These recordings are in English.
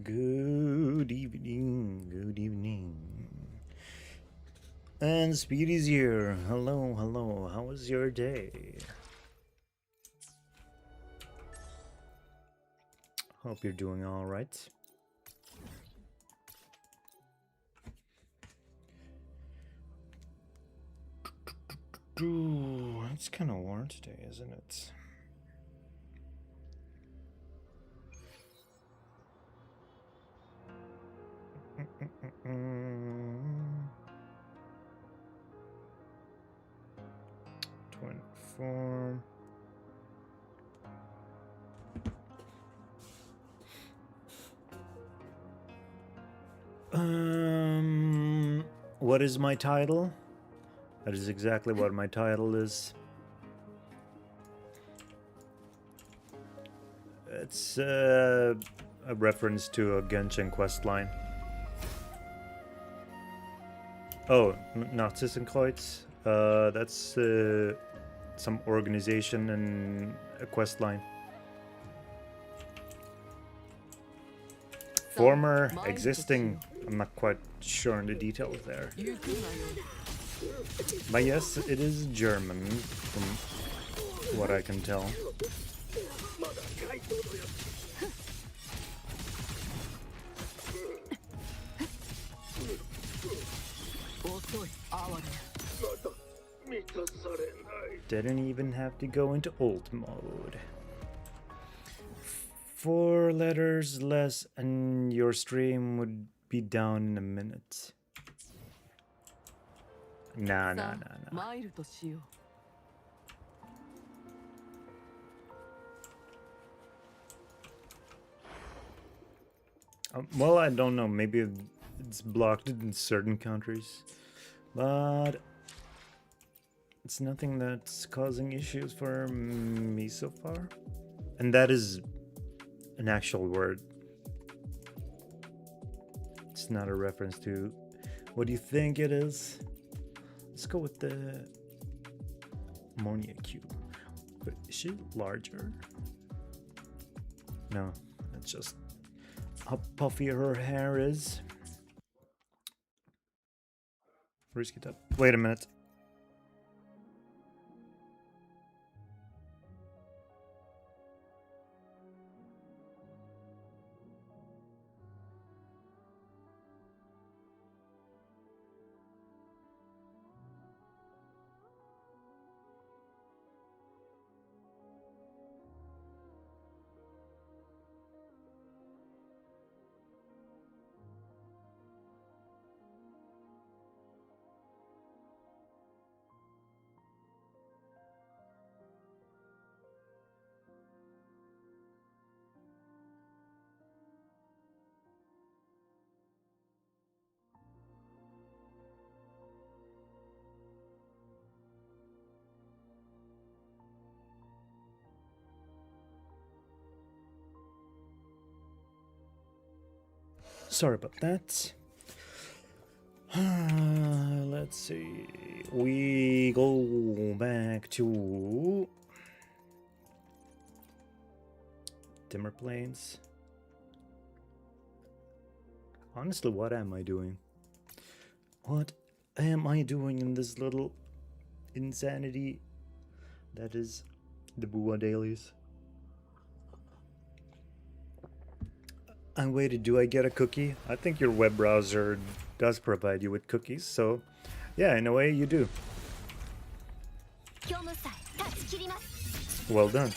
Good evening, good evening. And Speedy's here. Hello, hello. How was your day? Hope you're doing all right. It's kind of warm today, isn't it? Mm-mm-mm-mm. 24. What is my title? That is exactly what my title is. It's a reference to a Genshin questline. Oh, Narzissenkreuz. That's some organization and a questline. Former, existing. I'm not quite sure on the details there. But yes, it is German, from what I can tell. Didn't even have to go into ult mode. 4 letters less and your stream would be down in a minute. Nah. Well, I don't know. Maybe it's blocked in certain countries. But it's nothing that's causing issues for me so far. And that is an actual word. It's not a reference to what you think it is. Let's go with the ammonia cube. But is she larger? No, that's just how puffy her hair is. Risk it up. Wait a minute. Sorry about that. Let's see. We go back to dimmer planes. Honestly, what am I doing? What am I doing in this little insanity that is the WuWa dailies? I waited, do I get a cookie? I think your web browser does provide you with cookies, so yeah, in a way you do. Well done.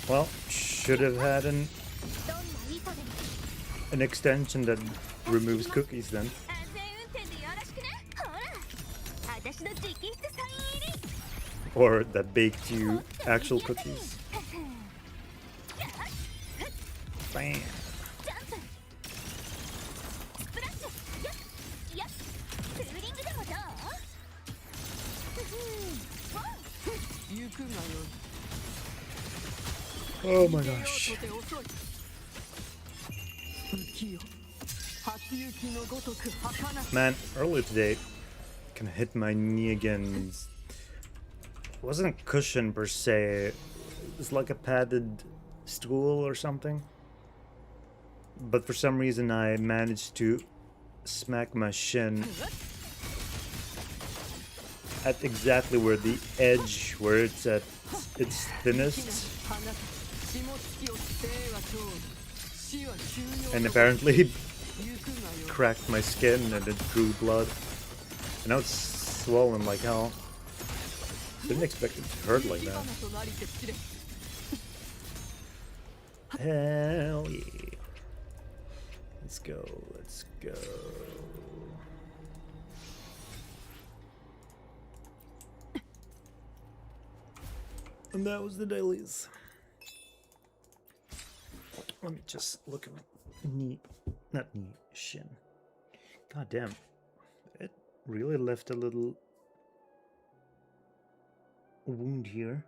Well, should have had an extension that removes cookies then. Or that baked you actual cookies. Bam. Oh my gosh. Man, earlier today, kind of hit my knee again. It wasn't a cushion per se. It was like a padded stool or something. But for some reason I managed to smack my shin at exactly where the edge, where it's at its thinnest. And apparently cracked my skin and it drew blood. And now it's swollen like hell. Didn't expect it to hurt like that. Hell yeah. Let's go, let's go. And that was the dailies. Let me just look at my knee. Not knee, shin. God damn. It really left a little wound here.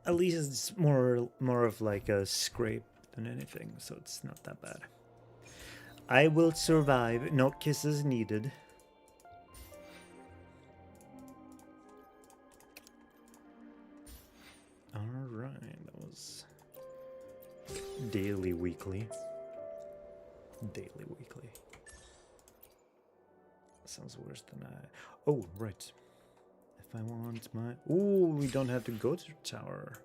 At least it's more of like a scrape than anything, so it's not that bad. I will survive. No kisses needed. Alright, that was daily, weekly. Daily, weekly. Sounds worse than I... Oh, right. If I want my... Ooh, we don't have to go to the tower.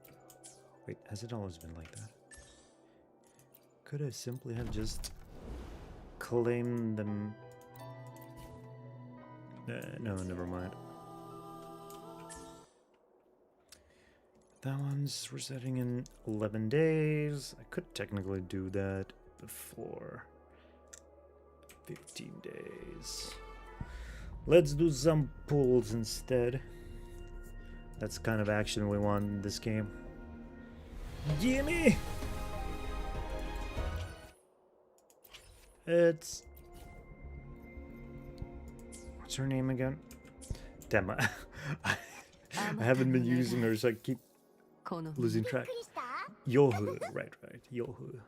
Wait, has it always been like that? Could I simply have just claimed them? No, never mind. That one's resetting in 11 days. I could technically do that before 15 days. Let's do some pulls instead. That's the kind of action we want in this game. Gimme! It's... What's her name again? Damn, I haven't been using her, so I keep losing track. Yohu, right, Yohu.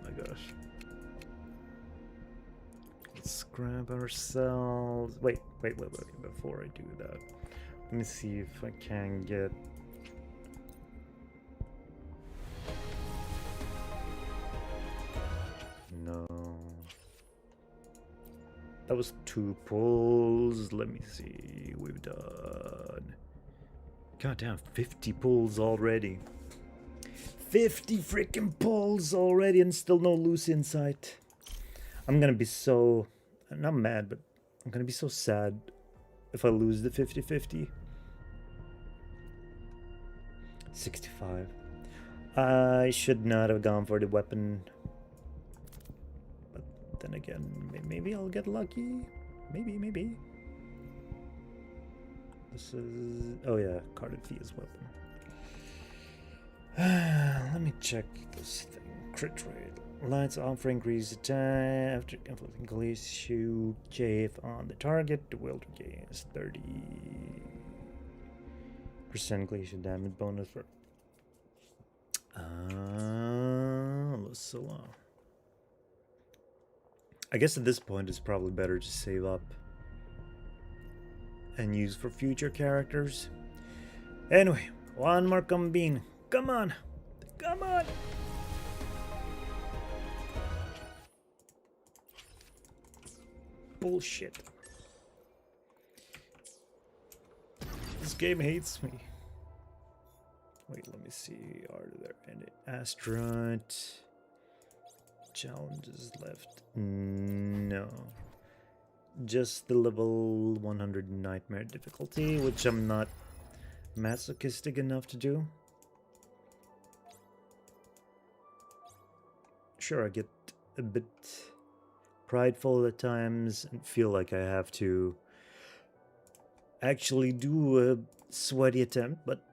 My gosh. Let's grab ourselves. Wait. Before I do that, let me see if I can get. No. That was 2 pulls. Let me see. We've done. Goddamn, 50 pulls already. 50 freaking pulls already and still no loose insight. I'm gonna be so... I'm not mad, but I'm gonna be so sad if I lose the 50-50. 65. I should not have gone for the weapon. But then again, maybe I'll get lucky. Maybe. This is... Oh yeah, carded fee as weapon. Let me check this thing. Crit rate. Lights on for increased attack. After inflicting glacial chafe on the target, the wielder gains 30% glacial damage bonus for... so long. I guess at this point it's probably better to save up and use for future characters. Anyway, one more combine. Come on! Come on! Bullshit. This game hates me. Wait, let me see. Are there any asteroid challenges left? No. Just the level 100 nightmare difficulty, which I'm not masochistic enough to do. Sure, I get a bit prideful at times and feel like I have to actually do a sweaty attempt, but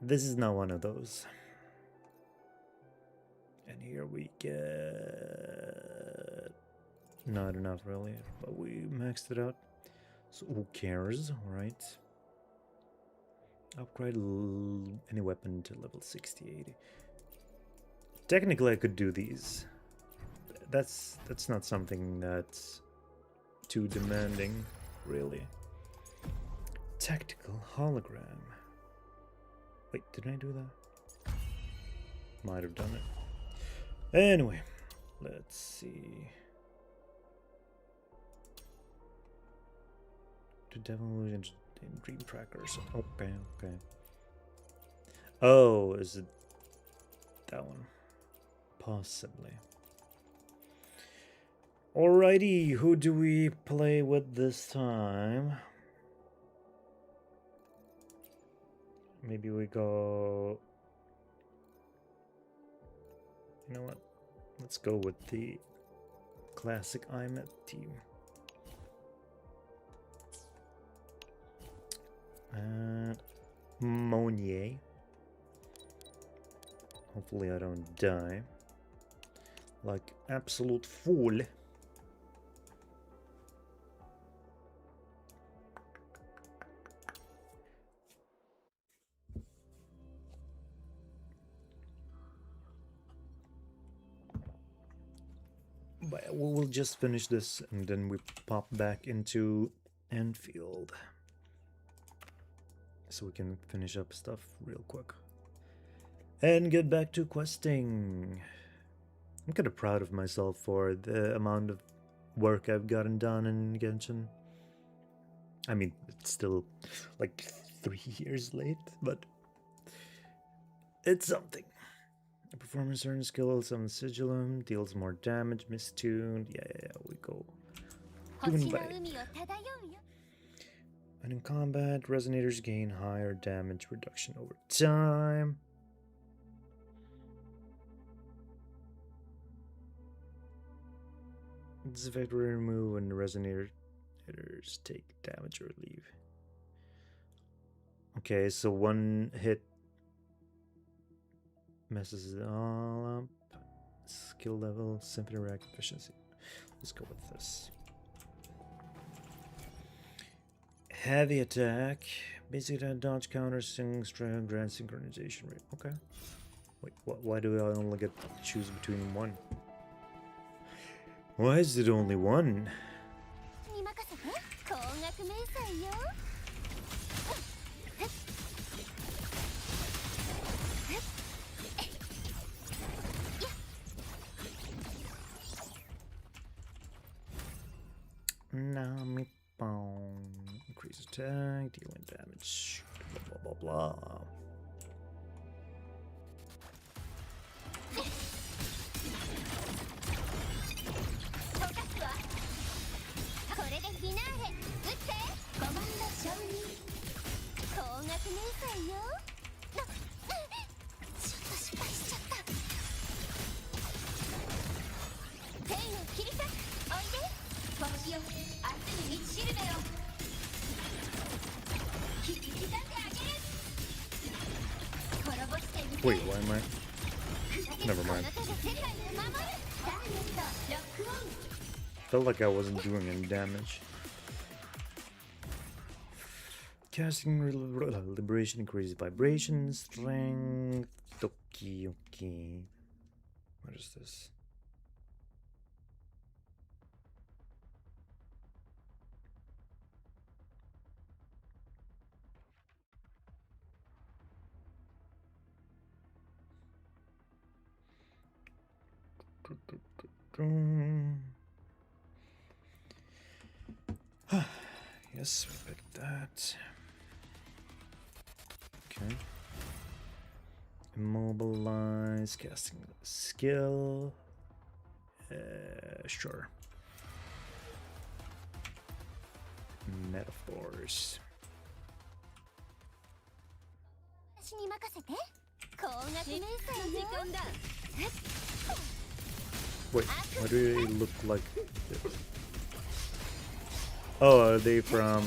this is not one of those. And here we get not enough really, but we maxed it out. So who cares, right? Upgrade any weapon to level 60, 80. Technically I could do these. that's not something that's too demanding, really. Tactical hologram. Wait, did I do that? Might have done it. Anyway, let's see. The devil in dream trackers. Okay, okay. Oh, is it that one? Possibly. Alrighty, who do we play with this time? Maybe we go... You know what? Let's go with the classic IMET team. And Monier. Hopefully I don't die. Like absolute fool. But we'll just finish this and then we pop back into Endfield. So we can finish up stuff real quick. And get back to questing. I'm kind of proud of myself for the amount of work I've gotten done in Genshin. I mean, it's still like 3 years late, but it's something. Performing certain skills on the sigillum, deals more damage, mistuned. Yeah, we go. Doing bad. And in combat, resonators gain higher damage reduction over time. This effect will remove when the resonators take damage or leave. Okay, so one hit messes it all up. Skill level, symphony rack efficiency. Let's go with this. Heavy attack. Basic attack, dodge, counter, strength, grand synchronization rate. Okay. Wait, why do I only get to choose between one? Why is it only one? Increase attack, dealing damage, blah blah blah blah. Wait, why am I? Never mind. Felt like I wasn't doing any damage. Casting liberation increases vibration, strength. Okay. What is this? Yes, we picked that. Okay. Immobilize, casting skill. Sure. Metaphors. Wait, why do they look like this? Oh, are they from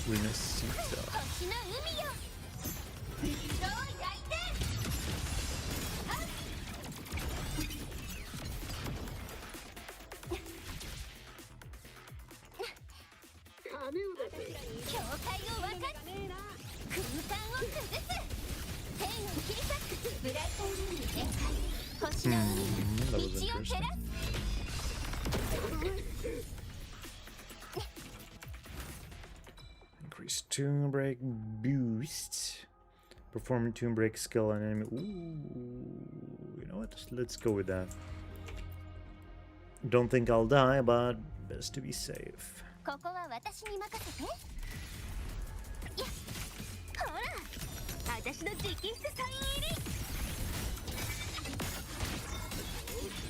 Renaissance? That was interesting. Increase Tomb Break boost. Perform Tomb Break skill on enemy. Ooh, you know what? Let's go with that. Don't think I'll die, but best to be safe. ここは私に任せて。いや、ほら、私の直筆サイン入り。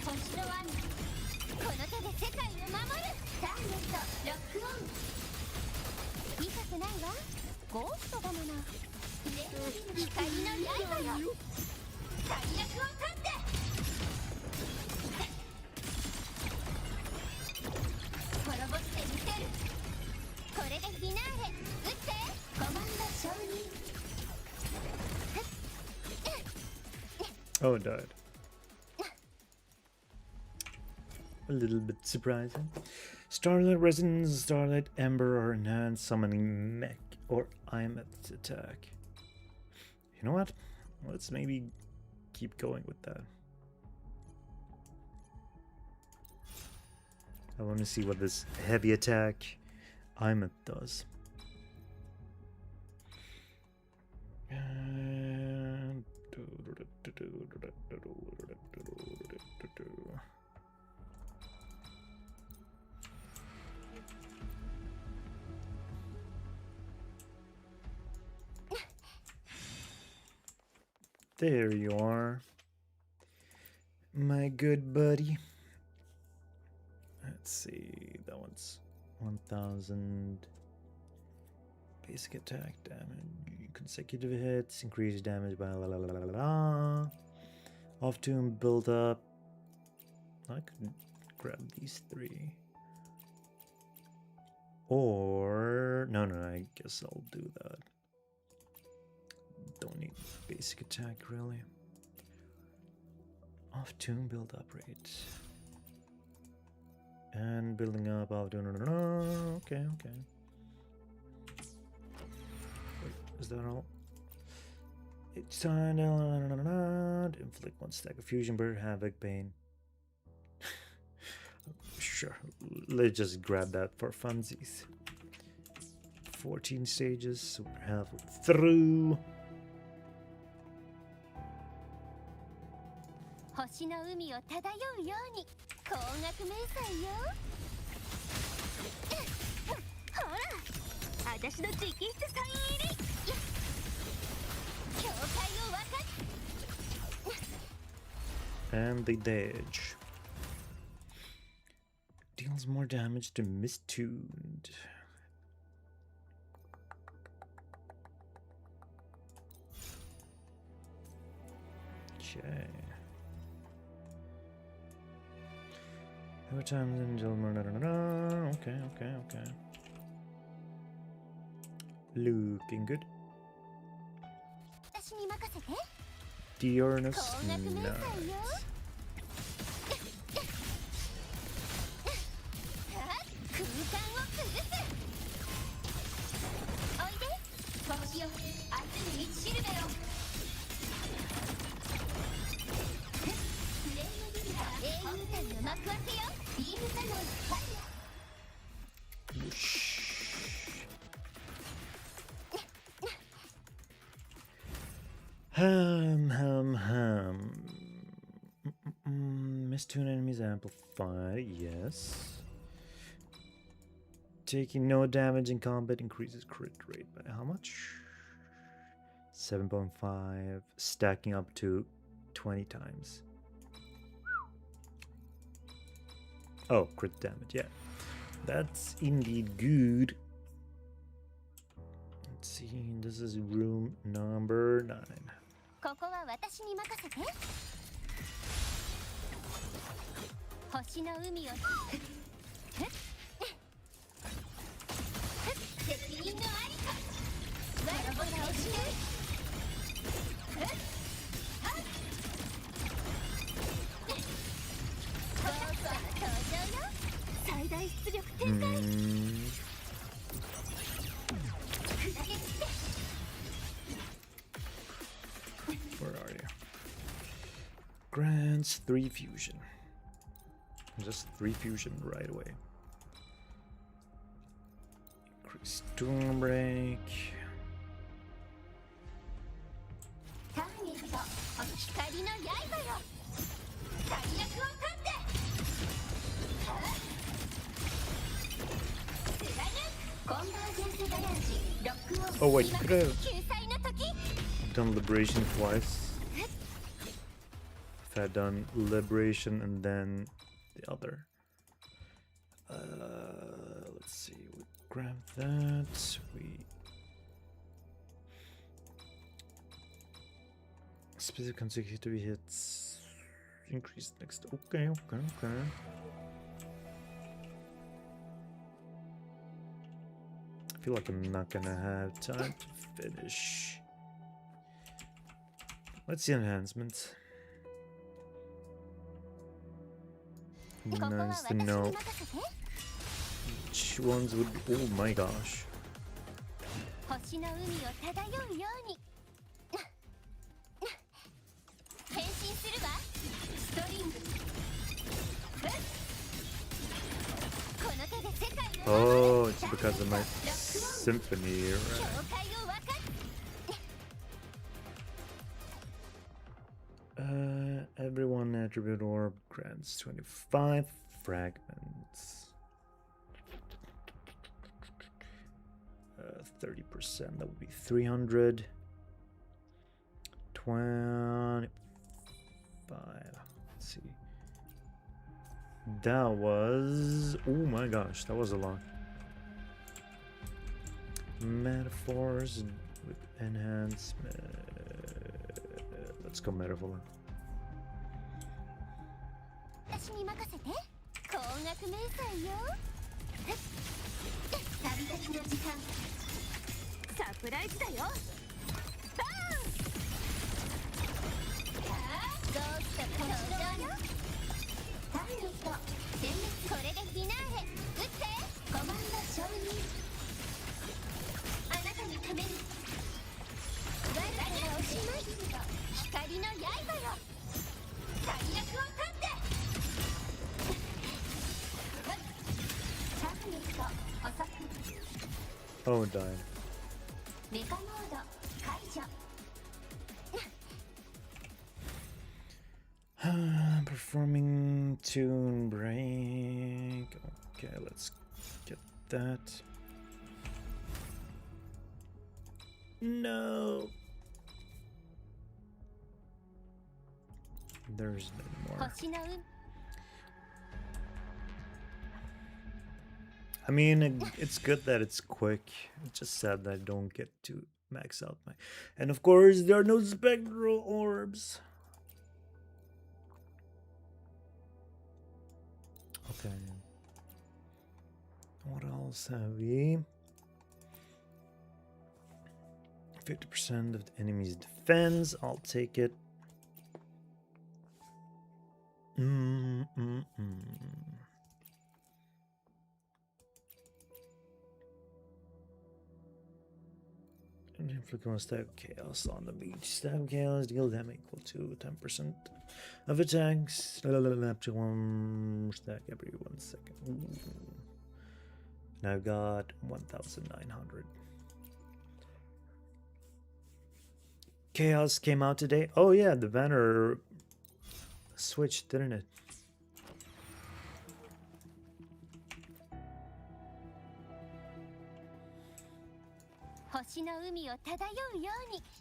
星のワン、この手で世界を守る。ターゲットロックオン。痛くないわ。ゴーストだもの。光の刃よ。最悪を立って。滅ぼしてみせる。これでフィナーレ。撃ってコマンド承認。 Oh, it died. A little bit surprising. Starlight Resonance, Starlight Ember, or Enhanced Summoning Mech or IMF attack. You know what? Let's maybe keep going with that. I want to see what this heavy attack IMF does. There you are, my good buddy. Let's see, that one's 1000 basic attack damage, consecutive hits, increased damage by la la la la la. Off tomb build up. I could grab these three. Or no, I guess I'll do that. Don't need basic attack really. Off tomb build up rate. And building up off tomb. Okay. Wait, is that all? It's time to inflict 1 stack of fusion bird, havoc, pain. Sure, let's just grab that for funsies. 14 stages, so we're halfway through. 星の海を漂うように高額明細よ。ほら、私の直筆サイン入り。境界を渡っ。 And they dodge. Deals more damage to Mistuned. Okay. Every time okay. Looking good. Diurnus, nice. Mistune enemies amplified, yes. Taking no damage in combat increases crit rate by how much? 7.5, stacking up to 20 times. Oh, crit damage, yeah. That's indeed good. Let's see, this is room number 9. ここは私に任せて。星の海を。責任のありか。わらぼらをしない。ボスは登場よ。最大出力展開。 Where are you? Grants 3 fusion. Just 3 fusion right away. Increase turn break. ターゲット光の刃よ最悪を立ってコンバージェンスガランジロックオン Oh wait, you could have 救済の時 done liberation twice. If I had done liberation and then the other. Let's see. We grab that. We specific consecutive hits increased next. Okay. I feel like I'm not gonna have time to finish. Let's see enhancements. ここは Nice 私 to に know 任せて which ones would be. Oh my gosh. 星の海を漂うように変身するわストリングこの手で世界を Oh, it's because of my symphony, 境 right? 界を分かっ Everyone attribute orb grants 25 fragments. 30%, that would be 300. 25. Let's see. That was. Oh my gosh, that was a lot. Metaphors with enhancement. Let's go metaphor. 私に任せて高額明細よ旅立ちの時間サプライズだよバーンゴースト登場よターゲット全滅これでフィナーレ撃ってコマンド承認あなたのために我らがおしまい光の刃よ最悪を立って Oh, died. メカモード解除 Performing tune break. Okay, let's get that. No. There's no more. 星の海 I mean, it's good that it's quick. It's just sad that I don't get to max out my. And of course, there are no spectral orbs. Okay. What else have we? 50% of the enemy's defense. I'll take it. Inflict one stack of chaos on the beach. Stack of chaos deal damage equal to 10% of attacks. Up to one stack every 1 second. Ooh. And I've got 1,900. Chaos came out today. Oh yeah, the banner switched, didn't it?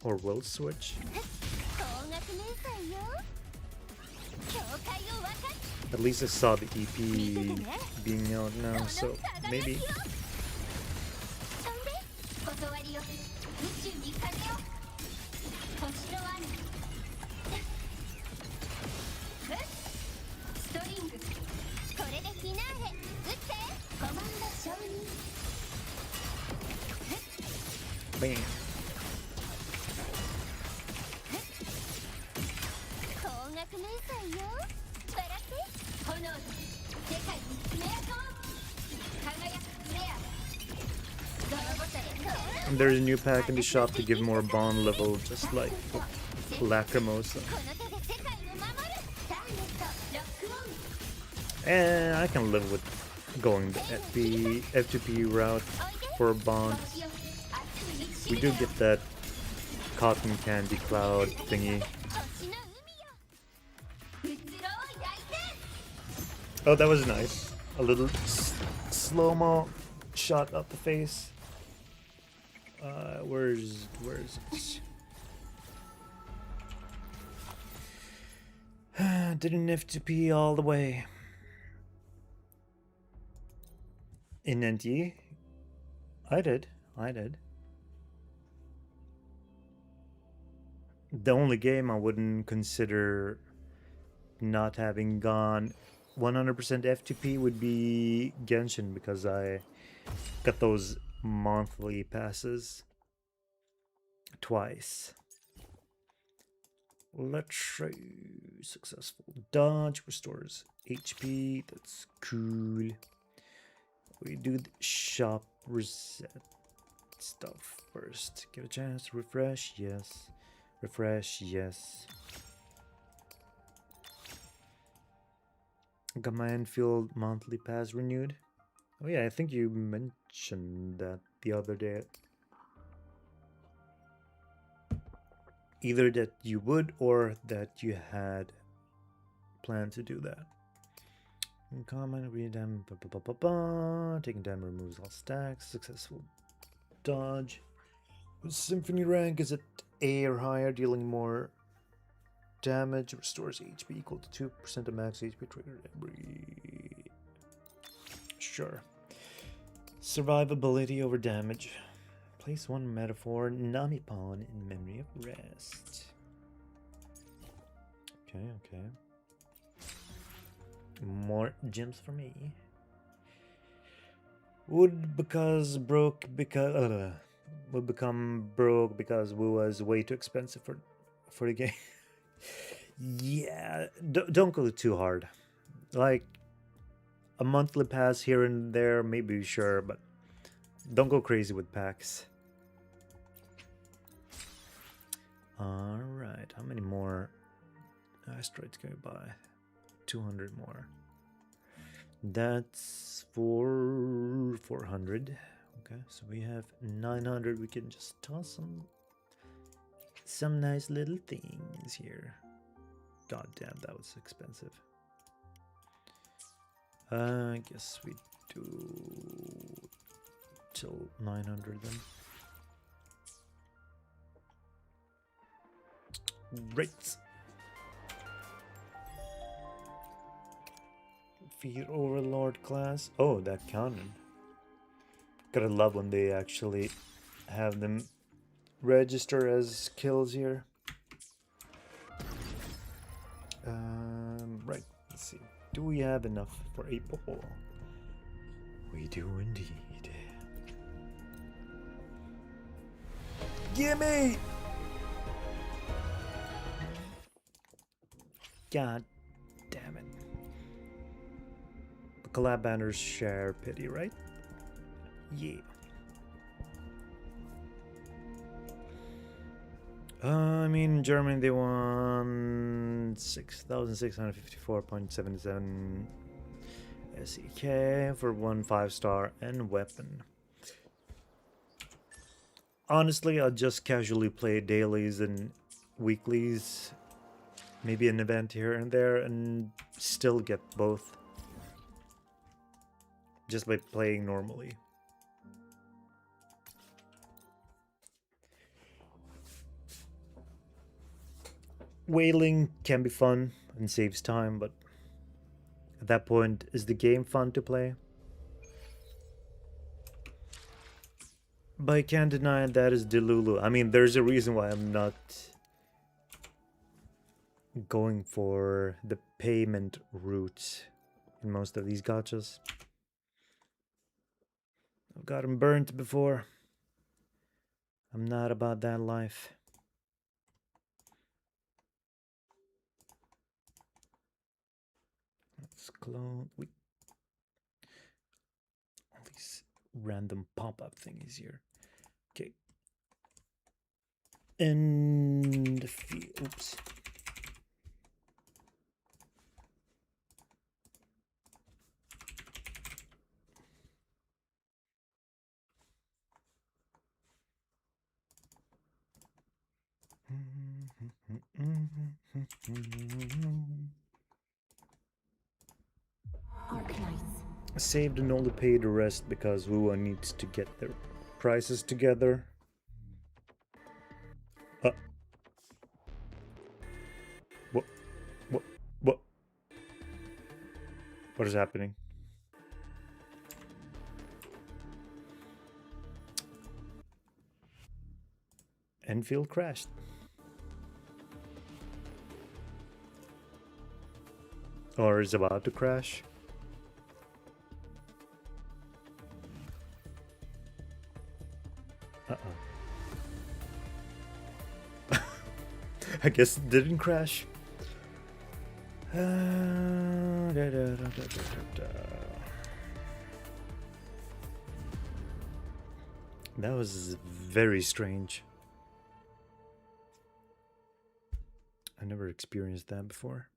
Or will switch. At least I saw the EP being out now, so maybe. Bam. And there's a new pack in the shop to give more bond level, just like Lacrimosa. And I can live with going the F2P route. for bonds. We do get that cotton candy cloud thingy. Oh, that was nice. A little slow-mo shot up the face. Where's it? Didn't have to pee all the way. In NTE? I did. The only game I wouldn't consider not having gone 100% F2P would be Genshin, because I got those monthly passes twice. Let's try successful dodge, restores HP. That's cool. We do the shop reset stuff first. Get a chance to refresh, yes. Refresh, yes. Got my Endfield monthly pass renewed. Oh yeah, I think you mentioned that the other day. Either that you would or that you had planned to do that. Comment, read them, taking damage removes all stacks, successful dodge. Symphony rank is at A or higher, dealing more damage, restores HP equal to 2% of max HP triggered every... Sure. Survivability over damage. Place one metaphor, Nami pawn in memory of rest. Okay. More gems for me. Would become broke because WuWa is way too expensive for the game. Yeah, don't go too hard. Like a monthly pass here and there, maybe sure, but don't go crazy with packs. All right, how many more asteroids can we buy? 200 more. That's for 400. Okay, so we have 900. We can just toss some nice little things here. God damn, that was expensive. I guess we do till 900 then. Right. Fear Overlord class. Oh, that cannon. Gotta love when they actually have them register as kills here. Right. Let's see. Do we have enough for a ball? We do indeed. Gimme! God damn it. The collab banners share pity, right? Yeah. I mean, in Germany they won 6,654.77 SEK for one 5-star and weapon. Honestly, I'll just casually play dailies and weeklies, maybe an event here and there, and still get both just by playing normally. Whaling can be fun and saves time, but at that point, is the game fun to play? But I can't deny that is Delulu. I mean, there's a reason why I'm not going for the payment route in most of these gachas. I've gotten burnt before. I'm not about that life. Let's clone. All these random pop-up thingies here. Okay. Endfield. Oops. Saved and only paid the rest because WuWa needs to get their prices together. What? What? What? What is happening? Endfield crashed. Or is about to crash. Uh-oh. I guess it didn't crash. That was very strange. I never experienced that before.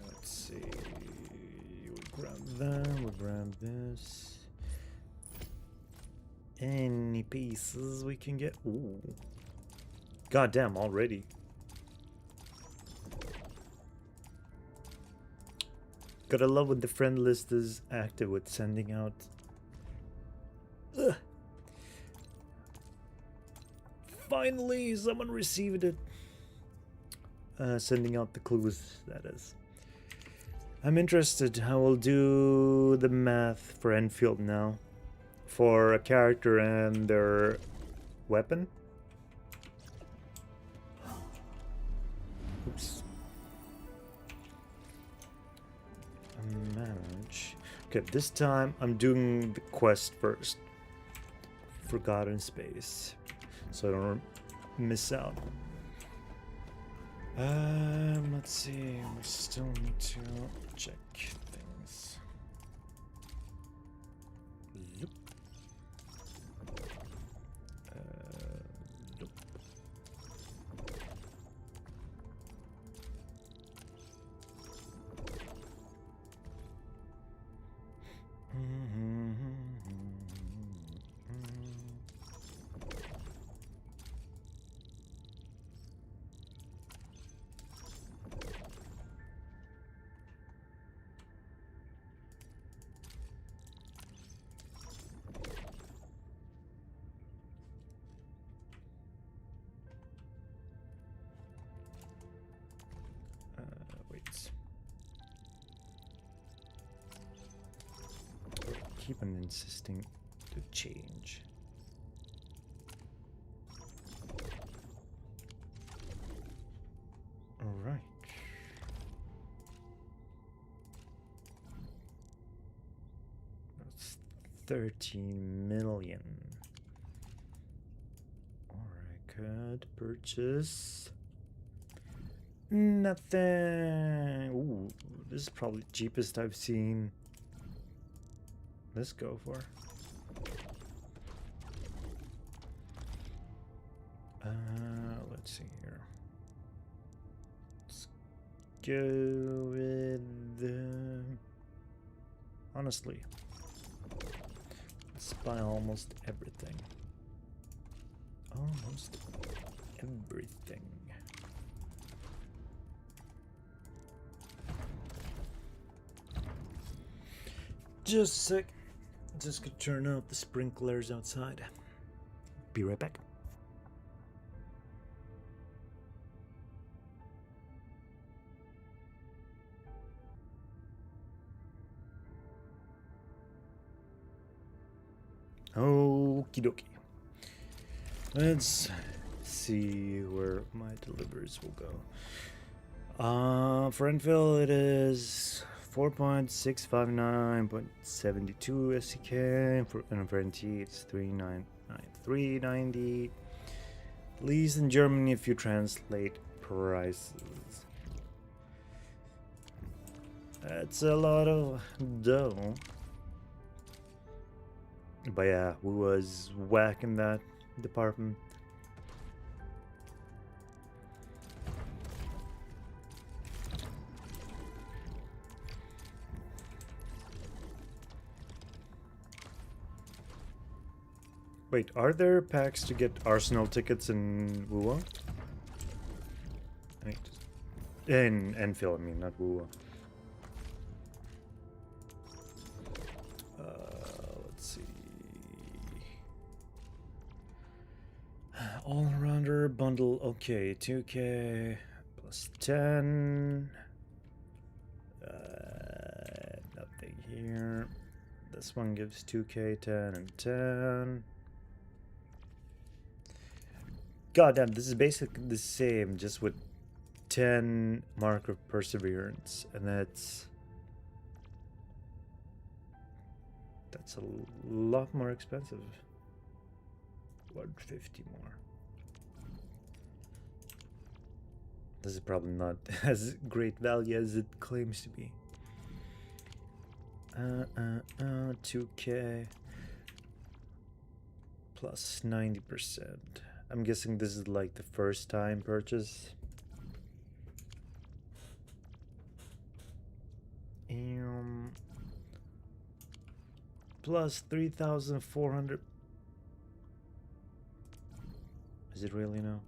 Let's see. We'll grab that. We'll grab this. Any pieces we can get? Ooh. Goddamn, already. Gotta love when the friend list is active with sending out. Ugh. Finally, someone received it. Sending out the clues, that is. I'm interested. I will do the math for Enfield now. For a character and their weapon. Oops. Manage. Okay, this time I'm doing the quest first. Forgotten Space. So I don't miss out. Let's see. We still need to check things. Yep. Yep. Wait. Keep on insisting to change. All right. That's 13 million. Or I could purchase nothing. Ooh, this is probably the cheapest I've seen. Let's go for. Let's see here. Let's go with. Honestly, let's buy almost everything. Almost everything. Just a sec. Just gonna turn up the sprinklers outside. Be right back. Okie dokie. Let's see where my deliveries will go. For Enfield, it is 4.659.72 SEK. And for NTE, it's 3993.90. At least in Germany, if you translate prices. That's a lot of dough. But yeah, we was whack in that department. Wait, are there packs to get Arsenal tickets in WuWa? Wait. In Enfield, I mean, not WuWa. Let's see. All-rounder bundle. Okay, 2K plus 10. Nothing here. This one gives 2K, 10, and 10. God damn, this is basically the same, just with 10 Mark of Perseverance, and that's a lot more expensive. 150 more. This is probably not as great value as it claims to be. 2K plus 90%. I'm guessing this is like the first time purchase. Plus 3,400. Is it really now?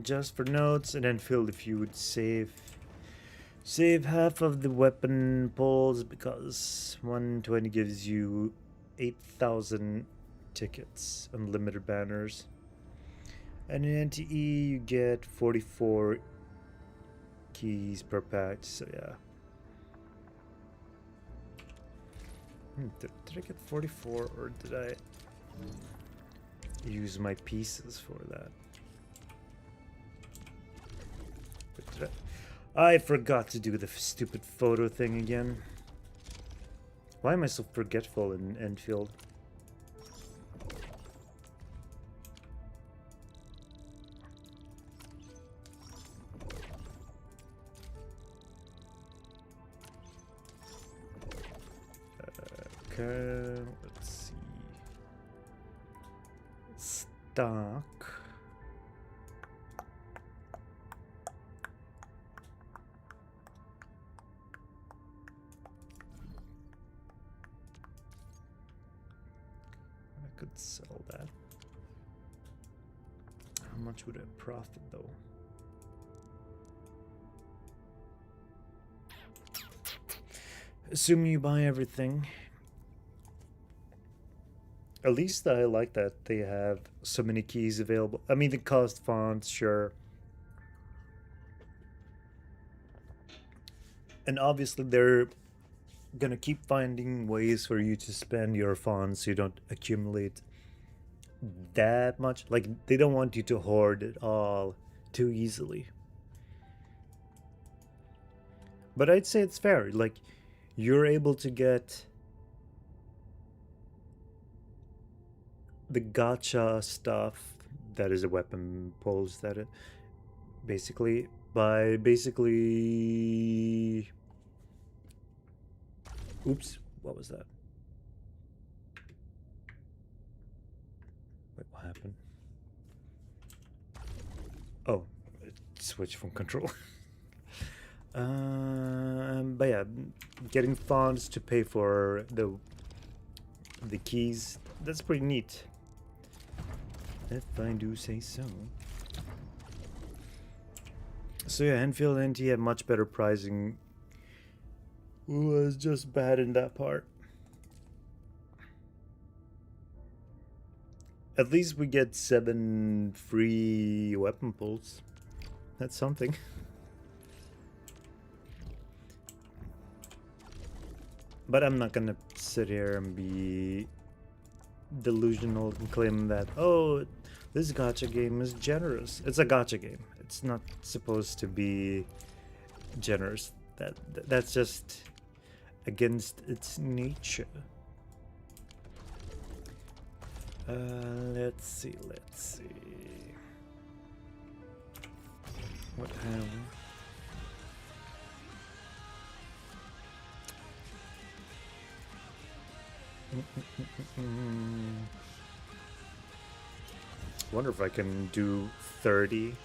Just for notes, and then Phil, if you would save half of the weapon pulls, because 120 gives you 8,000 tickets, unlimited banners, and in NTE you get 44 keys per pack. So yeah. Did I get 44, or did I use my pieces for that? Wait, I forgot to do the stupid photo thing again. Why am I so forgetful in Endfield? Okay, let's see. Stock. I could sell that. How much would I profit though? Assuming you buy everything. At least I like that they have so many keys available. I mean, the cost fonts, sure. And obviously they're gonna keep finding ways for you to spend your fonts so you don't accumulate that much. Like, they don't want you to hoard it all too easily. But I'd say it's fair. Like, you're able to get the gacha stuff that is a weapon pulls that it basically by basically oops, what was that? Wait, what happened? Oh, it switched from control. But yeah, getting fonts to pay for the keys, that's pretty neat, if I do say so. So yeah, Enfield and NTE have much better pricing. Was just bad in that part. At least we get 7 free weapon pulls. That's something. But I'm not gonna sit here and be delusional and claim that, oh, this gacha game is generous. It's a gacha game. It's not supposed to be generous. That's just against its nature. Let's see. What have we? Wonder if I can do 30.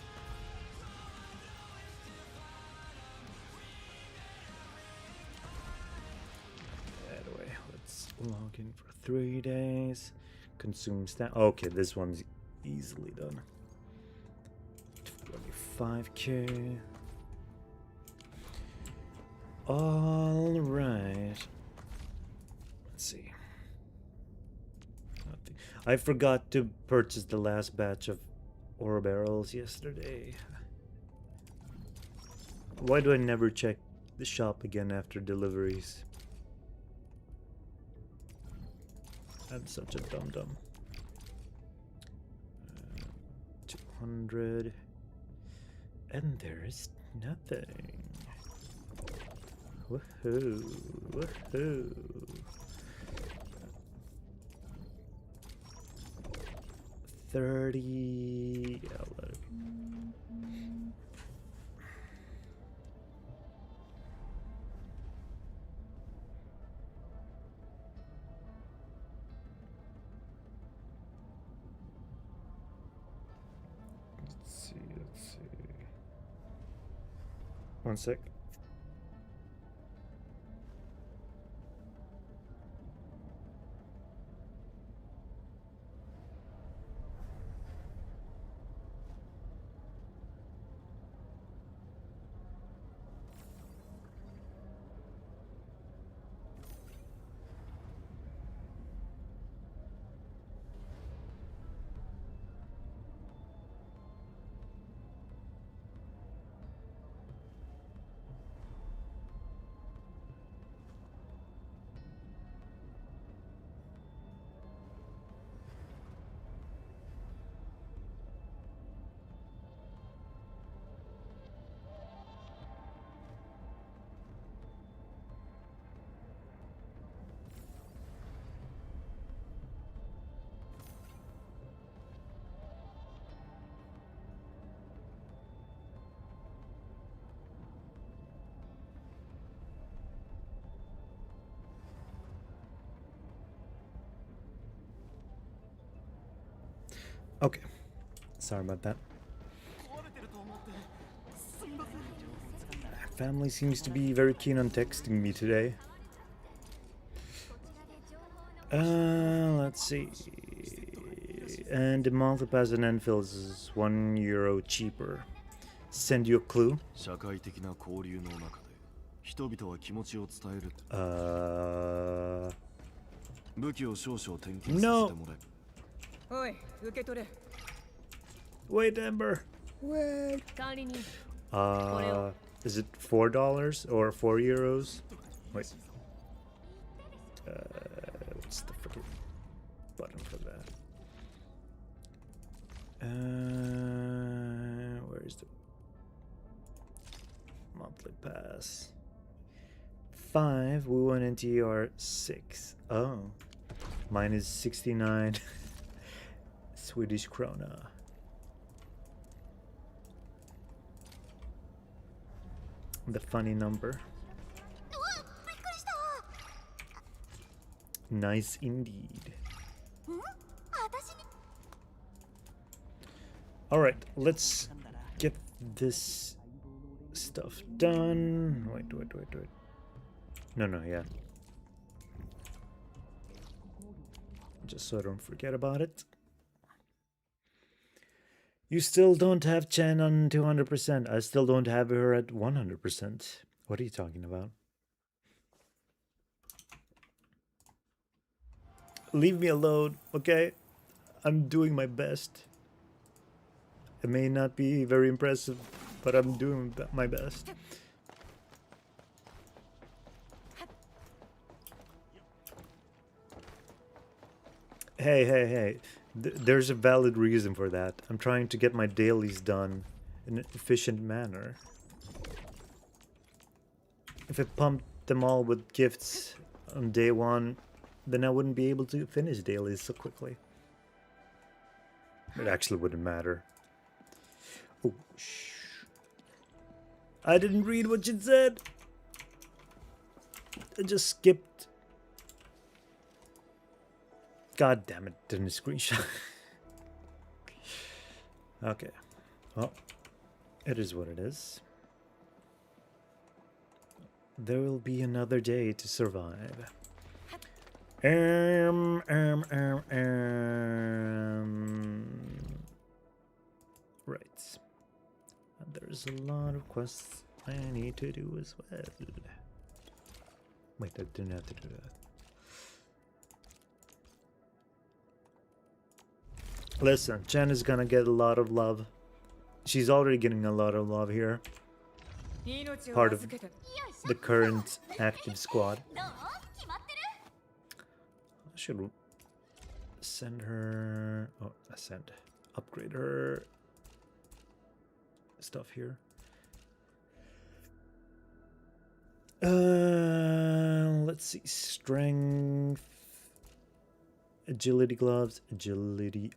Anyway, let's log in for 3 days. Consume stat. Okay, this one's easily done. 25k. All right. Let's see. I forgot to purchase the last batch of ore barrels yesterday. Why do I never check the shop again after deliveries? I'm such a dum-dum. 200. And there's nothing. Woohoo! Woohoo! 30. Yeah, let it. Let's see. One sec. Okay. Sorry about that. Family seems to be very keen on texting me today. Let's see. And the monthly pass in Endfield is €1 cheaper. Send you a clue. No. Wait, Amber. Wait. Is it $4 or €4? Wait. What's the freaking button for that? Where is the monthly pass? 5. WuWa and NTE are 6. Oh, mine is 69 Swedish krona. The funny number. Nice indeed. Alright, let's get this stuff done. Wait. No, yeah. Just so I don't forget about it. You still don't have Chen on 200%. I still don't have her at 100%. What are you talking about? Leave me alone, okay? I'm doing my best. It may not be very impressive, but I'm doing my best. Hey. There's a valid reason for that. I'm trying to get my dailies done in an efficient manner. If I pumped them all with gifts on day 1, then I wouldn't be able to finish dailies so quickly. It actually wouldn't matter. Oh, shh. I didn't read what you said. I just skipped. God damn it, didn't screenshot. Okay. Well, it is what it is. There will be another day to survive. Right. And there's a lot of quests I need to do as well. Wait, I didn't have to do that. Listen, Chen is gonna get a lot of love. She's already getting a lot of love here. Part of the current active squad. I should send her... Oh, upgrade her stuff here. Let's see. Strength, agility gloves, agility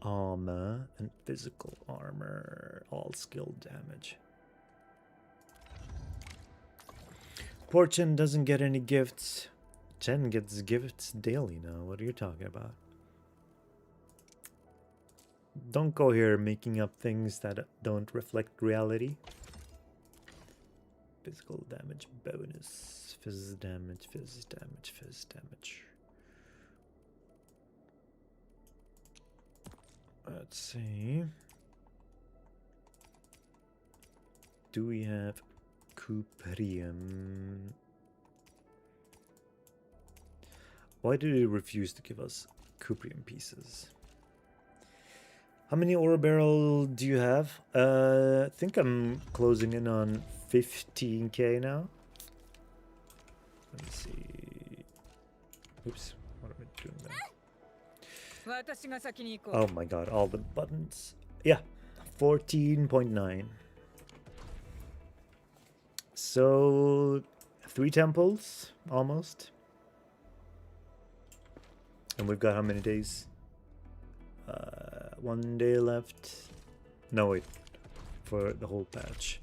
armor, and physical armor. All skill damage. Poor Chen doesn't get any gifts. Chen gets gifts daily now. What are you talking about? Don't go here making up things that don't reflect reality. Physical damage bonus. Fizz damage, fizz damage, fizz damage. Let's see. Do we have Cuprium? Why did he refuse to give us Cuprium pieces? How many ore barrel do you have? I think I'm closing in on 15k now. Let me see. Oops, what am I doing there? Oh my god, all the buttons. Yeah, 14.9. So, 3 temples, almost. And we've got how many days? 1 day left. No, wait. For the whole patch.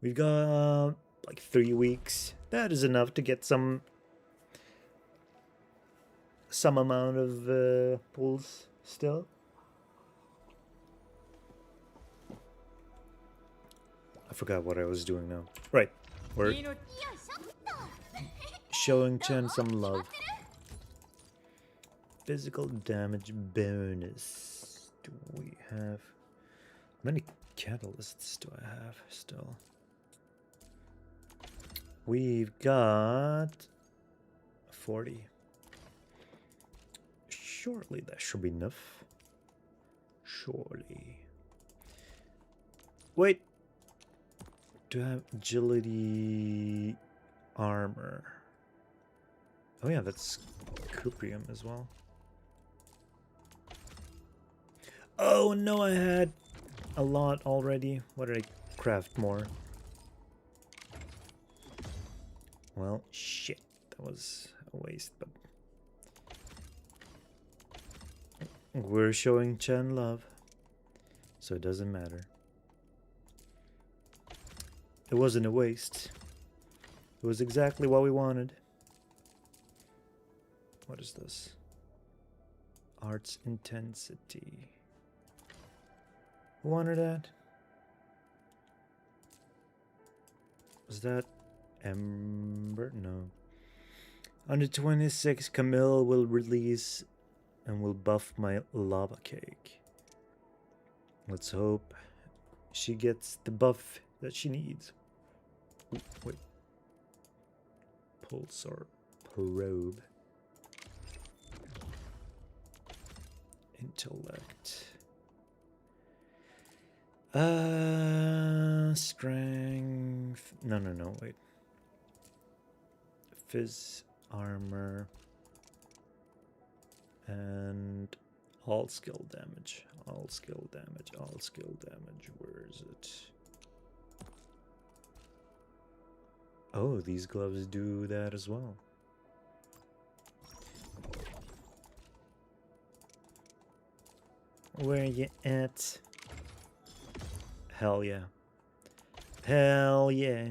We've got like 3 weeks. That is enough to get some amount of pulls still. I forgot what I was doing now. Right. We're showing Chen some love. Physical damage bonus. Do we have... How many catalysts do I have still? We've got 40. Surely that should be enough. Surely. Wait. Do I have agility armor? Oh yeah, that's Cuprium as well. Oh no, I had a lot already. What did I craft more? Well, shit. That was a waste, but... We're showing Chen love, so it doesn't matter. It wasn't a waste. It was exactly what we wanted. What is this? Arts intensity. Who wanted that? Was that Ember? No. On the 26th, Camille will release and will buff my lava cake. Let's hope she gets the buff that she needs. Ooh, wait. Pulsar probe. Intellect. Strength. No, wait. Fizz armor. And all skill damage. All skill damage. All skill damage. Where is it? Oh, these gloves do that as well. Where you at? Hell yeah. Hell yeah.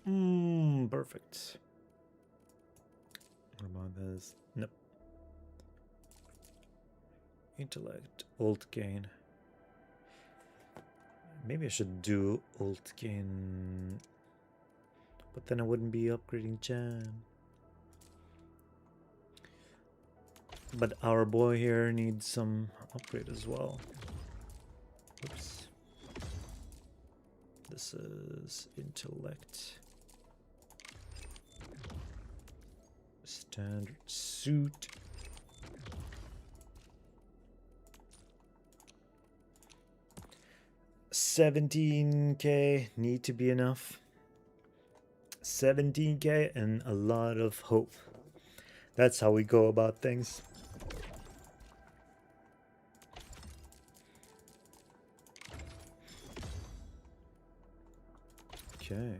Perfect. What about this? Nope. Intellect, ult gain. Maybe I should do ult gain, but then I wouldn't be upgrading Chan. But our boy here needs some upgrade as well. Oops. This is intellect. Standard suit. $17K need to be enough. 17K and a lot of hope. That's how we go about things. Okay.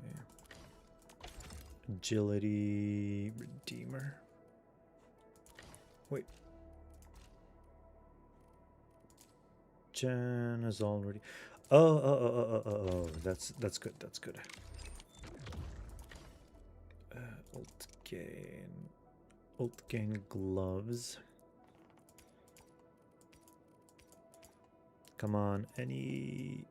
Agility Redeemer. Wait. Jan is already. Oh. That's good. That's good. Ult gain gloves. Come on, any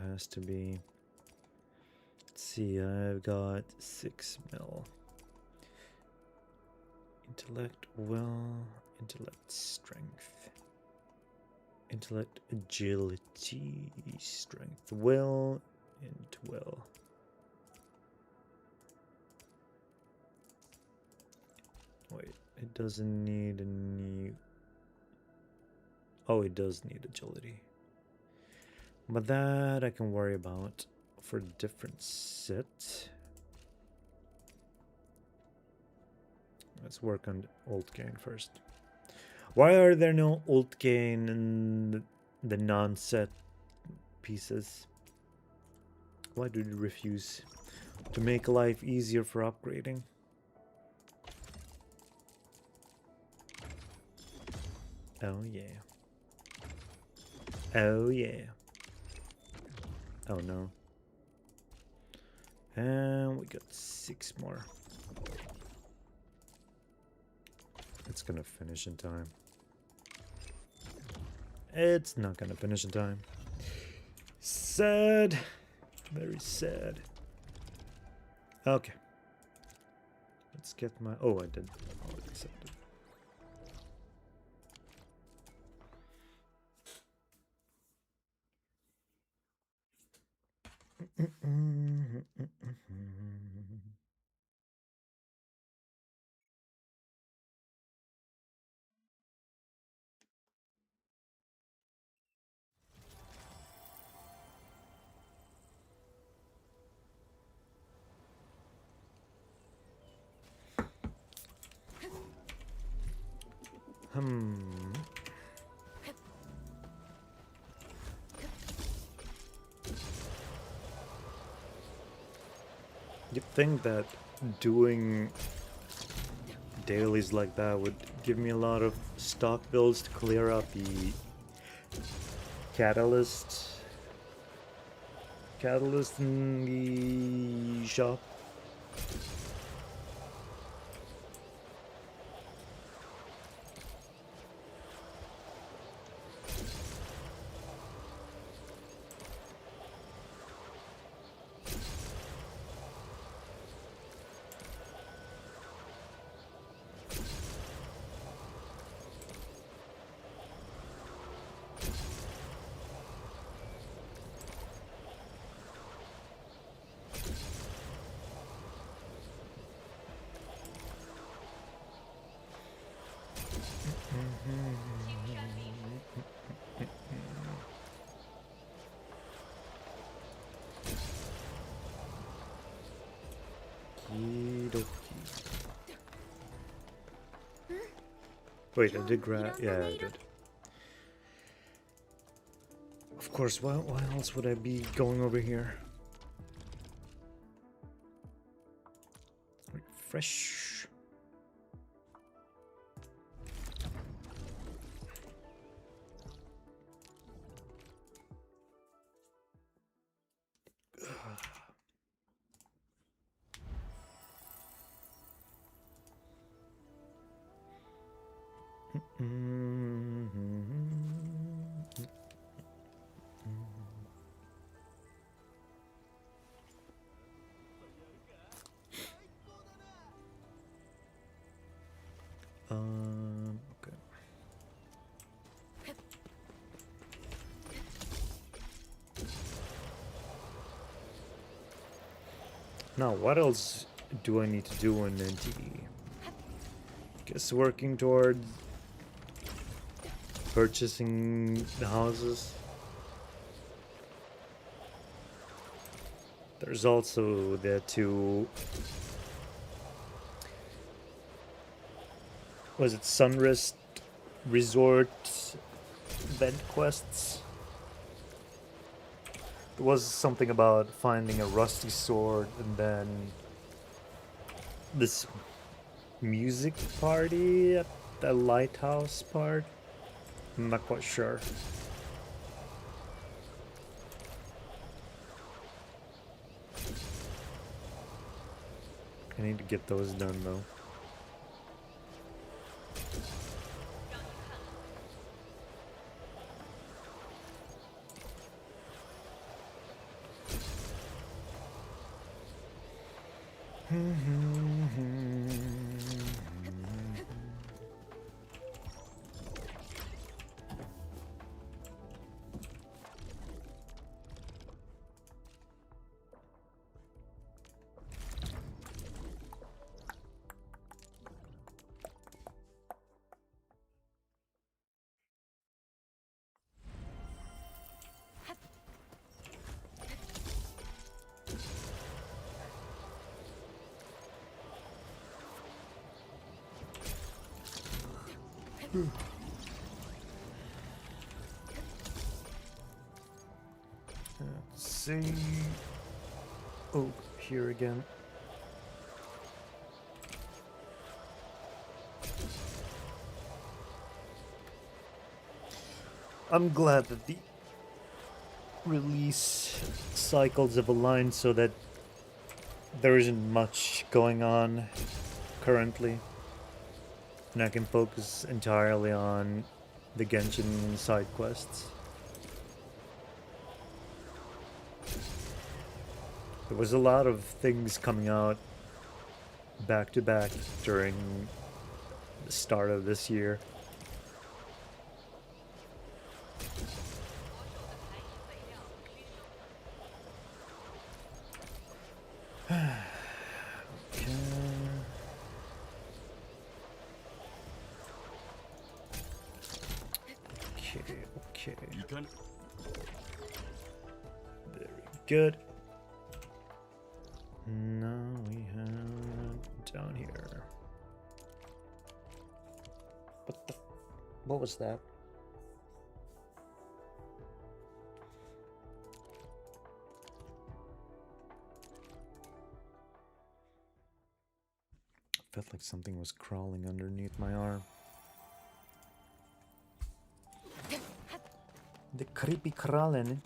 has to be. Let's see, I've got 6 mil. Intellect, will, intellect, strength. Intellect, agility, strength, will, and will. Wait, it doesn't need a new. Oh, it does need agility. But that I can worry about for a different set. Let's work on ult gain first. Why are there no ult gain in the non-set pieces? Why do they refuse to make life easier for upgrading? Oh yeah. Oh yeah. Oh no. And we got 6 more. It's gonna finish in time. It's not gonna finish in time. Sad. Very sad. Okay. Let's get my. Oh, I did. Already accept it. You'd think that doing dailies like that would give me a lot of stock builds to clear out the catalyst in the shop. Wait, I did grab. Yeah, I did. Of course, why else would I be going over here? Refresh. Now, what else do I need to do in NTE? Guess working towards purchasing the houses. There's also the two... Was it Sunrest Resort event quests? There was something about finding a rusty sword and then this music party at the lighthouse part. I'm not quite sure. I need to get those done though. Let's see. Oh, here again. I'm glad that the release cycles have aligned so that there isn't much going on currently. And I can focus entirely on the Genshin side quests. There was a lot of things coming out back to back during the start of this year. Okay. Very good. Now we have down here. What was that? Felt like something was crawling underneath my arm. The creepy crawling.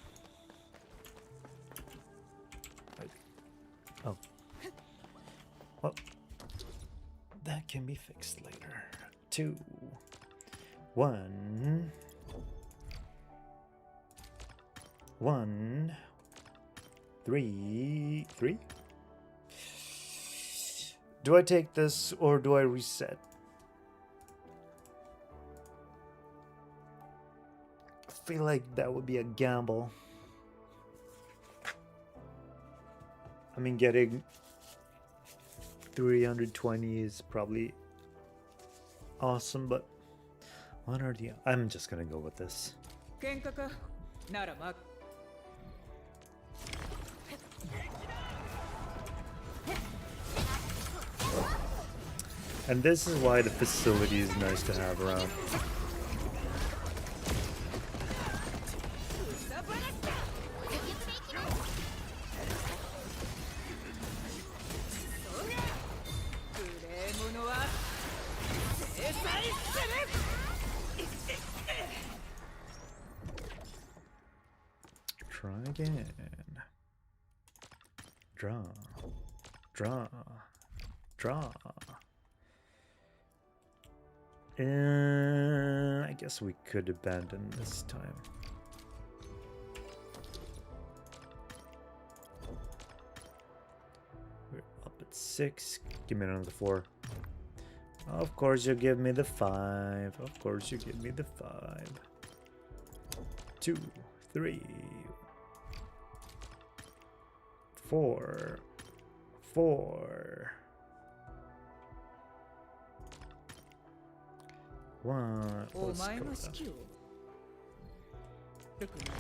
Oh. Well, that can be fixed later. 2, 1, 1, 3, 3. Do I take this or do I reset? I feel like that would be a gamble. I mean, getting 320 is probably awesome, but what are the... I'm just gonna go with this. And this is why the facility is nice to have around. Try again. Draw. Draw. Draw. I guess we could abandon this time. We're up at 6. Give me another 4. Of course you give me the 5. Of course you give me the 5. 2, 3, 4, 4. One. お Let's 前 go の with 指 that. 揮をよくない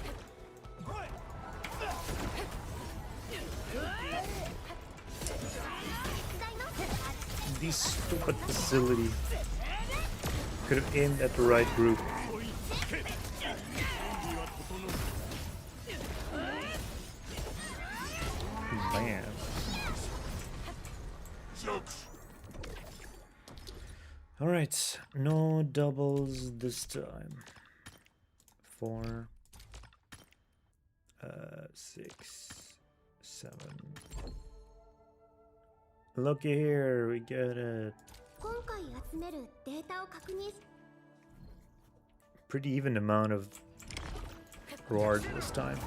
This stupid facility. Could have aimed at the right group. Man. Alright, no doubles this time. 4, 6, 7. Looky here, we get it. 今回集めるデータを確認 Pretty even amount of rewards this time.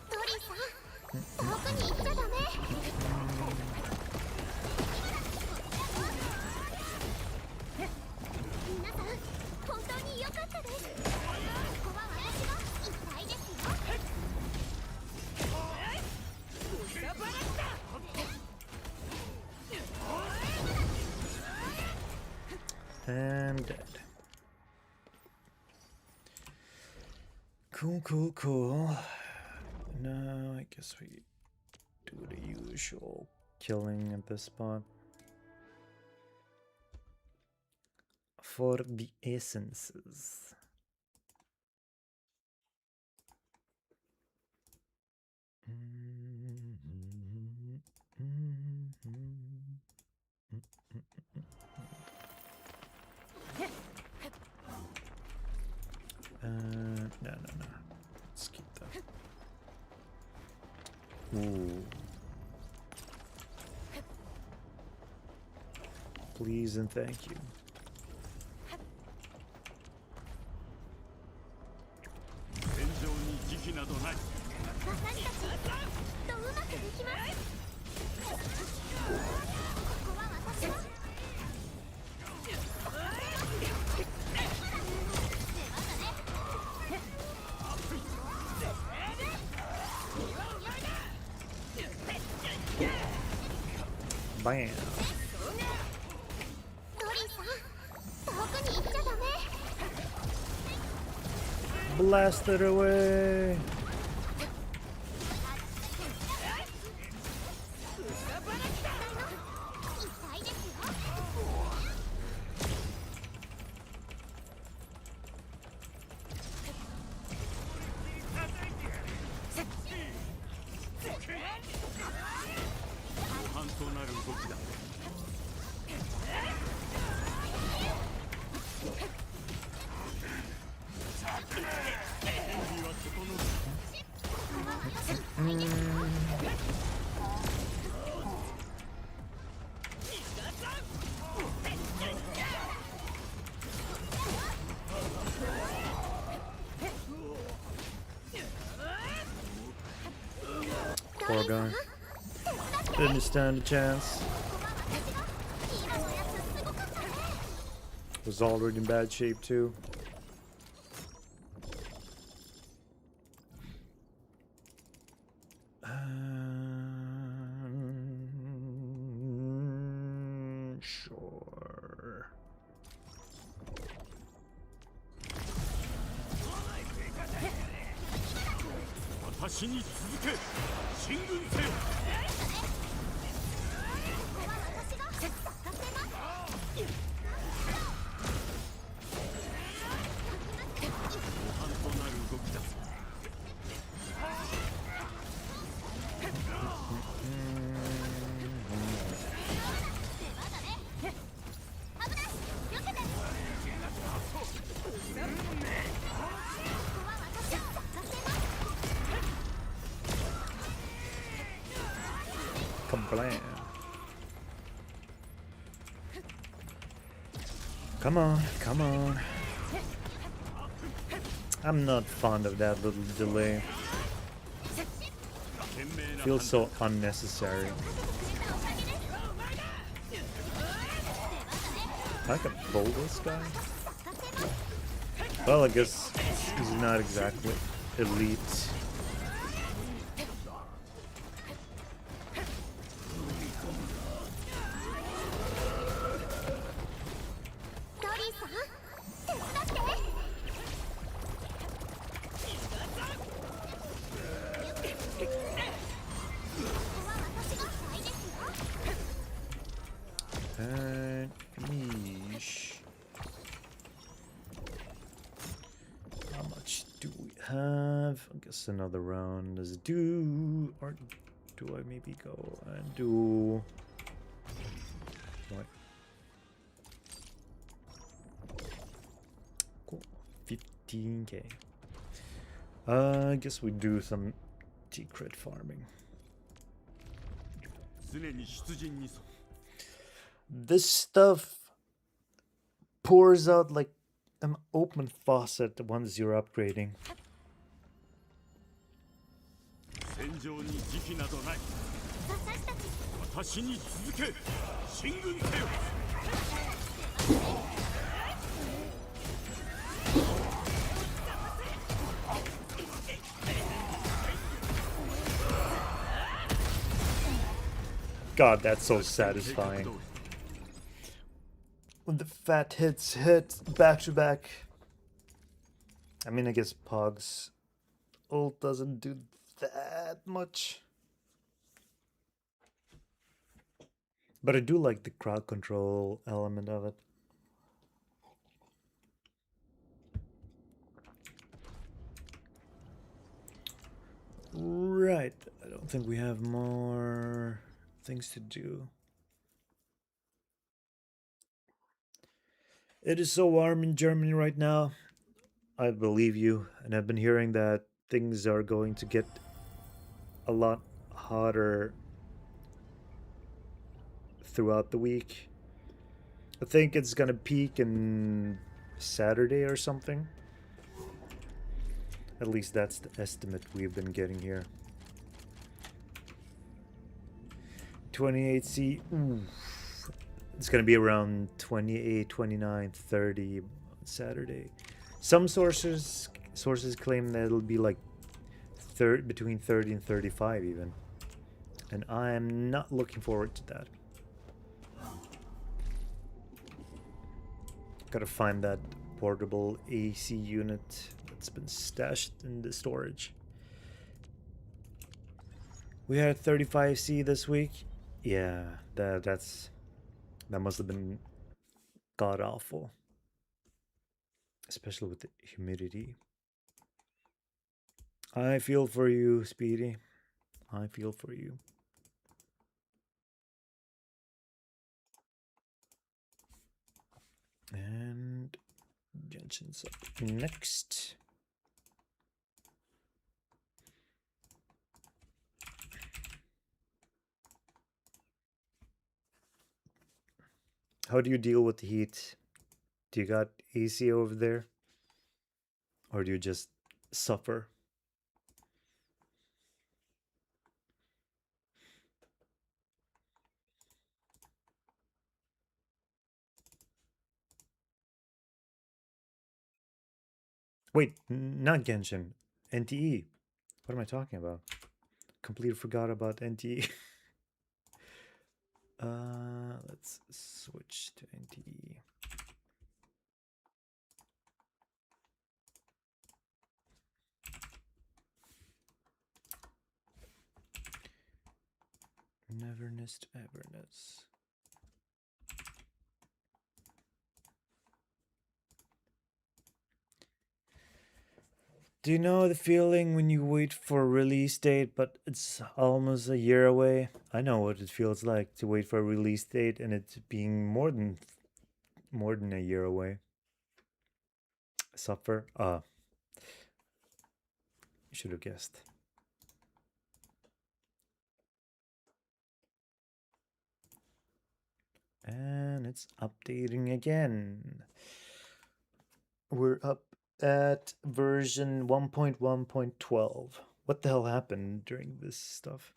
トリさん遠くに行っちゃダメ皆さん本当に良かったですここは私が一体ですよ And dead. Cool, cool, cool. Now I guess we do the usual killing at this spot. For the essences. No. Let's keep that. Ooh. Please and thank you. 私たちきっとうまくできますここは私が Bam. トリさん遠くに行っちゃダメ Blast it away. Poor guy. Didn't stand a chance. Was already in bad shape too. Sure. 私に続け進軍せよ Kablam. Come on, come on. I'm not fond of that little delay. Feels so unnecessary. I can pull this guy. Well, I guess he's not exactly elite. And yeesh. How much do we have? I guess another round is due. Or do I maybe go and do... What? Cool. 15k. I guess we do some T-crit farming. 常に出陣に This stuff pours out like an open faucet once you're upgrading. 戦場に時期などない私に続け進軍せよ God, that's so satisfying. When the fat hits hit back to back. I mean, I guess Pog's ult doesn't do that much. But I do like the crowd control element of it. Right. I don't think we have more things to do. It is so warm in Germany right now. I believe you, and I've been hearing that things are going to get a lot hotter throughout the week. I think it's gonna peak in Saturday or something. At least that's the estimate we've been getting here. 28C. Oof. It's gonna be around 28, 29, 30 on Saturday. Some sources claim that it'll be like between 30 and 35 even. And I am not looking forward to that. Gotta find that portable AC unit that's been stashed in the storage. We had 35C this week. Yeah, that must have been god awful. Especially with the humidity. I feel for you, Speedy. I feel for you. And Genshin's up next. How do you deal with the heat? Do you got AC over there? Or do you just suffer? Wait, not Genshin. NTE. What am I talking about? Completely forgot about NTE. Let's switch to NTE. Neverness to Everness. Do you know the feeling when you wait for a release date, but it's almost a year away? I know what it feels like to wait for a release date and it being more than a year away. Suffer? You should have guessed. And it's updating again. We're up at version 1.1.12. What the hell happened during this stuff?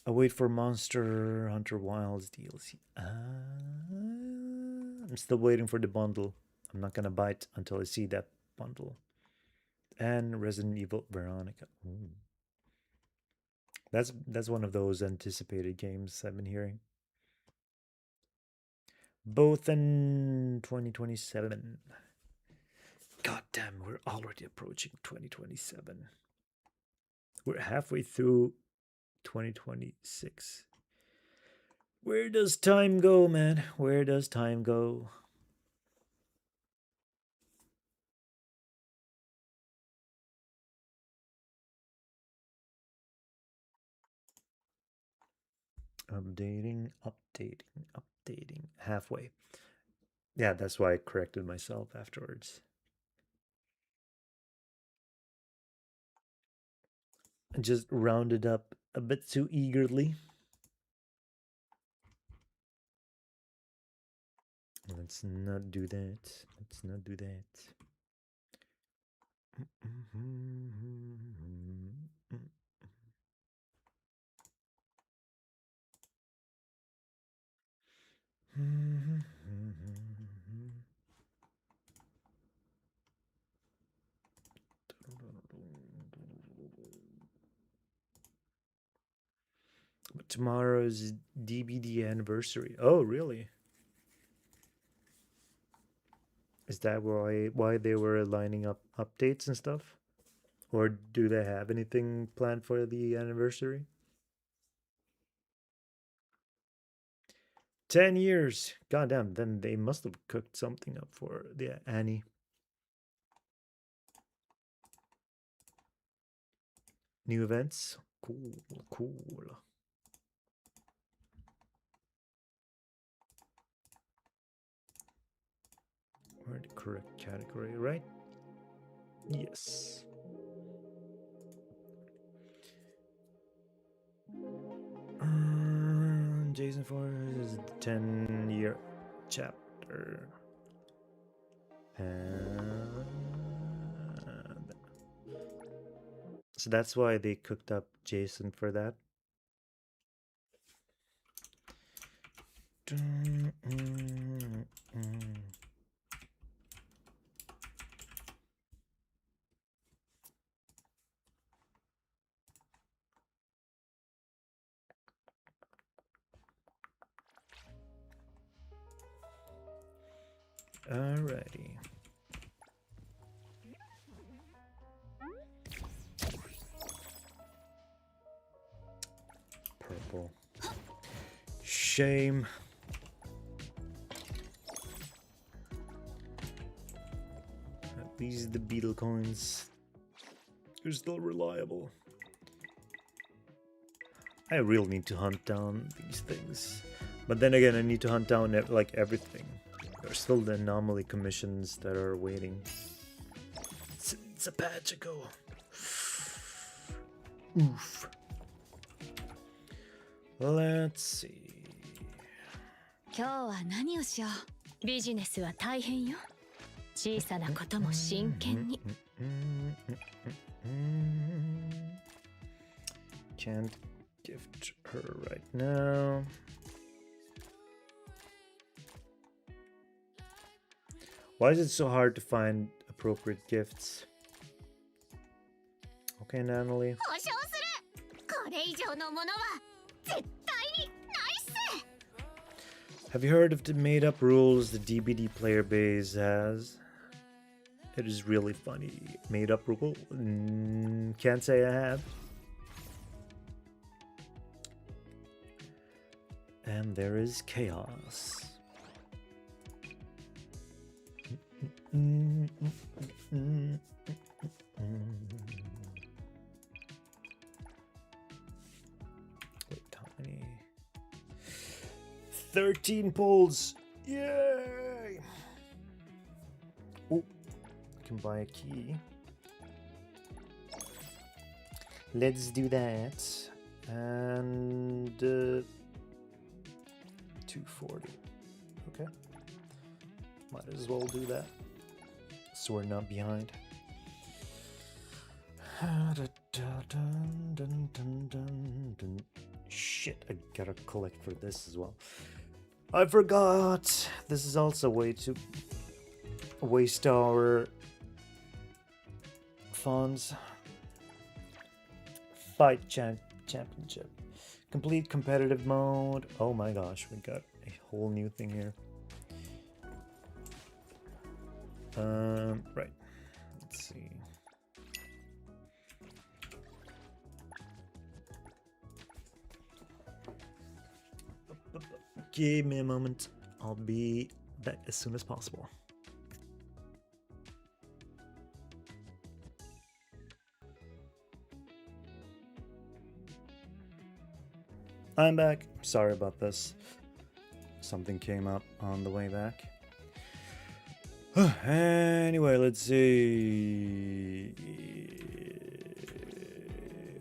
I wait for Monster Hunter Wilds DLC. I'm still waiting for the bundle. I'm not gonna buy it until I see that bundle. And Resident Evil Veronica. Ooh. That's one of those anticipated games I've been hearing. Both in 2027. God damn, we're already approaching 2027. We're halfway through 2026. Where does time go, man? Where does time go? Updating. Halfway. Yeah, that's why I corrected myself afterwards. I just rounded up a bit too eagerly. Let's not do that. Let's not do that. But tomorrow's DBD anniversary. Oh, really? Is that why they were lining up updates and stuff? Or do they have anything planned for the anniversary? 10 years. Goddamn, then they must have cooked something up for the Annie. New events. Cool, cool. We're in the correct category, right? Yes. Jason Forrest is the 10-year chapter. And so that's why they cooked up Jason for that. Alrighty. Purple. Shame. At least the beetle coins are still reliable. I really need to hunt down these things. But then again, I need to hunt down like everything. There's still the anomaly commissions that are waiting. It's a patch ago. Oof. Let's see. 今日は何をしよう。ビジネスは大変よ。小さなことも真剣に。Can't gift her right now. Why is it so hard to find appropriate gifts? Okay, Natalie. 保証する。これ以上のものは絶対にないっす。Have you heard of the made-up rules the DBD player base has? It is really funny. Made-up rule? Can't say I have. And there is chaos. Wait, how many? 13 polls! Yay! Oh, I can buy a key. Let's do that. And 240. Okay. Might as well do that. So we're not behind. Shit, I gotta collect for this as well. I forgot! This is also a way to waste our funds. Fight championship. Complete competitive mode. Oh my gosh, we got a whole new thing here. Right. Let's see. Give me a moment. I'll be back as soon as possible. I'm back. Sorry about this. Something came up on the way back. Anyway, let's see.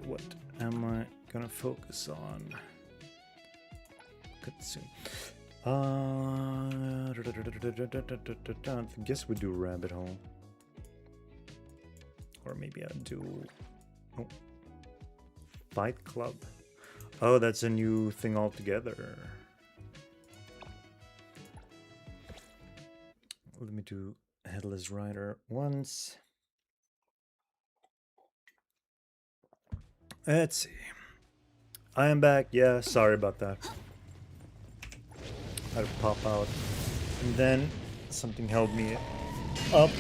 What am I gonna focus on? Soon. I guess we do rabbit hole, or maybe I'd do fight club. Oh, that's a new thing altogether. Let me do headless rider once. Let's see. I am back. Yeah, sorry about that. I had to pop out, and then something held me up.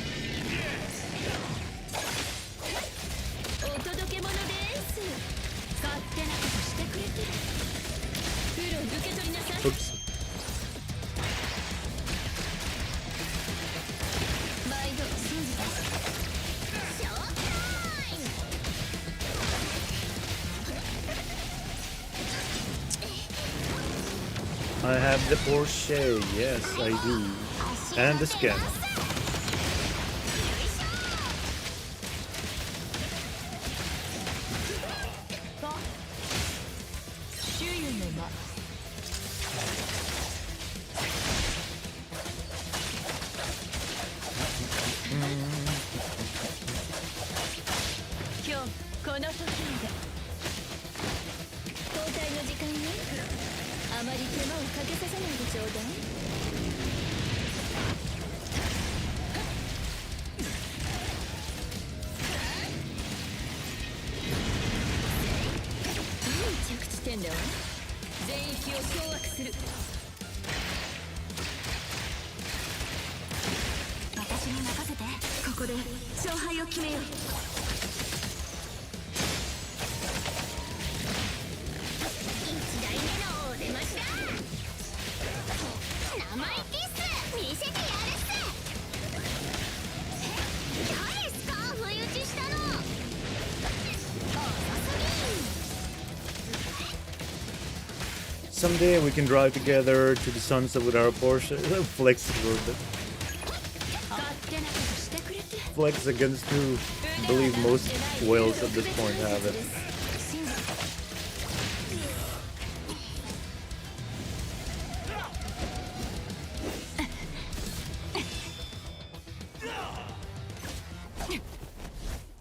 Oops. I have the Porsche, yes I do, and the skin. Someday we can drive together to the sunset with our Porsche. Flex a little bit. Flex against who? I believe most whales at this point have it.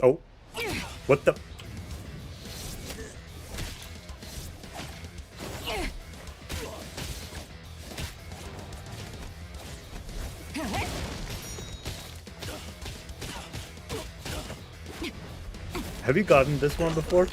Oh, what the? Have you gotten this one before?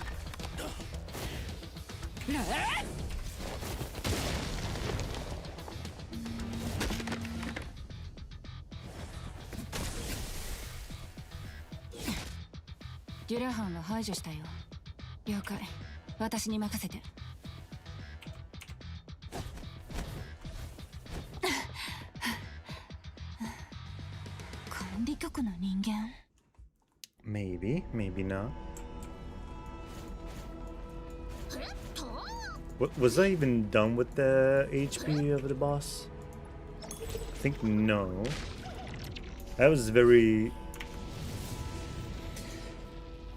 Maybe, maybe not. What, was I even done with the HP of the boss? I think no. That was very...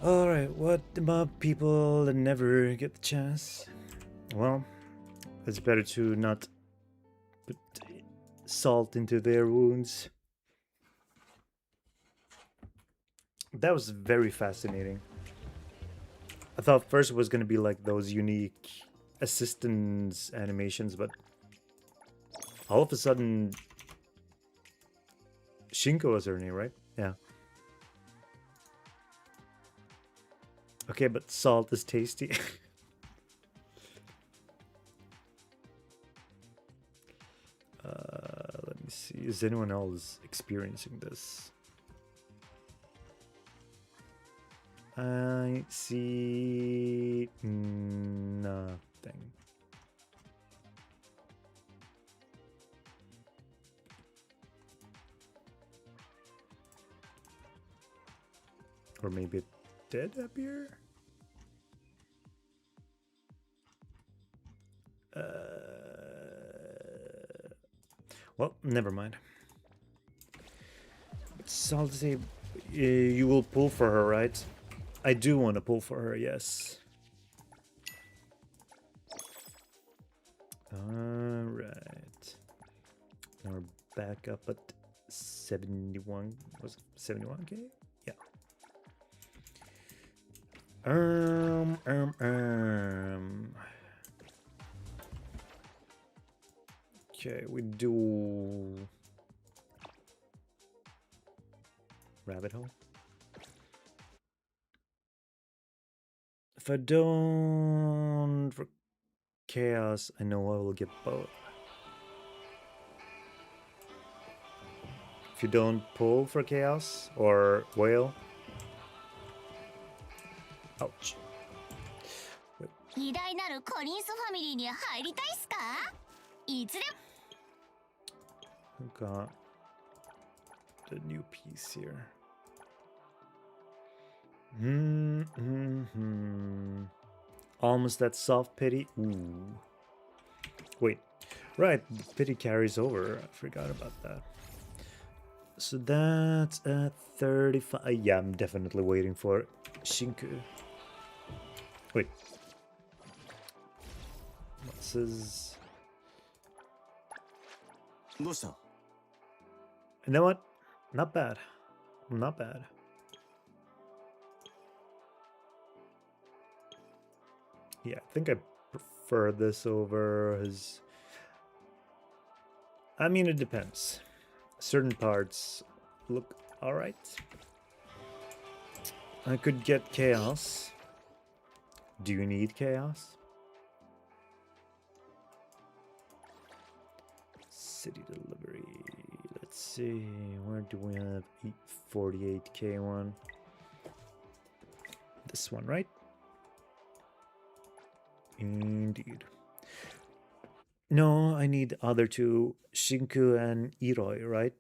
Alright, what about people that never get the chance? Well, it's better to not put salt into their wounds. That was very fascinating. I thought first it was going to be like those unique assistance animations, but all of a sudden Shinko was her name, right? Yeah. Okay, but salt is tasty. Let me see. Is anyone else experiencing this? I see nothing. Or maybe it did appear? Well, never mind. So I'll say you will pull for her, right? I do want to pull for her, yes. Alright. Now we're back up at 71. Was it 71k? Yeah. Okay, we do rabbit hole. If I don't for chaos, I know I will get both. If you don't pull for chaos or whale. Ouch. 偉大なるコリンスファミリーに入りたいっすか？いつでも Got the new piece here. Almost that soft pity. Ooh. Wait. Right, the pity carries over. I forgot about that. So that's at 35. Yeah, I'm definitely waiting for Shinku. Wait. What's his... You know what? Not bad. Not bad. Yeah, I think I prefer this over his... I mean, it depends. Certain parts look alright. I could get chaos. Do you need chaos? City delivery. Let's see. Where do we have 48k one? This one, right? Indeed. No, I need the other two, Shinku and Iroi, right?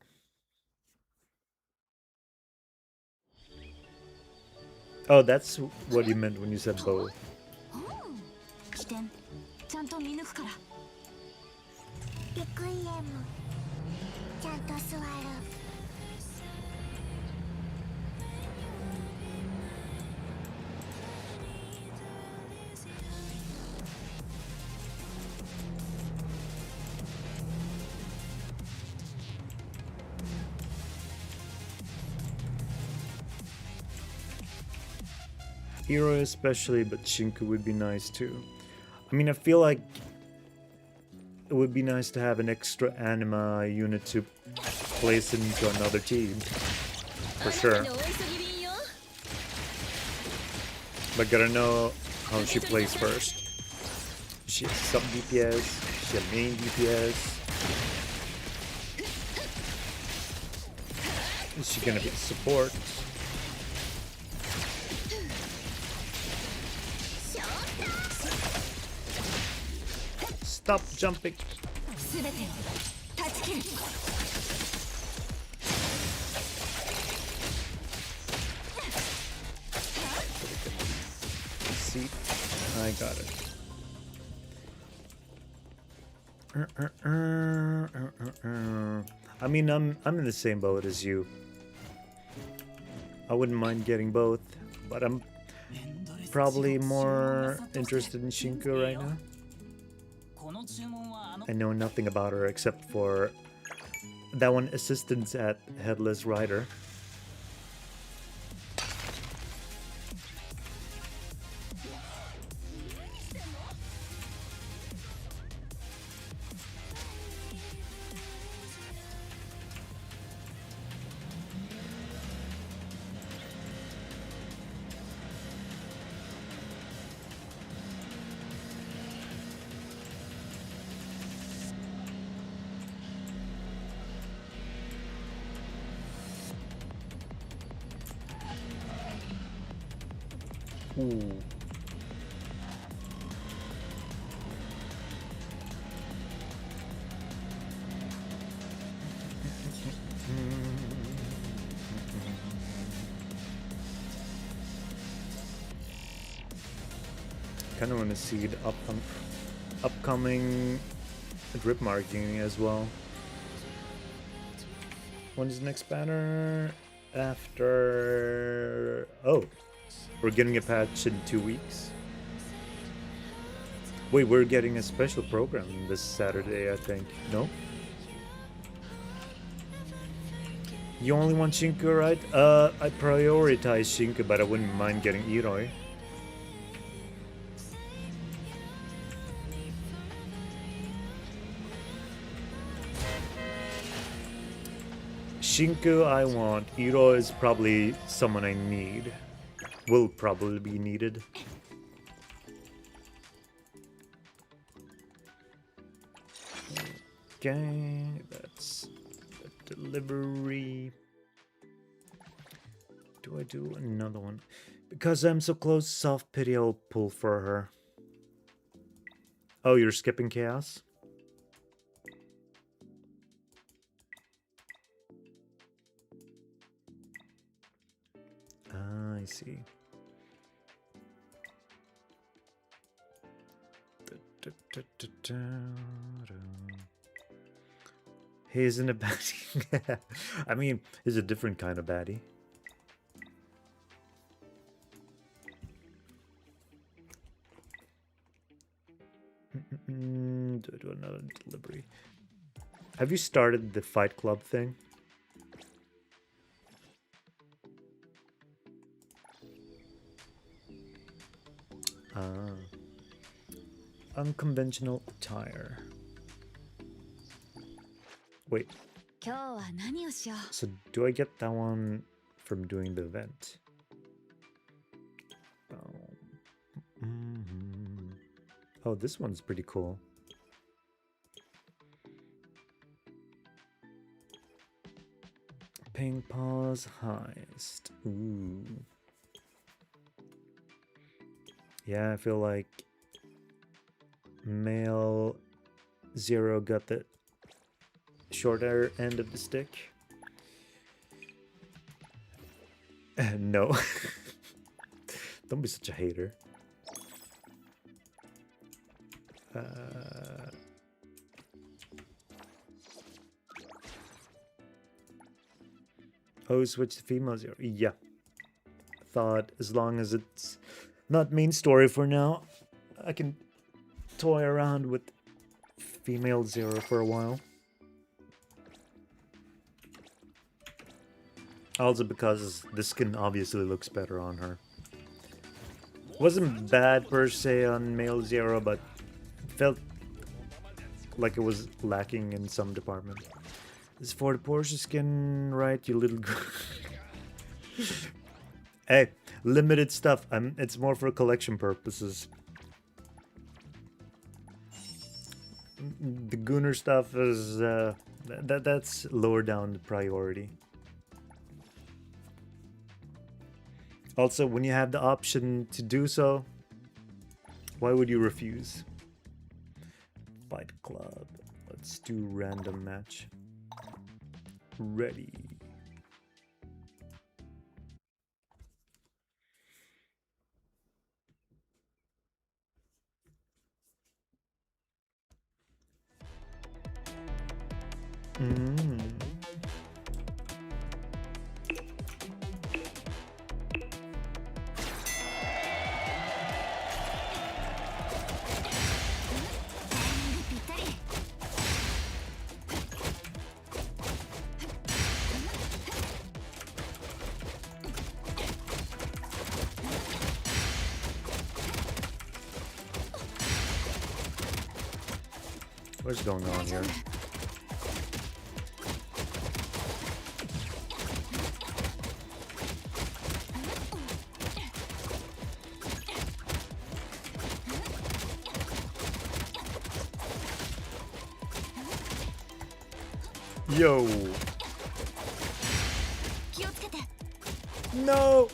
Oh, that's what you meant when you said both. 起点ちゃんと見抜くからリクイエムちゃんと座る Hero especially, but Shinku would be nice too. I mean, I feel like it would be nice to have an extra anima unit to place into another team. For sure. But gotta know how she plays first. She has some DPS, she has main DPS. Is she gonna be support? Stop jumping. See, I got it. I mean, I'm in the same boat as you. I wouldn't mind getting both, but I'm probably more interested in Shinku right now. I know nothing about her except for that one assistance at Headless Rider. Ooh. Kind of want to see the upcoming drip marking as well. When is the next banner? After... Oh, we're getting a patch in 2 weeks. Wait, we're getting a special program this Saturday, I think. No? You only want Shinku, right? I prioritize Shinku, but I wouldn't mind getting Iroi. Shinku I want. Iroi is probably someone I need. Will probably be needed. Okay, that's the delivery. Do I do another one? Because I'm so close, soft pity, I'll pull for her. Oh, you're skipping chaos? Ah, I see. He isn't a baddie. I mean, he's a different kind of baddie. Do another delivery. Have you started the Fight Club thing? Ah. Unconventional attire. Wait. So do I get that one from doing the event? Oh, this one's pretty cool. Ping Paw's Heist. Ooh. Yeah, I feel like male Zero got the shorter end of the stick. No. Don't be such a hater. Oh, switch to female Zero. Yeah. Thought as long as it's not main story for now, I can toy around with female Zero for a while. Also because the skin obviously looks better on her. Wasn't bad per se on male Zero, but felt like it was lacking in some department. Is for the Porsche skin, right, you little Hey, limited stuff. It's more for collection purposes. The Gunner stuff is that's lower down the priority. Also, when you have the option to do so, why would you refuse? Fight Club. Let's do random match. Ready. What's going on here? Yo! No!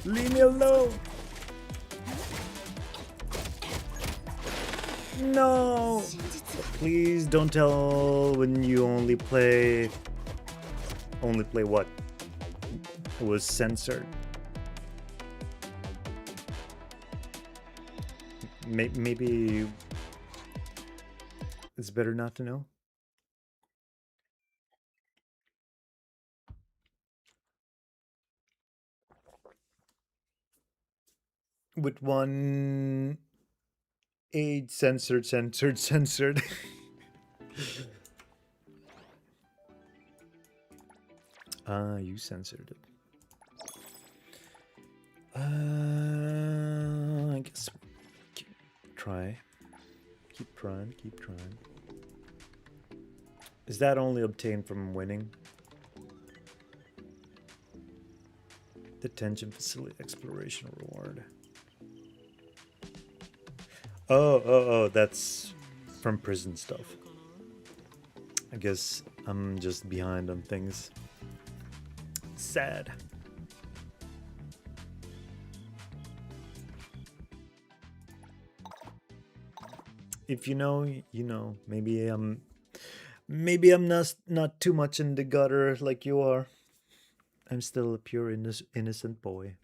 Leave me alone. No. Please don't tell when you only play what was censored. Maybe it's better not to know. With one age censored. You censored it. I guess keep trying. Is that only obtained from winning? Detention facility exploration reward. Oh, that's from prison stuff. I guess I'm just behind on things. Sad. If you know, you know. Maybe I'm not too much in the gutter like you are. I'm still a pure innocent boy.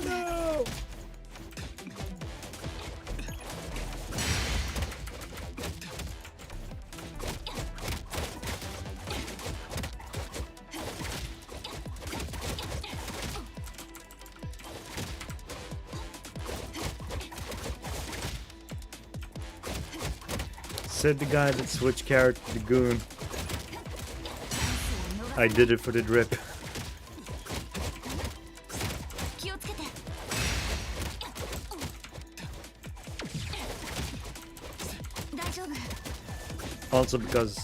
No! Said the guy that switched character to Goon. I did it for the drip. Also because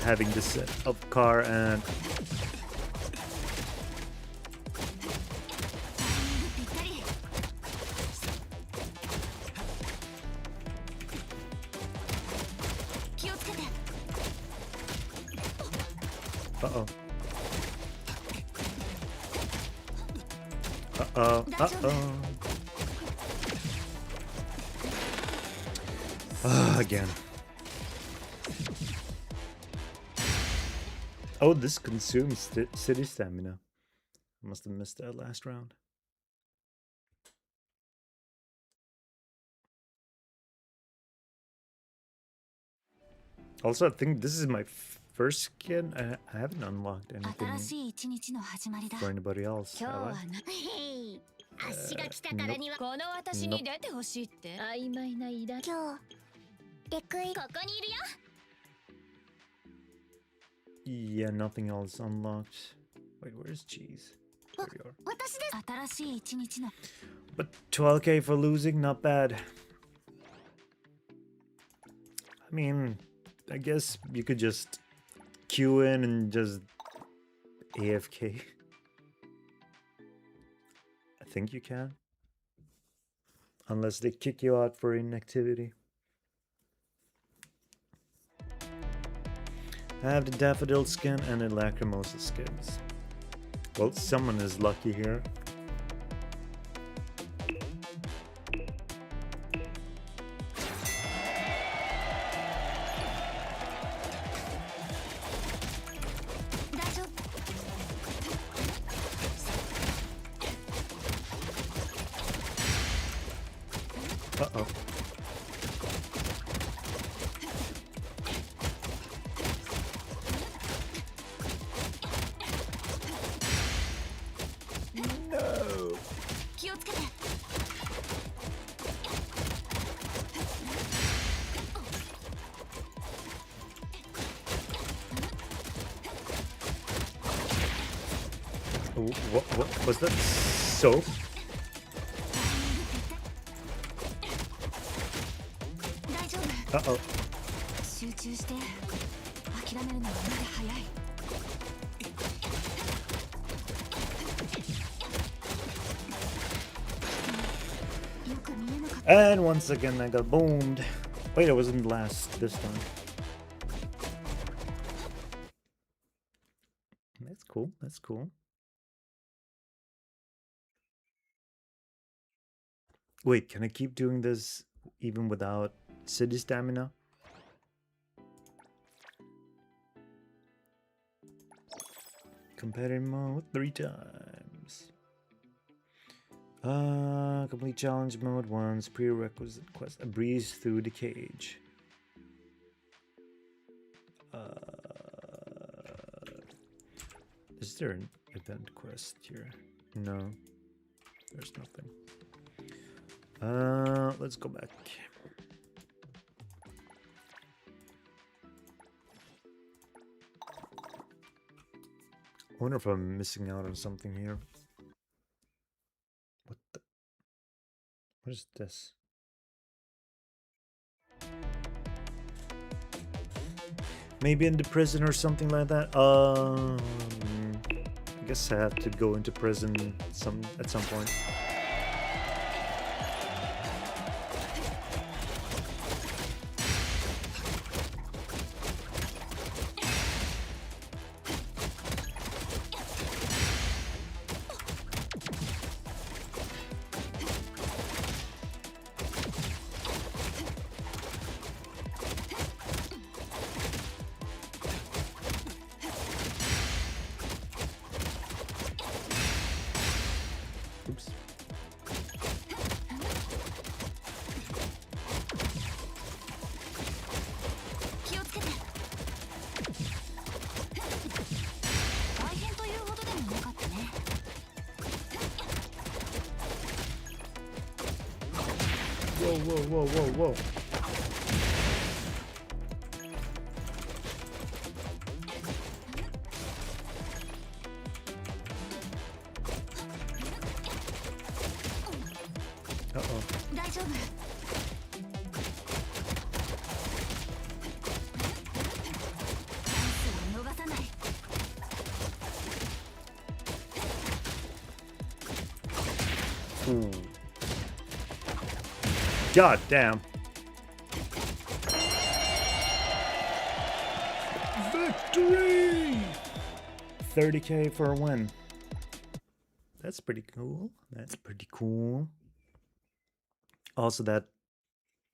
having this set of car and uh-oh. Again. Oh, this consumes city stamina. Must have missed that last round. Also, I think this is my first skin. I haven't unlocked anything for anybody else, have I? 足が来たからにはこの私に出てほしいって曖昧な依頼今日レクイここにいるよ Yeah, nothing else unlocked. Wait, where's cheese? There you are. 私です新しい一日の But 12k for losing, not bad. I mean, I guess you could just queue in and just AFK. I think you can. Unless they kick you out for inactivity. I have the Daffodil skin and the Lacrimosa skins. Well, someone is lucky here. Uh-oh. No. What was that? Soap? Uh-oh. 集中して諦めるのはまだ早い And once again I got boomed. Wait, I wasn't last this time. That's cool, that's cool. Wait, can I keep doing this even without city stamina? Competitive mode 3 times. Complete challenge mode once. Prerequisite quest. A breeze through the cage. Is there an event quest here? No. There's nothing. Let's go back. I wonder if I'm missing out on something here. What the? What is this? Maybe in the prison or something like that. I guess I have to go into prison at some point. Oops. Whoa, whoa, whoa, whoa, whoa. Uh-oh. Ooh. God damn. Victory! 30k for a win. That's pretty cool. That's pretty cool. Also, that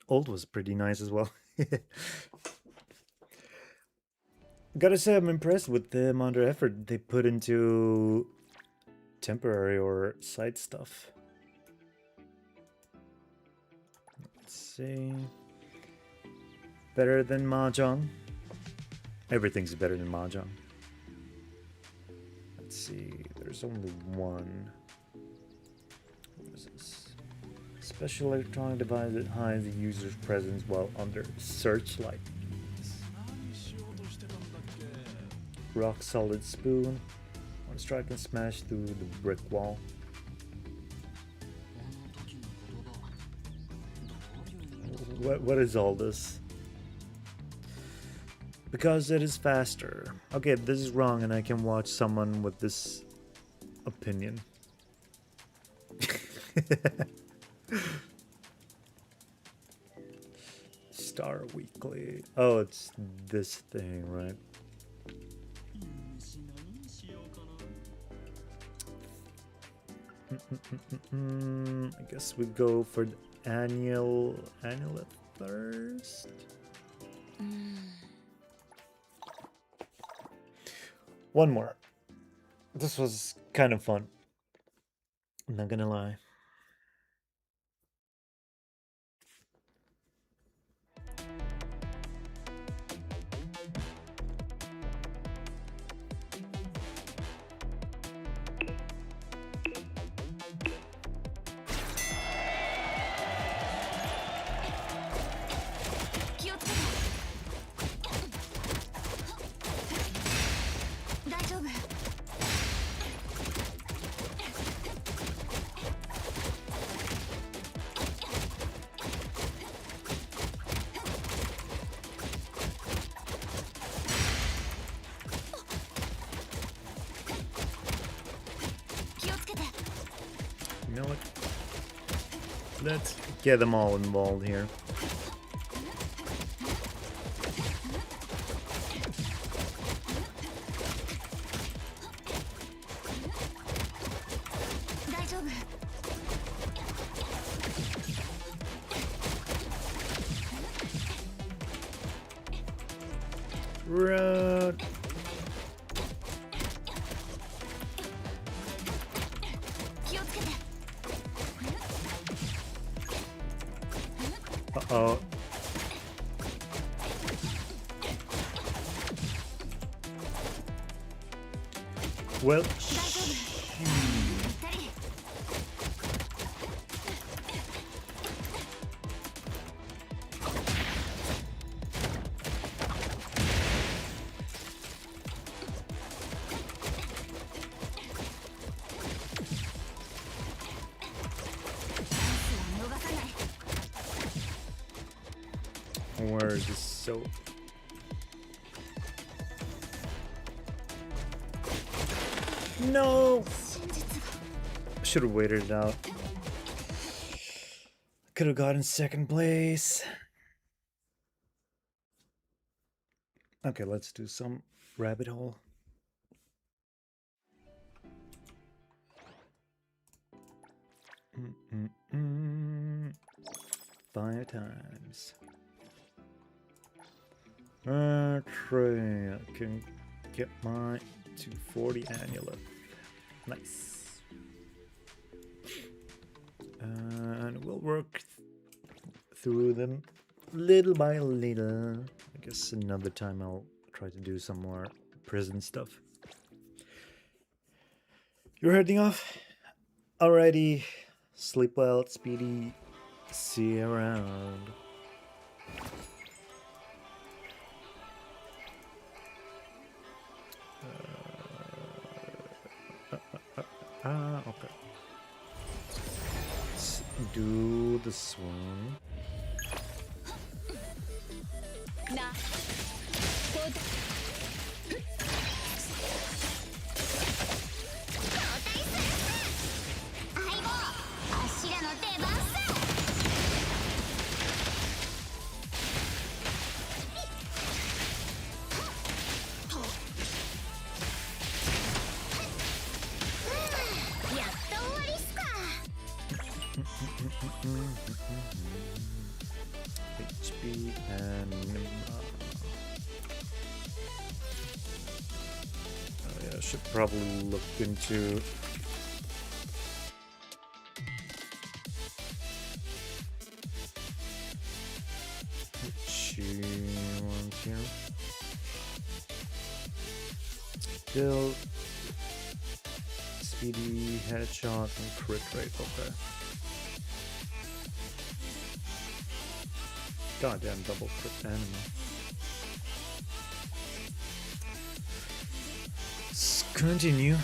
ult was pretty nice as well. Gotta say, I'm impressed with the amount of effort they put into temporary or side stuff. Let's see. Better than Mahjong. Everything's better than Mahjong. Let's see. There's only one. What is this? Special electronic device that hides the user's presence while under searchlight. Rock solid spoon. One strike and smash through the brick wall. What is all this? Because it is faster. Okay, this is wrong and I can watch someone with this opinion. Star Weekly. Oh, it's this thing, right? I guess we go for the annual at first. One more. This was kind of fun. I'm not gonna lie. Let's get them all involved here. Run. Uh-oh. Well, where is this so? No! Should have waited it out. Could have gotten second place. Okay, let's do some rabbit hole. Five times. Try. I can get my 240 annular. Nice. And we'll work through them little by little. I guess another time I'll try to do some more prison stuff. You're heading off? Alrighty. Sleep well, Speedy. See you around. Okay. Let's do the swing. HP and yeah, I should probably look into which ones here. Build, speedy, headshot, and crit rate. Okay. Goddamn double crit animal. Let's continue.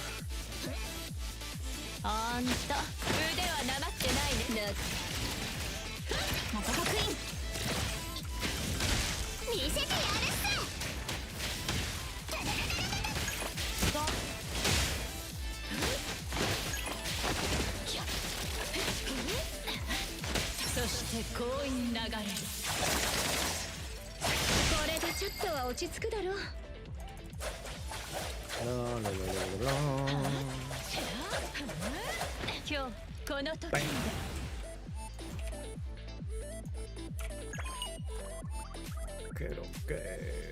Okay.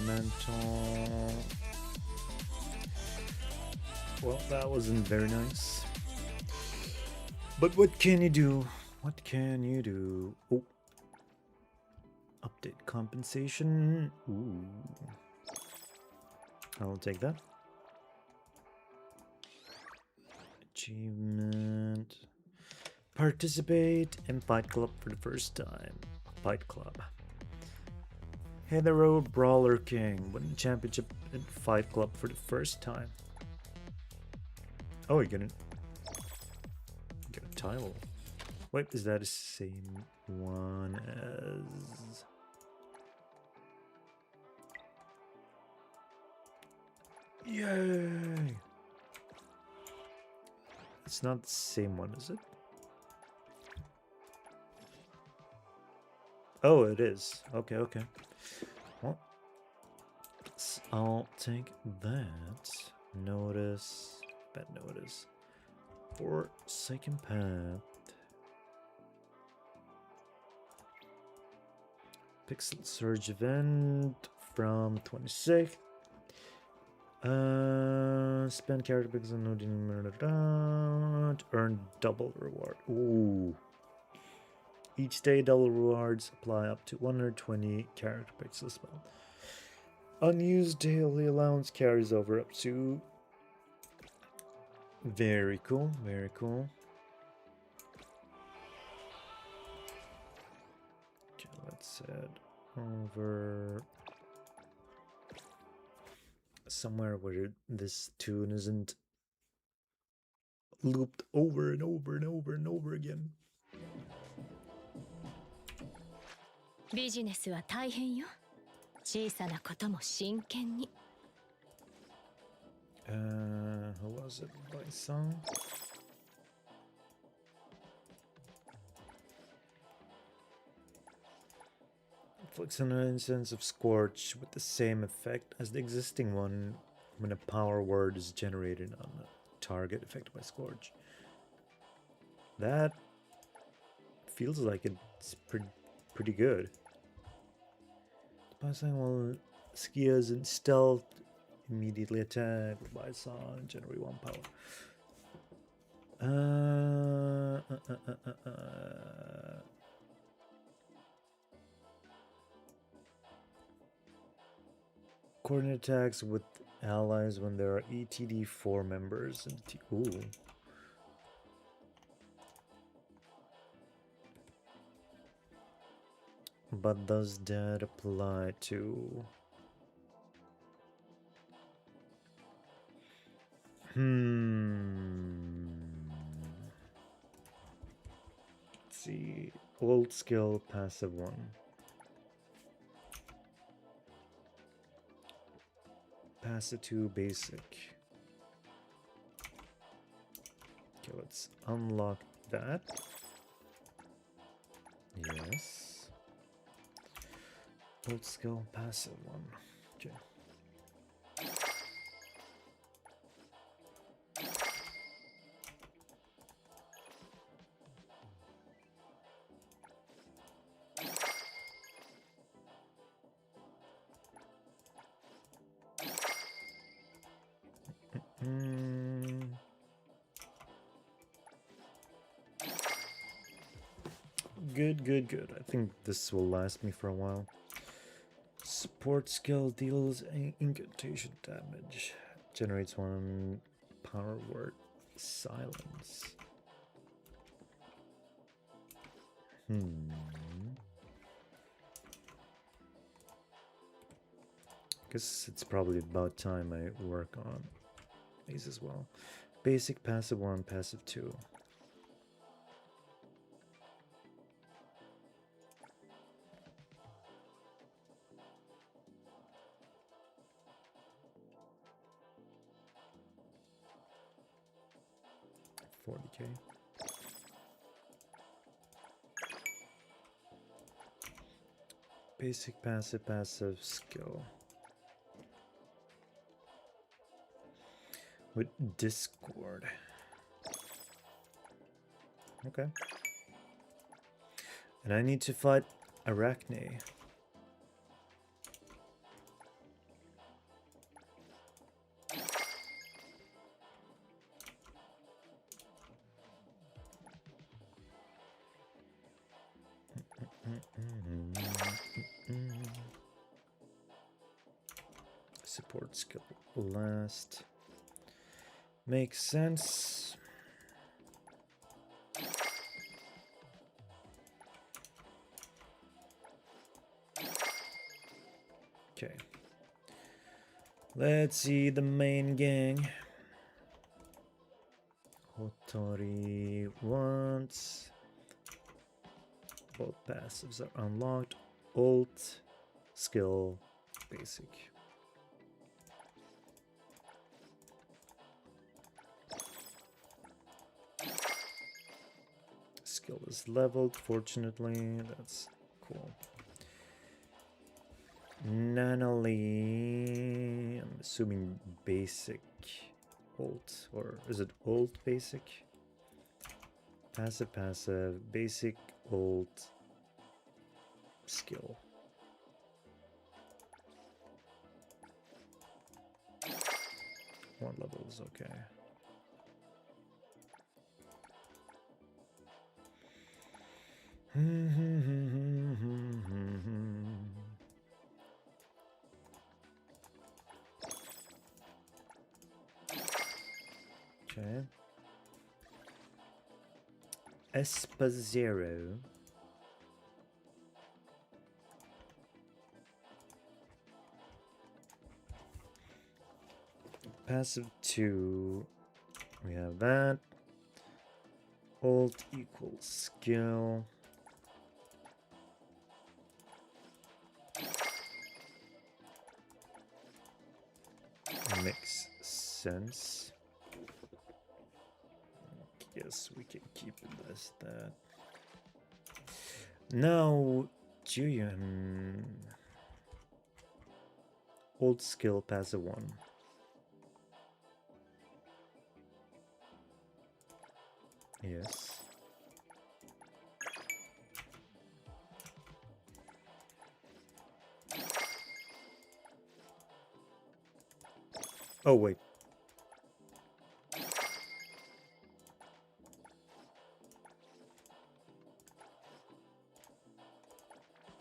Mental. Well, that wasn't very nice. But what can you do? What can you do? Oh. Update compensation. Ooh. I'll take that. Achievement. Participate in Fight Club for the first time. Fight Club. Hit the road, Brawler King. Win the championship in Fight Club for the first time. Oh, you get a title. Wait, is that the same one as... Yay! It's not the same one, is it? Oh, it is. Okay, okay. Well, I'll take that. Notice. Bad notice. Or second path. Pixel Surge event from 26th. Spend character pixel earn double reward. Ooh. Each day double rewards apply up to 120 character pixels spent. Unused daily allowance carries over up to. Very cool, very cool. Okay, let's head over somewhere where this tune isn't looped over and over and over and over again. ビジネスは大変よ。小さなことも真剣に。Who was it by song? Inflicts an instance of Scorch with the same effect as the existing one when a power word is generated on a target affected by Scorch. That feels like it's pretty good. By saying, well, Skias in stealth, immediately attack with Bison, generate 1 power. Coordinate attacks with allies when there are ETD4 members in the ooh. But does that apply to... Let's see. Old skill, passive 1. Passive 2, basic. Okay, let's unlock that. Yes. Old skill, passive 1. Okay. Good. I think this will last me for a while. Support skill deals incantation damage. Generates 1 power word. Silence. Guess it's probably about time I work on these as well. Basic, passive 1, passive 2. $40K. Basic, passive skill. With Discord. Okay. And I need to fight Arachne. Support skill last. Makes sense. Okay. Let's see the main gang. Hotori wants. Both passives are unlocked. Ult, skill, basic. skill is leveled, fortunately. That's cool. Nanali, I'm assuming basic ult, or is it ult basic? Passive, passive, basic, ult, skill. One level is okay. Okay. Espazero. Passive 2. We have that. Ult equals skill. Makes sense. Yes, we can keep it as that. Now, Julian. Old skill, passive 1. Yes. Oh, wait. How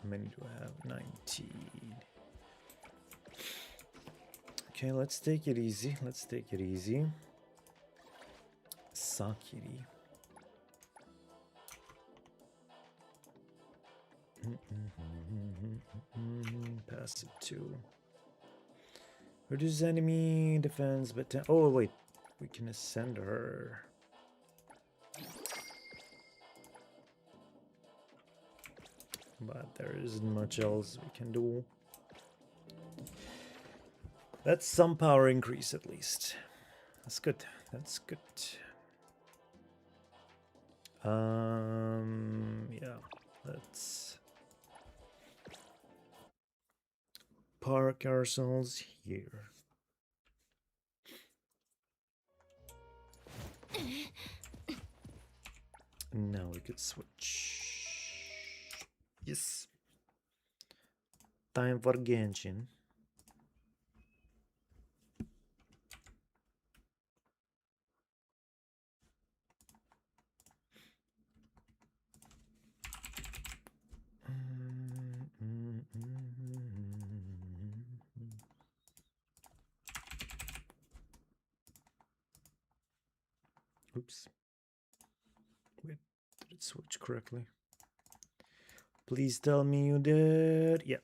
many do I have? 19. Okay, let's take it easy. Let's take it easy. Sakiri. Passive 2. Reduce enemy defense, but oh wait, we can ascend her. But there isn't much else we can do. That's some power increase at least. That's good. That's good. Yeah, let's park ourselves here. Now we could switch. Yes. Time for Genshin. Oops. Wait, did it switch correctly? Please tell me you did. Yeah.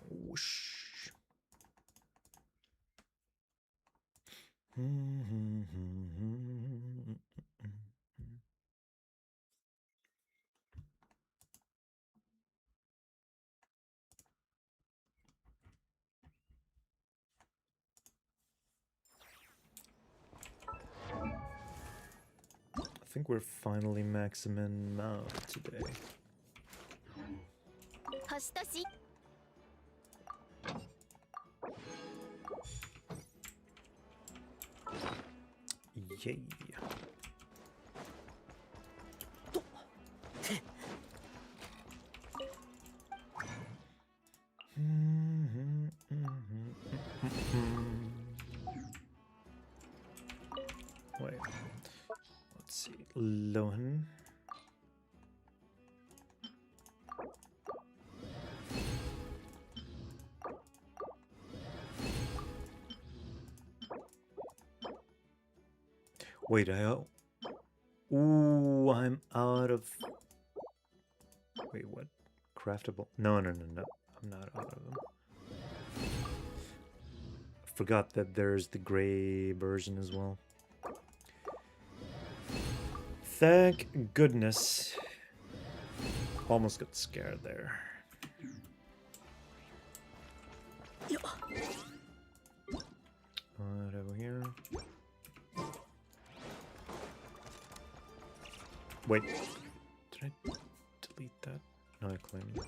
Whoosh. I think we're finally maximum out today. Yay. Wait. Let's see. Lohan. Wait, ooh, I'm out of... Wait, what? Craftable? No. I'm not out of them. I forgot that there's the gray version as well. Thank goodness. Almost got scared there. Right over here. Wait, did I delete that? No, I claimed it.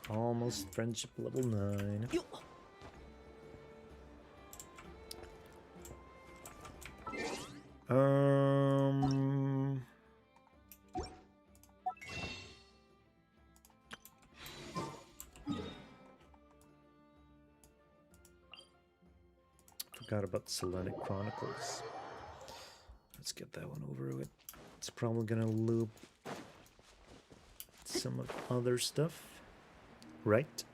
Almost friendship level 9. Forgot about Selenic Chronicles. Let's get that one over with. It's probably gonna loop some of other stuff, right?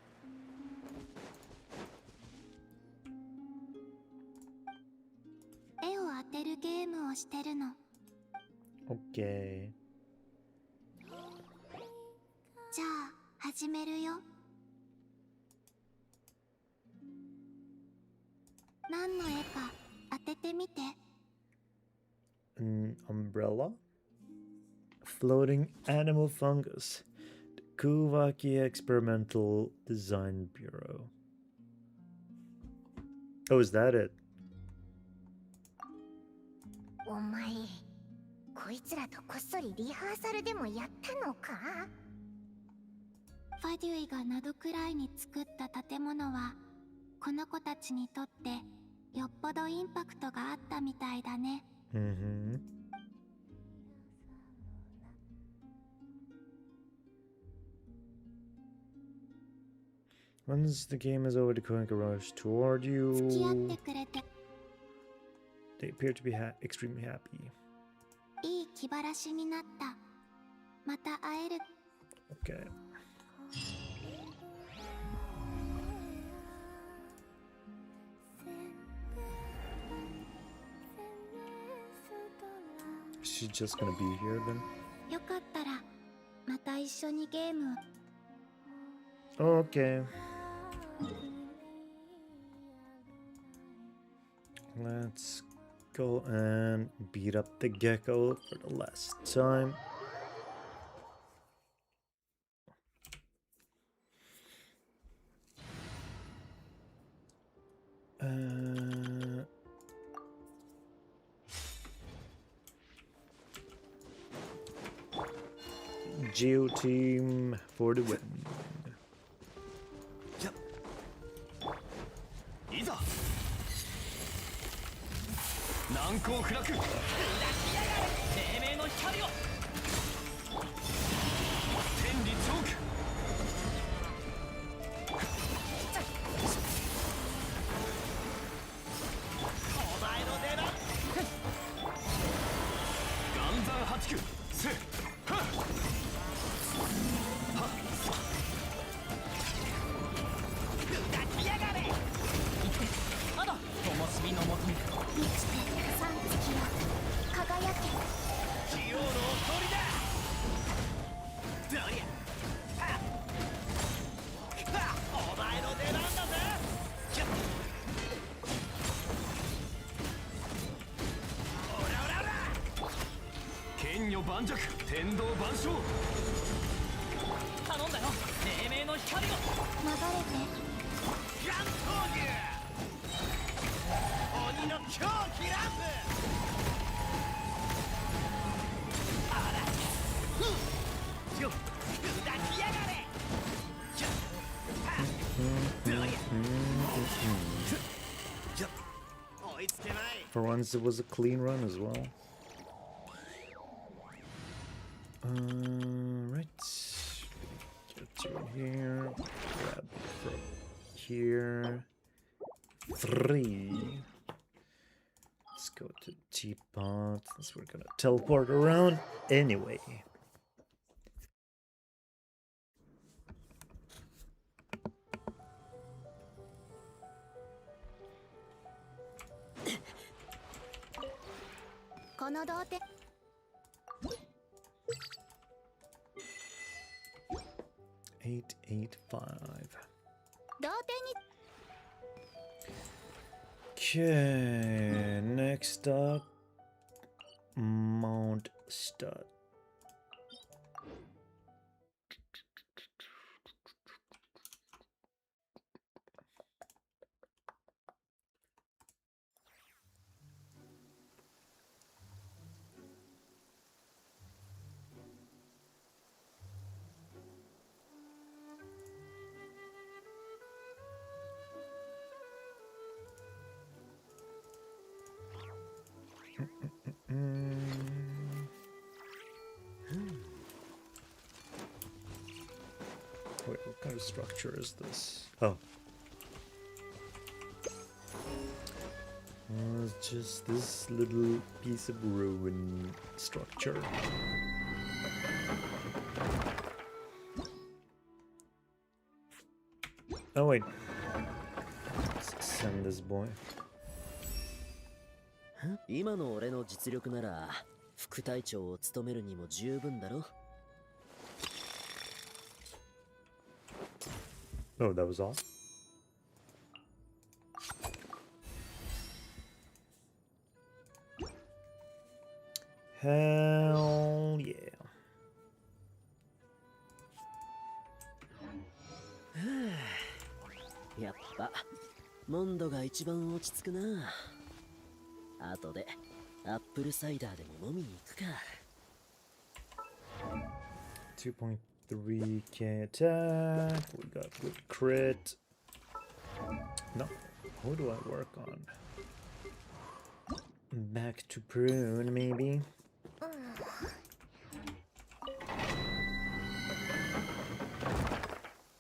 Okay. じゃあ始めるよ。何の絵か当ててみて。 An umbrella? Floating animal fungus. The Kuvaki Experimental Design Bureau. Oh, is that it? お前、こいつらとこっそりリハーサルでもやったのか？ファデュイがナドくらいに作った建物は、この子たちにとってよっぽどインパクトがあったみたいだね。Mm-hmm. Once the game is over, the Koenka rush toward 付き合って you. くれて They appear to be extremely happy. いい気晴らしになった。また会える。 Okay. She's just gonna be here then? よかったらまた一緒にゲームを。 Okay. Let's go and beat up the gecko for the last time. Geo team for the win. いざ難攻不落てめえの光を天理チョークお前の出番岩山八九せっはっ灯火のもとに満ちて三月よ輝け。器用の誇りだどりゃはっお前の出番だぜオラオラオラ剣女盤石天道万象頼んだよ黎明の光を流れて乱闘牛鬼の狂気乱舞あらふっ砕きやがれ For once, it was a clean run as well. Right. Get you in here. Grab from here. 3. Let's go to teapot since we're gonna teleport around anyway. Eight. 885. 同点に Okay, next up, Mount Stud. Wait, what kind of structure is this? Oh. It's just this little piece of ruin structure. Oh wait. Let's send this boy. 今の俺の実力なら副隊長を務めるにも十分だろ。 Oh, that was all? Hell yeah. やっぱモンドが一番落ち着くな。後でアップルサイダーでも飲みに行くか。 2.3k attack. We got good crit. No. Who do I work on? Back to prune, maybe?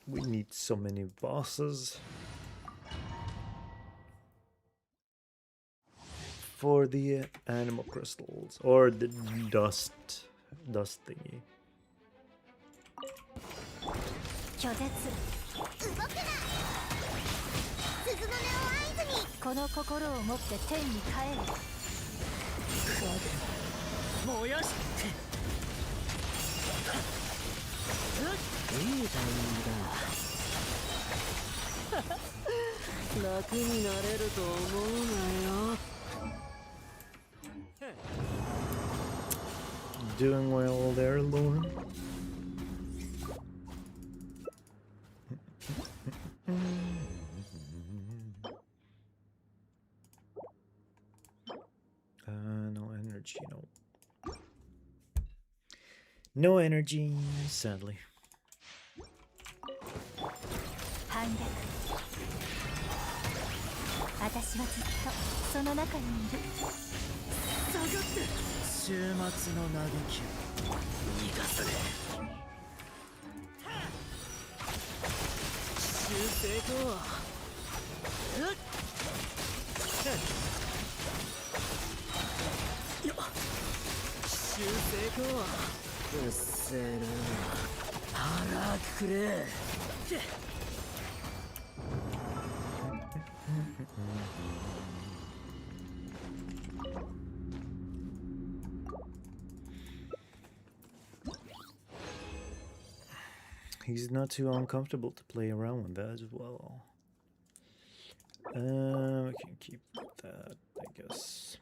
We need so many bosses. For the animal crystals. Or the dust thingy. 拒絶動くな鈴の音を合図にこの心を持って天に帰る燃やしいいタイミングだ。楽になれると思うなよ。 Doing well there, Lauren. No energy, no. No energy, sadly. 反逆私はずっとその中にいる下がって週末の嘆きを逃がされ修正と修正とうっせえな腹くれ He's not too uncomfortable to play around with that as well. We can keep that, I guess.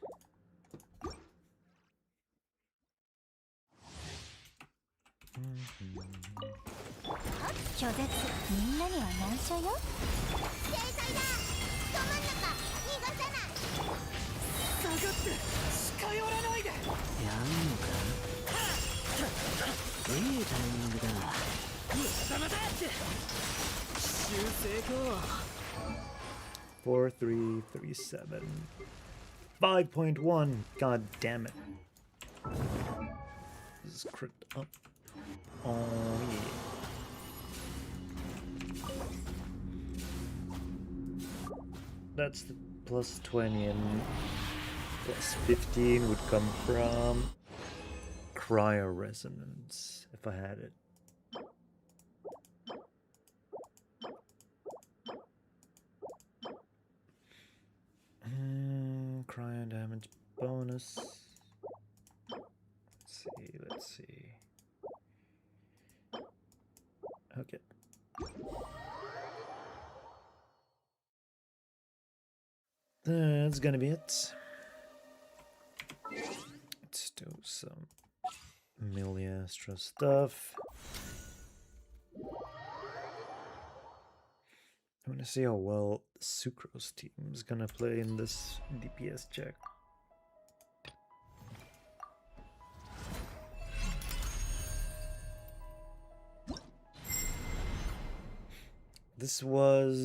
Four, 3, 3, 7. 5.1. God damn it. This is crit up. Oh yeah. That's the plus 20 and plus 15 would come from cryo resonance if I had it. Cryo damage bonus. Let's see. Okay. That's gonna be it. Let's do some Miliastra stuff. I want to see how well Sucrose team is gonna play in this DPS check. This was...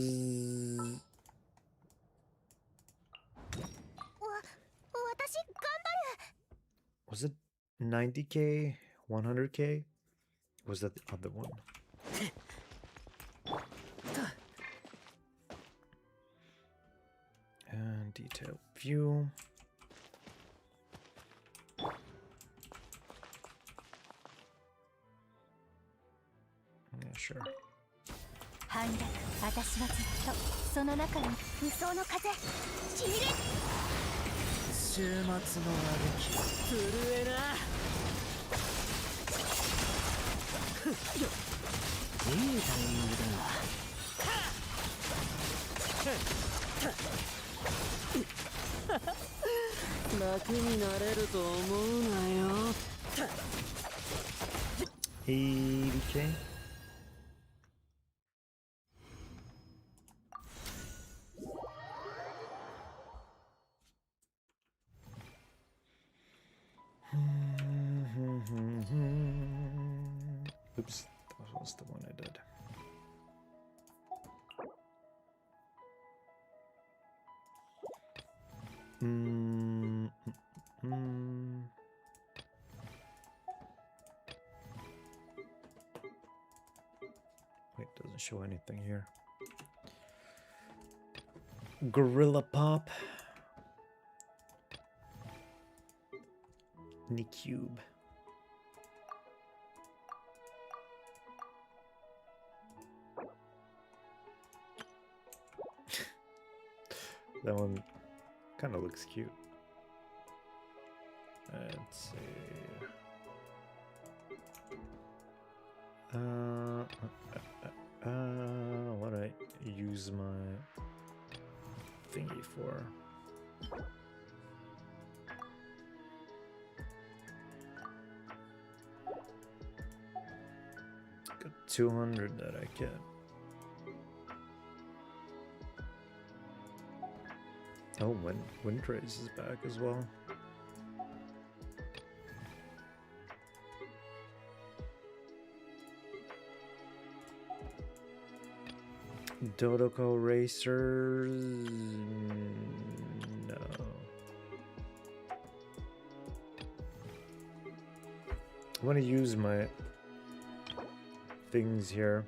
Was it 90k? 100k? Was that the other one? And detailed view. Yeah, sure. 反逆、私はずっとその中に無双の風ちぎれ週末の歩き震えな。いいタイミングだ。楽になれると思うなよ。80k? Oops, that was the one I did. Wait, doesn't show anything here. Gorilla Pop. Cube. That one kind of looks cute. Let's see. What do I use my thingy for? Got 200 that I get. Oh, Wind Trace is back as well. Dodoko Racers. No. I want to use my things here.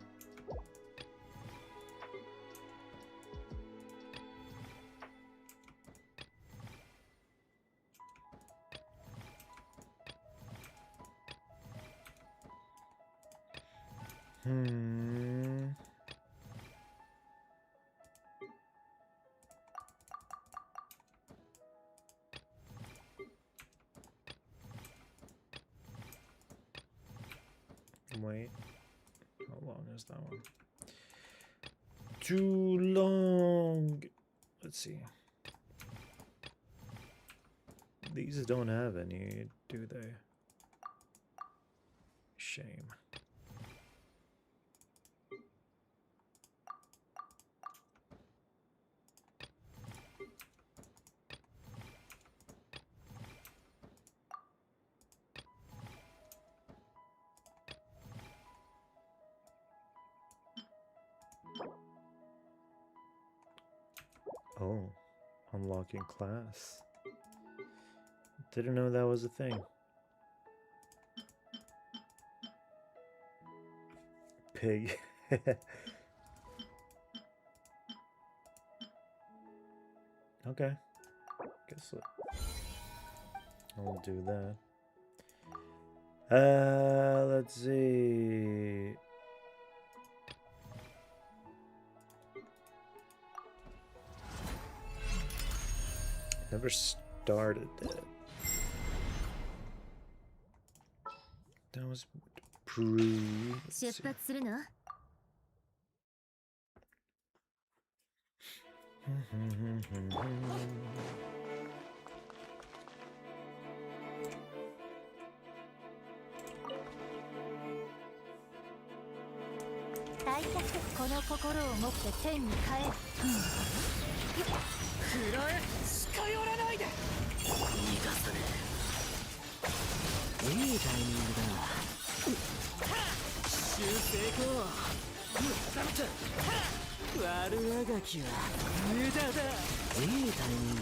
Wait, how long is that one? Too long. Let's see. These don't have any, do they? Shame. Oh, unlocking class. Didn't know that was a thing. Pig. Okay. Guess I'll do that. Let's see. Never started that. That was prove. 出発するの大脚この心を持って天に帰る。くらえ近寄らないで。逃がさねえ。いいタイミングだ。修正行。悪あがきは無駄だ。いいタイミング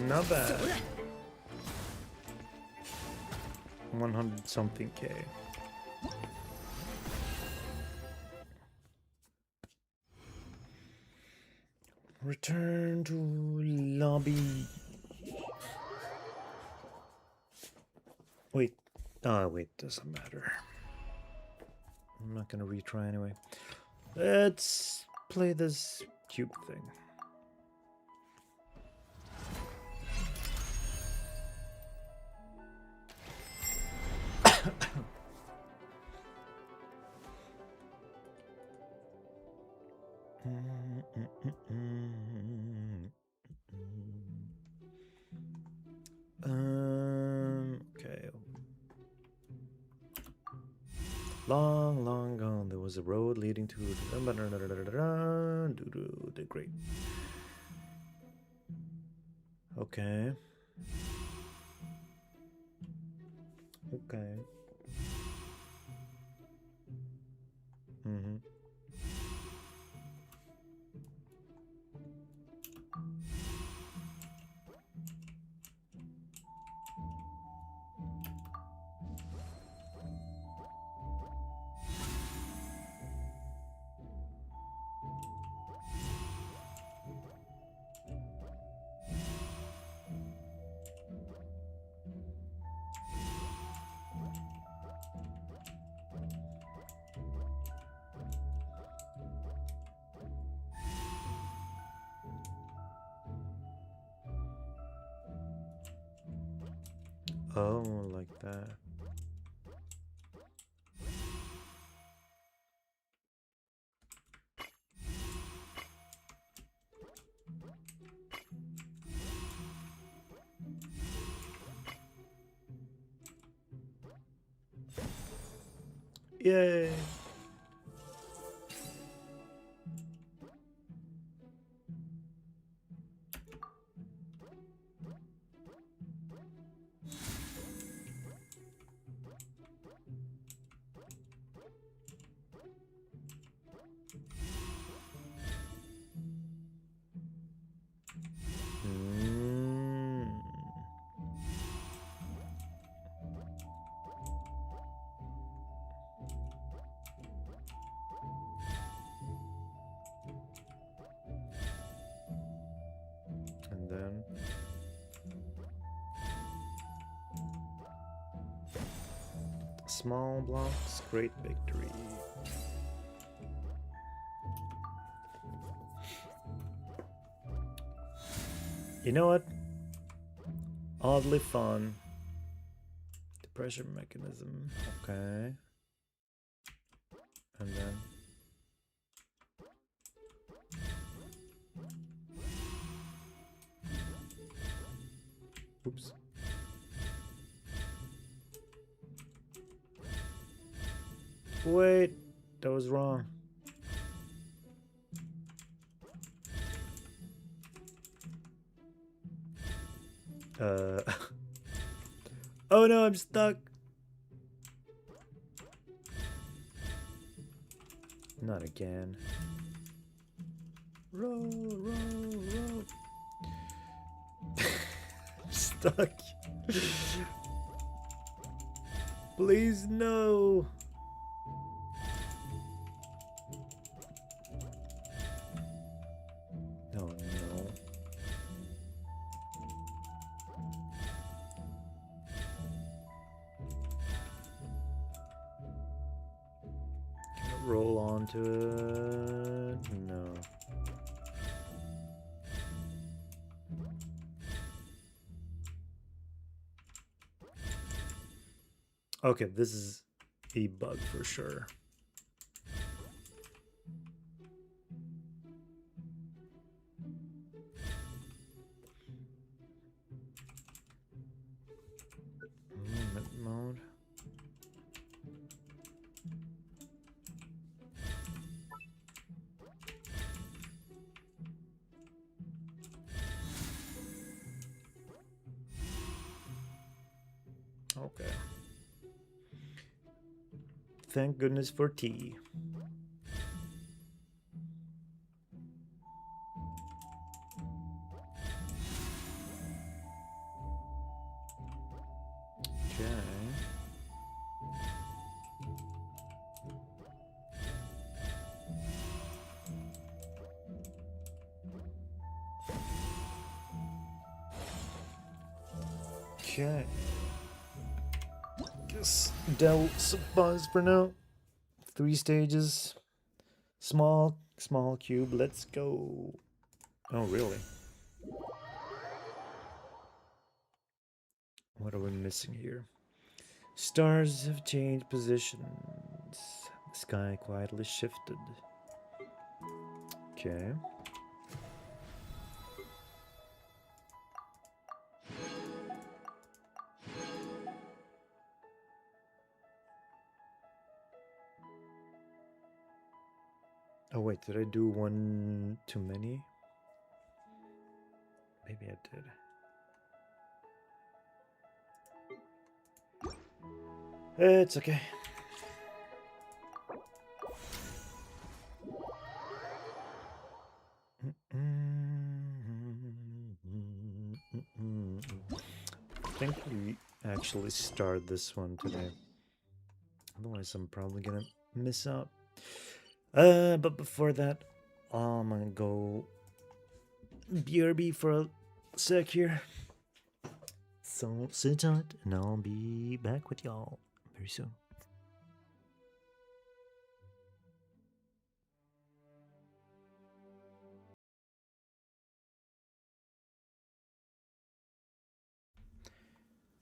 だ。 Not bad. 100 something K. Return to lobby. Wait. Wait, doesn't matter. I'm not gonna retry anyway. Let's play this cube thing. Okay. Long, long gone, there was a road leading to the great. Okay. Okay. Mm-hmm. Oh, like that. Yay! And then small blocks, great victory. You know what? Oddly fun. The pressure mechanism. Okay. And then oops. Wait, that was wrong. Oh no, I'm stuck. Not again. Row, row, row. Stuck. Please no. Oh no. Can it roll onto it? No. Okay, this is a bug for sure. Okay. Thank goodness for tea. Okay. Okay. Guess that'll suffice for now. 3 stages. Small cube. Let's go. Oh, really? What are we missing here? Stars have changed positions. The sky quietly shifted. Okay. Oh wait, did I do one too many? Maybe I did. It's okay. I think we actually start this one today. Otherwise, I'm probably gonna miss out. But before that, I'm gonna go BRB for a sec here. So sit tight, and I'll be back with y'all very soon.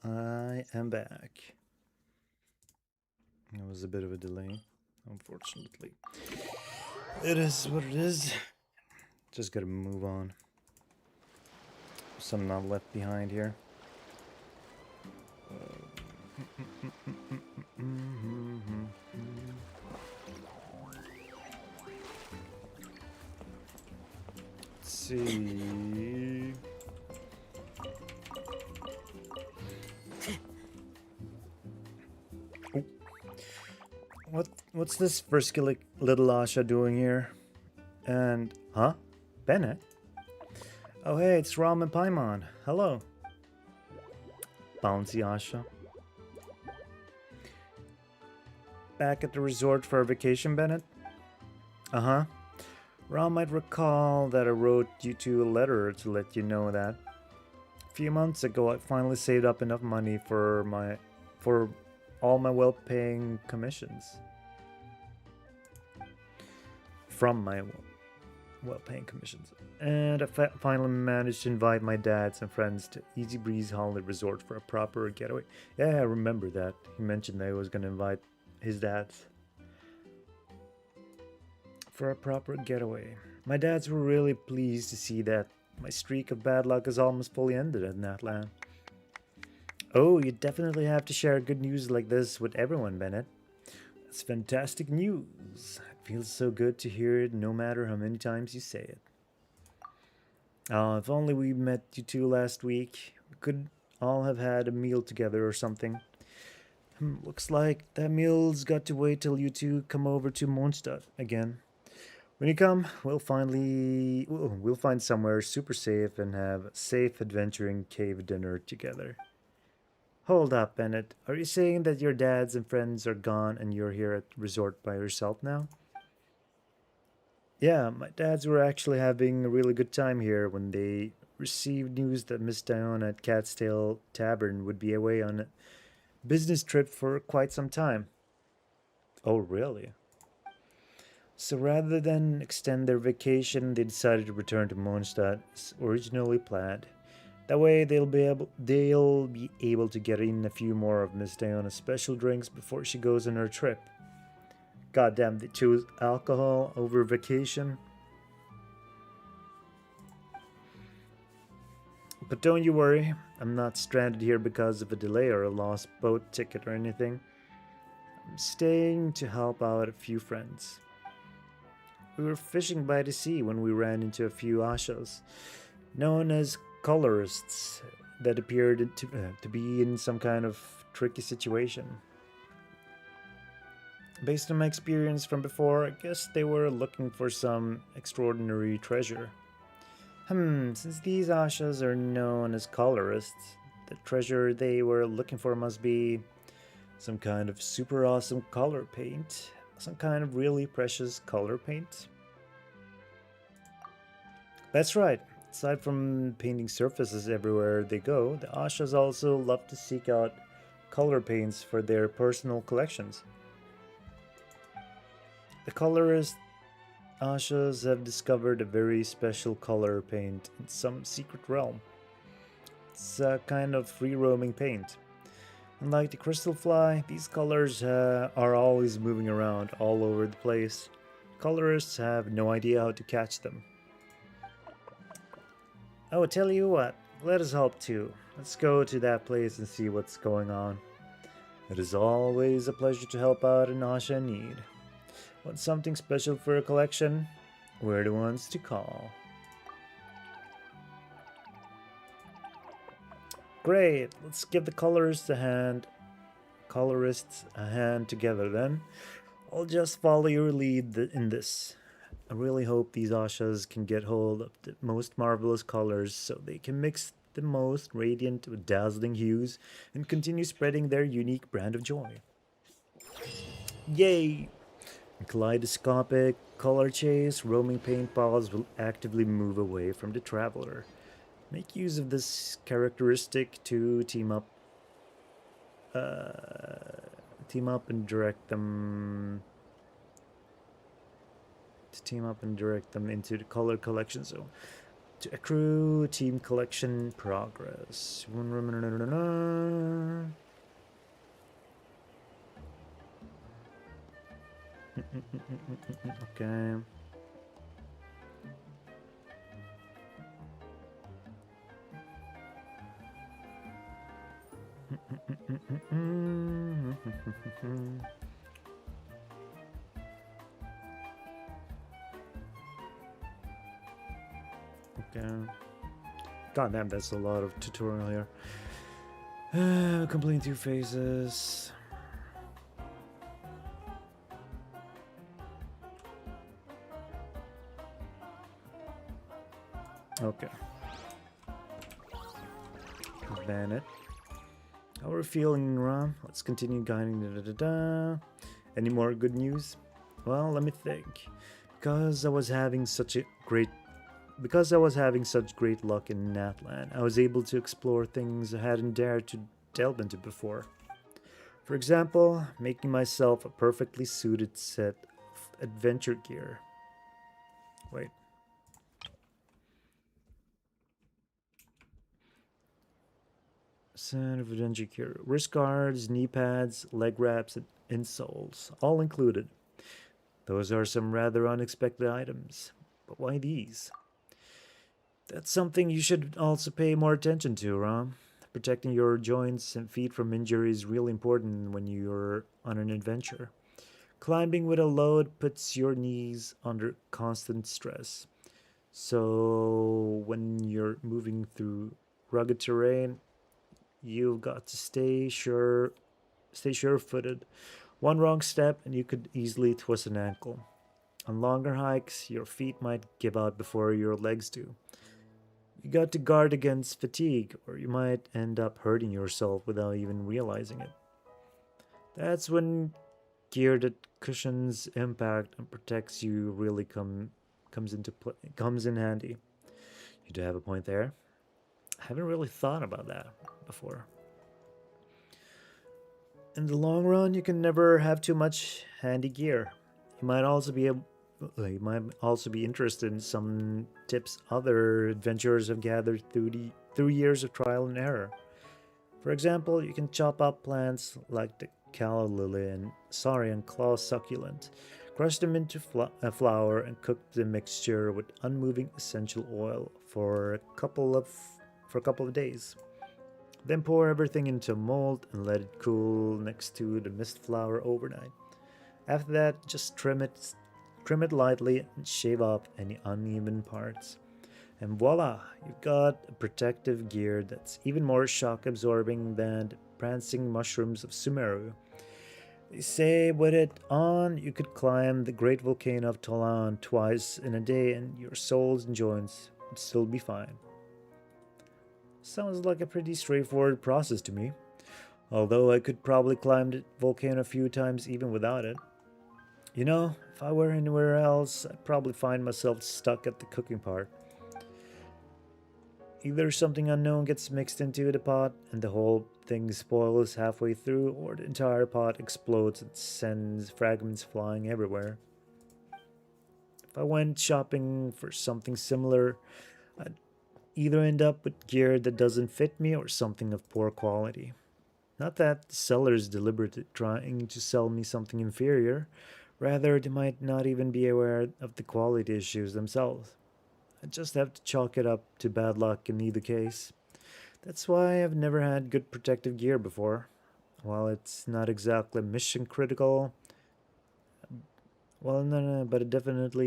I am back. There was a bit of a delay, unfortunately. It is what it is. Just gotta move on. Some not left behind here. Let's see. What's this frisky little Asha doing here? And huh? Bennett? Oh hey, it's Ram and Paimon. Hello. Bouncy Asha. Back at the resort for a vacation, Bennett? Uh-huh. Ram might recall that I wrote you two a letter to let you know that. A few months ago, I finally saved up enough money for all my well-paying commissions. From my well-paying commissions. And I finally managed to invite my dads and friends to Easy Breeze Holiday Resort for a proper getaway. Yeah, I remember that. He mentioned that he was going to invite his dads for a proper getaway. My dads were really pleased to see that my streak of bad luck is almost fully ended at Natlan. Oh, you definitely have to share good news like this with everyone, Bennett. That's fantastic news. It feels so good to hear it no matter how many times you say it. If only we met you two last week. We could all have had a meal together or something. Looks like that meal's got to wait till you two come over to Mondstadt again. When you come, we'll find somewhere super safe and have a safe adventuring cave dinner together. Hold up, Bennett. Are you saying that your dads and friends are gone and you're here at the resort by yourself now? Yeah, my dads were actually having a really good time here when they received news that Miss Diana at Cat's Tail Tavern would be away on a business trip for quite some time. Oh, really? So rather than extend their vacation, they decided to return to Mondstadt as originally planned. That way they'll be able to get in a few more of Miss Diana's special drinks before she goes on her trip. Goddamn, they chose alcohol over vacation. But don't you worry, I'm not stranded here because of a delay or a lost boat ticket or anything. I'm staying to help out a few friends. We were fishing by the sea when we ran into a few Ashas, known as colorists, that appeared to be in some kind of tricky situation. Based on my experience from before, I guess they were looking for some extraordinary treasure. Since these Ashas are known as colorists, the treasure they were looking for must be some kind of super awesome color paint. Some kind of really precious color paint. That's right. Aside from painting surfaces everywhere they go, the Ashas also love to seek out color paints for their personal collections. The colorist Ashas have discovered a very special color paint in some secret realm. It's a kind of free-roaming paint. Unlike the crystal fly, these colors are always moving around all over the place. Colorists have no idea how to catch them. Oh, tell you what, let us help too. Let's go to that place and see what's going on. It is always a pleasure to help out an Asha in need. Want something special for a collection? We're the ones to call. Great, let's give the colorists a hand together then. I'll just follow your lead in this. I really hope these Ashas can get hold of the most marvelous colors so they can mix the most radiant with dazzling hues and continue spreading their unique brand of joy. Yay! In kaleidoscopic color chase, roaming paint balls will actively move away from the traveler. Make use of this characteristic to team up and direct them into the color collection zone to accrue team collection progress. Okay. Okay. God damn, that's a lot of tutorial here. Completing 2 phases. Okay. Ban it. How are we feeling, Ram? Let's continue guiding. Any more good news? Well, let me think. Because I was having such great luck in Natlan, I was able to explore things I hadn't dared to delve into before. For example, making myself a perfectly suited set of adventure gear. Wait. Set of adventure gear. Wrist guards, knee pads, leg wraps, and insoles, all included. Those are some rather unexpected items. But why these? That's something you should also pay more attention to, Ram. Protecting your joints and feet from injury is really important when you're on an adventure. Climbing with a load puts your knees under constant stress. So when you're moving through rugged terrain, you've got to stay sure-footed. One wrong step and you could easily twist an ankle. On longer hikes, your feet might give out before your legs do. You got to guard against fatigue, or you might end up hurting yourself without even realizing it. That's when gear that cushions impact and protects you really comes in handy. You do have a point there. I haven't really thought about that before. In the long run, you can never have too much handy gear. You might also be interested in some tips other adventurers have gathered through years of trial and error. For example, you can chop up plants like the calla lily and saurian claw succulent, crush them into flour, and cook the mixture with unmoving essential oil for a couple of days. Then pour everything into a mold and let it cool next to the mist flour overnight. After that, just trim it lightly and shave off any uneven parts. And voila, you've got a protective gear that's even more shock absorbing than prancing mushrooms of Sumeru. They say with it on, you could climb the great volcano of Tolan twice in a day and your souls and joints would still be fine. Sounds like a pretty straightforward process to me, although I could probably climb the volcano a few times even without it. You know, if I were anywhere else, I'd probably find myself stuck at the cooking part. Either something unknown gets mixed into the pot and the whole thing spoils halfway through, or the entire pot explodes and sends fragments flying everywhere. If I went shopping for something similar, I'd either end up with gear that doesn't fit me or something of poor quality. Not that the seller is deliberately trying to sell me something inferior, rather, they might not even be aware of the quality issues themselves. I just have to chalk it up to bad luck in either case. That's why I've never had good protective gear before. While it's not exactly mission critical, but it definitely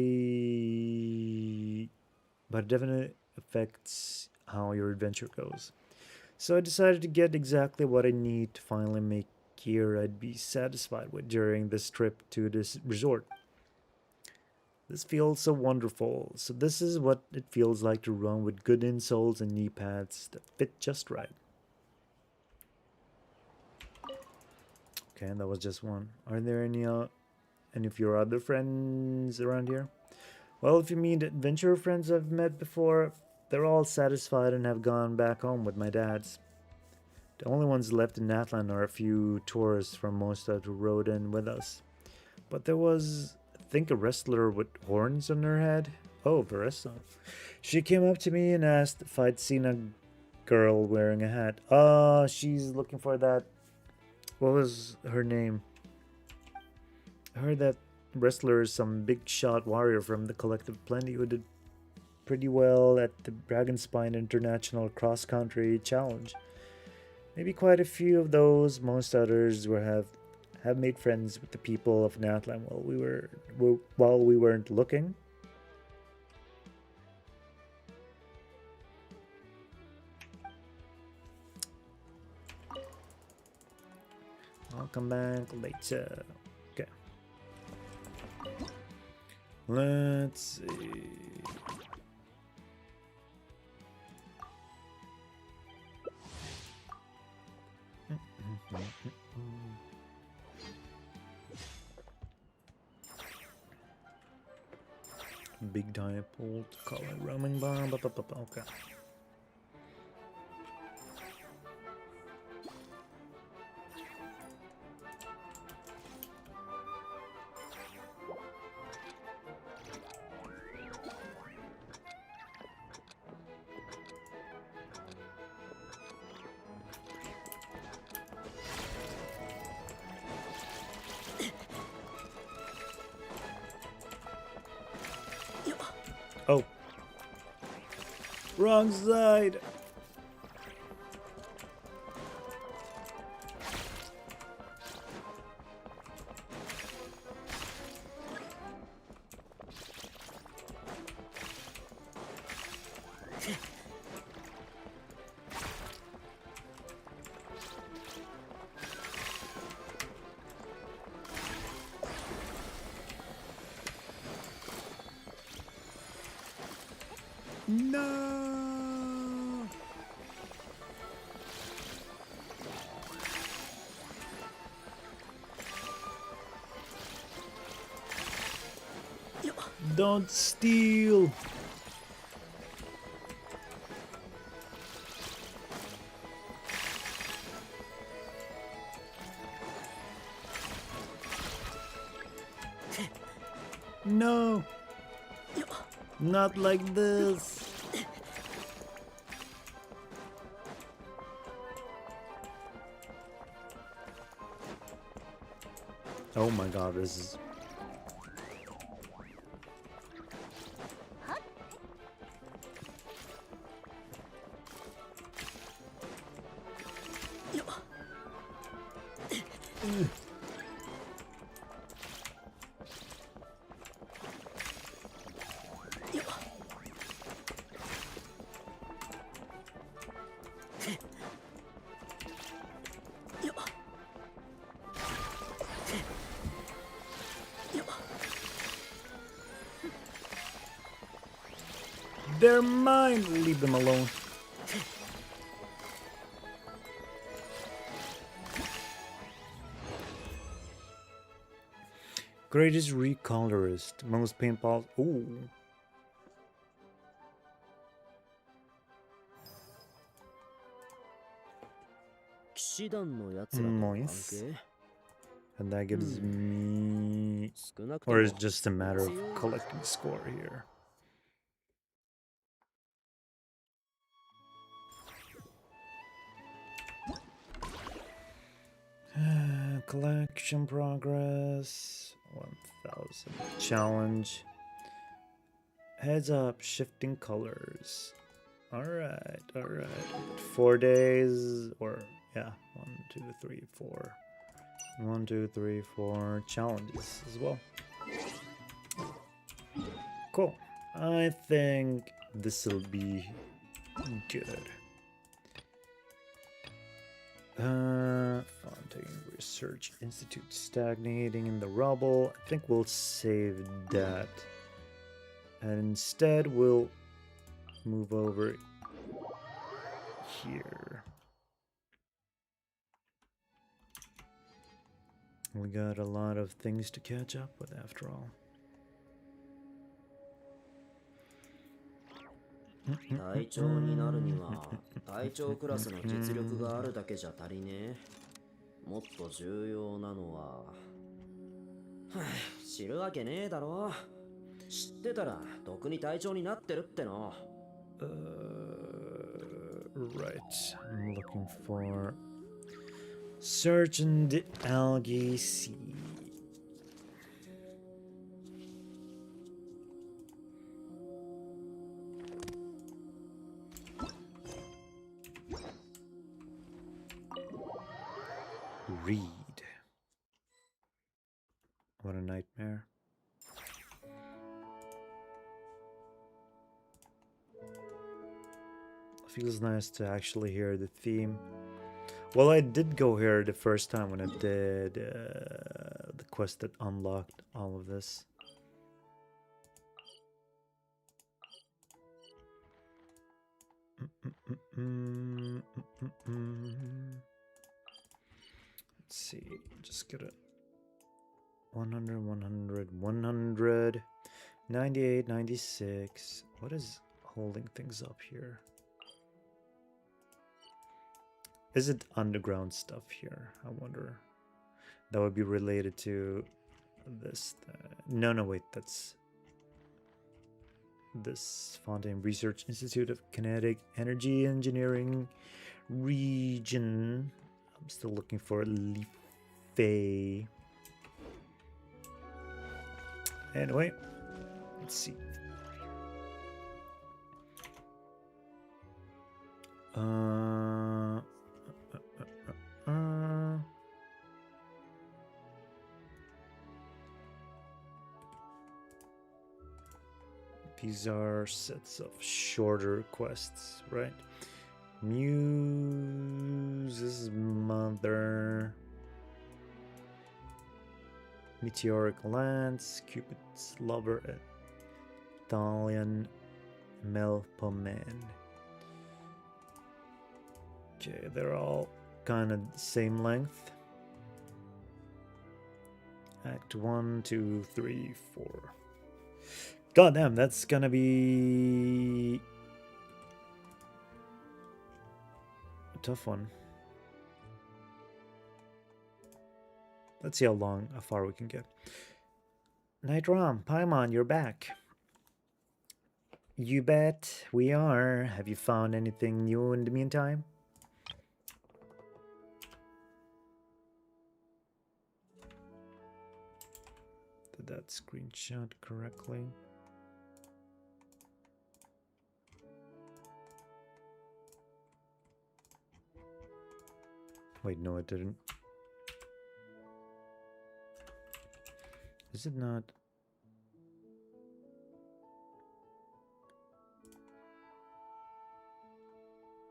affects how your adventure goes. So I decided to get exactly what I need to finally make gear I'd be satisfied with during this trip to this resort. This feels so wonderful. So this is what it feels like to run with good insoles and knee pads that fit just right. Okay, that was just one. Are there any of your other friends around here? Well, if you mean adventurer friends I've met before, they're all satisfied and have gone back home with my dads. The only ones left in Natlan are a few tourists from Mostad who rode in with us. But there was, I think, a wrestler with horns on her head. Oh, Varessa. She came up to me and asked if I'd seen a girl wearing a hat. She's looking for that. What was her name? I heard that wrestler is some big shot warrior from the Collective Plenty who did pretty well at the Dragonspine International Cross Country Challenge. Maybe quite a few of those, most others have made friends with the people of Natlan while we weren't looking. I'll come back later. Okay. Let's see. Big dipole color roaming bomb. Okay. Oh. Wrong side. No. Don't steal. No. Not like this. Oh my god, this is... They're mine. Leave them alone. Greatest recolorist. Most paintballs. Ooh. Nice. And that gives me... Or is it just a matter of collecting score here? Collection progress. 1000. Challenge. Heads up, shifting colors. Alright, alright. 4 days, or yeah, 1, 2, 3, 4. 1, 2, 3, 4 challenges as well. Cool. I think this will be good. Fontaine Research Institute stagnating in the rubble. I think we'll save that. And instead we'll move over here. We got a lot of things to catch up with after all. 隊長になるには隊長クラスの実力があるだけじゃ足りねえ。もっと重要なのは、はあ、知るわけねえだろ。知ってたらとっくに隊長になってるっての。Right. I'm looking for search in the algae sea. Read. What a nightmare. Feels nice to actually hear the theme. Well, I did go here the first time when I did the quest that unlocked all of this. Let's see, just get it. 100, 100, 100, 98, 96. What is holding things up here? Is it underground stuff here? I wonder. That would be related to this. No, wait, that's this Fontaine Research Institute of Kinetic Energy Engineering region. I'm still looking for Leafay. Anyway, let's see. These are sets of shorter quests, right? Muse's mother, meteoric lance, Cupid's lover, Italian Melpoman. Okay, they're all kind of the same length. Act 1, 2, 3, 4. God damn, that's gonna be a tough one. Let's see how far we can get. Nitrom, Paimon, you're back. You bet we are. Have you found anything new in the meantime? Did that screenshot correctly? Wait, no, it didn't. Is it not?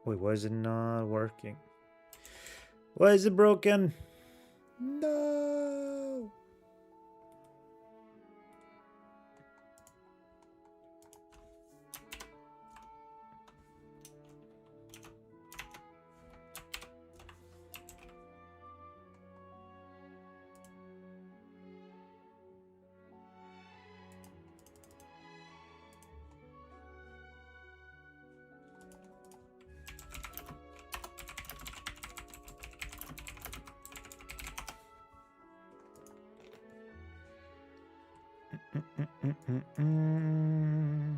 Wait, why is it not working? Why is it broken? No! Mm-mm-mm.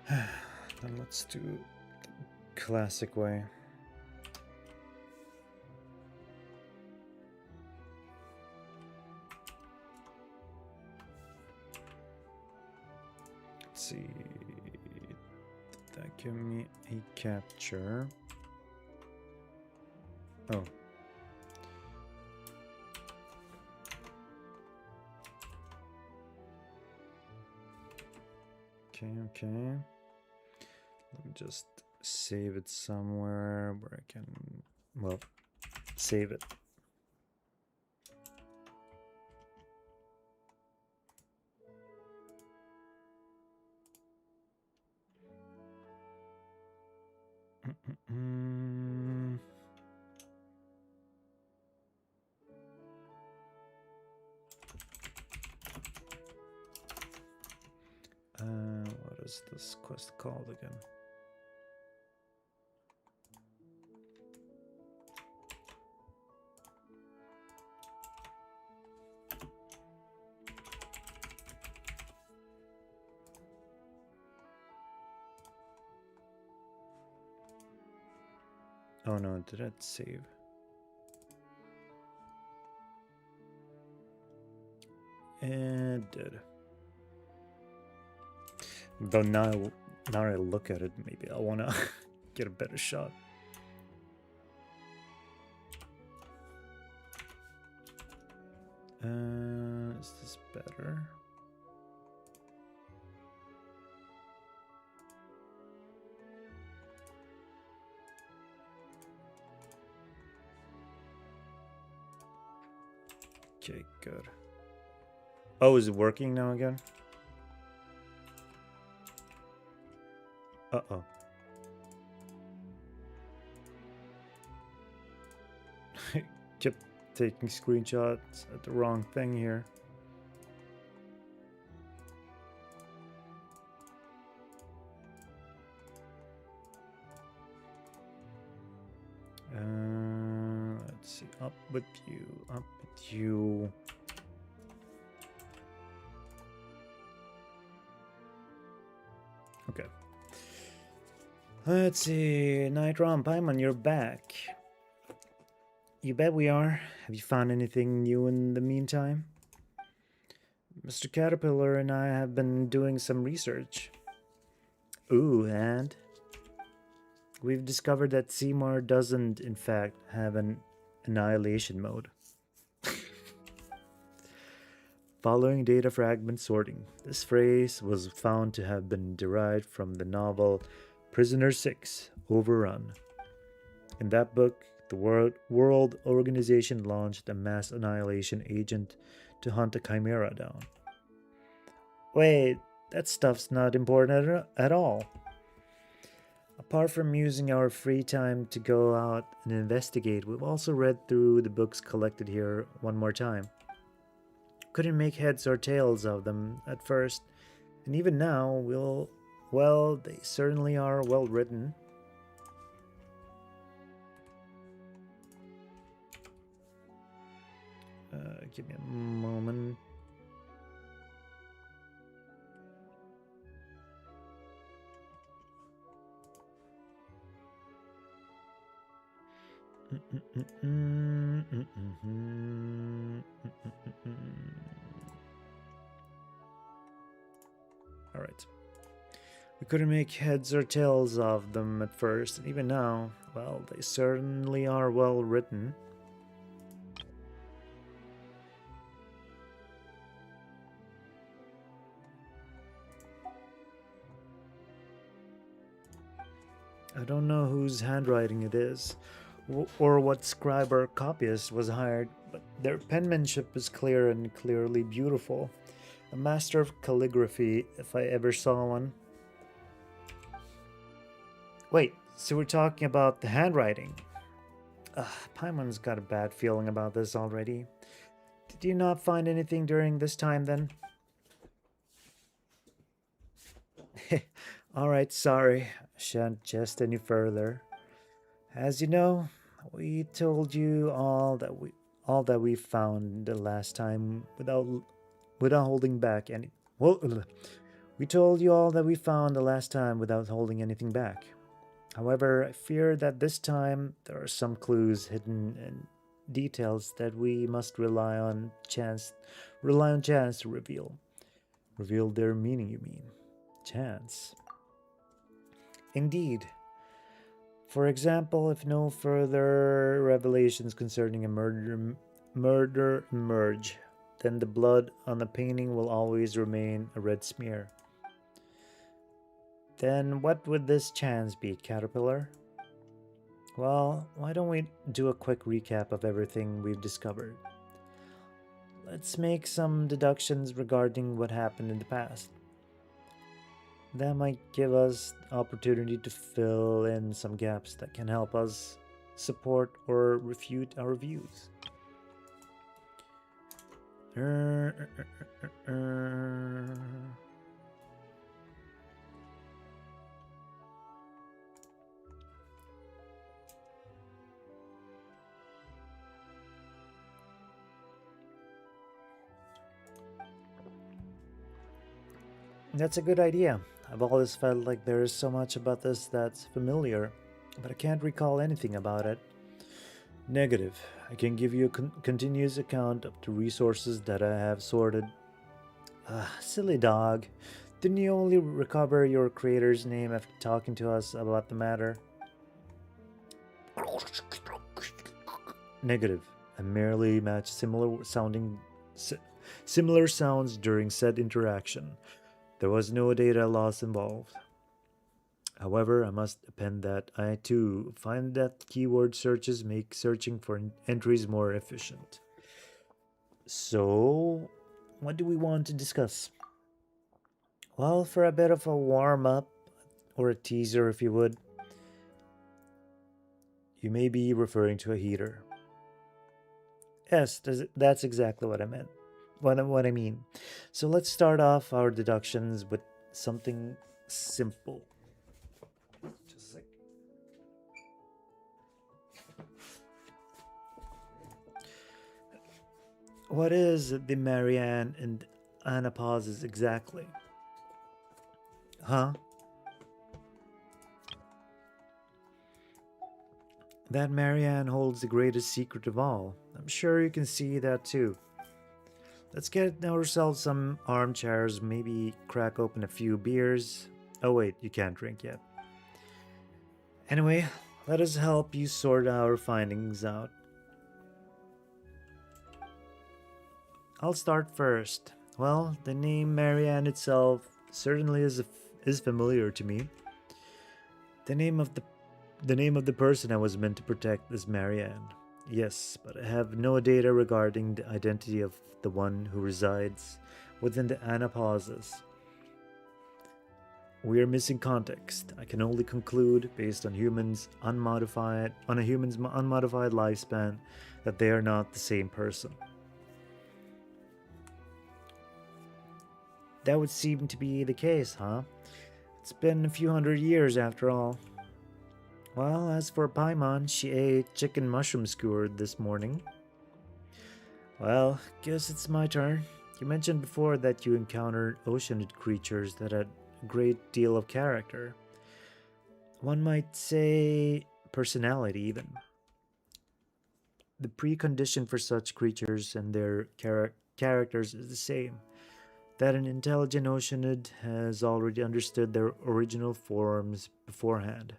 Then let's do the classic way. Let's see. Did that give me a capture? Oh. Okay. Let me just save it somewhere where I can, well, save it. Mm-mm-mm. What is this quest called again? Oh no, did it save? It did. Though now I look at it, maybe I wanna get a better shot. Is this better? Okay, good. Oh, is it working now again? Uh-oh. Kept taking screenshots at the wrong thing here. Let's see. Up with you. Up with you. Okay. Let's see. Nitron Paimon, you're back. You bet we are. Have you found anything new in the meantime? Mr. Caterpillar and I have been doing some research. Ooh, and? We've discovered that Seymour doesn't, in fact, have an annihilation mode. Following data fragment sorting, this phrase was found to have been derived from the novel Prisoner 6, Overrun. In that book, the World Organization launched a mass annihilation agent to hunt a chimera down. Wait, that stuff's not important at all. Apart from using our free time to go out and investigate, we've also read through the books collected here one more time. Couldn't make heads or tails of them at first, and even now, well, they certainly are well written. Give me a moment. All right. We couldn't make heads or tails of them at first, and even now, well, they certainly are well written. I don't know whose handwriting it is, or what scribe or copyist was hired, but their penmanship is clear and clearly beautiful. A master of calligraphy, if I ever saw one. Wait, so we're talking about the handwriting? Paimon's got a bad feeling about this already. Did you not find anything during this time then? Alright, sorry. I shan't jest any further. As you know, we told you all that we found the last time without holding back any well we told you all that we found the last time without holding anything back. However, I fear that this time there are some clues hidden and details that we must rely on chance to reveal. Reveal their meaning, you mean? Chance. Indeed. For example, if no further revelations concerning a murder emerge, then the blood on the painting will always remain a red smear. Then what would this chance be, Caterpillar? Well, why don't we do a quick recap of everything we've discovered? Let's make some deductions regarding what happened in the past. That might give us opportunity to fill in some gaps that can help us support or refute our views. That's a good idea. I've always felt like there is so much about this that's familiar, but I can't recall anything about it. Negative. I can give you a continuous account of the resources that I have sorted. Silly dog. Didn't you only recover your creator's name after talking to us about the matter? Negative. I merely matched similar sounds during said interaction. There was no data loss involved. However, I must append that I too find that keyword searches make searching for entries more efficient. So, what do we want to discuss? Well, for a bit of a warm up, or a teaser if you would, you may be referring to a heater. Yes, that's exactly what I meant. What I mean. So let's start off our deductions with something simple. Just a sec. What is the Marianne and Anna pauses exactly? Huh? That Marianne holds the greatest secret of all. I'm sure you can see that too. Let's get ourselves some armchairs, maybe crack open a few beers. Oh wait, you can't drink yet. Anyway, let us help you sort our findings out. I'll start first. Well, the name Marianne itself certainly is familiar to me. The name of the person I was meant to protect is Marianne. Yes, but I have no data regarding the identity of the one who resides within the Anapauses. We are missing context. I can only conclude, based on a human's unmodified lifespan, that they are not the same person. That would seem to be the case, huh? It's been a few hundred years after all. Well, as for Paimon, she ate chicken mushroom skewered this morning. Well, guess it's my turn. You mentioned before that you encountered oceanid creatures that had a great deal of character. One might say personality, even. The precondition for such creatures and their characters is the same. That an intelligent oceanid has already understood their original forms beforehand.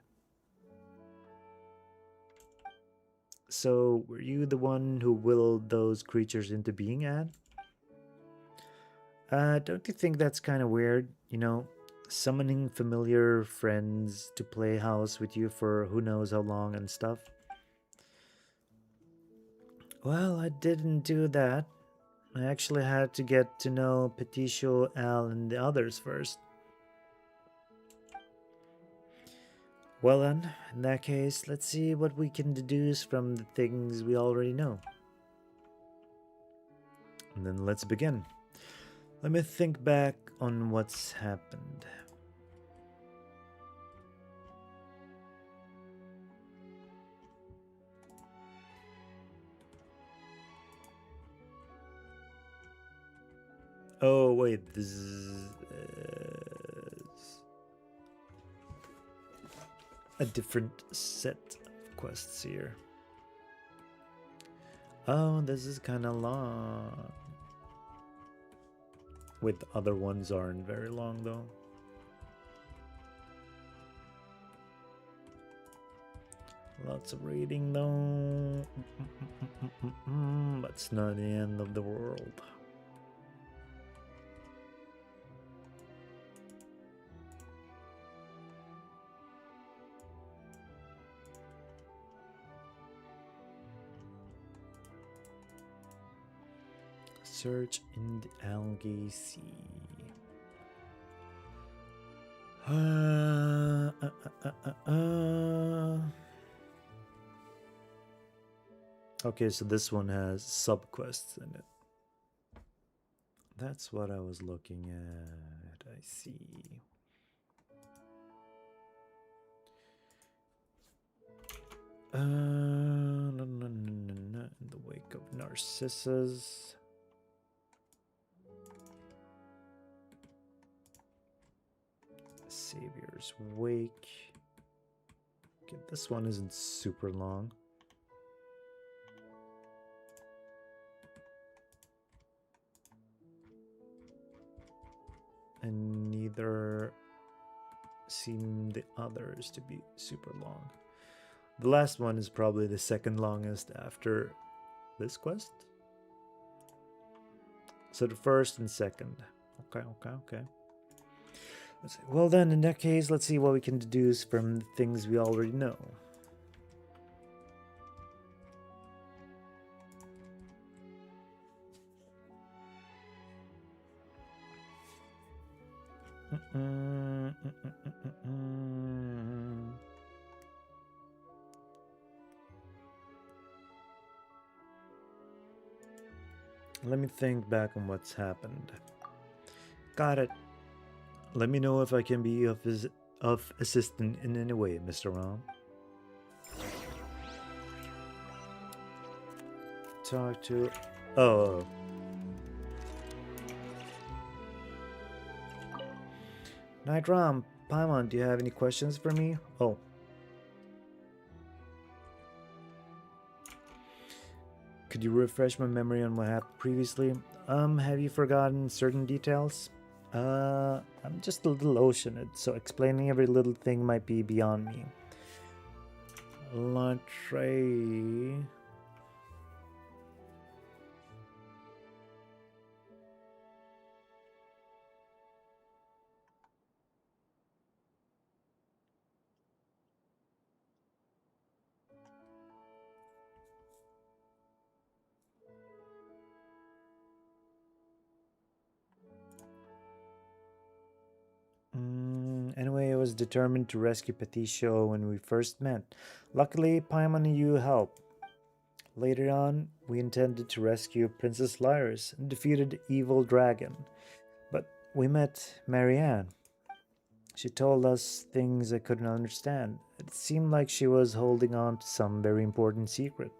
So, were you the one who willed those creatures into being, Anne? Don't you think that's kind of weird? Summoning familiar friends to play house with you for who knows how long and stuff? Well, I didn't do that. I actually had to get to know Peticio, Al, and the others first. Well then, in that case, let's see what we can deduce from the things we already know. And then let's begin. Let me think back on what's happened. wait, this is a different set of quests here. Oh, this is kind of long. Wait, the other ones aren't very long though. Lots of reading though. But it's not the end of the world. Search in the algae sea. Okay, so this one has subquests in it. That's what I was looking at. I see. In the wake of Narcissus. Savior's Wake. Okay, this one isn't super long. And neither seem the others to be super long. The last one is probably the second longest after this quest. So the first and second. Okay. Let's see. Well then, in that case, let's see what we can deduce from the things we already know. Let me think back on what's happened. Got it. Let me know if I can be of assistance in any way, Mr. Ram. Talk to... Oh. Night Ram, Paimon, do you have any questions for me? Oh. Could you refresh my memory on what happened previously? Have you forgotten certain details? I'm just a little oceanid, so explaining every little thing might be beyond me. Latre... Anyway, I was determined to rescue Patricio when we first met. Luckily, Paimon and you helped. Later on, we intended to rescue Princess Lyris and defeated the evil dragon. But we met Marianne. She told us things I couldn't understand. It seemed like she was holding on to some very important secret.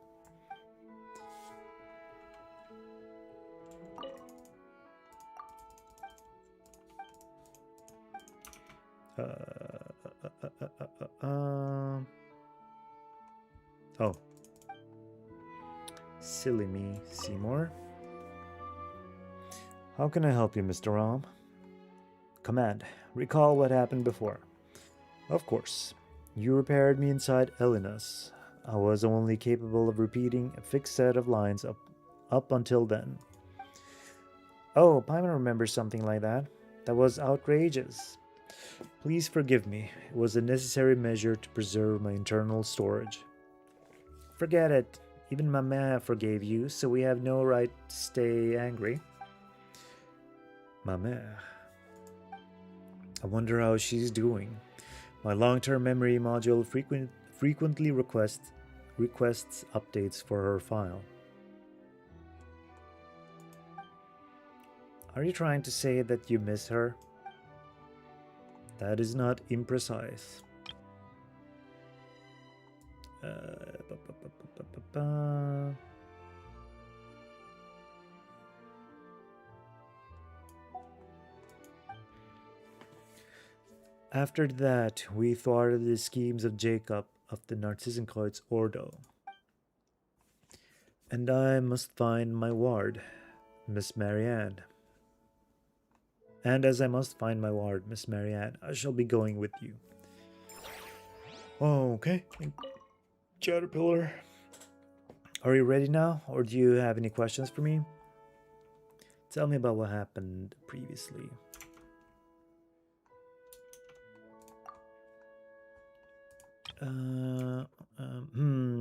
Oh. Silly me, Seymour. How can I help you, Mr. Ram? Command. Recall what happened before. Of course. You repaired me inside Elinas. I was only capable of repeating a fixed set of lines up until then. Oh, Paimon remembers something like that. That was outrageous. Please forgive me. It was a necessary measure to preserve my internal storage. Forget it. Even my mère forgave you, so we have no right to stay angry. Ma mère. I wonder how she's doing. My long-term memory module frequently requests updates for her file. Are you trying to say that you miss her? That is not imprecise. After that, we thwarted the schemes of Jacob of the Narzissenkreuz Ordo. And I must find my ward, Miss Marianne. And as I must find my ward, Miss Marianne, I shall be going with you. Okay. Caterpillar. Are you ready now, or do you have any questions for me? Tell me about what happened previously.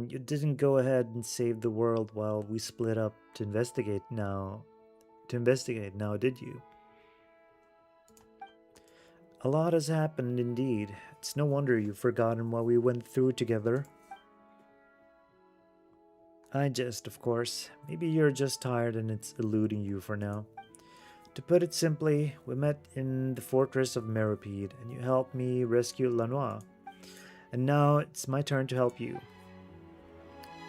You didn't go ahead and save the world while we split up to investigate now, did you? A lot has happened indeed. It's no wonder you've forgotten what we went through together. I jest, of course. Maybe you're just tired and it's eluding you for now. To put it simply, we met in the fortress of Meripede and you helped me rescue Lanois. And now it's my turn to help you.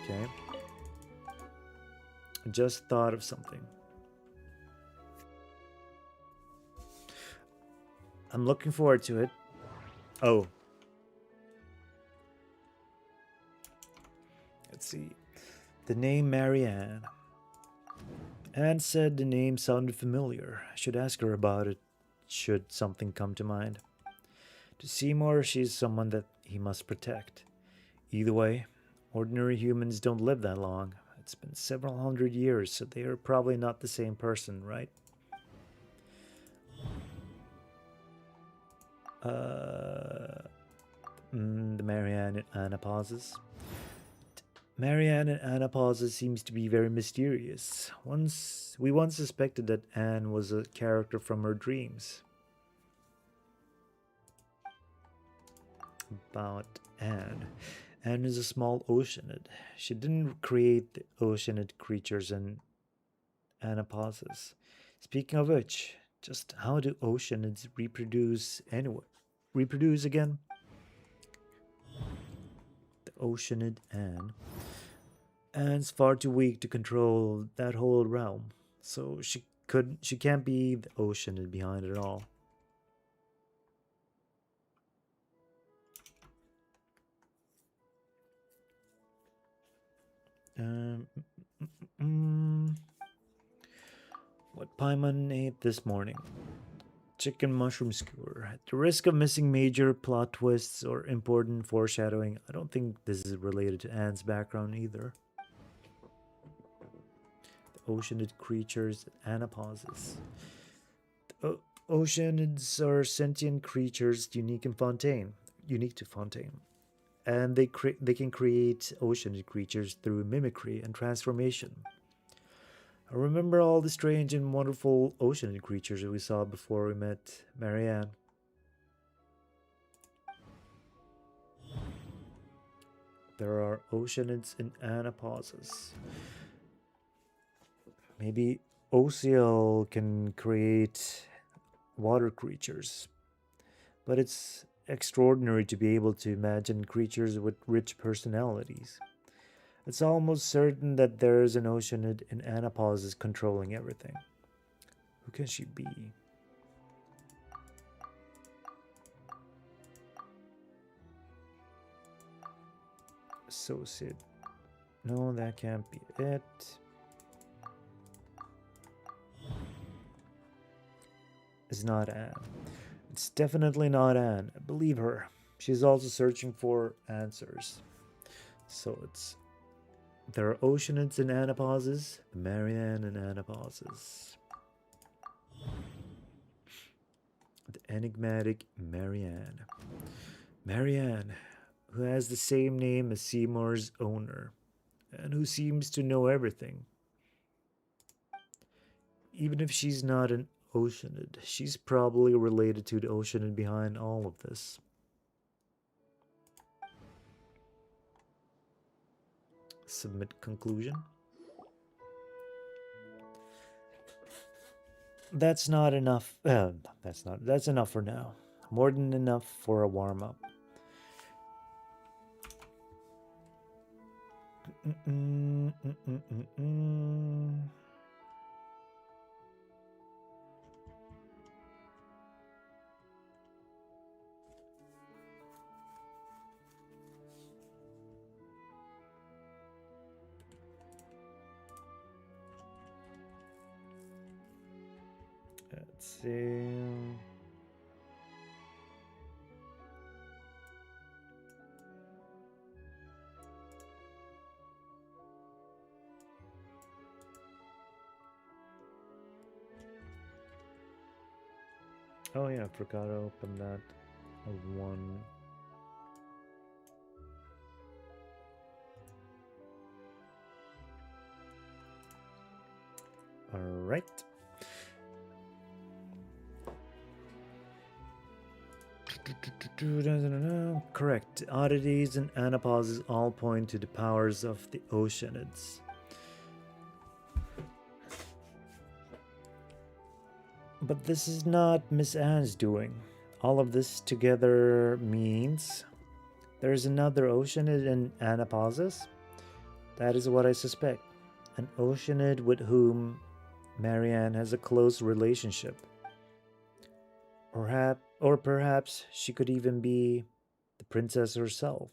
Okay. I just thought of something. I'm looking forward to it. Oh. Let's see. The name Marianne. Anne said the name sounded familiar. I should ask her about it should something come to mind. To Seymour, she's someone that he must protect. Either way, ordinary humans don't live that long. It's been several hundred years, so they are probably not the same person, right? The Marianne and Anna pauses. Marianne and Anna pauses seems to be very mysterious. We once suspected that Anne was a character from her dreams. About Anne. Anne is a small oceanid. She didn't create the oceanid creatures, and Anna pauses. Speaking of which, just how do oceanids reproduce anyway? Reproduce again? The oceanid Anne. Anne's far too weak to control that whole realm, so she can't be the oceanid behind it all. What Paimon ate this morning? Chicken mushroom skewer. At the risk of missing major plot twists or important foreshadowing, I don't think this is related to Anne's background either. The oceanid creatures. Anna pauses. Oceanids are sentient creatures unique to Fontaine, and they can create oceanid creatures through mimicry and transformation. I remember all the strange and wonderful oceanid creatures that we saw before we met Marianne. There are oceanids in Anna pauses. Maybe Ociel can create water creatures, but it's extraordinary to be able to imagine creatures with rich personalities. It's almost certain that there's an oceanid in Anna pauses controlling everything. Who can she be? Associate. No, that can't be it. It's not Anne. It's definitely not Anne. I believe her. She's also searching for answers. So there are oceanids in Anna pauses, Marianne and Anna pauses. The enigmatic Marianne. Marianne, who has the same name as Seymour's owner, and who seems to know everything. Even if she's not an oceanid, she's probably related to the oceanid behind all of this. Submit conclusion. That's not enough. That's enough for now. More than enough for a warm-up. see. Oh yeah, I forgot to open that one. All right. Correct. Oddities and anapauses all point to the powers of the Oceanids. But this is not Miss Anne's doing. All of this together means there's another Oceanid in Anapausis. That is what I suspect. An Oceanid with whom Marianne has a close relationship. Or perhaps she could even be the princess herself.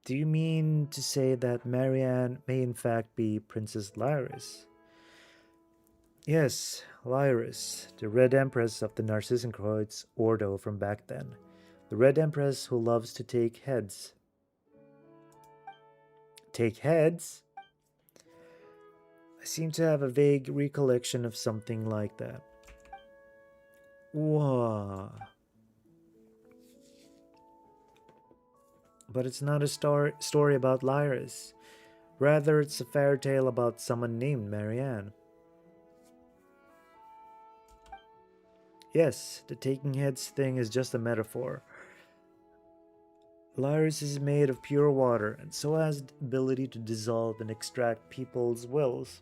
Do you mean to say that Marianne may in fact be Princess Lyris? Yes, Lyris, the Red Empress of the Narzissenkreuz Ordo from back then. The Red Empress who loves to take heads. Take heads? I seem to have a vague recollection of something like that. WuWa. But it's not a story about Lyris. Rather, it's a fairy tale about someone named Marianne. Yes, the taking heads thing is just a metaphor. Lyris is made of pure water and so has the ability to dissolve and extract people's wills.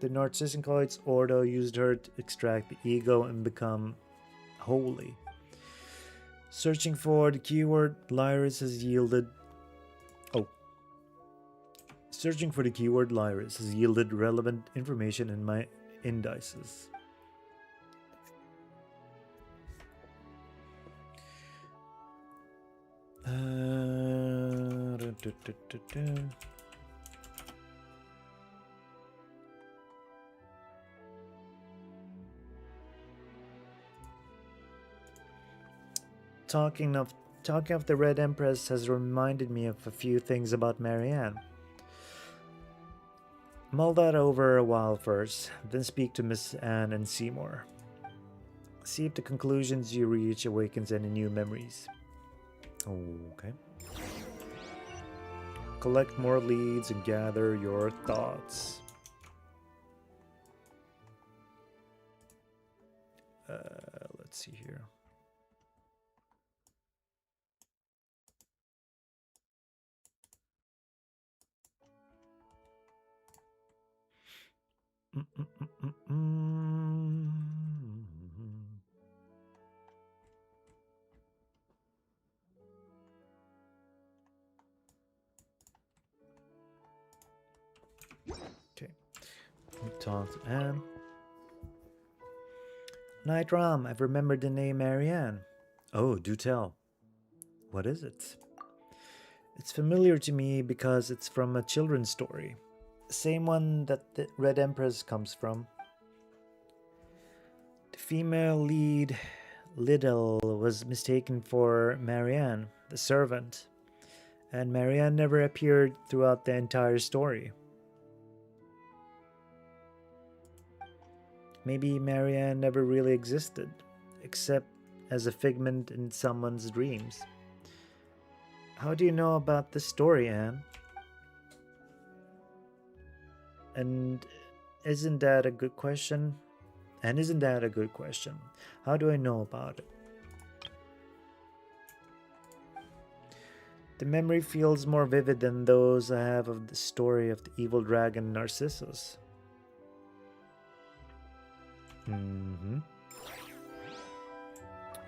The Narzissenkreuz Ordo used her to extract the ego and become holy. Searching for the keyword Lyris has yielded. Searching for the keyword Lyris has yielded relevant information in my indices. Talking of the Red Empress has reminded me of a few things about Marianne. Mull that over a while first, then speak to Miss Anne and Seymour. See if the conclusions you reach awakens any new memories. Okay. Collect more leads and gather your thoughts. Let's see here. Okay. We talk to Anne. Night Ram, I've remembered the name Marianne. Oh, do tell. What is it? It's familiar to me because it's from a children's story. Same one that the Red Empress comes from. The female lead, Liddell, was mistaken for Marianne, the servant, and Marianne never appeared throughout the entire story. Maybe Marianne never really existed, except as a figment in someone's dreams. How do you know about this story, Anne? And isn't that a good question? How do I know about it? The memory feels more vivid than those I have of the story of the evil dragon Narcissus.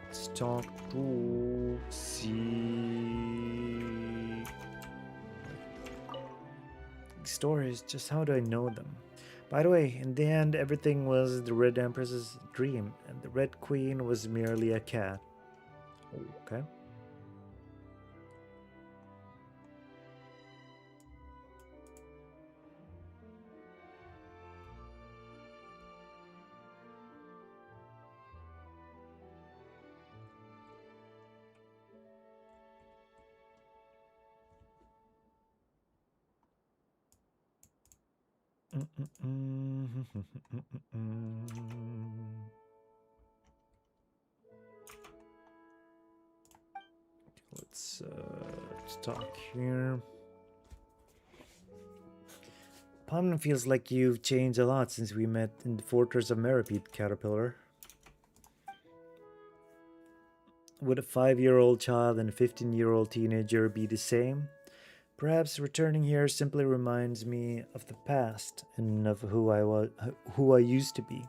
Let's talk to see stories. Just how do I know them? By the way, in the end, everything was the Red Empress's dream, and the Red Queen was merely a cat. Okay. Let's talk here. Paimon feels like you've changed a lot since we met in the Fortress of Meripede, Caterpillar. Would a 5-year-old child and a 15-year-old teenager be the same? Perhaps returning here simply reminds me of the past and of who I used to be.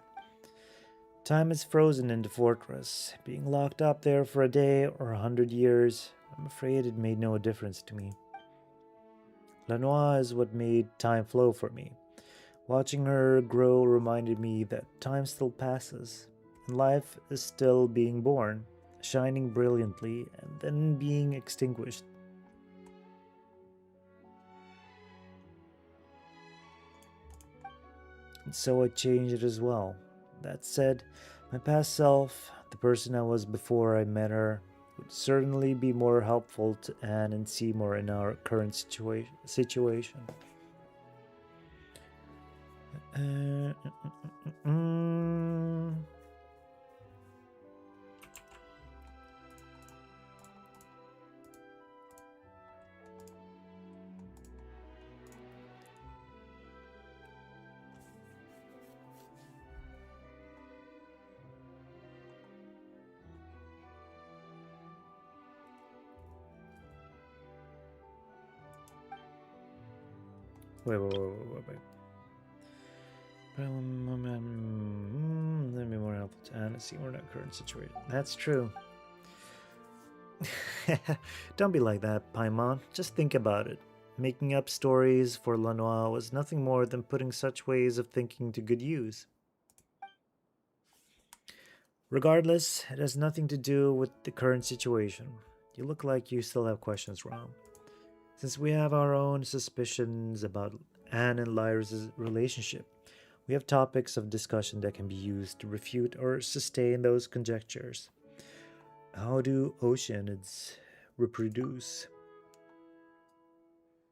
Time is frozen in the fortress. Being locked up there for a day or 100 years, I'm afraid it made no difference to me. Lanois is what made time flow for me. Watching her grow reminded me that time still passes, and life is still being born, shining brilliantly, and then being extinguished. And so I changed it as well. That said, my past self, the person I was before I met her, would certainly be more helpful to Anne and Seymour in our current situation. Wait. Let me more helpful to Anne and Seymour in our current situation. That's true. Don't be like that, Paimon. Just think about it. Making up stories for Lanois was nothing more than putting such ways of thinking to good use. Regardless, it has nothing to do with the current situation. You look like you still have questions, Rom. Since we have our own suspicions about Anne and Lyra's relationship, we have topics of discussion that can be used to refute or sustain those conjectures. How do oceanids reproduce?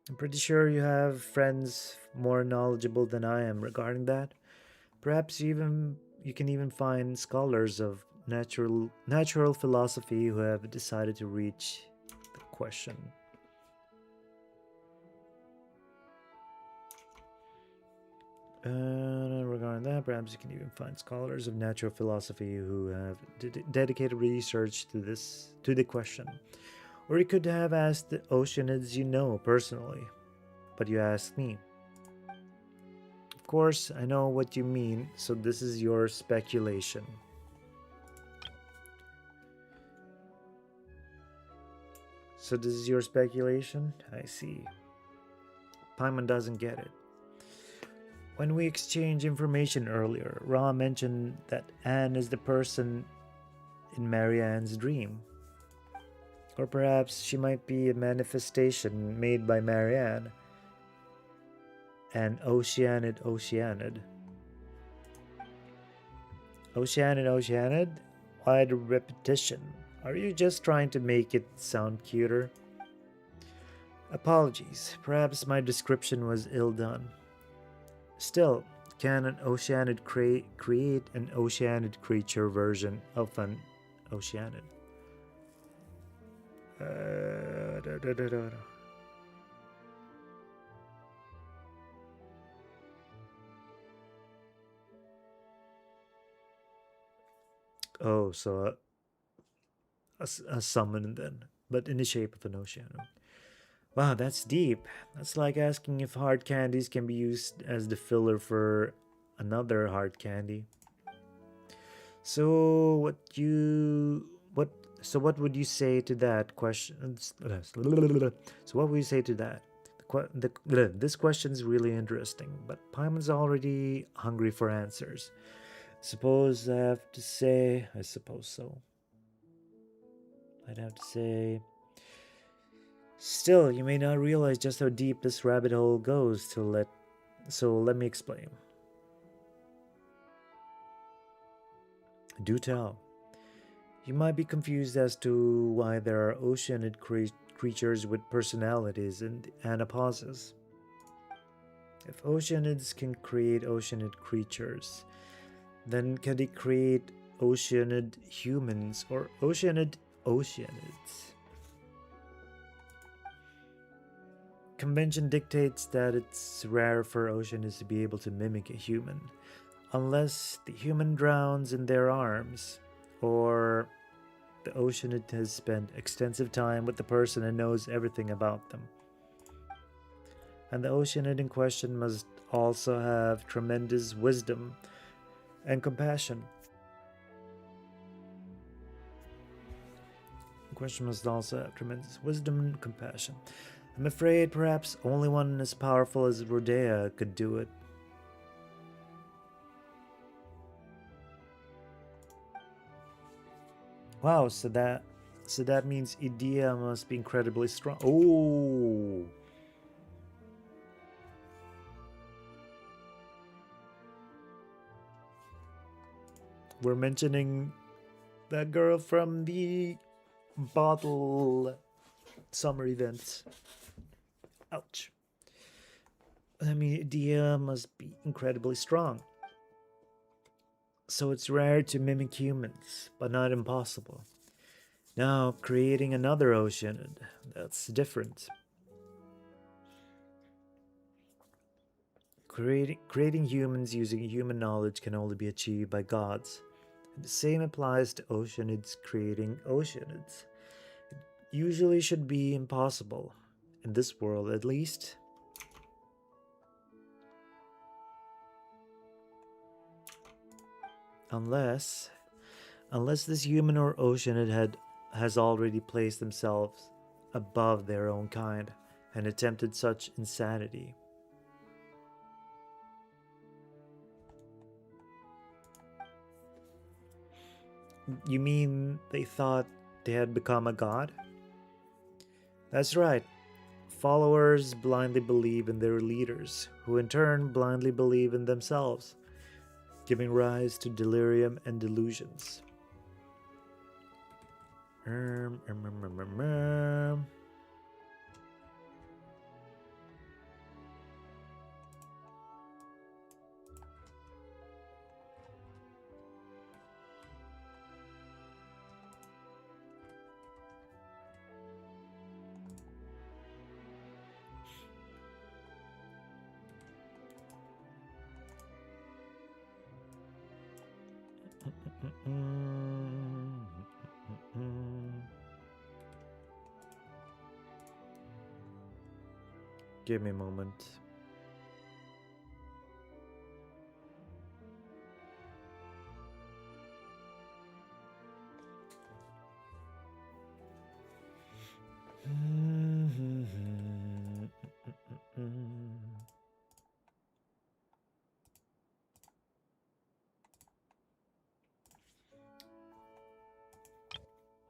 I'm pretty sure you have friends more knowledgeable than I am regarding that. Perhaps you can even find scholars of natural philosophy who have decided to reach the question. Regarding that, perhaps you can even find scholars of natural philosophy who have dedicated research to the question. Or you could have asked the oceanids you know personally, but you asked me. Of course, I know what you mean, so this is your speculation. So this is your speculation? I see. Paimon doesn't get it. When we exchanged information earlier, Ra mentioned that Anne is the person in Marianne's dream. Or perhaps she might be a manifestation made by Marianne. An Oceanid. Oceanid? Why the repetition? Are you just trying to make it sound cuter? Apologies, perhaps my description was ill done. Still, can an Oceanid create an Oceanid creature version of an Oceanid? Oh, so a summon then, but in the shape of an Oceanid. Wow, that's deep. That's like asking if hard candies can be used as the filler for another hard candy. So what would you say to that question? So what would you say to that? This question is really interesting, but Paimon's already hungry for answers. I suppose so. I'd have to say. Still, you may not realize just how deep this rabbit hole goes so let me explain. Do tell. You might be confused as to why there are oceanid creatures with personalities, and Anna pauses. If oceanids can create oceanid creatures, then can they create oceanid humans or oceanids? Convention dictates that it's rare for oceanids to be able to mimic a human, unless the human drowns in their arms, or the oceanid has spent extensive time with the person and knows everything about them. And the oceanid in question must also have tremendous wisdom and compassion. The question must also have tremendous wisdom and compassion. I'm afraid perhaps only one as powerful as Rodea could do it. Wow, so that means Idea must be incredibly strong. Oh. We're mentioning that girl from the bottle summer events. Ouch. I mean, Idea must be incredibly strong. So it's rare to mimic humans, but not impossible. Now, creating another oceanid, that's different. Creating humans using human knowledge can only be achieved by gods. And the same applies to oceanids creating oceanids. It usually should be impossible, in this world at least. Unless this human or oceanid has already placed themselves above their own kind and attempted such insanity. You mean they thought they had become a god? That's right. Followers blindly believe in their leaders, who in turn blindly believe in themselves, giving rise to delirium and delusions. Give me a moment.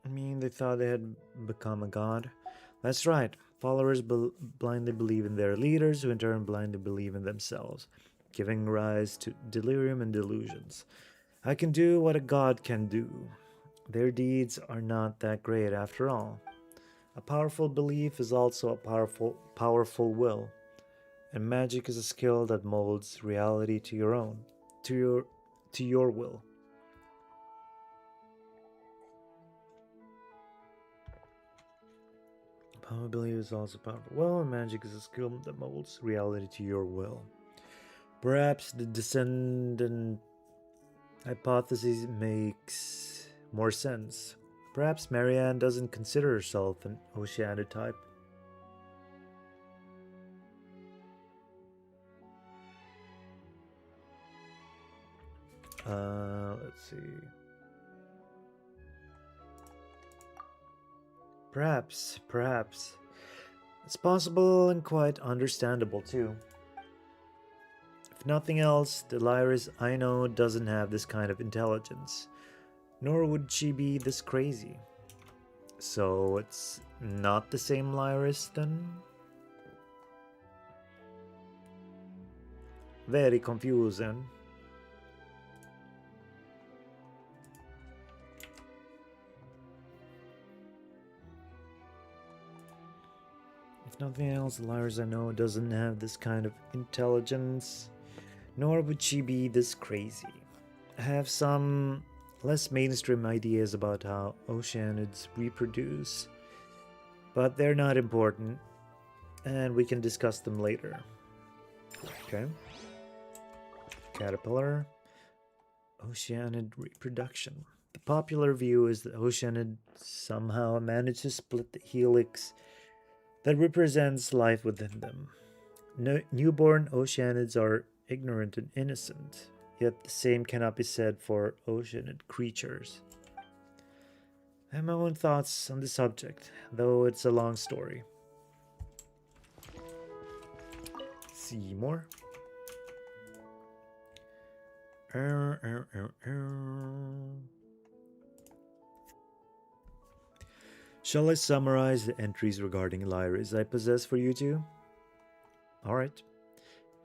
I mean, they thought they had become a god. That's right. Followers blindly believe in their leaders, who in turn blindly believe in themselves, giving rise to delirium and delusions. I can do what a god can do. Their deeds are not that great after all. A powerful belief is also a powerful will, and magic is a skill that molds reality to your will. Power belief is also powerful. Well, magic is a skill that molds reality to your will. Perhaps the descendant hypothesis makes more sense. Perhaps Marianne doesn't consider herself an Oceanid type. Let's see. Perhaps. It's possible and quite understandable too. If nothing else, the Lyris I know doesn't have this kind of intelligence, nor would she be this crazy. So it's not the same Lyris then? Very confusing. If nothing else, Lyris I know doesn't have this kind of intelligence, nor would she be this crazy. I have some less mainstream ideas about how oceanids reproduce, but they're not important, and we can discuss them later. Okay. Caterpillar. Oceanid reproduction. The popular view is that oceanid somehow managed to split the helix that represents life within them. Newborn oceanids are ignorant and innocent, yet the same cannot be said for oceanid creatures. I have my own thoughts on the subject, though it's a long story. Seymour. Shall I summarize the entries regarding Lyris I possess for you two? Alright.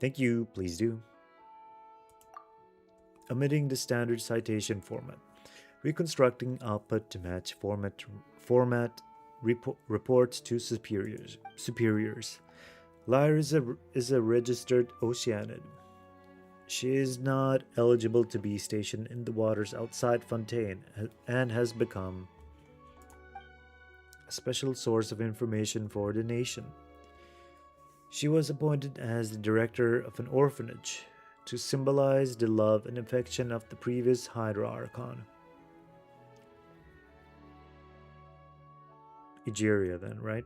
Thank you, please do. Omitting the standard citation format. Reconstructing output to match format reports to superiors. Lyris is a registered oceanid. She is not eligible to be stationed in the waters outside Fontaine and has become a special source of information for the nation. She was appointed as the director of an orphanage to symbolize the love and affection of the previous Hydra-Archon. Egeria then, right?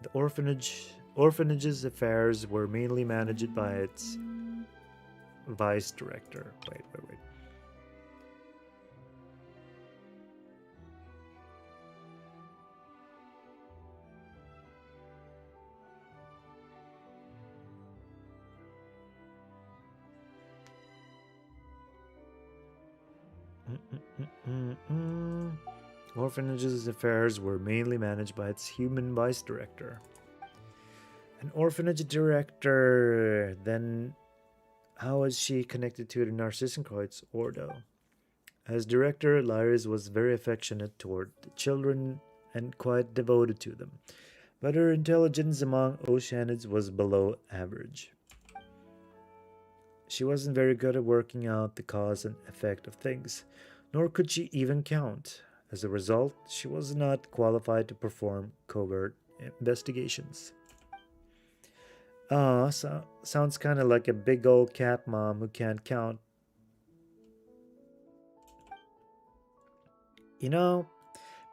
The orphanage's affairs were mainly managed by its vice director. Wait. Orphanage's affairs were mainly managed by its human vice director. An orphanage director, then how is she connected to the Narzissenkreuz Ordo? As director, Lyris was very affectionate toward the children and quite devoted to them, but her intelligence among oceanids was below average. She wasn't very good at working out the cause and effect of things, nor could she even count. As a result, she was not qualified to perform covert investigations. Sounds kind of like a big old cat mom who can't count. You know,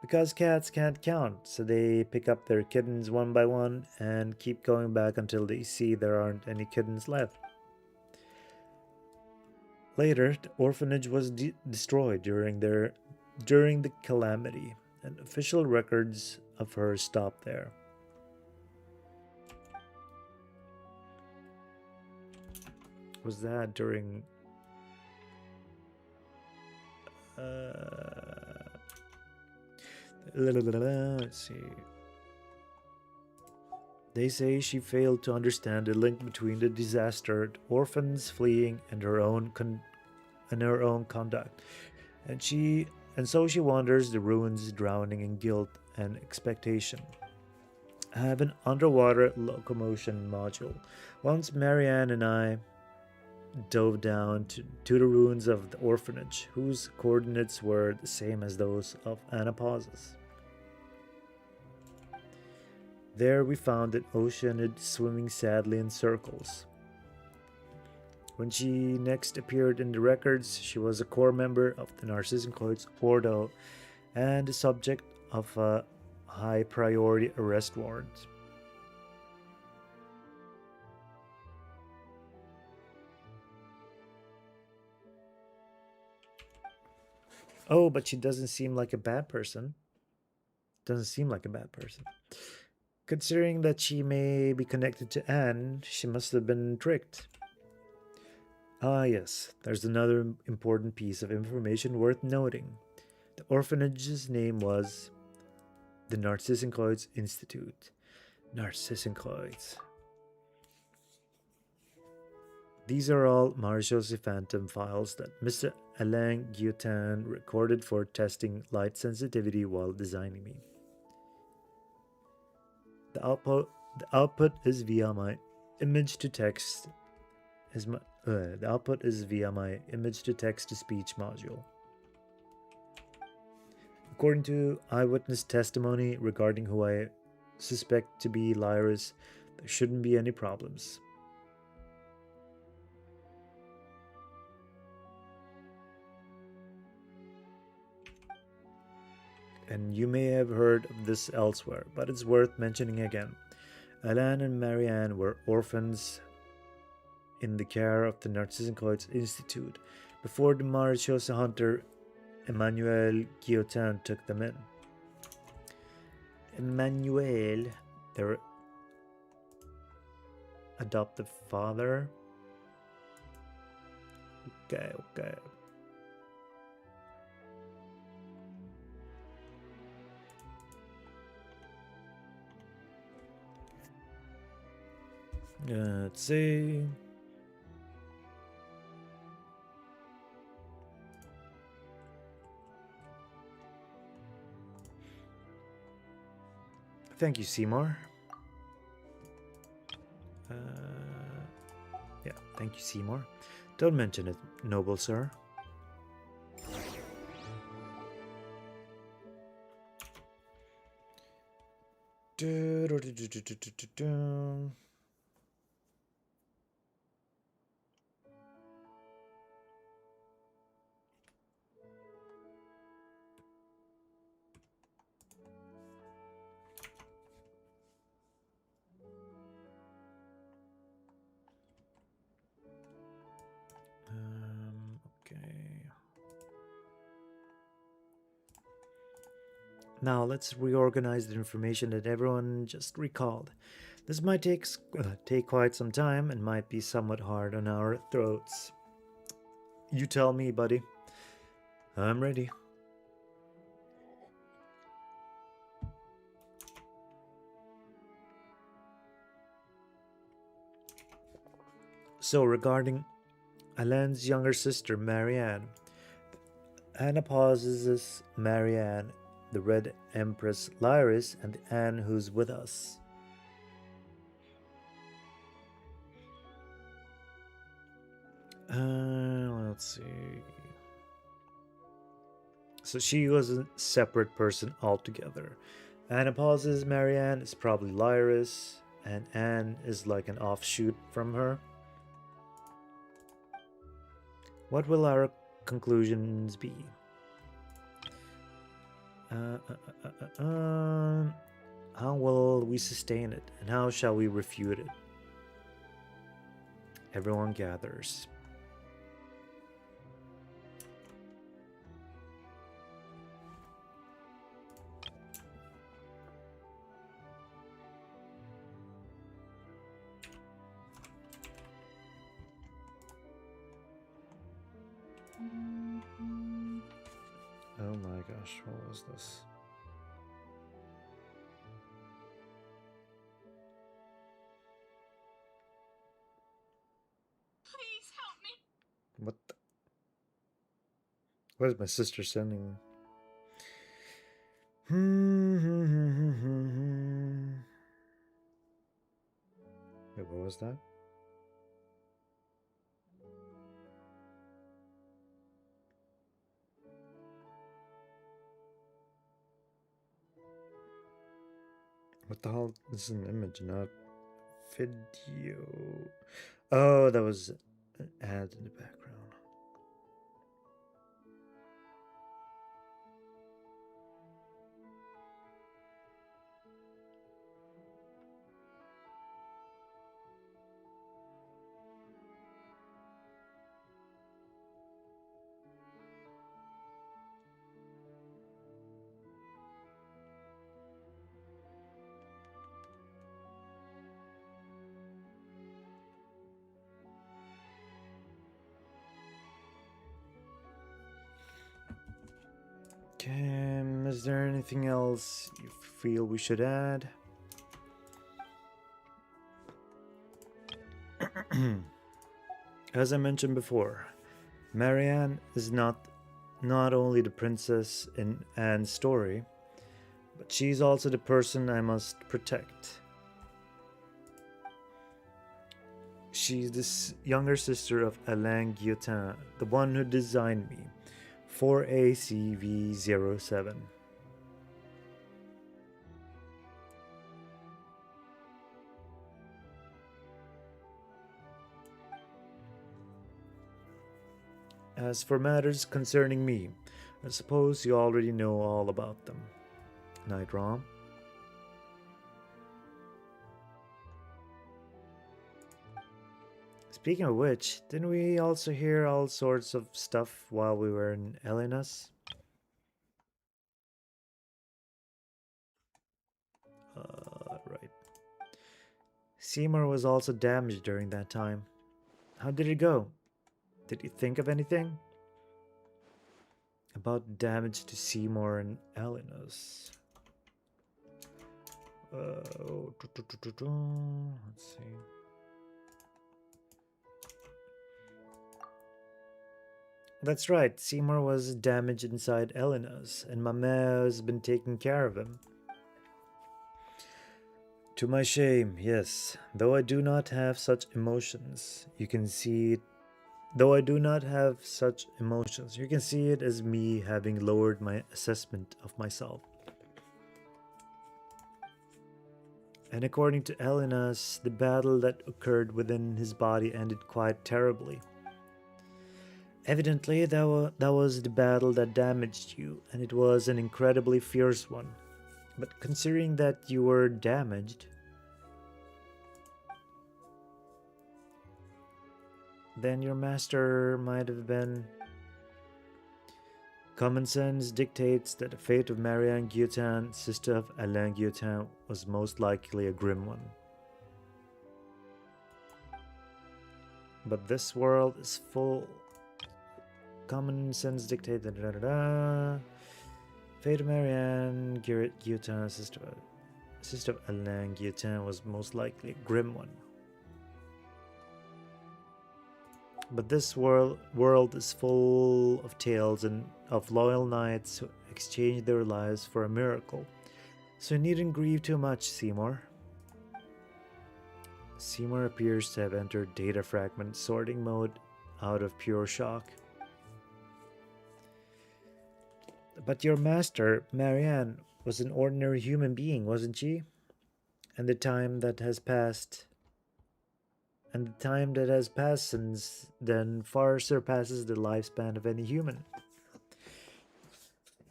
because cats can't count, so they pick up their kittens one by one and keep going back until they see there aren't any kittens left. Later, the orphanage was destroyed during the calamity, and official records of her stop there. Was that during let's see. They say she failed to understand the link between the disaster, orphans fleeing, and her own conduct, and so she wanders the ruins, drowning in guilt and expectation. I have an underwater locomotion module. Once Marianne and I dove down to the ruins of the orphanage, whose coordinates were the same as those of Anapausis. There we found an oceanid swimming sadly in circles. When she next appeared in the records, she was a core member of the Narzissenkreuz Ordo and the subject of a high-priority arrest warrant. Oh, but she doesn't seem like a bad person. Considering that she may be connected to Anne, she must have been tricked. Ah, yes, there's another important piece of information worth noting. The orphanage's name was the Narzissenkreuz Institute. Narzissenkreuz. These are all Marjo's Phantom files that Mr. Alain Guillotin recorded for testing light sensitivity while designing me. The output is via my image to text the output is via my image to text to speech module. According to eyewitness testimony regarding who I suspect to be Lyris, there shouldn't be any problems. And you may have heard of this elsewhere, but it's worth mentioning again. Alain and Marianne were orphans in the care of the Narzissenkreuz Institute before the Maréchaussée hunter Emmanuel Guillotin took them in. Emmanuel, their adoptive father. Okay. Let's see. Thank you, Seymour. Yeah, thank you, Seymour. Don't mention it, noble sir. Okay. Now let's reorganize the information that everyone just recalled. This might take quite some time and might be somewhat hard on our throats. You tell me, buddy. I'm ready. So regarding Alain's younger sister, Marianne, Anna pauses Marianne, the Red Empress Lyris, and Anne who's with us. Let's see. So she was a separate person altogether. Anna pauses Marianne is probably Lyris, and Anne is like an offshoot from her. What will our conclusions be? How will we sustain it, and how shall we refute it? Everyone gathers. Oh my gosh, what was this? Please help me. What the? What is my sister sending? Wait, what was that? What the hell? This is an image, not video. Oh, that was an ad in the background. Okay, is there anything else you feel we should add? As I mentioned before, Marianne is not only the princess in Anne's story, but she's also the person I must protect. She's the younger sister of Alain Guillotin, the one who designed me, 4ACV07. As for matters concerning me, I suppose you already know all about them. Night Rom. Speaking of which, didn't we also hear all sorts of stuff while we were in Elena's? Right. Seymour was also damaged during that time. How did it go? Did you think of anything? About damage to Seymour and Elena's. Let's see. That's right, Seymour was damaged inside Elena's, and Mame has been taking care of him. To my shame, yes, though I do not have such emotions, you can see it. Though I do not have such emotions, you can see it as me having lowered my assessment of myself. And according to Elena's, the battle that occurred within his body ended quite terribly. Evidently, that was the battle that damaged you, and it was an incredibly fierce one. But considering that you were damaged, then your master might have been. Common sense dictates that the fate of Marianne Guillotin, sister of Alain Guillotin, was most likely a grim one. But this world is full. Common sense dictates that fate of Marianne Guillotin, sister of Alain Guillotin, was most likely a grim one. But this world is full of tales and of loyal knights who exchanged their lives for a miracle. So you needn't grieve too much, Seymour. Seymour appears to have entered data fragment sorting mode out of pure shock. But your master, Marianne, was an ordinary human being, wasn't she? And the time that has passed since then far surpasses the lifespan of any human.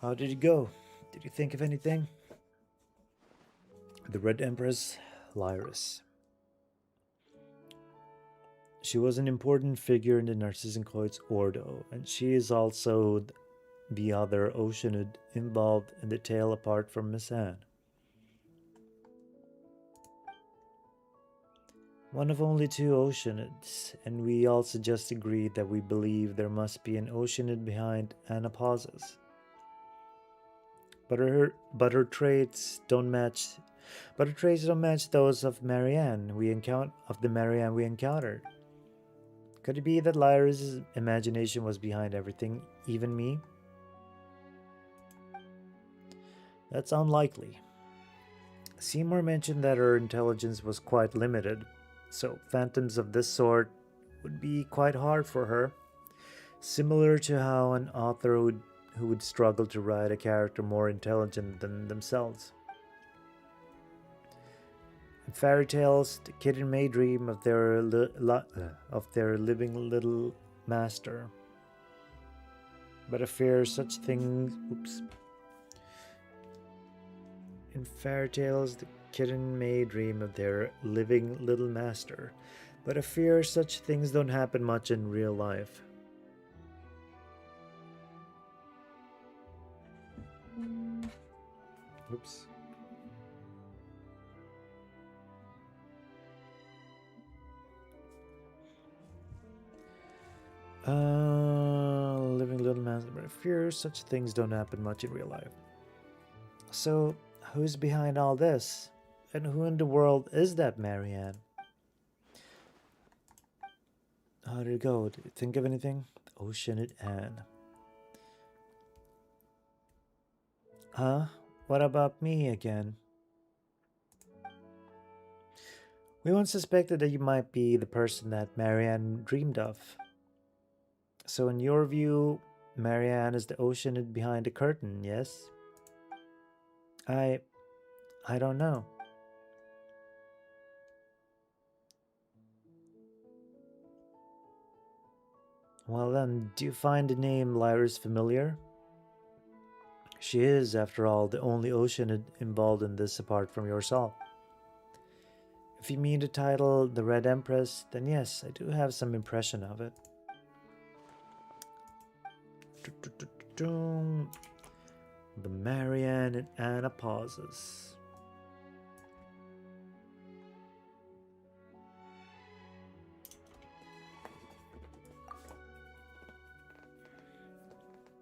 How did it go? Did you think of anything? The Red Empress, Lyris. She was an important figure in the Narzissenkreuz Ordo, and she is also the other Oceanid involved in the tale apart from Miss Anne. One of only two Oceanids, and we also just agreed that we believe there must be an Oceanid behind Anna pauses. But her traits don't match. But her traits don't match those of the Marianne we encountered. Could it be that Lyra's imagination was behind everything, even me? That's unlikely. Seymour mentioned that her intelligence was quite limited, so phantoms of this sort would be quite hard for her, similar to how an author who would struggle to write a character more intelligent than themselves. In fairy tales, the kitten may dream of their living little master, but I fear such things. In fairy tales, the kitten may dream of their living little master, but I fear such things don't happen much in real life. Oops. Living little master, but I fear such things don't happen much in real life. So, who's behind all this? And who in the world is that Marianne? How did it go? Did you think of anything? Oceanid Anne. Huh? What about me again? We once suspected that you might be the person that Marianne dreamed of. So in your view, Marianne is the Oceanid behind the curtain, yes? I don't know. Well then, do you find the name Lyris familiar? She is, after all, the only Oceanid involved in this apart from yourself. If you mean the title The Red Empress, then yes, I do have some impression of it. The Marianne and Anna pauses.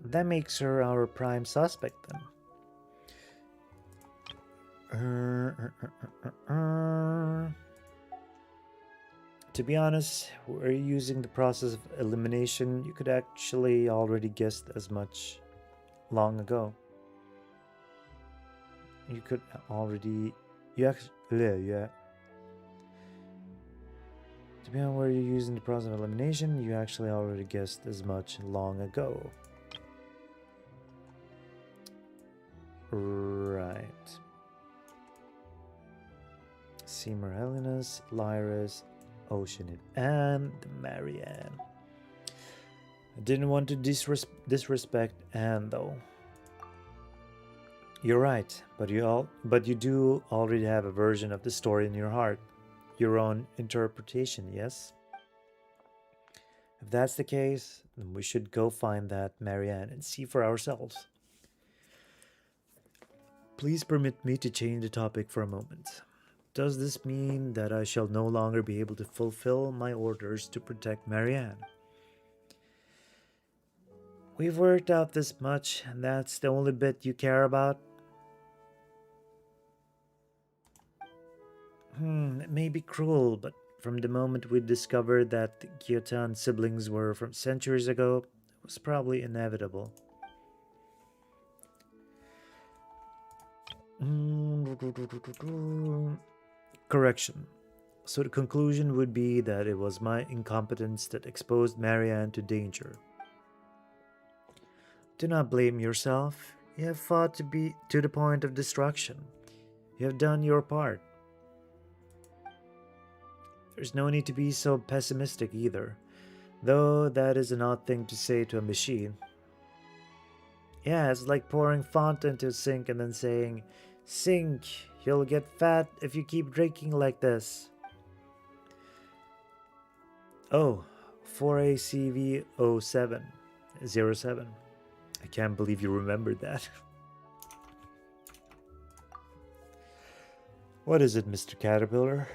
That makes her our prime suspect then. To be honest, we're using the process of elimination. You could actually already guessed as much long ago. You could already, yeah. Depending on where you're using the process of elimination, you actually already guessed as much long ago. Right. Seymour Helenus, Lyris, Oceanid, and Marianne. I didn't want to disrespect Anne though. You're right, but you do already have a version of the story in your heart. Your own interpretation, yes? If that's the case, then we should go find that Marianne and see for ourselves. Please permit me to change the topic for a moment. Does this mean that I shall no longer be able to fulfill my orders to protect Marianne? We've worked out this much, and that's the only bit you care about? It may be cruel, but from the moment we discovered that the Gyotan siblings were from centuries ago, it was probably inevitable. Correction. So the conclusion would be that it was my incompetence that exposed Marianne to danger. Do not blame yourself. You have fought to the point of destruction. You have done your part. There's no need to be so pessimistic either, though that is an odd thing to say to a machine. Yeah, it's like pouring Fanta into a sink and then saying, "Sink, you'll get fat if you keep drinking like this." Oh, 4ACV07. I can't believe you remembered that. What is it, Mr. Caterpillar?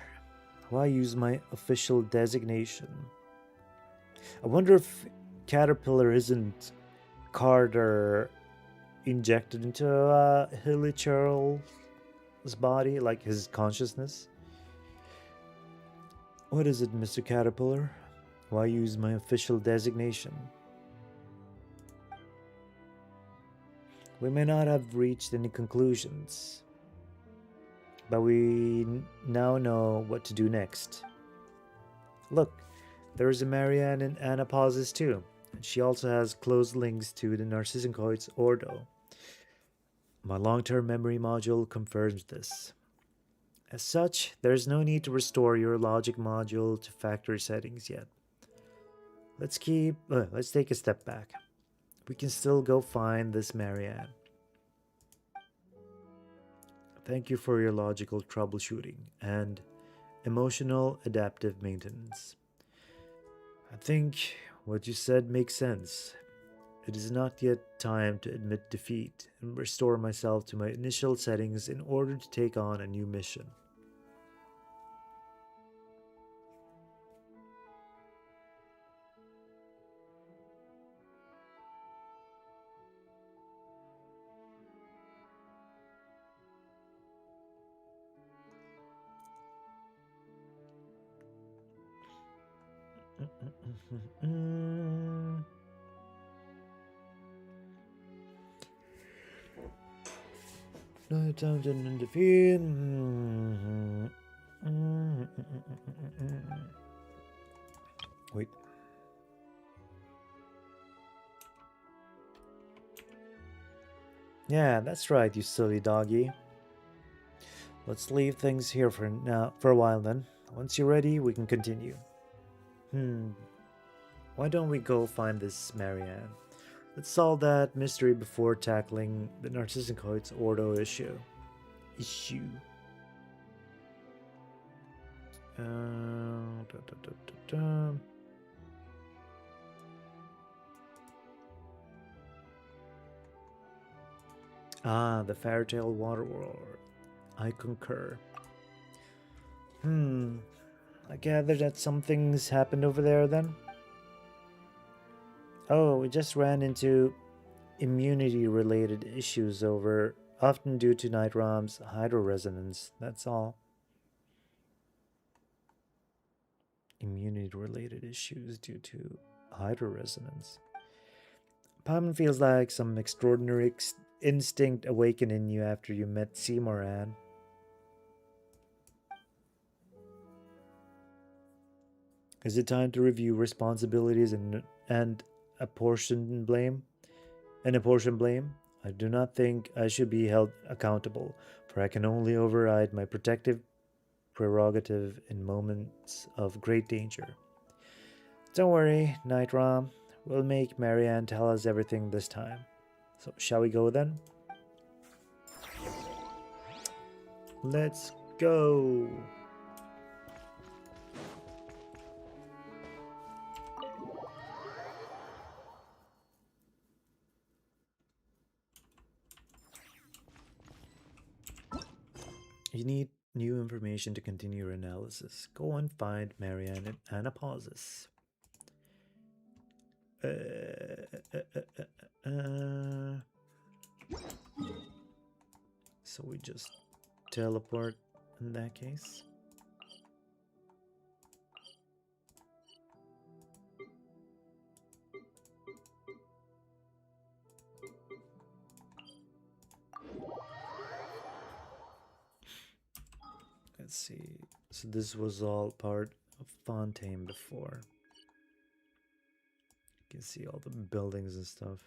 Why use my official designation? I wonder if Caterpillar isn't Carter injected into Hilichurl's body, like his consciousness. What is it, Mr. Caterpillar? Why use my official designation? We may not have reached any conclusions, but we now know what to do next. Look, there is a Marianne in Anna pauses too, and she also has close links to the Narzissenkreuz Ordo. My long-term memory module confirms this. As such, there is no need to restore your logic module to factory settings yet. Let's take a step back. We can still go find this Marianne. Thank you for your logical troubleshooting and emotional adaptive maintenance. I think what you said makes sense. It is not yet time to admit defeat and restore myself to my initial settings in order to take on a new mission. No time to defeat. Wait. Yeah, that's right, you silly doggy. Let's leave things here for now, for a while then. Once you're ready, we can continue. Why don't we go find this Marianne? Let's solve that mystery before tackling the Narzissenkreuz Ordo issue. Da, da, da. Ah, the Fairytale Waterworld. I concur. I gather that something's happened over there then? Oh, we just ran into immunity-related issues over, often due to Night Rom's hydro-resonance, that's all. Immunity-related issues due to hydro-resonance. Paimon feels like some extraordinary instinct awakened in you after you met Seymour, Anne. Is it time to review responsibilities and apportion blame? I do not think I should be held accountable, for I can only override my protective prerogative in moments of great danger. Don't worry, Night Rom. We'll make Marianne tell us everything this time. So, shall we go then? Let's go! You need new information to continue your analysis. Go and find Marianne and Anna pauses. So we just teleport in that case. Let's see. So this was all part of Fontaine before. You can see all the buildings and stuff.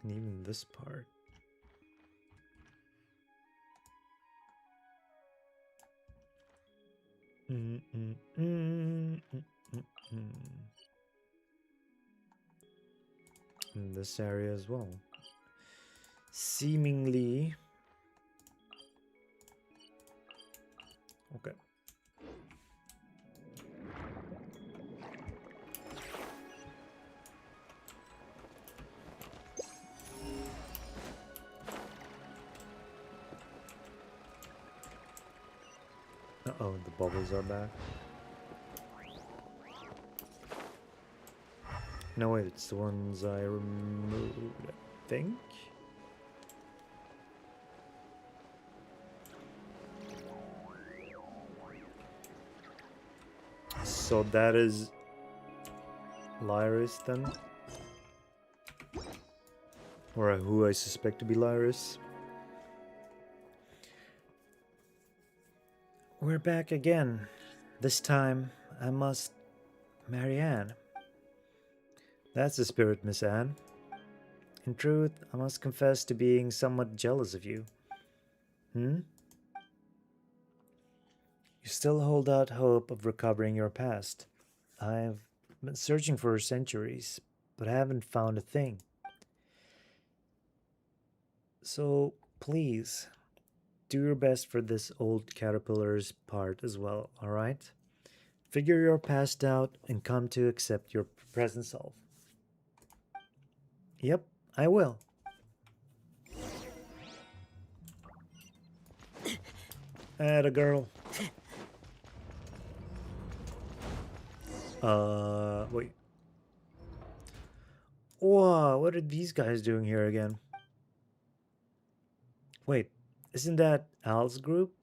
And even this part. In this area as well. Seemingly. Okay. Uh-oh, the bubbles are back. No, wait, it's the ones I removed, I think. So that is Lyris then? Or who I suspect to be Lyris. We're back again. This time, I must marry Anne. That's the spirit, Miss Anne. In truth, I must confess to being somewhat jealous of you. You still hold out hope of recovering your past. I've been searching for centuries, but I haven't found a thing. So, please, do your best for this old caterpillar's part as well, alright? Figure your past out and come to accept your present self. Yep, I will. Atta girl. Wait. Whoa, what are these guys doing here again? Wait, isn't that Al's group?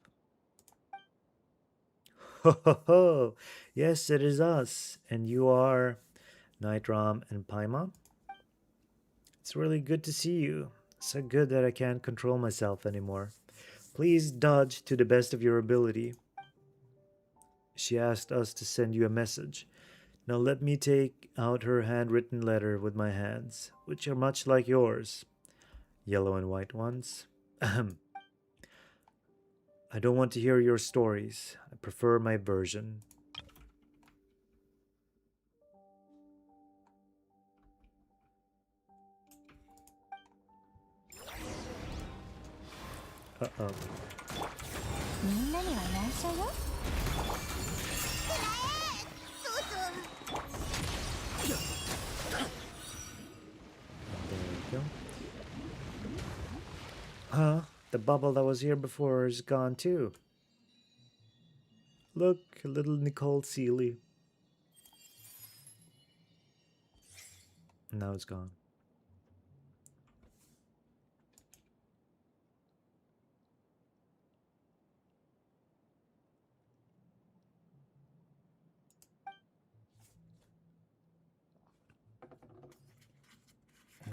Ho ho ho! Yes, it is us. And you are Nightram and Paimon? It's really good to see you. So good that I can't control myself anymore. Please dodge to the best of your ability. She asked us to send you a message. Now let me take out her handwritten letter with my hands, which are much like yours. Yellow and white ones. Ahem. I don't want to hear your stories. I prefer my version. Uh-oh. みんなには内緒よ。There we go. Huh? The bubble that was here before is gone too. Look, little Nicole Seeley. Now it's gone.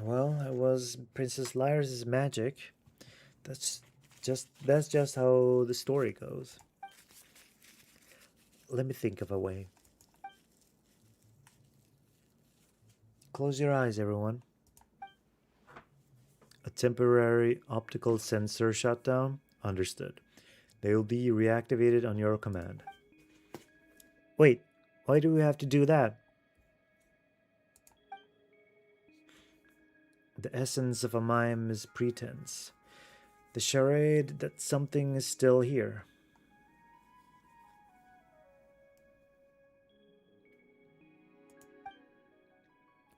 Well, it was Princess Lyra's magic. That's just how the story goes. Let me think of a way. Close your eyes, everyone. A temporary optical sensor shutdown? Understood. They will be reactivated on your command. Wait, why do we have to do that? The essence of a mime is pretense. The charade that something is still here.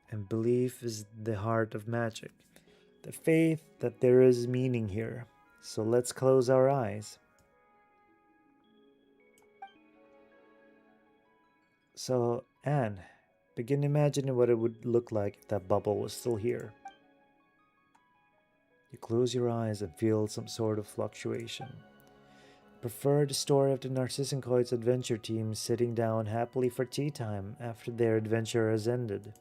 And belief is the heart of magic. The faith that there is meaning here. So let's close our eyes. So, Anne, begin imagining what it would look like if that bubble was still here. You close your eyes and feel some sort of fluctuation. Prefer the story of the Narzissenkreuz adventure team sitting down happily for tea time after their adventure has ended.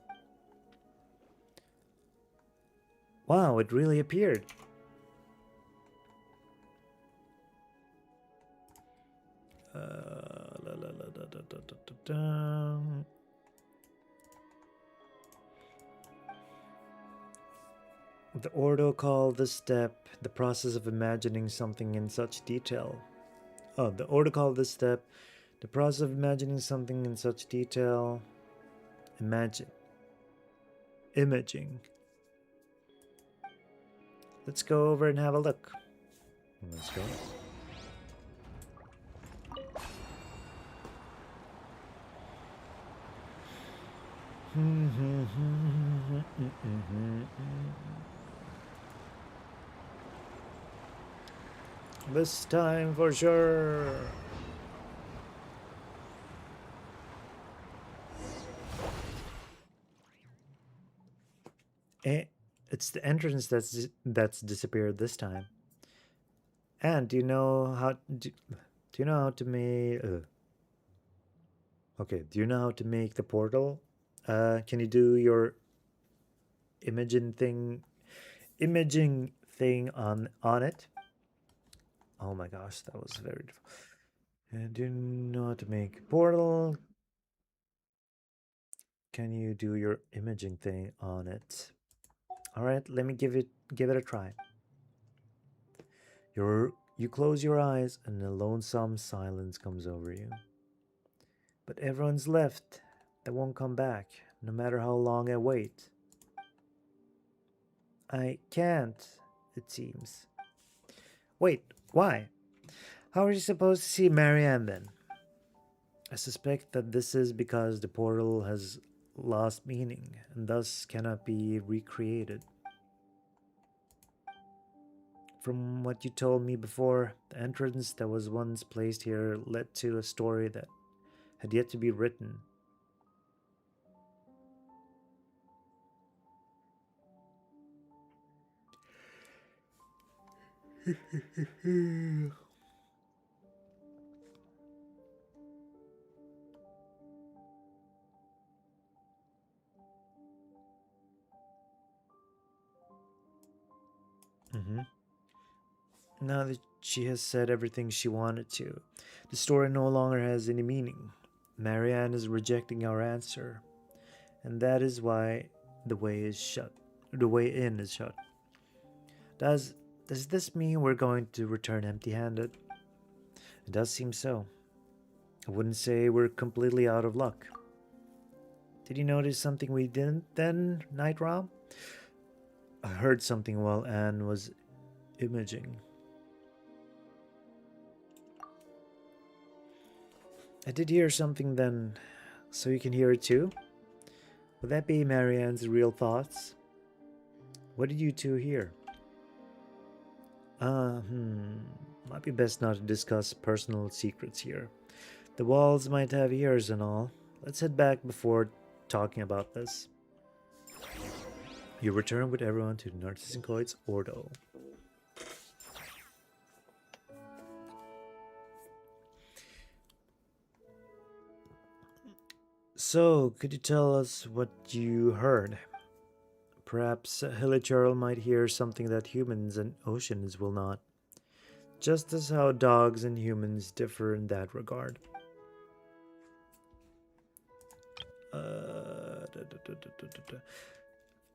Wow, it really appeared. The Ordo call this step the process of imagining something in such detail. Oh, the Ordo call this step the process of imagining something in such detail. Imaging. Let's go over and have a look. Let's go. This time for sure. It's the entrance that's disappeared this time. And do you know how to make? Okay, do you know how to make the portal? Can you do your imaging thing on it? Oh my gosh, that was very difficult. Do you know how to make a portal? Can you do your imaging thing on it? All right, let me give it a try. You close your eyes and a lonesome silence comes over you. But everyone's left. They won't come back, no matter how long I wait. I can't, it seems. Wait, why? How are you supposed to see Marianne then? I suspect that this is because the portal has lost meaning and thus cannot be recreated. From what you told me before, the entrance that was once placed here led to a story that had yet to be written. Now that she has said everything she wanted to, the story no longer has any meaning. Marianne is rejecting our answer, and that is why the way is shut. The way in is shut. Does this mean we're going to return empty-handed? It does seem so. I wouldn't say we're completely out of luck. Did you notice something we didn't then, Night Rom? I heard something while Anne was imaging. I did hear something then, so you can hear it too? Would that be Marianne's real thoughts? What did you two hear? Might be best not to discuss personal secrets here. The walls might have ears and all. Let's head back before talking about this. You return with everyone to the Narzissenkreuz Ordo. So, could you tell us what you heard? Perhaps Hilichurl might hear something that humans and oceans will not. Just as how dogs and humans differ in that regard.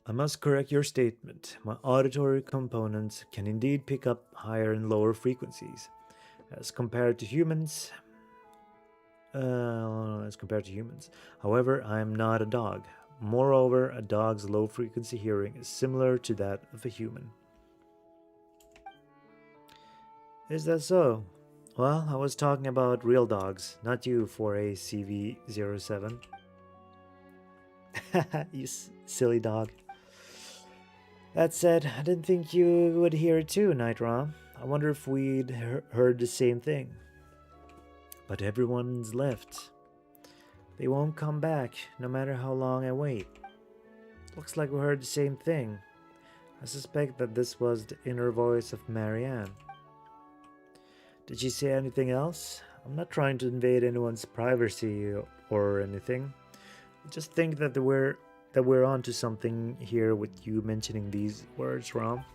I must correct your statement. My auditory components can indeed pick up higher and lower frequencies. As compared to humans, However, I am not a dog. Moreover, a dog's low-frequency hearing is similar to that of a human. Is that so? Well, I was talking about real dogs, not you, 4ACV07. You silly dog. That said, I didn't think you would hear it too, Night Rom. I wonder if we'd heard the same thing. But everyone's left. They won't come back, no matter how long I wait. Looks like we heard the same thing. I suspect that this was the inner voice of Marianne. Did she say anything else? I'm not trying to invade anyone's privacy or anything. I just think that we're onto something here with you mentioning these words, Rom.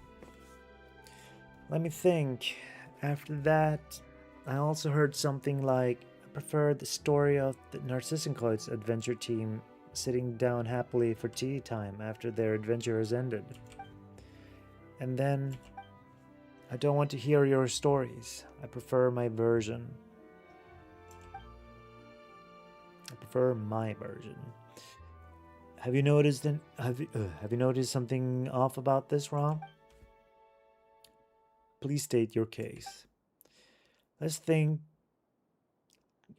Let me think. After that, I also heard something like, I prefer the story of the Narzissenkreuz adventure team sitting down happily for tea time after their adventure has ended. And then, I don't want to hear your stories. I prefer my version. I prefer my version. Have you noticed something off about this, Rom? Please state your case. Let's think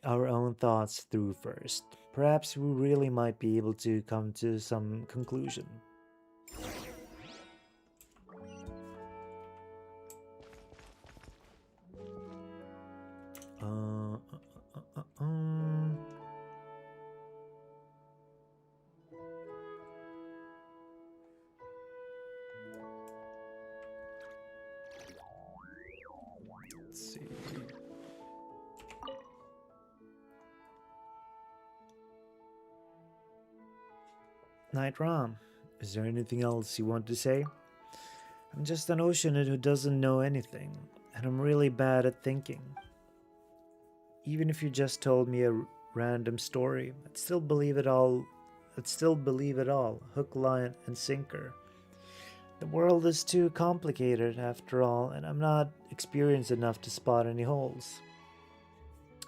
our own thoughts through first. Perhaps we really might be able to come to some conclusion. Let's see. Night Rom, is there anything else you want to say? I'm just an oceanid who doesn't know anything, and I'm really bad at thinking. Even if you just told me a random story, I'd still believe it all. Hook, line, and sinker. The world is too complicated after all, and I'm not experienced enough to spot any holes.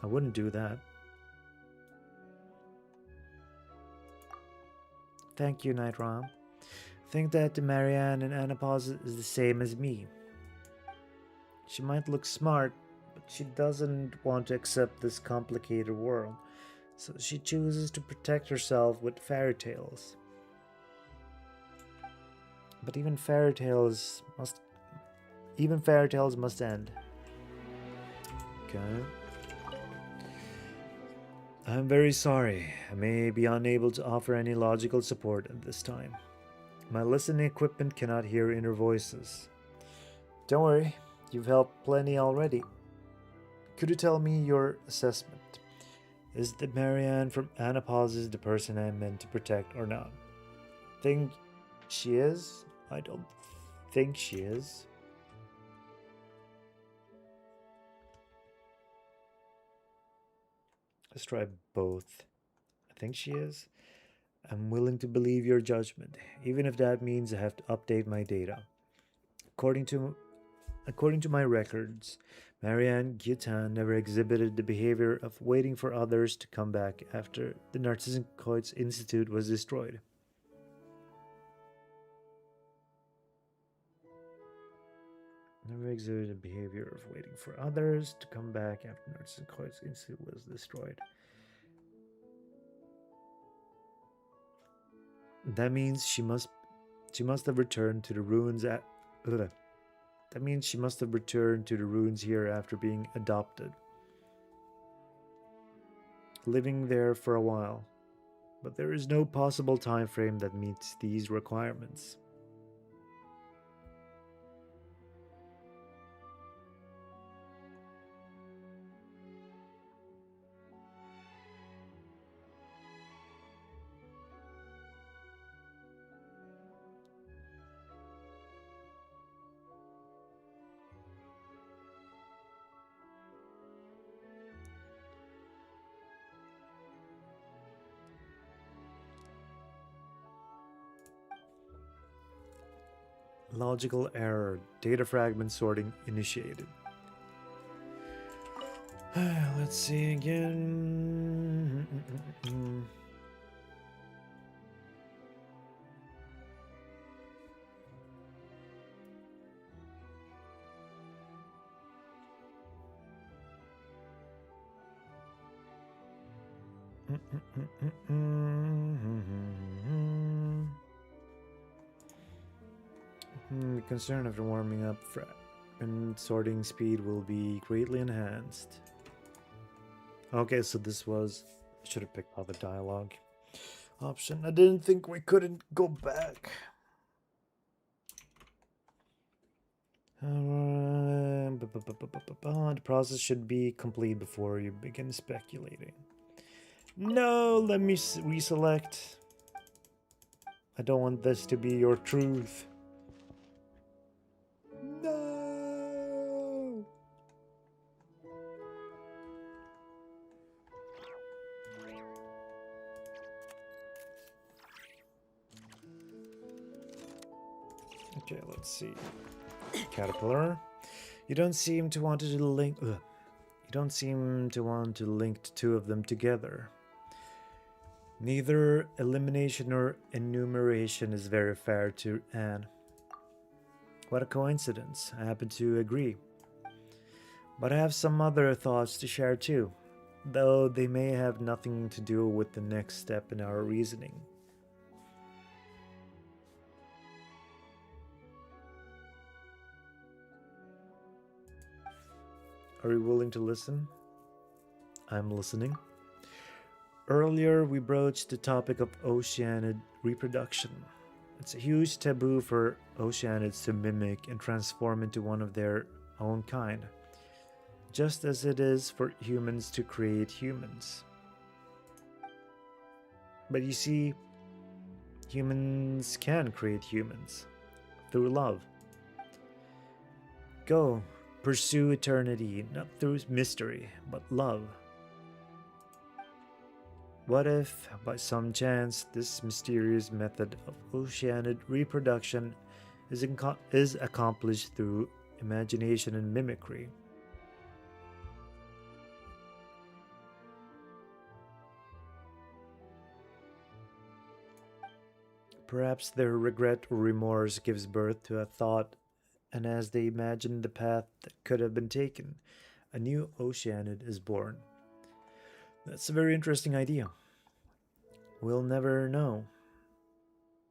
I wouldn't do that. Thank you, Night Rom. I think that the Marianne in Anapause is the same as me. She might look smart, but she doesn't want to accept this complicated world, so she chooses to protect herself with fairy tales. But even fairy tales must end. Okay. I'm very sorry. I may be unable to offer any logical support at this time. My listening equipment cannot hear inner voices. Don't worry. You've helped plenty already. Could you tell me your assessment? Is the Marianne from Anapausis the person I'm meant to protect or not? Think she is? I don't think she is. Let's try both. I think she is. I'm willing to believe your judgment, even if that means I have to update my data. According to my records, Marianne Guillotin never exhibited the behavior of waiting for others to come back after the Narzissenkreuz Institute was destroyed. Never exhibited the behavior of waiting for others to come back after the Narzissenkreuz Institute was destroyed. That means she must have returned to the ruins at. That means she must have returned to the ruins here after being adopted, living there for a while. But there is no possible time frame that meets these requirements. Logical error. Data fragment sorting initiated. Let's see again. The concern after warming up and sorting speed will be greatly enhanced. Okay, so this was... I should have picked other dialogue option. I didn't think we couldn't go back. The process should be complete before you begin speculating. No, let me reselect. I don't want this to be your truth. No. Okay, let's see. Caterpillar. You don't seem to want to link. You don't seem to want to link the two of them together. Neither elimination nor enumeration is very fair to Anne. What a coincidence. I happen to agree. But I have some other thoughts to share too, though they may have nothing to do with the next step in our reasoning. Are you willing to listen? I'm listening. Earlier, we broached the topic of oceanid reproduction. It's a huge taboo for oceanids to mimic and transform into one of their own kind, just as it is for humans to create humans. But you see, humans can create humans through love. Go, pursue eternity, not through mystery, but love. What if, by some chance, this mysterious method of oceanid reproduction is accomplished through imagination and mimicry? Perhaps their regret or remorse gives birth to a thought, and as they imagine the path that could have been taken, a new oceanid is born. That's a very interesting idea. We'll never know.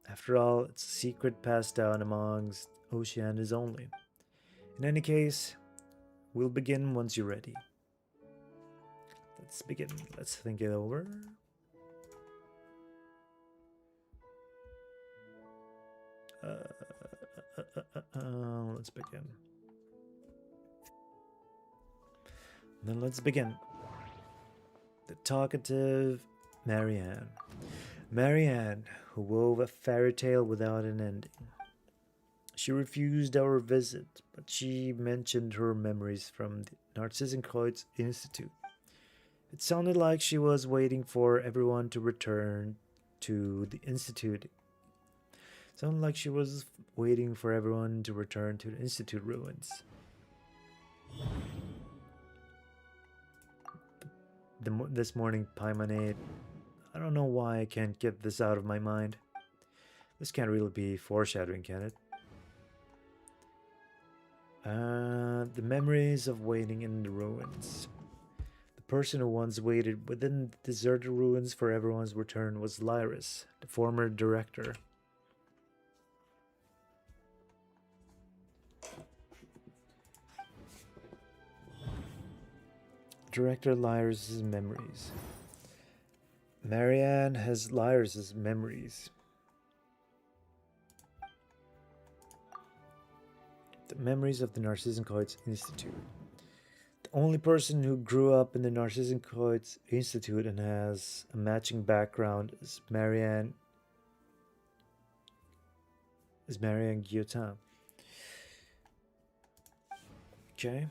After all, it's a secret passed down amongst oceanids only. In any case, we'll begin once you're ready. Let's begin. Let's think it over. Let's begin. Then let's begin. The talkative Marianne. Marianne, who wove a fairy tale without an ending. She refused our visit, but she mentioned her memories from the Narzissenkreuz Institute. It sounded like she was waiting for everyone to return to the Institute. Sounded like she was waiting for everyone to return to the Institute ruins. This morning, Paimonade. I don't know why I can't get this out of my mind. This can't really be foreshadowing, can it? The memories of waiting in the ruins. The person who once waited within the deserted ruins for everyone's return was Lyris, the former director. Director Lyris's memories. Marianne has Lyris's memories. The memories of the Narzissenkreuz Institute. The only person who grew up in the Narzissenkreuz Institute and has a matching background is Marianne Guillotin. Okay.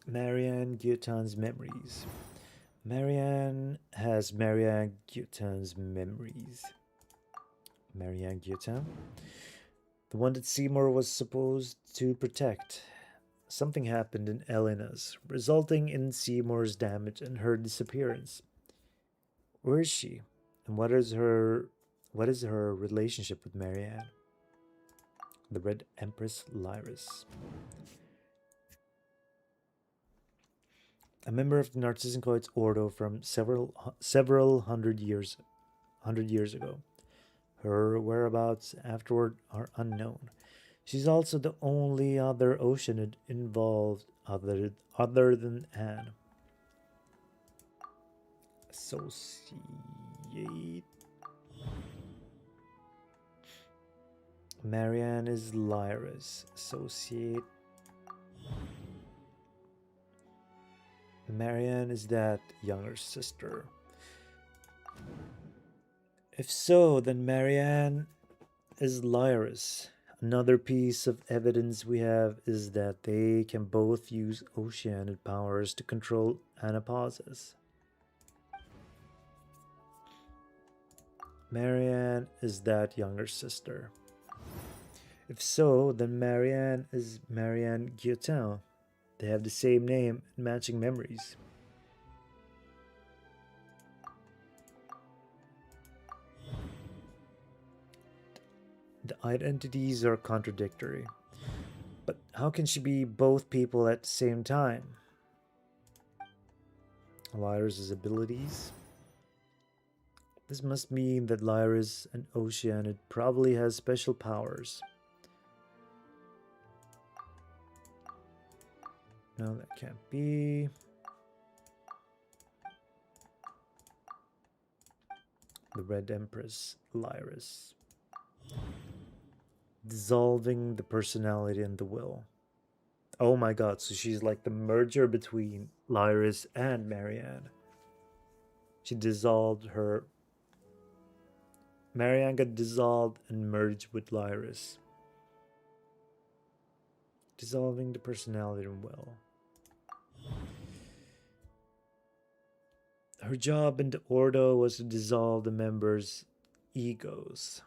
Marianne Guillotin's memories. Marianne has Marianne Guillotin's memories. Marianne Guillotin? The one that Seymour was supposed to protect. Something happened in Elena's, resulting in Seymour's damage and her disappearance. Where is she? And what is her relationship with Marianne? The Red Empress Lyris. A member of the Narzissenkreuz Ordo from several hundred years ago. Her whereabouts afterward are unknown. She's also the only other Oceanid involved other than Anne. Associate. Marianne is Lyris. Associate. Marianne is that younger sister. If so, then Marianne is Lyris. Another piece of evidence we have is that they can both use Oceanid powers to control anapauses. Marianne is that younger sister. If so, then Marianne is Marianne Guillotin. They have the same name and matching memories. The identities are contradictory. But how can she be both people at the same time? Lyris' abilities. This must mean that Lyris, an Oceanid, probably has special powers. No, that can't be. The Red Empress, Lyris. Dissolving the personality and the will. Oh my god, so she's like the merger between Lyris and Marianne. She dissolved her. Marianne got dissolved and merged with Lyris. Dissolving the personality and will. Her job in the Ordo was to dissolve the members' egos.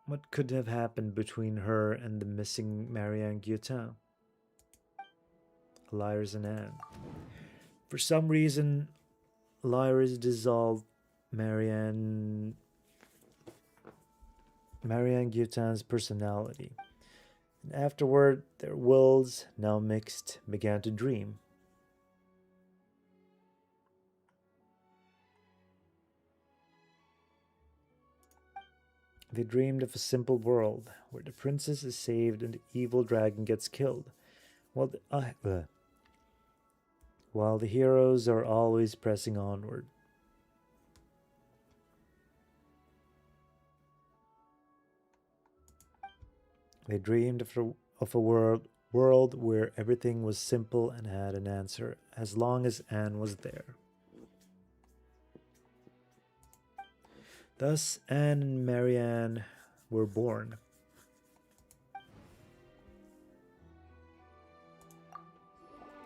What could have happened between her and the missing Marianne Guillotin? Lyris and Anne. For some reason, Lyris dissolved Marianne Guillotin's personality. And afterward, their wills, now mixed, began to dream. They dreamed of a simple world where the princess is saved and the evil dragon gets killed, while the heroes are always pressing onward. They dreamed of a world world where everything was simple and had an answer as long as Anne was there. Thus, Anne and Marianne were born.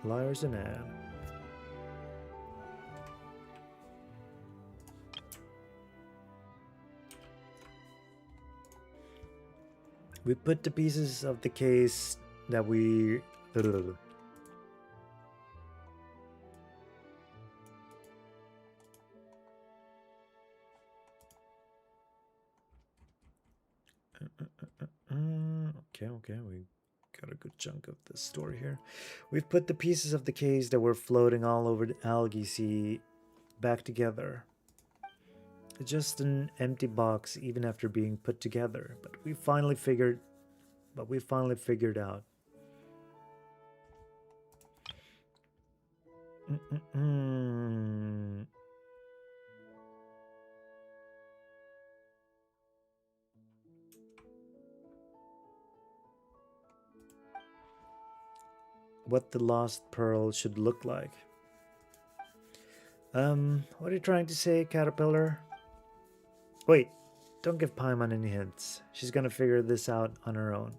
Liars and Anne. We put the pieces of the case that we... Okay, we got a good chunk of the story here. We've put the pieces of the case that were floating all over the algae sea back together. It's just an empty box even after being put together, but we finally figured out. What the lost pearl should look like. What are you trying to say, Caterpillar? Wait, don't give Paimon any hints. She's gonna figure this out on her own.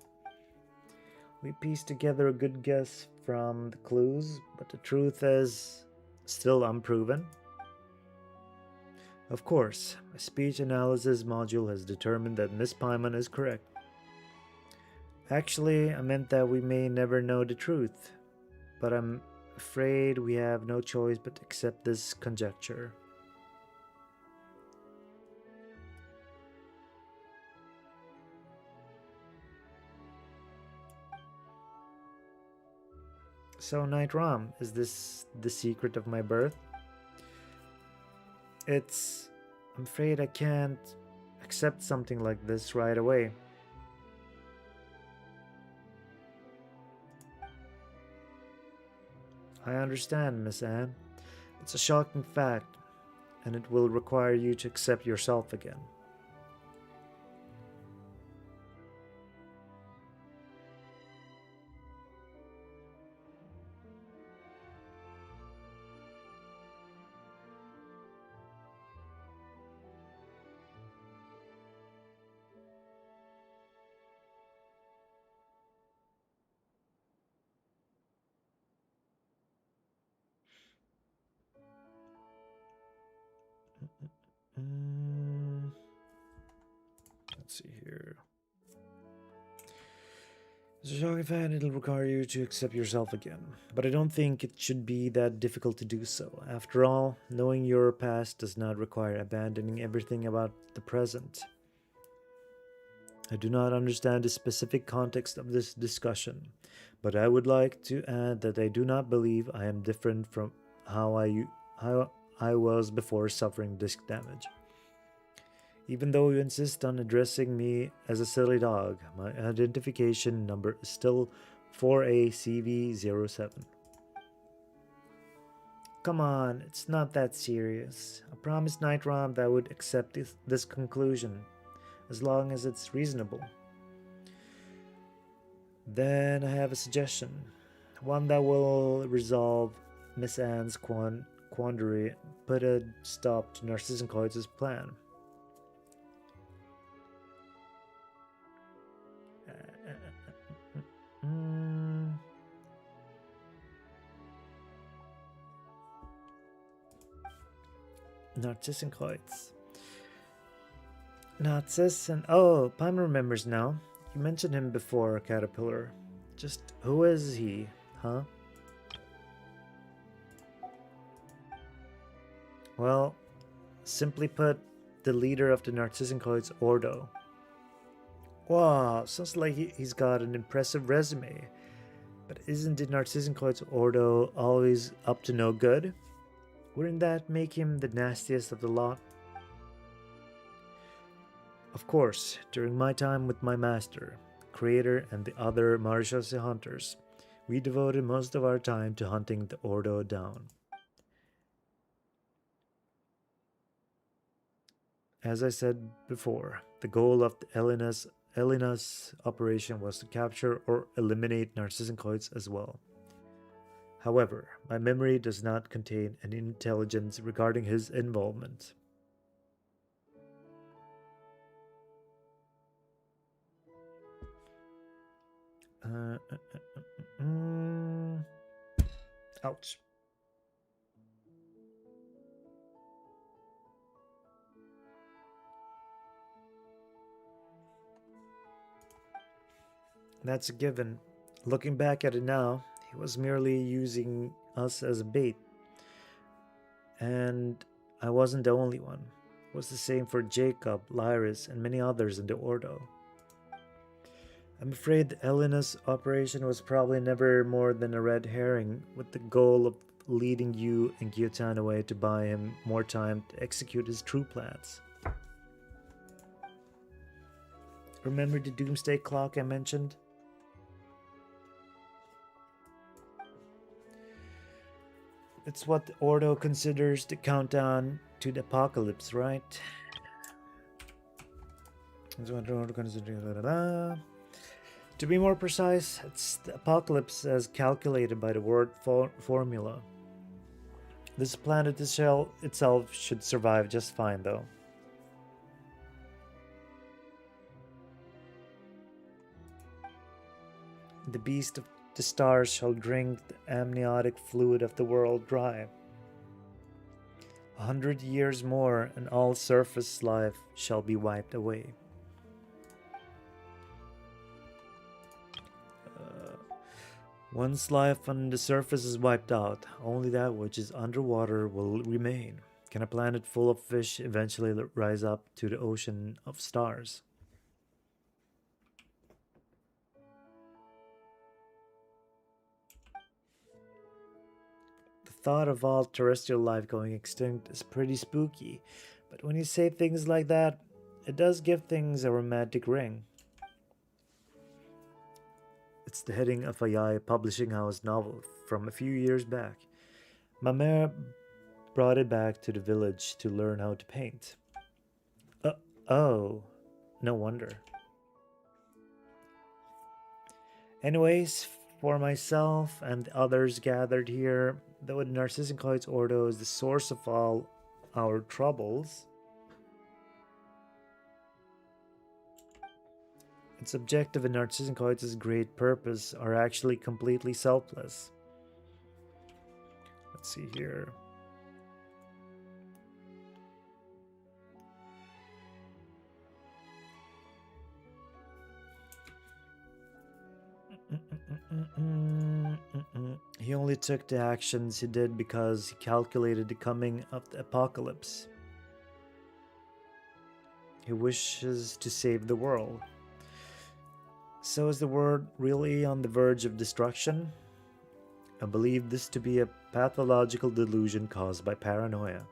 We pieced together a good guess from the clues, but the truth is still unproven. Of course, a speech analysis module has determined that Miss Paimon is correct. Actually, I meant that we may never know the truth, but I'm afraid we have no choice but to accept this conjecture. So, Night Ram, is this the secret of my birth? I'm afraid I can't accept something like this right away. I understand, Miss Anne. It's a shocking fact, and it will require you to accept yourself again. Let's see here. As a shocking fact, it'll require you to accept yourself again. But I don't think it should be that difficult to do so. After all, knowing your past does not require abandoning everything about the present. I do not understand the specific context of this discussion, but I would like to add that I do not believe I am different from how I was before suffering disc damage. Even though you insist on addressing me as a silly dog, my identification number is still 4ACV07. Come on, it's not that serious. I promised Night Ram that I would accept this conclusion, as long as it's reasonable. Then I have a suggestion, one that will resolve Miss Anne's quandary, put a stop to Narzissenkreuz's plan. Narzissenkreuz. Oh, Paimon remembers now. You mentioned him before, Caterpillar. Just who is he, huh? Well, simply put, the leader of the Narzissenkreuz Ordo. Wow, sounds like he's got an impressive resume. But isn't the Narzissenkreuz Ordo always up to no good? Wouldn't that make him the nastiest of the lot? Of course, during my time with my master, creator, and the other Marshallese hunters, we devoted most of our time to hunting the Ordo down. As I said before, the goal of the Elena's operation was to capture or eliminate Narzissenkreuz as well. However, my memory does not contain any intelligence regarding his involvement. Ouch. That's a given. Looking back at it now, he was merely using us as a bait. And I wasn't the only one. It was the same for Jacob, Lyris, and many others in the Ordo. I'm afraid Elena's operation was probably never more than a red herring with the goal of leading you and Gyotan away to buy him more time to execute his true plans. Remember the doomsday clock I mentioned? It's what the Ordo considers the countdown to the apocalypse, right? To be more precise, it's the apocalypse as calculated by the word formula. This planet itself should survive just fine, though. The beast of the stars shall drink the amniotic fluid of the world dry. 100 years more, and all surface life shall be wiped away. Once life on the surface is wiped out, only that which is underwater will remain. Can a planet full of fish eventually rise up to the ocean of stars? The thought of all terrestrial life going extinct is pretty spooky, but when you say things like that, it does give things a romantic ring. It's the heading of a Yai publishing house novel from a few years back. Ma mère brought it back to the village to learn how to paint. Oh, no wonder. Anyways, for myself and the others gathered here, though the Narzissenkreuz Ordo is the source of all our troubles, its objective and Narzissenkreuz's great purpose are actually completely selfless. Let's see here. He only took the actions he did because he calculated the coming of the apocalypse. He wishes to save the world. So is the world really on the verge of destruction? I believe this to be a pathological delusion caused by paranoia.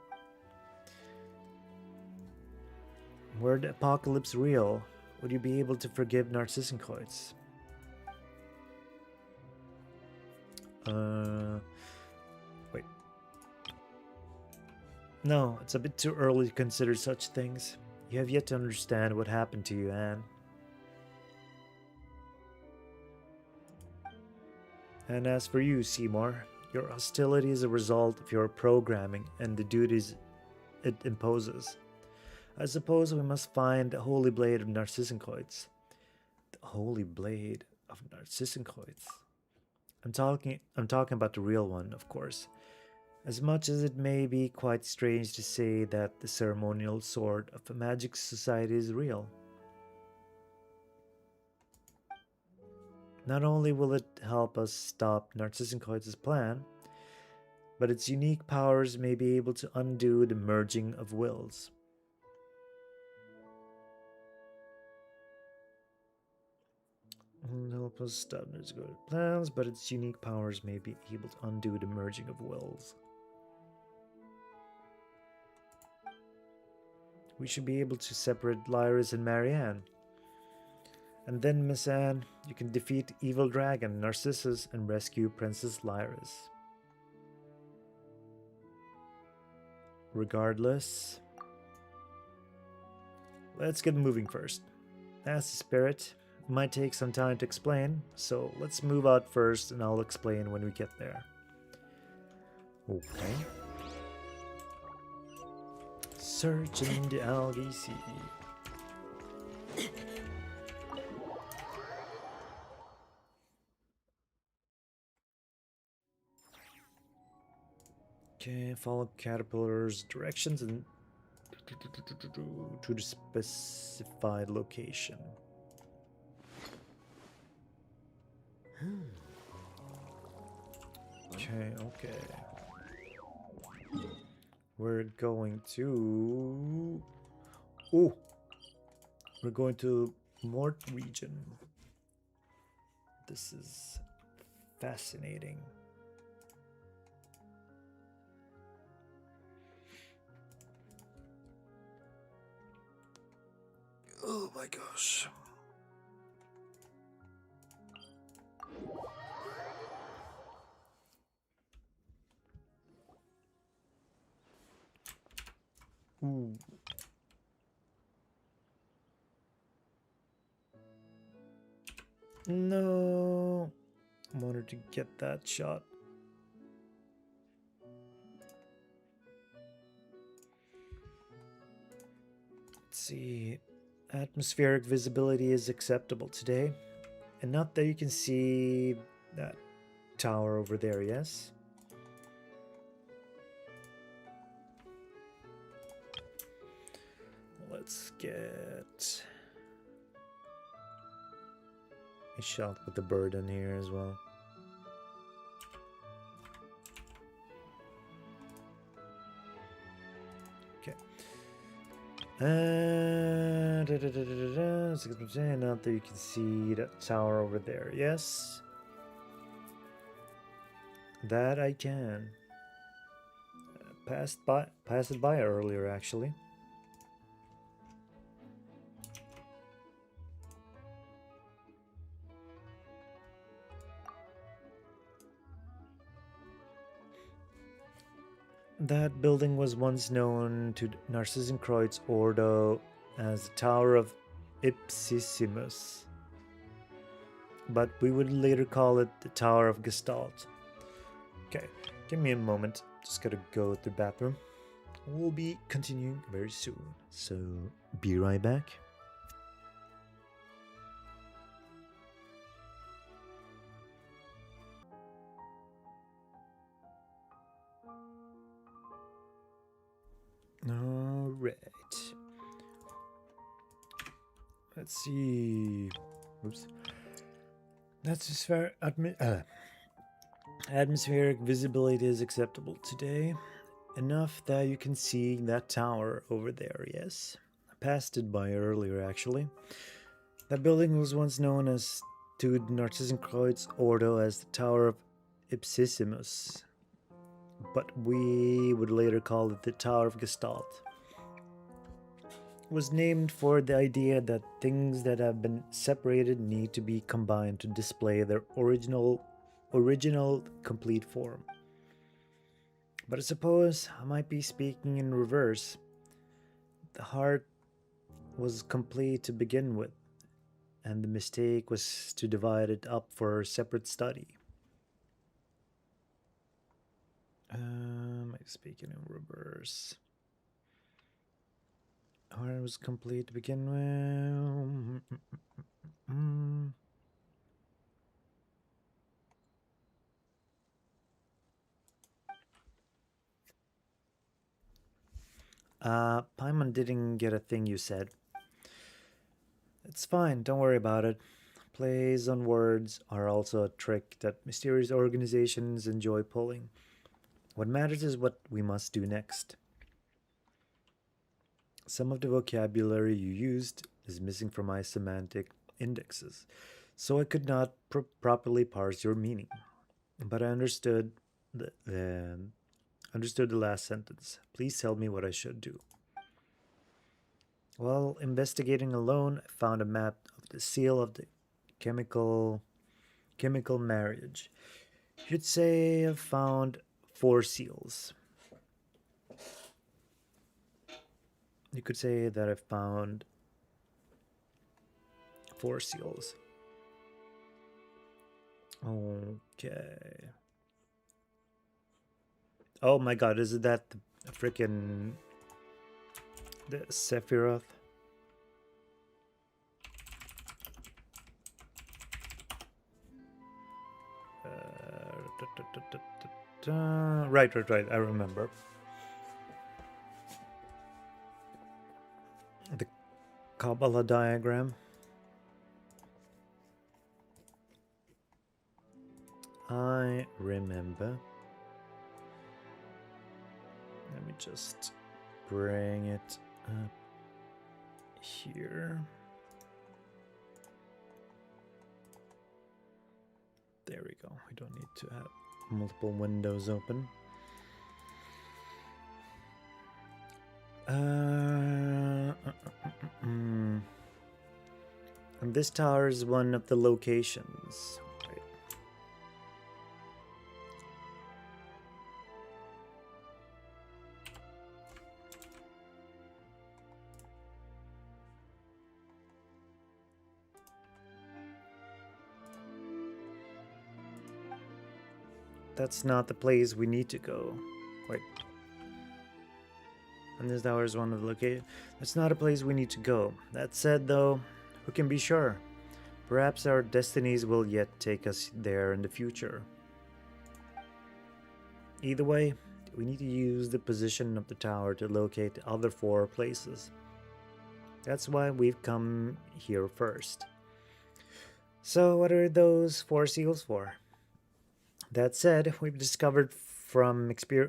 Were the apocalypse real, would you be able to forgive Narzissenkreuz? Wait. No, it's a bit too early to consider such things. You have yet to understand what happened to you, Anne. And as for you, Seymour, your hostility is a result of your programming and the duties it imposes. I suppose we must find the Holy Blade of Narzissenkreuz. The Holy Blade of Narzissenkreuz. I'm talking about the real one, of course. As much as it may be quite strange to say that the ceremonial sword of a magic society is real. Not only will it help us stop Narzissenkreuz's plan, but its unique powers may be able to undo the merging of wills. It'll help us stop Narzissenkreuz's plans, but its unique powers may be able to undo the merging of wills. We should be able to separate Lyris and Marianne. And then, Miss Anne, you can defeat Evil Dragon Narcissus and rescue Princess Lyris. Regardless, let's get moving first. as a spirit. It might take some time to explain, so let's move out first and I'll explain when we get there. Okay. Searching the algae sea. Okay, follow caterpillar's directions and to the specified location. Okay. We're going to... Oh! We're going to Mort region. This is fascinating. Oh my gosh. Ooh. No. I wanted to get that shot. Let's see. Atmospheric visibility is acceptable today. Enough that you can see that tower over there, yes? Let's get a shot with the bird in here as well. Okay. Not that you can see that tower over there. Yes. That I can. Passed it by earlier actually. That building was once known to Narzissenkreuz Ordo as the Tower of Ipsissimus, but we would later call it the Tower of Gestalt. Okay, give me a moment, just gotta go to the bathroom. We'll be continuing very soon, so be right back. All right. Let's see. Oops. Atmospheric visibility is acceptable today. Enough that you can see that tower over there, yes? I passed it by earlier, actually. That building was once known as to Narzissenkreuz Ordo as the Tower of Ipsissimus, but we would later call it the Tower of Gestalt. It was named for the idea that things that have been separated need to be combined to display their original complete form. But I suppose I might be speaking in reverse. The heart was complete to begin with, and the mistake was to divide it up for separate study. I'm speaking in reverse. Heart was complete to begin with. Paimon didn't get a thing you said. It's fine, don't worry about it. Plays on words are also a trick that mysterious organizations enjoy pulling. What matters is what we must do next. Some of the vocabulary you used is missing from my semantic indexes, so I could not properly parse your meaning. But I understood the last sentence. Please tell me what I should do. While investigating alone, I found a map of the seal of the chemical marriage. You'd say I've found 4 seals. You could say that I found 4 seals. Okay. Oh my god, is it that the freaking the Sephiroth? Right, I remember. The Kabbalah diagram. I remember. Let me just bring it up here. There we go. We don't need to have multiple windows open. And this tower is one of the locations. Wait. That's not the place we need to go. Wait. And this tower is one of the locations. That's not a place we need to go. That said, though, who can be sure? Perhaps our destinies will yet take us there in the future. Either way, we need to use the position of the tower to locate the other 4 places. That's why we've come here first. So what are those 4 seals for? That said, we've discovered from experience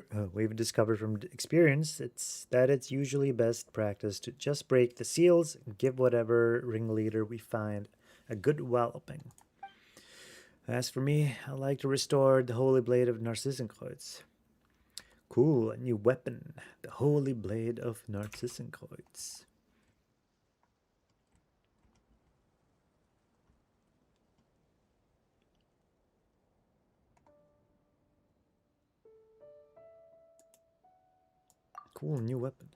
that it's usually best practice to just break the seals and give whatever ringleader we find a good walloping. As for me, I like to restore the Holy Blade of Narzissenkreuz. Cool, a new weapon, the Holy Blade of Narzissenkreuz. Cool, new weapon.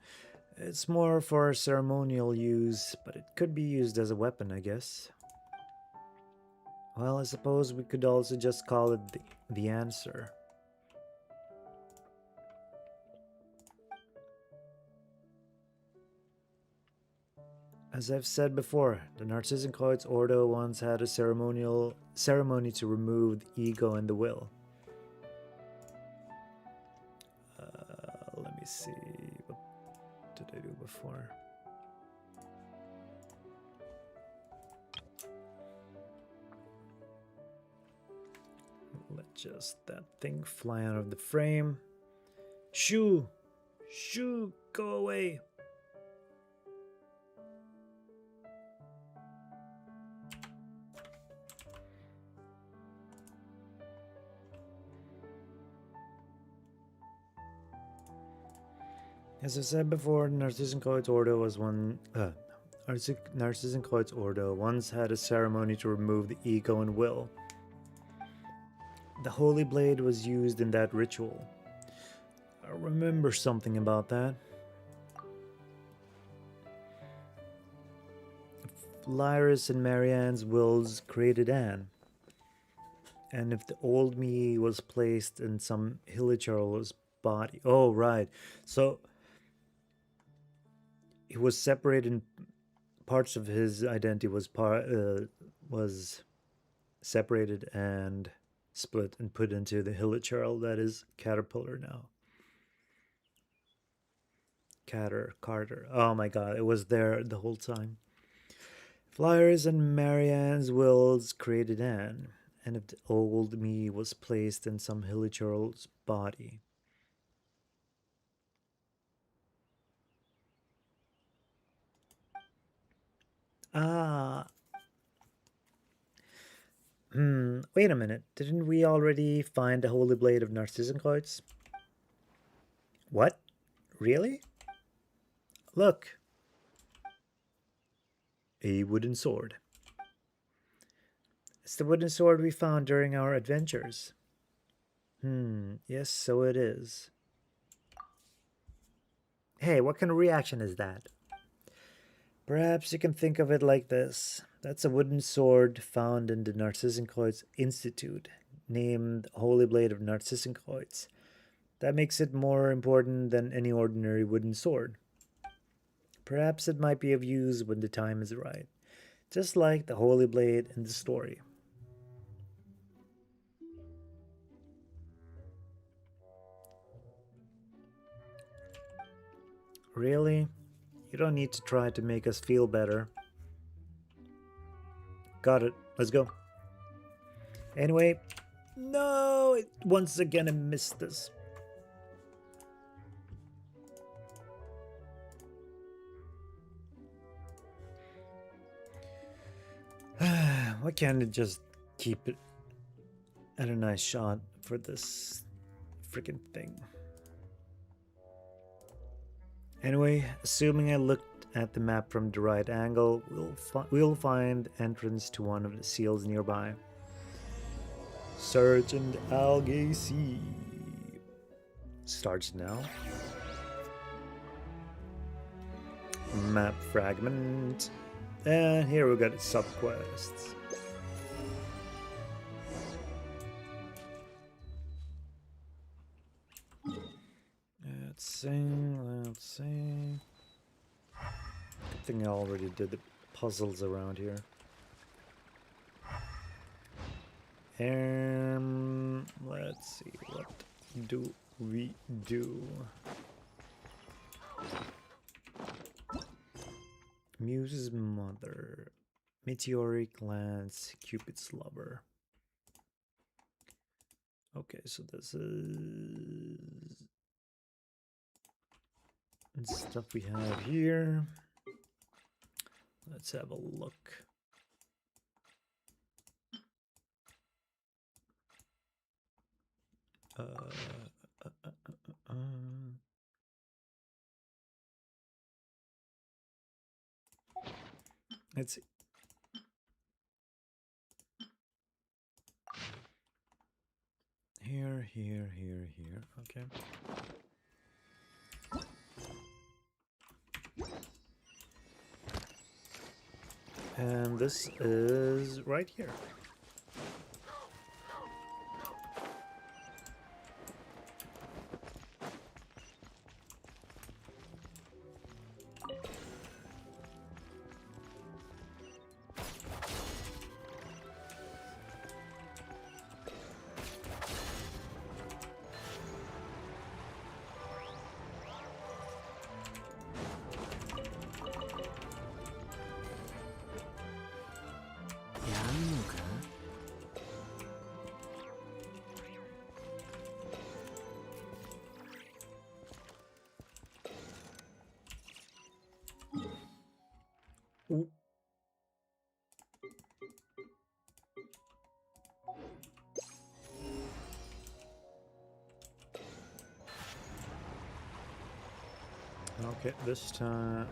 It's more for ceremonial use, but it could be used as a weapon, I guess. Well, I suppose we could also just call it the answer. As I've said before, the Narzissenkreuz Ordo once had a ceremony to remove the ego and the will. Let me see. What did I do before? Let just that thing fly out of the frame. Shoo! Shoo! Go away! As I said before, Narzissenkreuz Ordo was Narzissenkreuz Ordo once had a ceremony to remove the ego and will. The Holy Blade was used in that ritual. I remember something about that. Lyris and Marianne's wills created Anne. And if the old me was placed in some Hilichurl's body. Oh, right. So he was separated. Parts of his identity was separated and split and put into the Hilichurl that is Caterpillar now. Carter. Oh my god, it was there the whole time. Flyers and Marianne's wills created Anne, and if the old me was placed in some Hilichurl's body. Ah. Wait a minute. Didn't we already find the Holy Blade of Narzissenkreuz? What? Really? Look. A wooden sword. It's the wooden sword we found during our adventures. Yes, so it is. Hey, what kind of reaction is that? Perhaps you can think of it like this. That's a wooden sword found in the Narzissenkreuz Institute, named Holy Blade of Narzissenkreuz. That makes it more important than any ordinary wooden sword. Perhaps it might be of use when the time is right, just like the Holy Blade in the story. Really? You don't need to try to make us feel better. Got it. Let's go. Anyway, no! Once again I missed this. Why can't it just keep it at a nice shot for this freaking thing? Anyway, assuming I looked at the map from the right angle, we'll find entrance to one of the seals nearby. Sergeant Algacy starts now. Map fragment. And here we got subquests. Let's see. I think I already did the puzzles around here. Let's see, what do we do? Muse's mother, meteoric lance, Cupid's lover. Okay, so this is stuff we have here. Let's have a look. Let's see. Here. Okay. And this is right here. Ooh. Okay, this time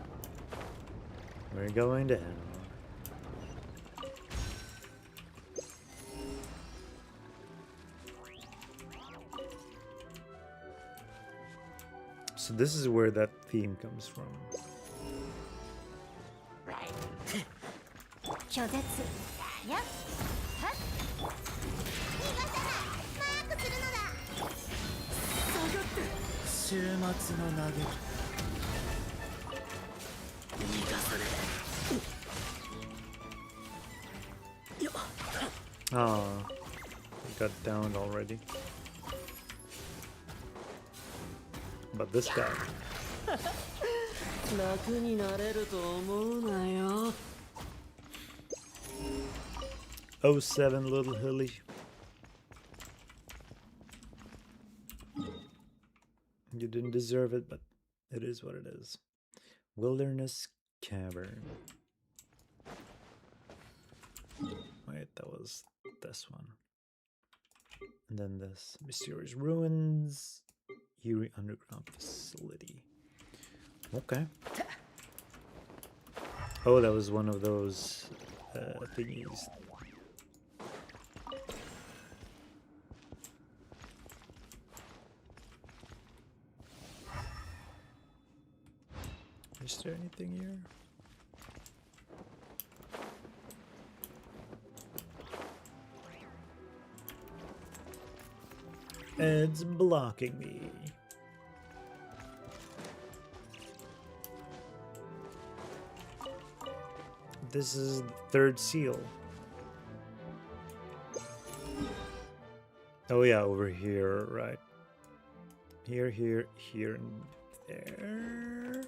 we're going down. So this is where that theme comes from. 拒絶やっはっ逃がさないマークするのだ下がって終末の投げ逃がされ Oh, he got downed already. But this guy. 楽になれると思うなよ 07 little hilly. You didn't deserve it, but it is what it is. Wilderness Cavern. Wait, that was this one. And then this Mysterious Ruins, Eerie Underground Facility. Okay. Oh, that was one of those thingies. Is there anything here? It's blocking me. This is the third seal. Oh yeah, over here, right. Here, here, here, and there.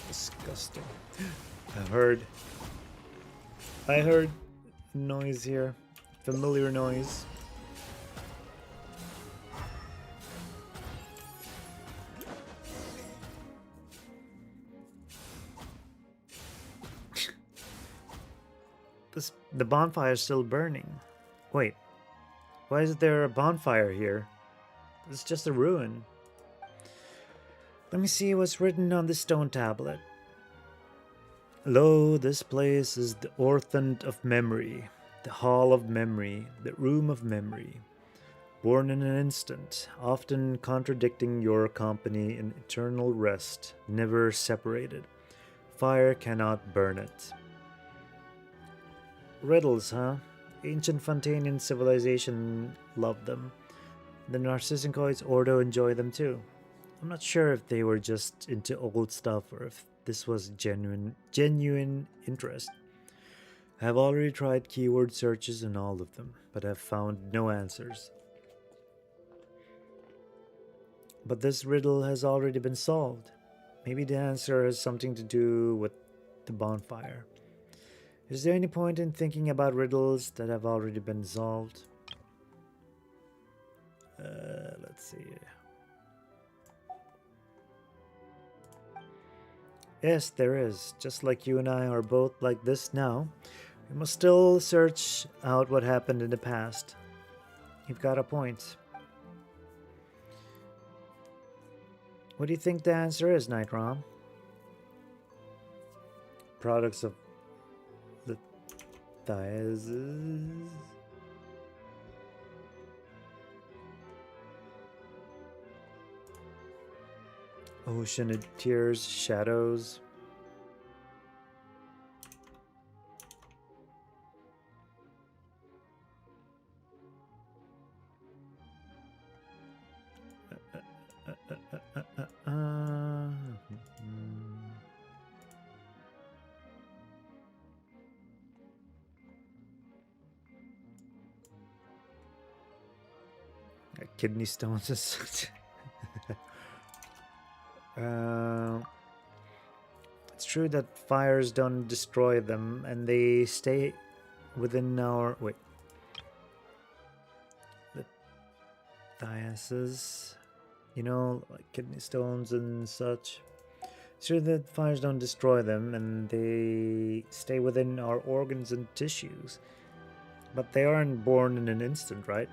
Disgusting. I heard noise here. Familiar noise. The bonfire is still burning. Wait, why is there a bonfire here? It's just a ruin. Let me see what's written on the stone tablet. Lo, this place is the orphan of memory, the hall of memory, the room of memory. Born in an instant, often contradicting your company in eternal rest, never separated. Fire cannot burn it. Riddles, huh? Ancient Fontanian civilization loved them. The Narzissenkreuz Ordo enjoy them too. I'm not sure if they were just into old stuff or if this was genuine interest. I have already tried keyword searches in all of them, but have found no answers. But this riddle has already been solved. Maybe the answer has something to do with the bonfire. Is there any point in thinking about riddles that have already been solved? Let's see. Yes, there is. Just like you and I are both like this now, we must still search out what happened in the past. You've got a point. What do you think the answer is, Nightrom? Products of the thiazes? Ocean of tears, shadows. Kidney stones is it's true that fires don't destroy them and they stay within our the thiases, you know, like kidney stones and such. It's true that fires don't destroy them and they stay within our organs and tissues, but they aren't born in an instant, right?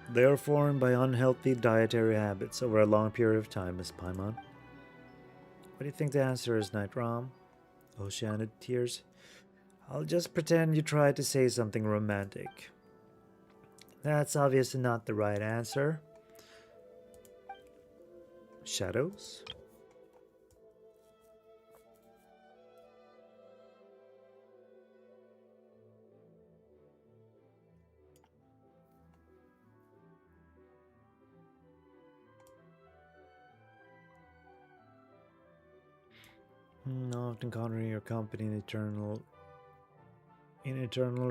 They are formed by unhealthy dietary habits over a long period of time, Miss Paimon. What do you think the answer is, Nightrom? Oceanid tears? I'll just pretend you tried to say something romantic. That's obviously not the right answer. Shadows? Often encountering your company in eternal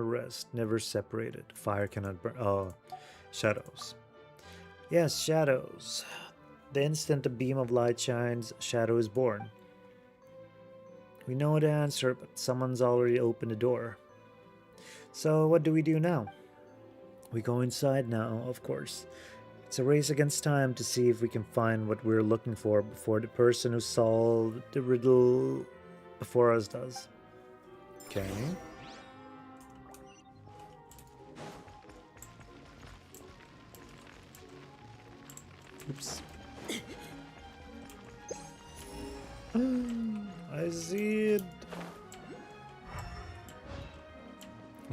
rest, never separated. Fire cannot burn. Oh, shadows. Yes, shadows. The instant a beam of light shines, a shadow is born. We know the answer, but someone's already opened the door. So what do we do now? We go inside now, of course. It's a race against time to see if we can find what we're looking for before the person who solved the riddle before us does. Okay. Oops. I see it.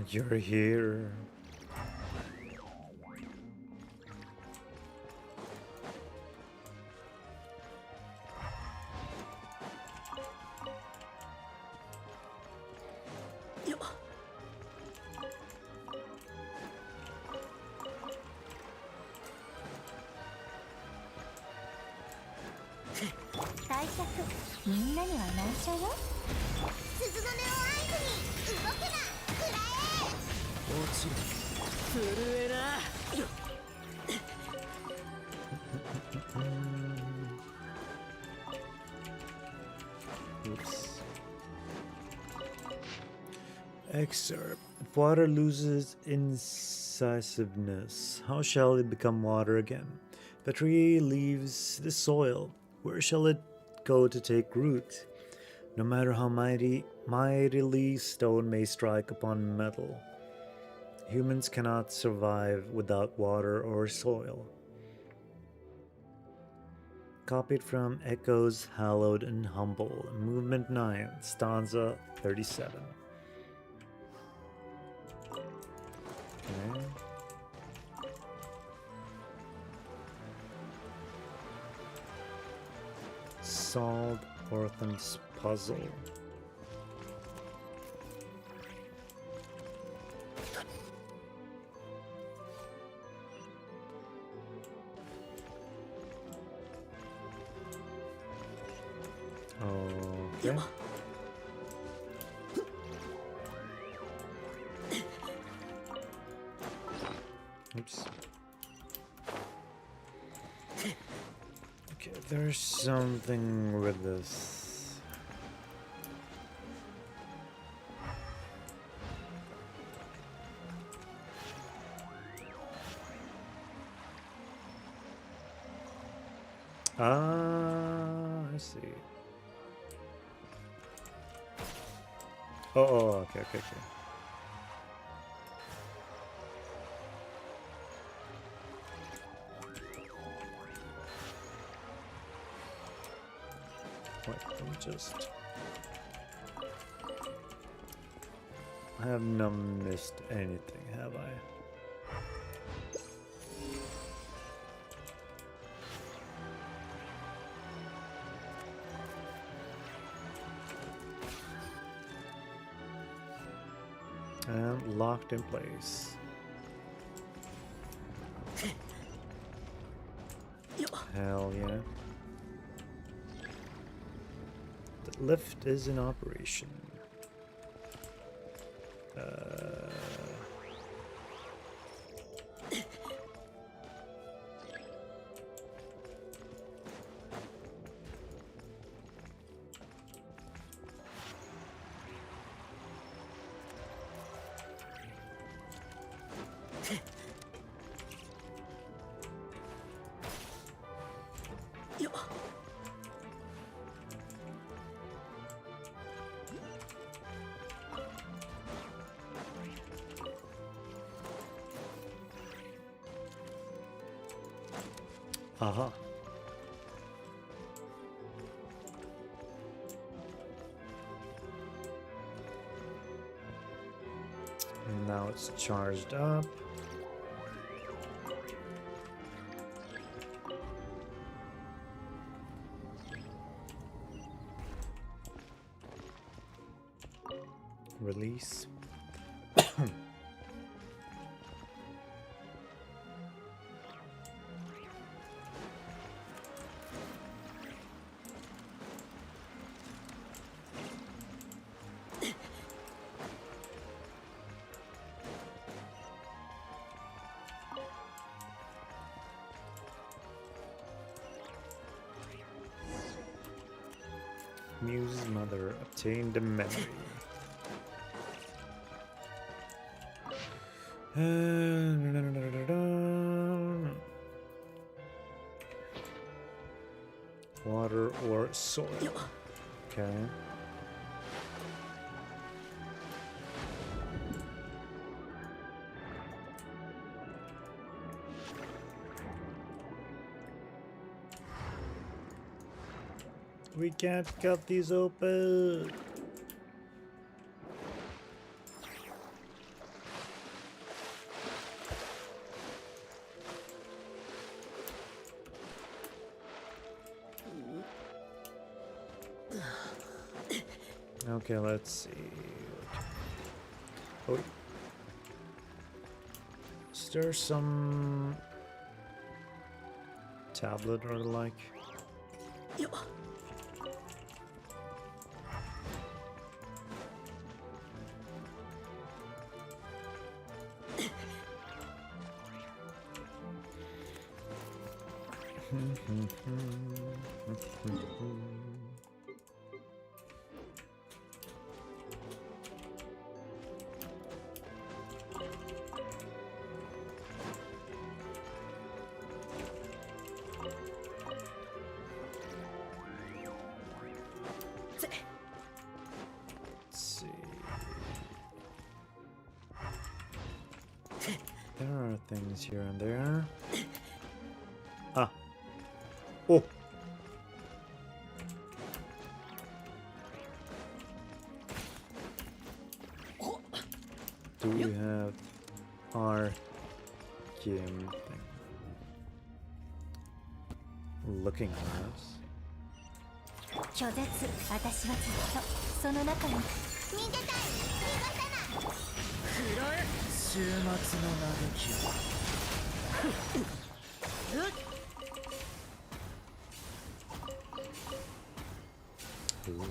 You're here. Oops. Excerpt. If water loses incisiveness, how shall it become water again? If a tree leaves the soil, where shall it go to take root? No matter how mightily stone may strike upon metal, humans cannot survive without water or soil. Copied from Echoes Hallowed and Humble, Movement 9, Stanza 37. Okay. Solve Orphan's puzzle. Okay. Oops. Okay, there's something with this. I see. Oh, okay. Wait, let me just... I have not missed anything, have I? And locked in place. Hell yeah. The lift is in operation. Aha. And now it's charged up. Release. Muse's mother obtained a memory. Water or soil. Okay. We can't cut these open. Okay, let's see. Oh, is there some tablet or the like? Let's see. There are things here and there. Ah. Oh. Do we have our game thing looking at us? 拒絶私はずっとその中に逃げたい逃がさない終末の嘆きを Ooh.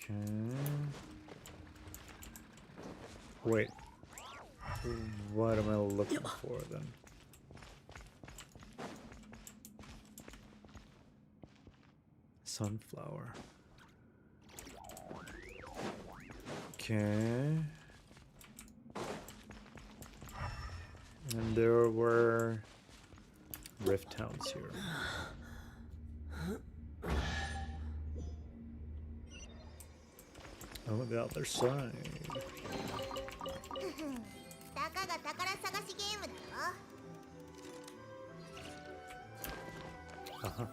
Okay. Wait. What am I looking for then? Sunflower. Okay. And there were rift hounds here. Oh, the other side. たかが宝探しゲームだろ Uh-huh.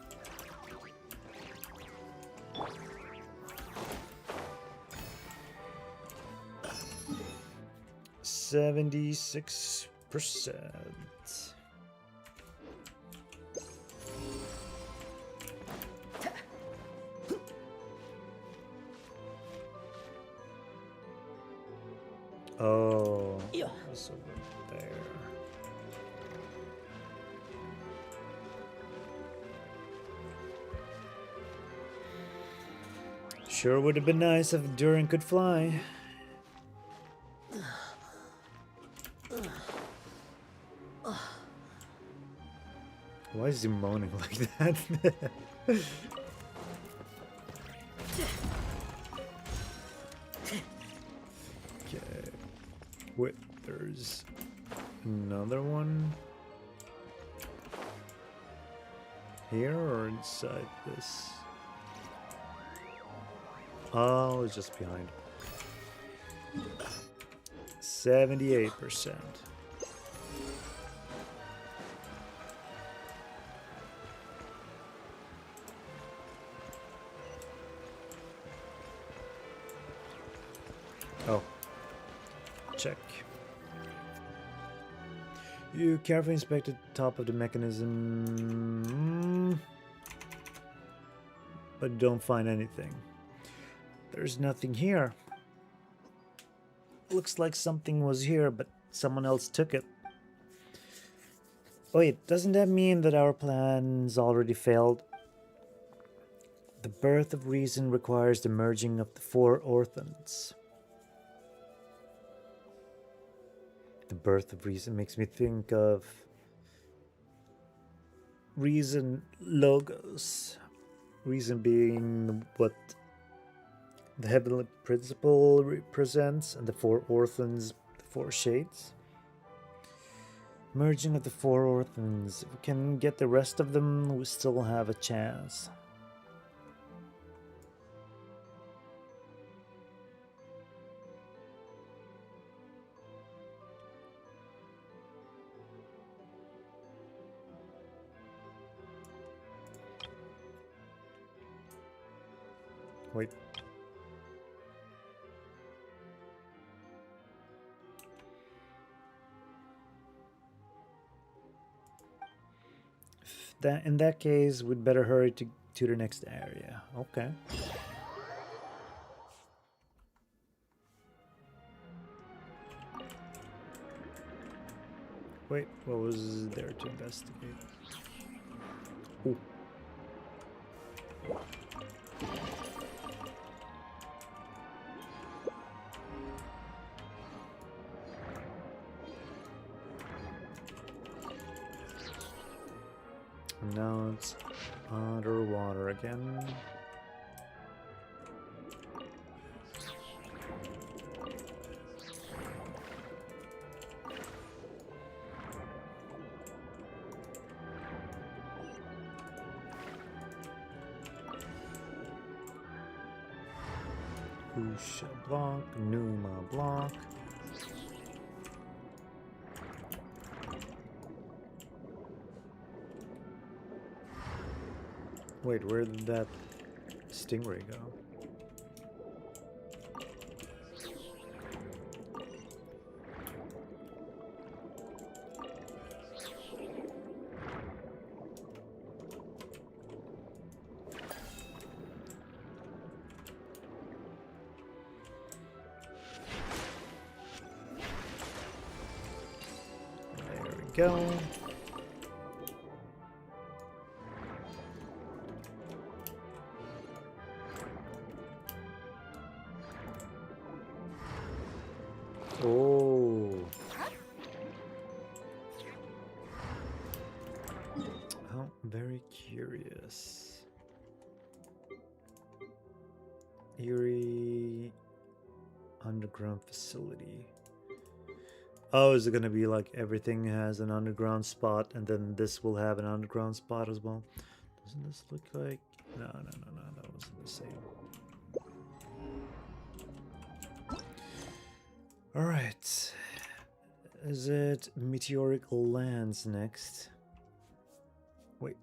%76%. Oh, it's over there. Sure would have been nice if Durin could fly. Why is he moaning like that? Okay. Wait, there's another one here or inside this? Oh, it's just behind. 78%. Oh. Check. You carefully inspected the top of the mechanism, but don't find anything. There's nothing here. Looks like something was here, but someone else took it. Wait, doesn't that mean that our plans already failed? The birth of reason requires the merging of the four orphans. The birth of reason makes me think of reason logos. Reason being what the heavenly principle represents, and the four orphans, the four shades. Merging of the four orphans. If we can get the rest of them, we still have a chance. Wait. That in that case, we'd better hurry to the next area. Okay. Wait, what was there to investigate? Ooh. Now it's underwater again. Pusha block, Numa block. Wait, where did that stingray go? There we go. Oh. Oh, very curious. Eerie underground facility. Oh, is it gonna be like everything has an underground spot and then this will have an underground spot as well? Doesn't this look like... No, that wasn't the same. Alright. Is it meteoric lands next? Wait.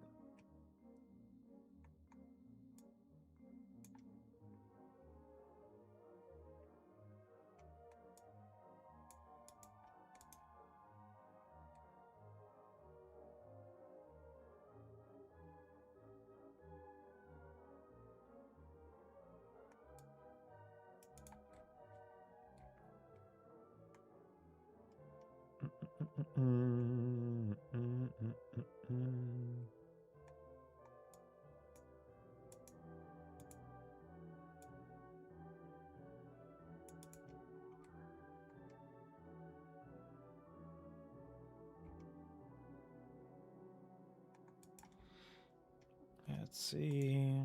Let's see.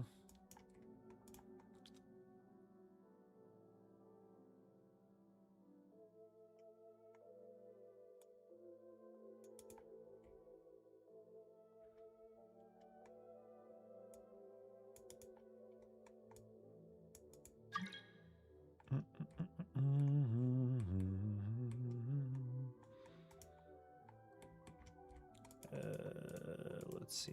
Let's see.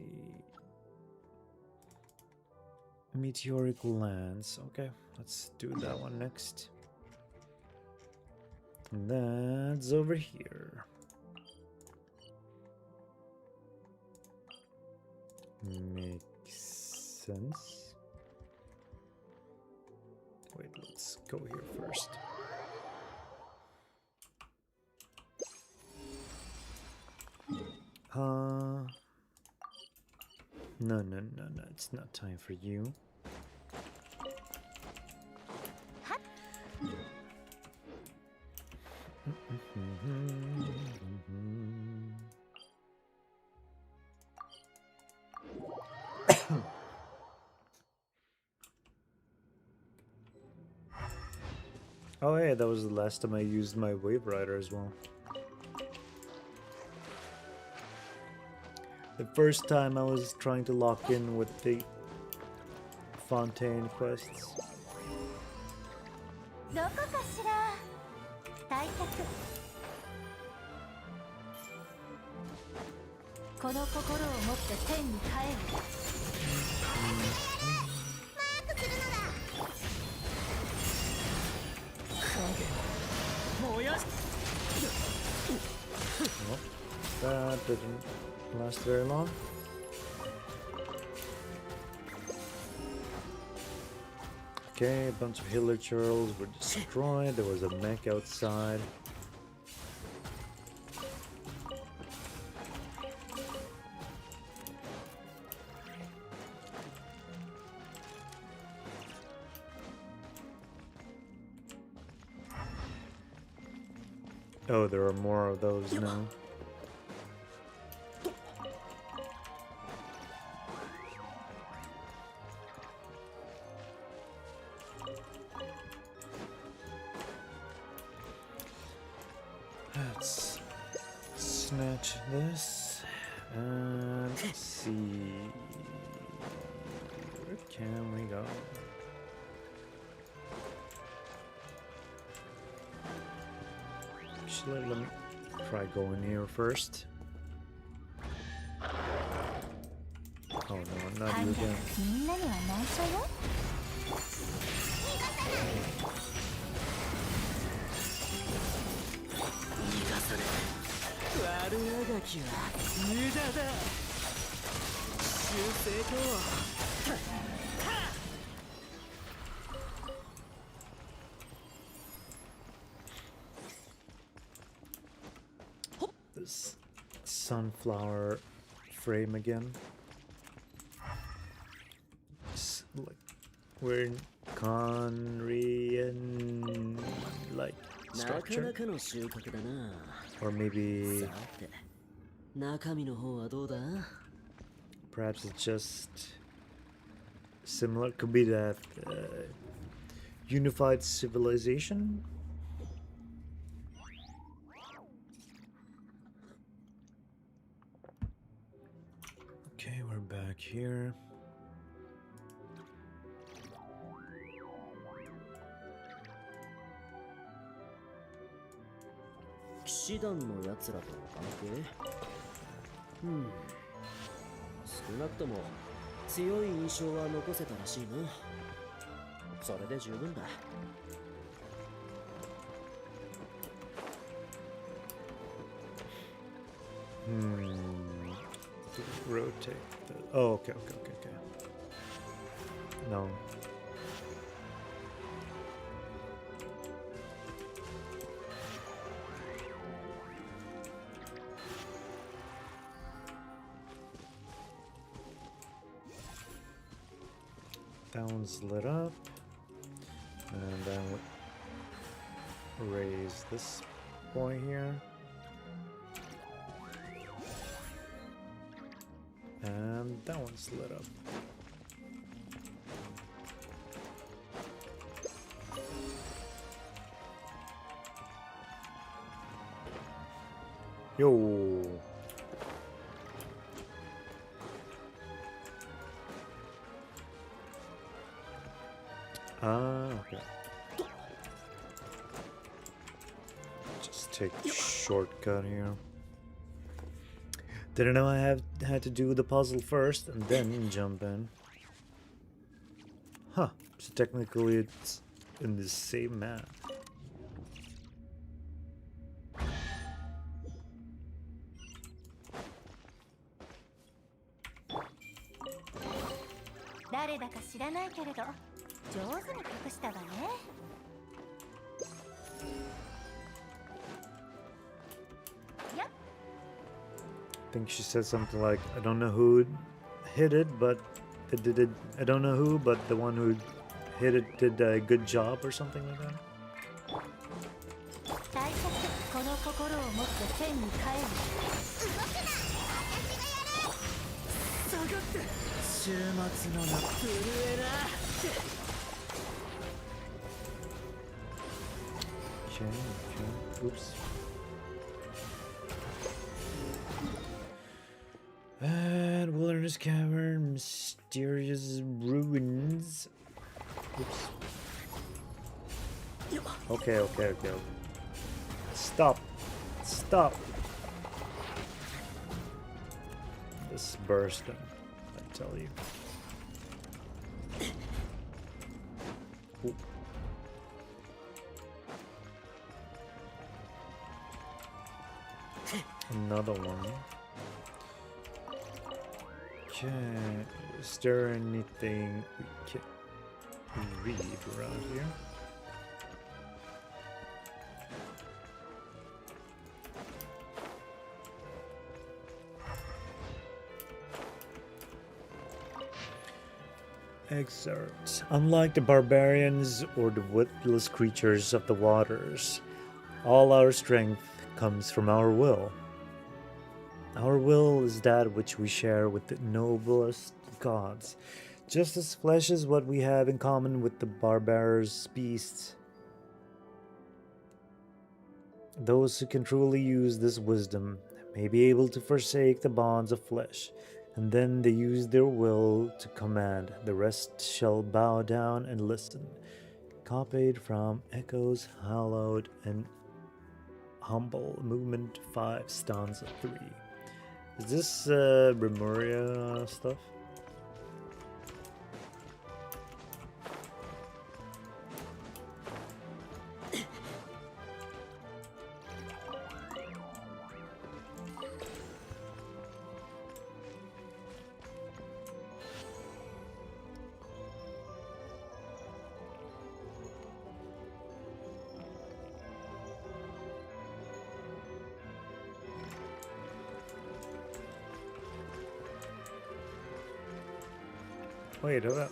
Meteoric lands. Okay, let's do that one next. And that's over here. Makes sense. Wait, let's go here first. No, it's not time for you. Oh hey, that was the last time I used my Wave Rider as well. The first time I was trying to lock in with the Fontaine quests. どこかしら大作この心を持って天に帰るマークするのだ that didn't last very long. Okay, a bunch of healer churls were destroyed. There was a mech outside. Oh, there are more of those now. Let's snatch this and see. Where can we go? Actually, let me try going here first. Oh no, not you again. みんなには内緒よ。悪あがきは無駄だ。修正と This sunflower frame again. Like we're in Conrian like なかな structure, かの収穫だな。 or maybe さて、中身の方はどうだ？ perhaps it's just similar. Could be that unified civilization. Okay, we're back here. 騎士団のやつらと関係？少なくとも強い印象は残せたらしいな。それで十分だ。 Rotate the... Oh, okay. No. That one's lit up. And then we raise this boy here. And that one's lit up. Yo. Okay. Just take the shortcut here. Didn't know I had to do the puzzle first and then jump in. Huh. So technically it's in the same map. 誰だか知らないけれど上手に隠したわね。 I think she said something like, I don't know who hit it, but it did it. I don't know who, but the one who hit it did a good job or something like that. 大切この心を持って天に帰る。動くな。私がやる。下がって。週末のな震えな。 Okay. Oops. And wilderness cavern, mysterious ruins. Oops. Okay. Stop. This bursting, I tell you. Ooh. Another one. Okay, is there anything we can read around here? Excerpt. Unlike the barbarians or the witless creatures of the waters, all our strength comes from our will. Our will is that which we share with the noblest gods, just as flesh is what we have in common with the barbarous beasts. Those who can truly use this wisdom may be able to forsake the bonds of flesh, and then they use their will to command. The rest shall bow down and listen. Copied from Echoes Hallowed and Humble, Movement 5, Stanza 3. Is this Remuria stuff? Wait, hold up.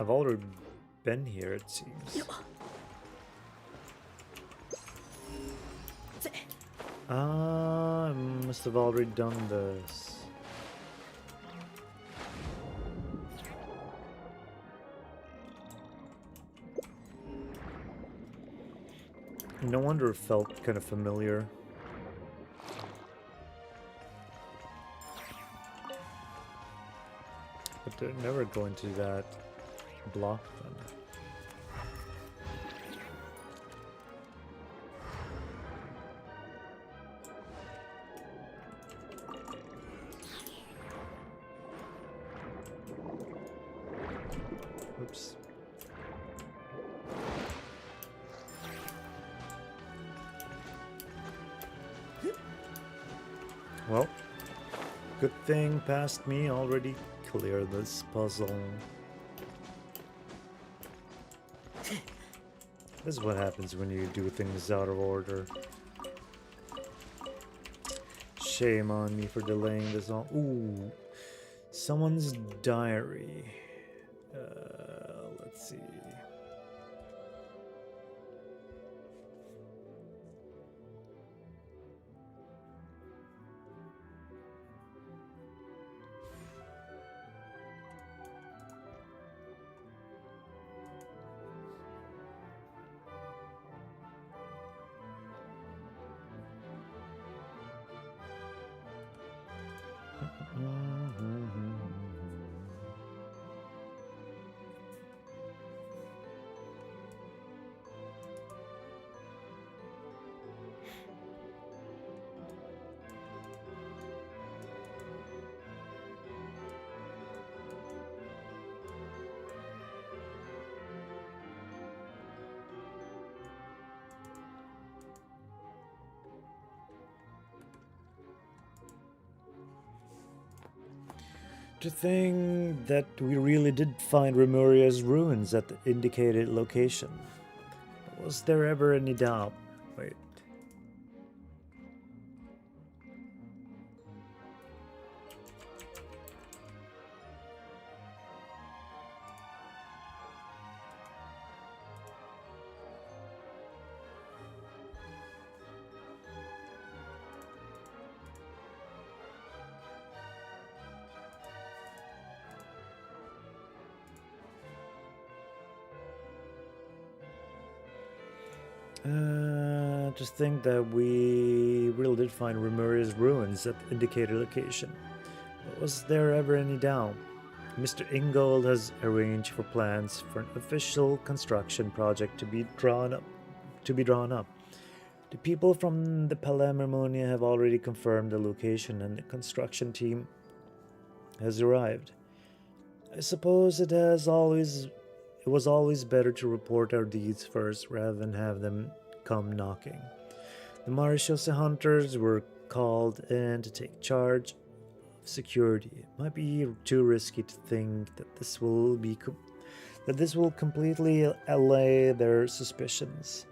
I've already been here, it seems. Ah, I must have already done this. No wonder it felt kind of familiar. But they're never going to that block then. Oops. Well, good thing past me already clear this puzzle. This is what happens when you do things out of order. Shame on me for delaying this all. Ooh, someone's diary. Let's see. To think that we really did find Remuria's ruins at the indicated location. Was there ever any doubt? Wait. Just think that we really did find Remuria's ruins at the indicated location. Was there ever any doubt? Mr. Ingold has arranged for plans for an official construction project to be drawn up. The people from the Palamermonia have already confirmed the location, and the construction team has arrived. I suppose it was always better to report our deeds first rather than have them come knocking. The Marechaussee hunters were called in to take charge security. It might be too risky to think that this will completely allay their suspicions.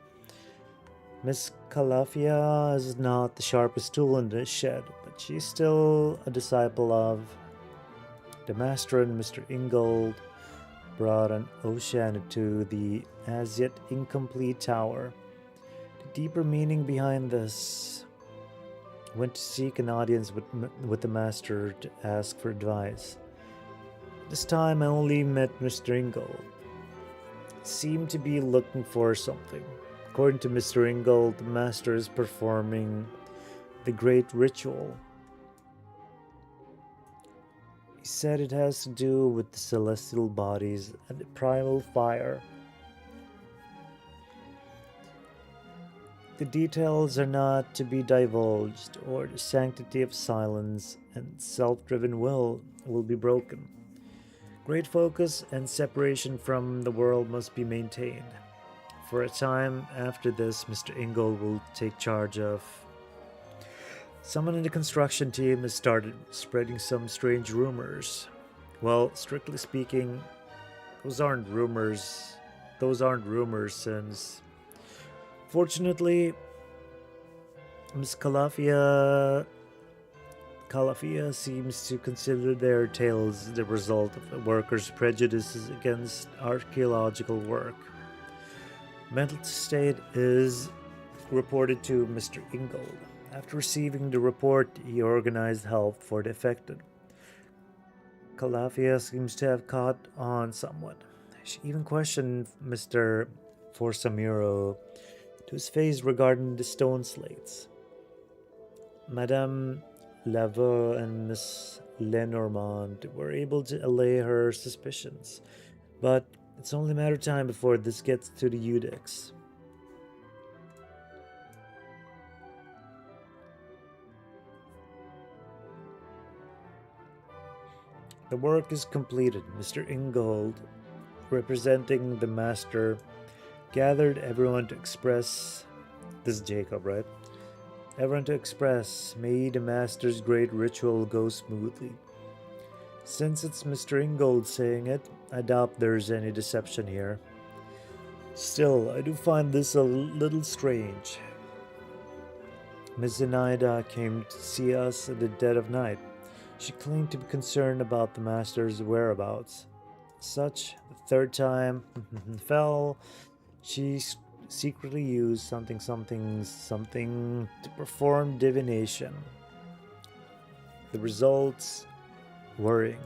Miss Calafia is not the sharpest tool in the shed, but she's still a disciple of the Master, and Mr. Ingold brought an ocean to the as yet incomplete tower. The deeper meaning behind this went to seek an audience with the Master to ask for advice. This time I only met Mr. Ingold. He seemed to be looking for something. According to Mr. Ingold, the Master is performing the great ritual. He said it has to do with the celestial bodies and the primal fire. The details are not to be divulged, or the sanctity of silence and self-driven will be broken. Great focus and separation from the world must be maintained. For a time after this, Mr. Ingold will take charge of. Someone in the construction team has started spreading some strange rumors. Well, strictly speaking, those aren't rumors. Since, fortunately, Miss Calafia seems to consider their tales the result of the workers' prejudices against archaeological work. Mental state is reported to Mr. Ingold. After receiving the report, he organized help for the affected. Calafia seems to have caught on somewhat. She even questioned Mr. Forsamiro to his face regarding the stone slates. Madame Lavaux and Miss Lenormand were able to allay her suspicions, but it's only a matter of time before this gets to the Eudex. The work is completed. Mr. Ingold, representing the Master, gathered everyone to express. This is Jacob, right? Everyone to express, may the Master's great ritual go smoothly. Since it's Mr. Ingold saying it, I doubt there's any deception here. Still, I do find this a little strange. Miss Zenaida came to see us at the dead of night. She claimed to be concerned about the Master's whereabouts. Such, the third time fell, she secretly used something to perform divination. The results worrying.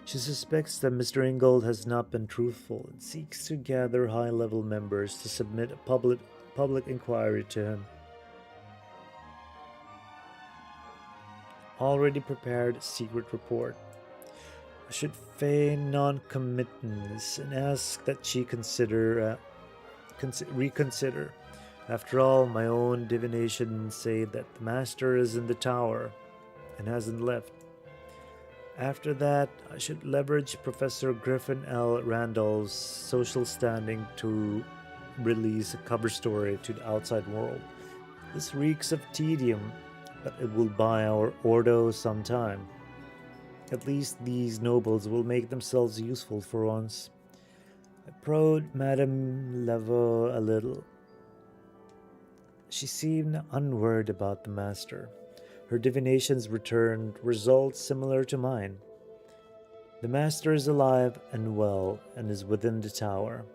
She suspects that Mr. Ingold has not been truthful and seeks to gather high-level members to submit a public inquiry to him. Already prepared secret report. I should feign non-committance and ask that she reconsider. After all, my own divinations say that the Master is in the tower and hasn't left. After that, I should leverage Professor Griffin L. Randall's social standing to release a cover story to the outside world. This reeks of tedium, but it will buy our Ordo some time. At least these nobles will make themselves useful for once. I probed Madame Lavaux a little. She seemed unworried about the Master. Her divinations returned results similar to mine. The Master is alive and well and is within the tower.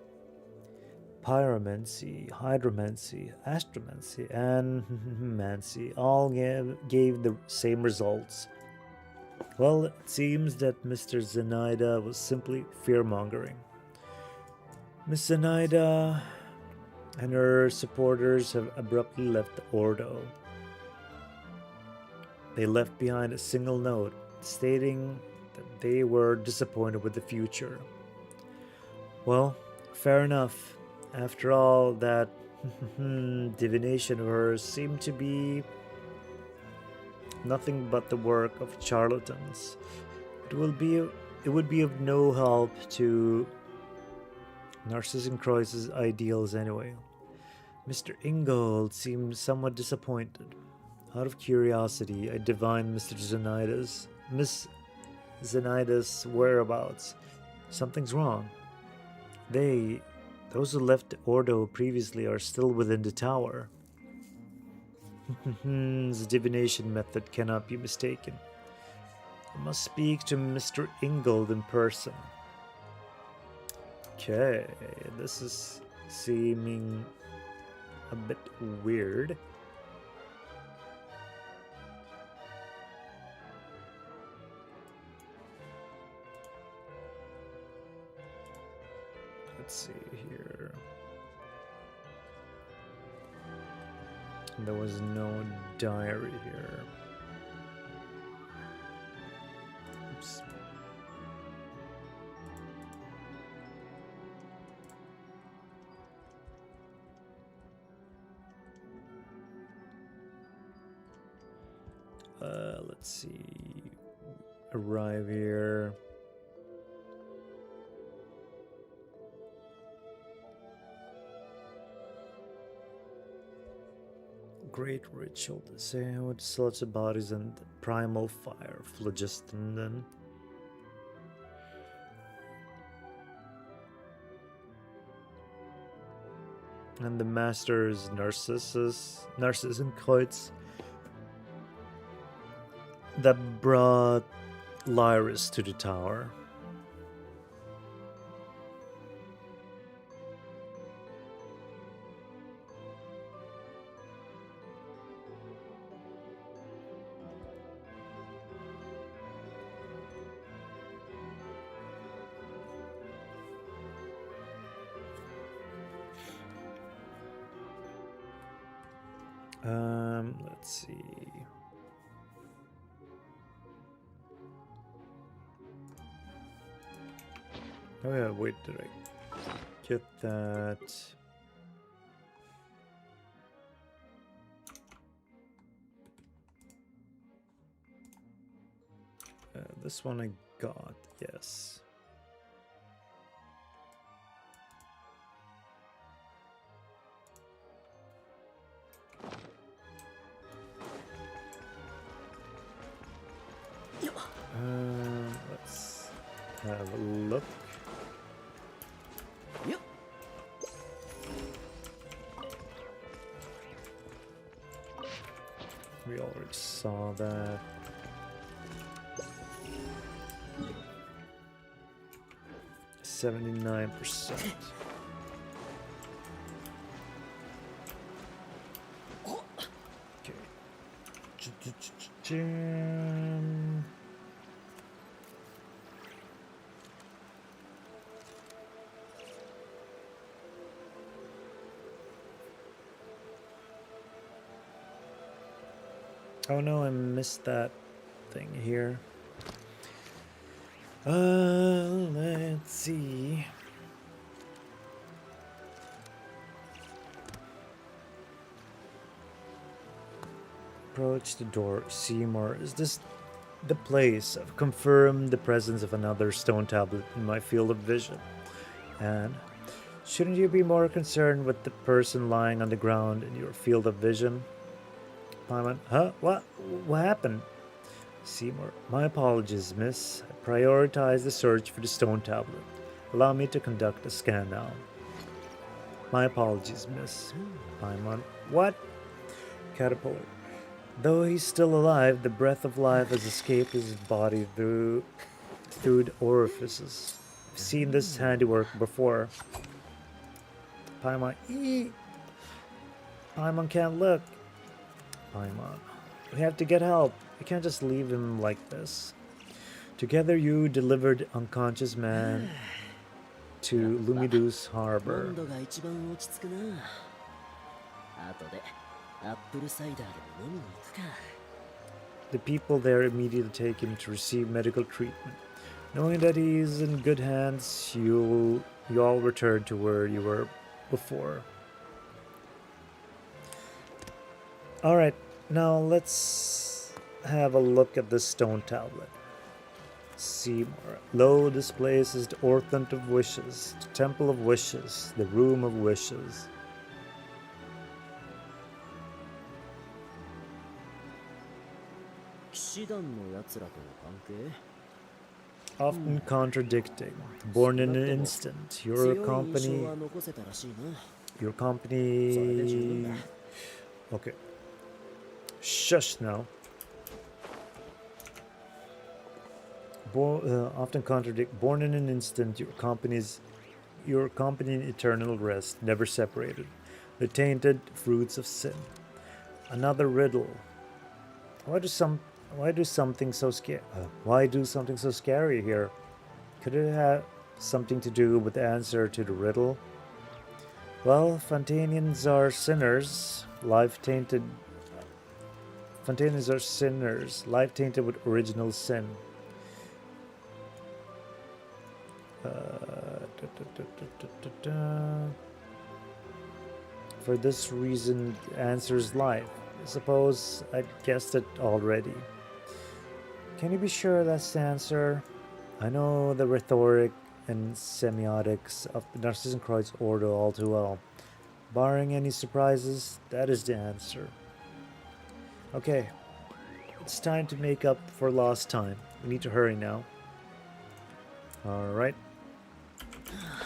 Pyromancy, hydromancy, astromancy, and mancy all gave the same results. Well, it seems that Mr. Zenaida was simply fear-mongering. Miss Zenaida and her supporters have abruptly left the Ordo. They left behind a single note stating that they were disappointed with the future. Well, fair enough. After all, that divination of hers seemed to be nothing but the work of charlatans. It would be of no help to Narzissenkreuz's ideals anyway. Mr. Ingold seemed somewhat disappointed. Out of curiosity, I divined Mr. Zenaida's Miss Zenaida's whereabouts. Something's wrong. Those who left Ordo previously are still within the tower. The divination method cannot be mistaken. I must speak to Mr. Ingold in person. Okay, this is seeming a bit weird. Let's see here. There was no diary here. Oops. Let's see. Arrive here. Great ritual to say with such bodies and primal fire, phlogiston then. And the master's Narzissenkreuz that brought Lyris to the tower. Let's see. Oh yeah, wait, did I get that? This one I got, yes. Let's have a look. Yep. We already saw that. %79%. Okay. Jam. Oh no, I missed that thing here. Let's see. Approach the door. Seymour, is this the place? I've confirmed the presence of another stone tablet in my field of vision. And shouldn't you be more concerned with the person lying on the ground in your field of vision? Paimon, huh? What happened? Seymour, my apologies, miss. I prioritized the search for the stone tablet. Allow me to conduct a scan now. My apologies, miss. Paimon, what? Caterpillar. Though he's still alive, the breath of life has escaped his body through the orifices. I've seen this handiwork before. Paimon, Paimon can't look. Paimon, we have to get help. We can't just leave him like this. Together you delivered unconscious man to Lumidus Harbor. The people there immediately take him to receive medical treatment. Knowing that he is in good hands, you all return to where you were before. Alright, now let's have a look at the stone tablet. Seymour. Lo, this place is the Orthant of Wishes, the Temple of Wishes, the Room of Wishes. 士団のやつらとの関係 Often contradicting. Born in an instant. 強い印象は残せたらしいな Your それで十分 company. だ Okay. Shush now. Often contradict. Born in an instant. Your company in eternal rest, never separated. The tainted fruits of sin. Another riddle. Why do something so scary here? Could it have something to do with the answer to the riddle? Well, Fontanians are sinners, life tainted. Fontanians are sinners, life tainted with original sin. For this reason, the answer is life. I suppose I guessed it already. Can you be sure that's the answer? I know the rhetoric and semiotics of the Narzissenkreuz order all too well. Barring any surprises, that is the answer. Okay, it's time to make up for lost time. We need to hurry now. Alright.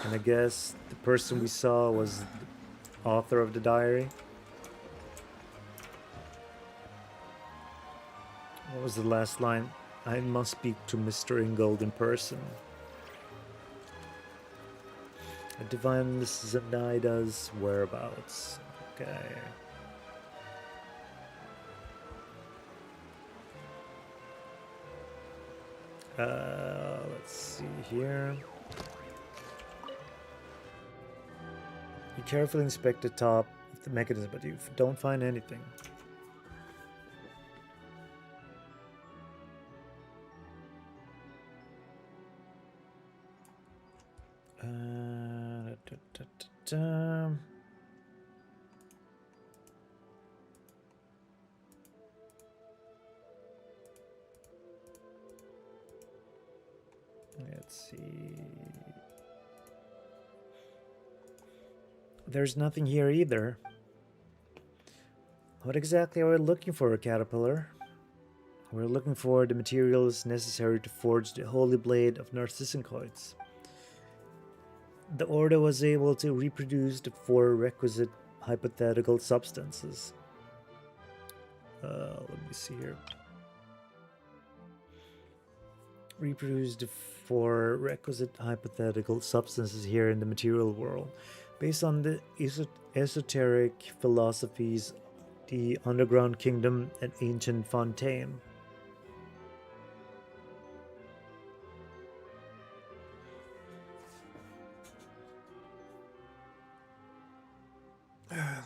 And I guess the person we saw was the author of the diary. What was the last line? I must speak to Mr. Ingold in person. I divine Zenaida's whereabouts. Okay. Let's see here. You carefully inspect the top of the mechanism, but you don't find anything. Let's see. There's nothing here either. What exactly are we looking for, Caterpillar? We're looking for the materials necessary to forge the holy blade of Narzissenkreuz. The Order was able to reproduce the 4 requisite hypothetical substances. Let me see here. Reproduce the 4 requisite hypothetical substances here in the material world, based on the esoteric philosophies, the underground kingdom, and ancient fontaine.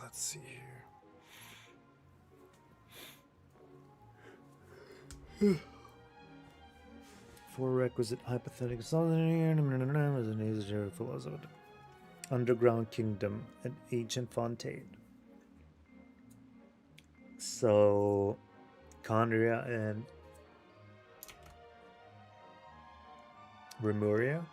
Let's see here. 4 requisite hypothetical philosophy, underground kingdom, and ancient fontaine. So, Condria and Remuria.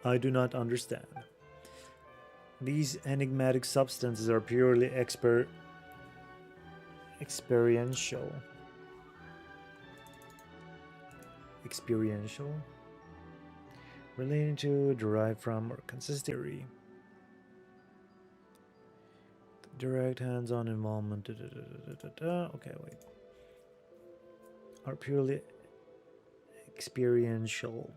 I do not understand. These enigmatic substances are purely experiential. Relating to, derived from, or consist theory. Direct hands-on involvement. Okay, wait. Are purely experiential.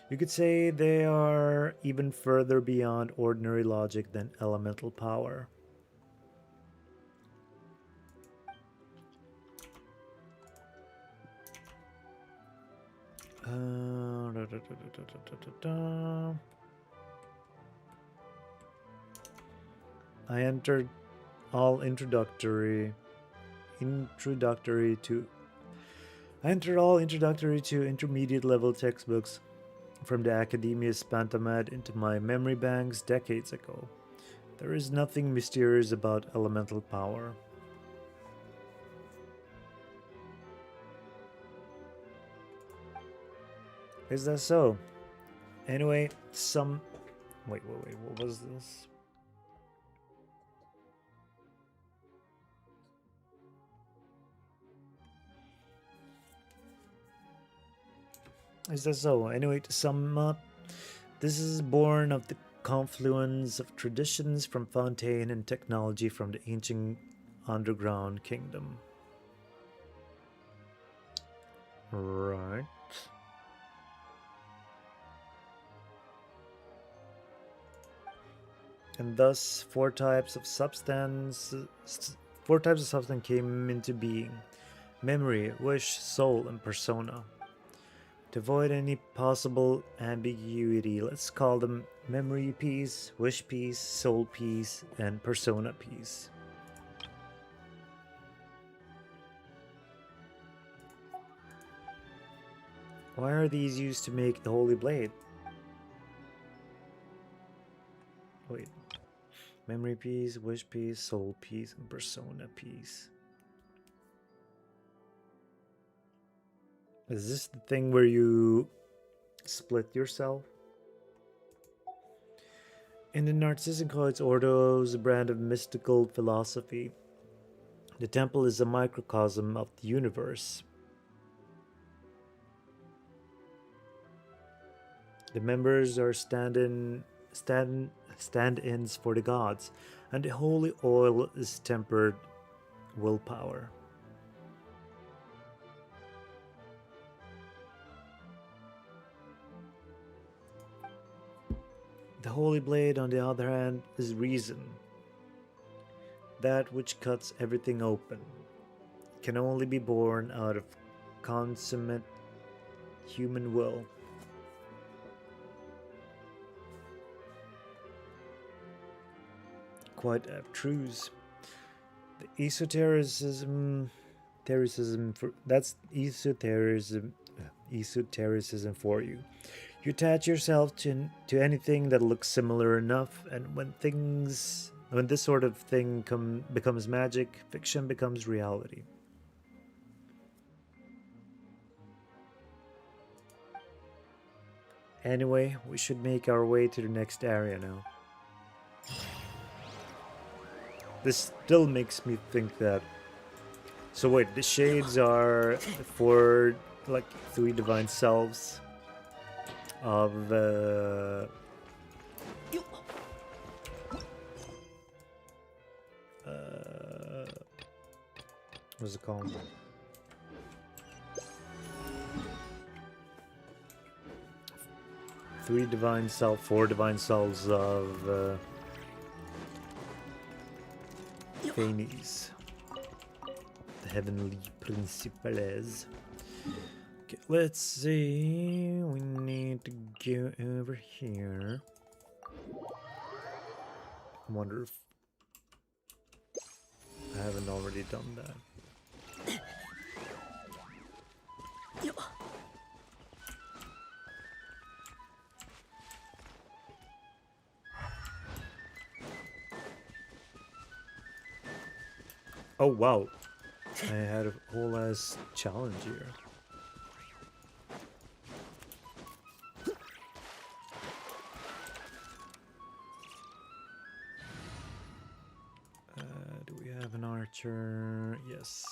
You could say they are even further beyond ordinary logic than elemental power. I entered all introductory to intermediate level textbooks from the Academia's Pantamad into my memory banks decades ago. There is nothing mysterious about elemental power. Is that so? Anyway, some... Wait, what was this? Is that so? Anyway, to sum up, this is born of the confluence of traditions from Fontaine and technology from the ancient underground kingdom. Right. And thus, four types of substance came into being: memory, wish, soul, and persona. To avoid any possible ambiguity, let's call them memory piece, wish piece, soul piece, and persona piece. Why are these used to make the Holy Blade? Wait. Memory piece, wish piece, soul piece, and persona piece. Is this the thing where you split yourself? In the Narzissenkreuz Ordo's brand of mystical philosophy, the temple is a microcosm of the universe. The members are stand-ins for the gods, and the holy oil is tempered willpower. The holy blade, on the other hand, is reason, that which cuts everything open. It can only be born out of consummate human will. Quite abstruse. The esotericism that's esotericism for you. You attach yourself to anything that looks similar enough, and when this sort of thing becomes magic, fiction becomes reality. Anyway, we should make our way to the next area now. This still makes me think that... So wait, the shades are for like 3 divine selves of what's it called? Four divine selves of Phanes, the heavenly principles. Okay, let's see. We need to go over here. I wonder if I haven't already done that. Oh wow, I had a whole ass challenge here. Do we have an archer? Yes.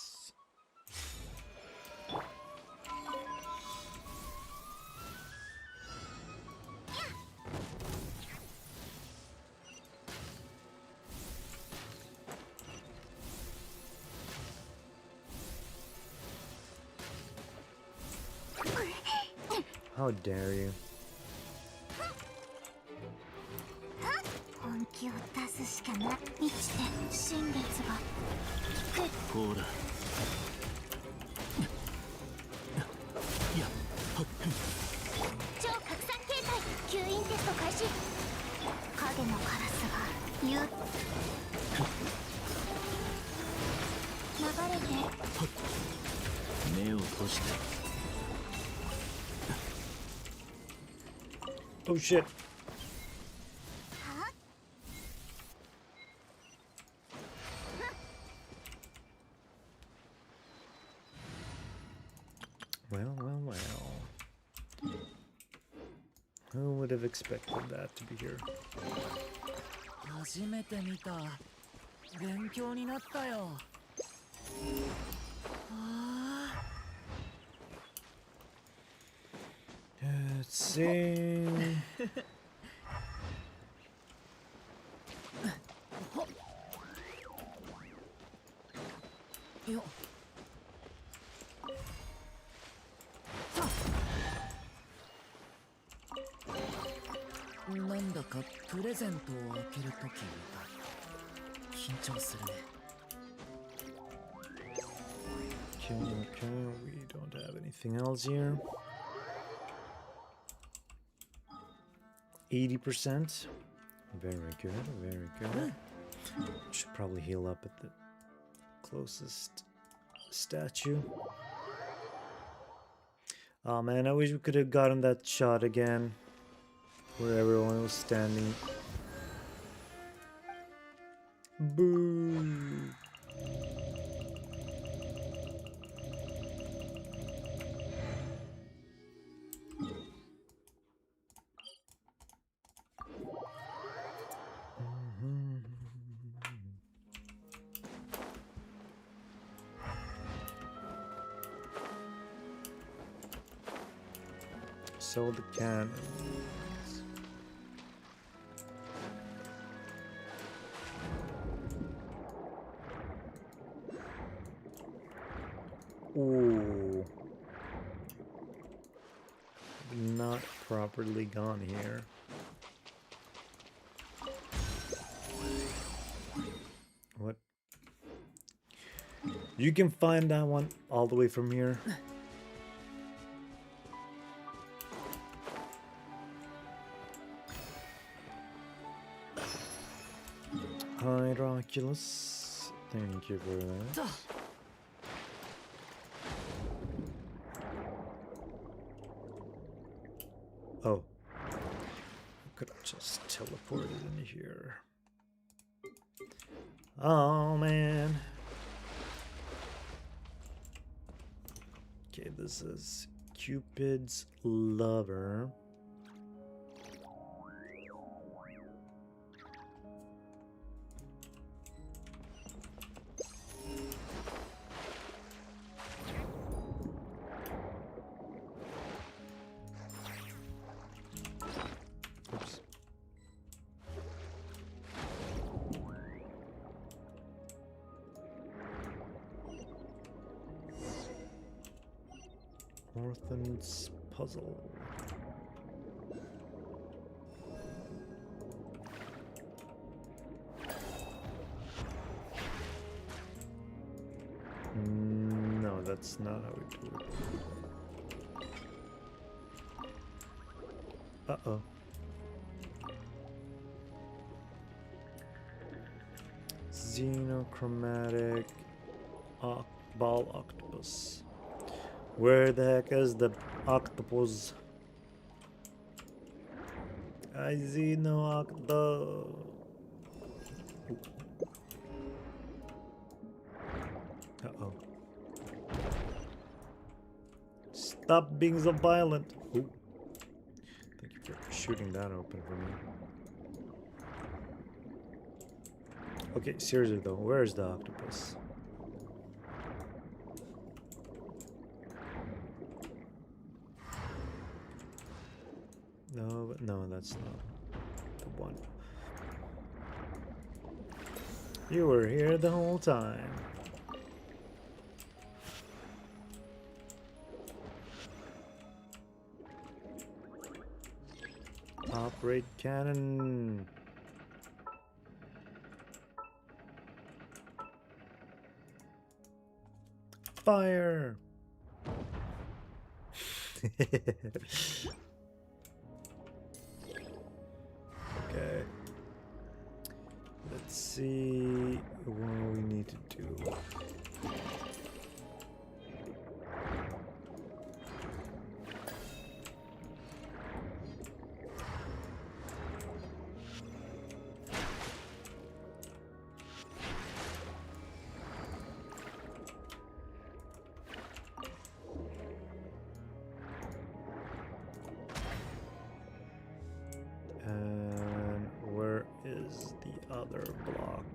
How dare you? 本気を出すしかない。満ちて新月が来る。ほら。超拡散形態吸引テスト開始。影のカラスが言う。流れて。目を閉じて。 Oh shit. Well. Who would have expected that to be here? 初めて見た。勉強になったよ。あ Let's see. あ。よっ。なんだかプレゼントを開けるときみたい。緊張するね。Okay, okay, we don't have anything else here. 80%. Very good, very good. Should probably heal up at the closest statue. Oh man, I wish we could have gotten that shot again. Where everyone was standing. Boo! So the cannons. Ooh. Not properly gone here. What? You can find that one all the way from here. Hi, Oculus. Thank you for that. Oh. I could have just teleported in here. Oh, man. Okay, this is Cupid's lover. Oops. Orphan's puzzle. No, that's not how we do it. Uh-oh. Xenochromatic ball octopus. Where the heck is the octopus? I see no octopus. Uh-oh. Stop being so violent. Ooh. Thank you for shooting that open for me. Okay, seriously though, where's the octopus? No, no, that's not the one. You were here the whole time. Operate cannon. Fire. Okay. Let's see what we need to do. is the other block?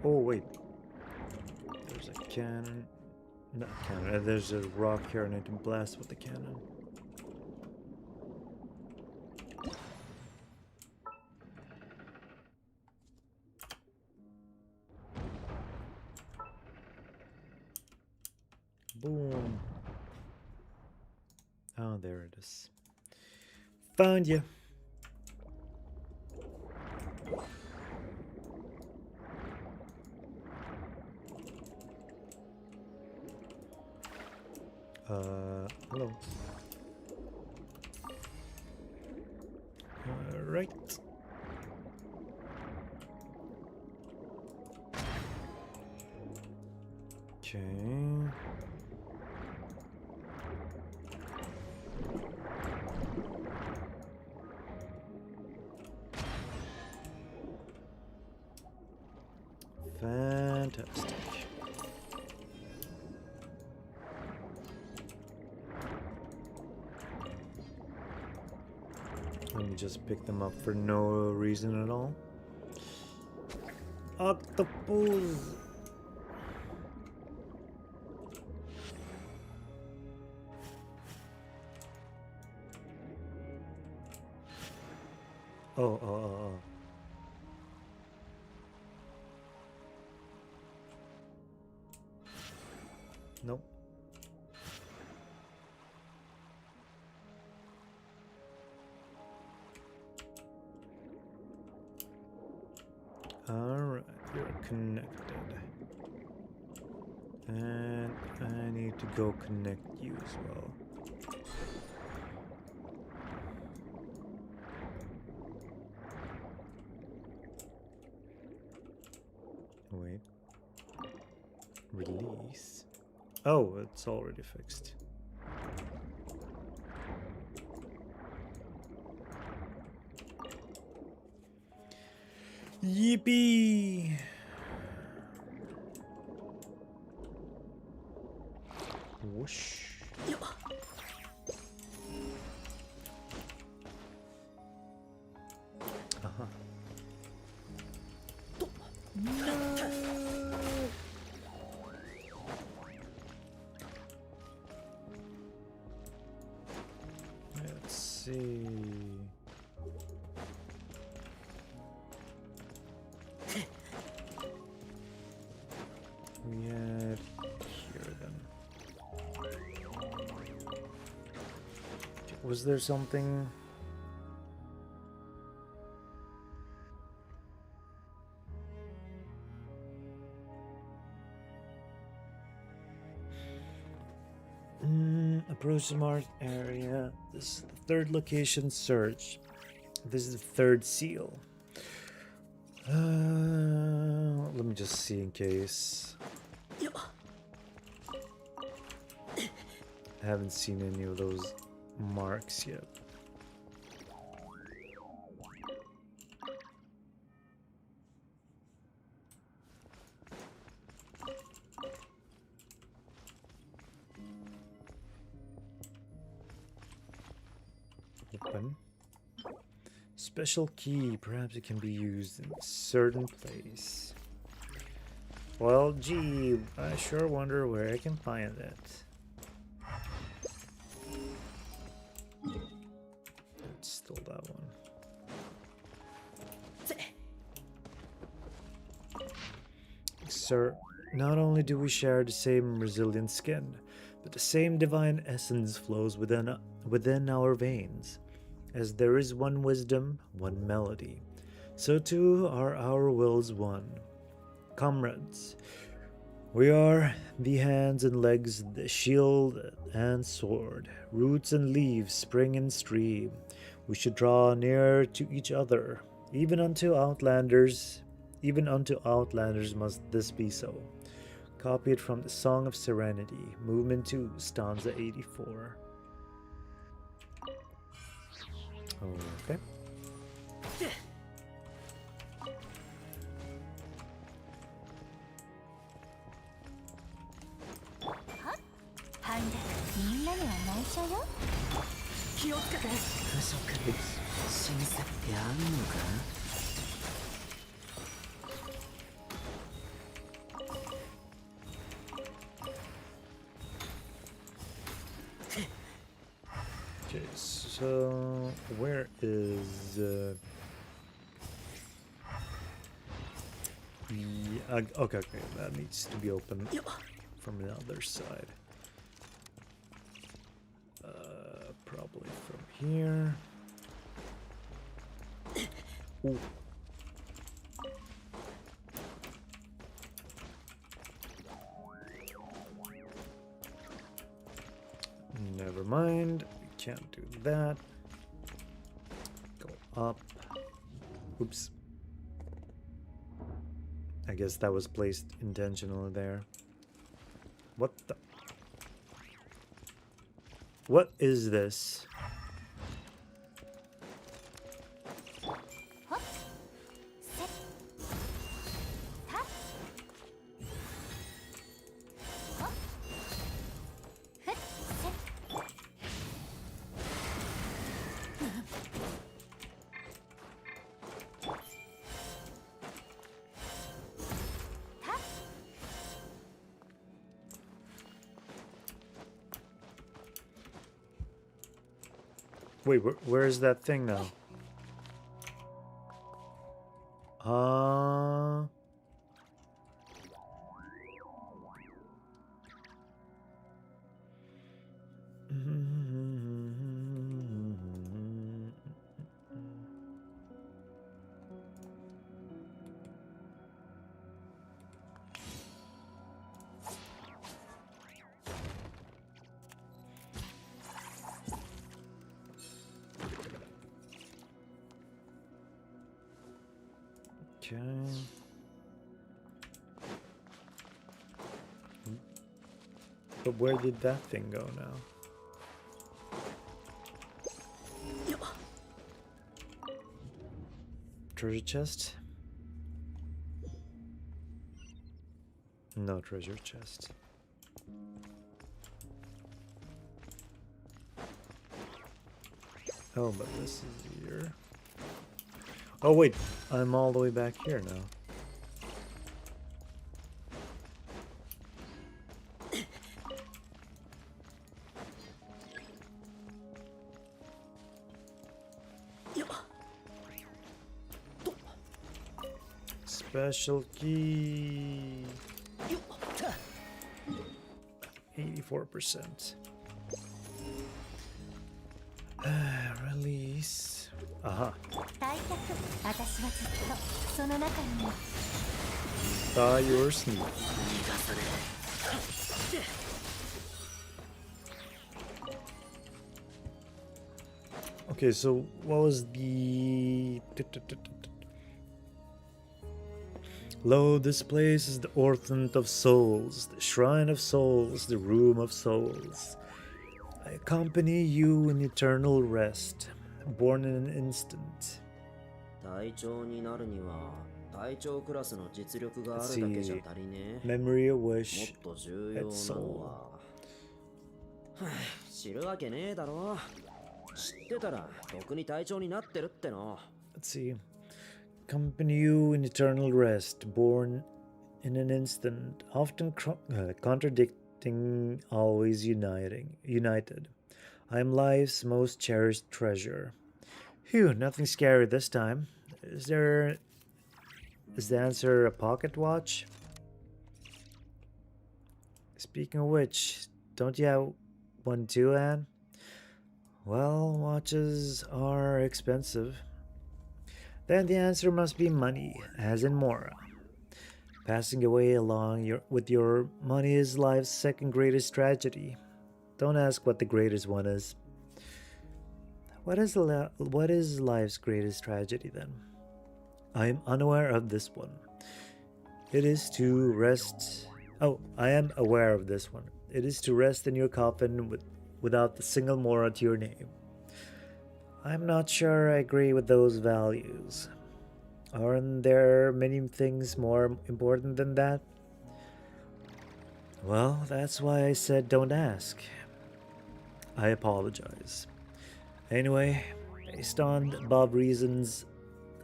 Oh wait, there's a cannon. Not cannon. There's a rock here, and I can blast with the cannon. Boom. Oh, there it is. Found you. Hello. Right. Okay. Fantastic. Let me just pick them up for no reason at all. Octopus! Oh. Nope. Alright, you're connected. And I need to go connect you as well. Wait. Release. Oh, it's already fixed. Yippee! Whoosh. Uh-huh. Let's see. We had here then. Was there something? Approach the marked area. This is the third location search. This is the third seal. Let me just see in case. I haven't seen any of those marks yet. Open. Special key. Perhaps it can be used in a certain place. Well, gee, I sure wonder where I can find it. It's still that one. Sir, not only do we share the same resilient skin, but the same divine essence flows within our veins. As there is one wisdom, one melody, so too are our wills one. Comrades, we are the hands and legs, the shield and sword, roots and leaves, spring and stream. We should draw near to each other, even unto outlanders must this be so. Copied from the Song of Serenity, Movement 2, stanza 84. Okay. 所よ。気をつけて。腐食新設ってあんのか。Okay, so where is okay, that needs to be open from the other side. Probably from here. Ooh. Never mind. We can't do that. Go up. Oops. I guess that was placed intentionally there. What the? What is this? Wait, where is that thing now? Okay. But where did that thing go now? Treasure chest? No treasure chest. Oh, but this is here. Oh wait, I'm all the way back here now. Special key. 84%. Release. Aha. 退却。私はずっとその中に。Die or sneak. Okay, so what was the... Lo, this place is the Orphan of Souls, the Shrine of Souls, the Room of Souls. I accompany you in eternal rest, born in an instant. 隊長になるには隊長クラスの実力があるだけじゃ足りねえ。 Memory, a も wish, っと重要なのは、はあ、知るわけねえだろ。知ってたらとっくに隊長になってるっての。 Let's see. Accompany you in eternal rest, born in an instant, often contradicting, always united. I am life's most cherished treasure. Phew, nothing scary this time. Is the answer a pocket watch? Speaking of which, don't you have one too, Anne? Well, watches are expensive. Then the answer must be money, as in Mora. Passing away with your money is life's second greatest tragedy. Don't ask what the greatest one is. What is life's greatest tragedy then? I am unaware of this one. It is to rest... Oh, I am aware of this one. It is to rest in your coffin without the single Mora to your name. I'm not sure I agree with those values. Aren't there many things more important than that? Well, that's why I said don't ask. I apologize. Anyway, based on Bob reasons,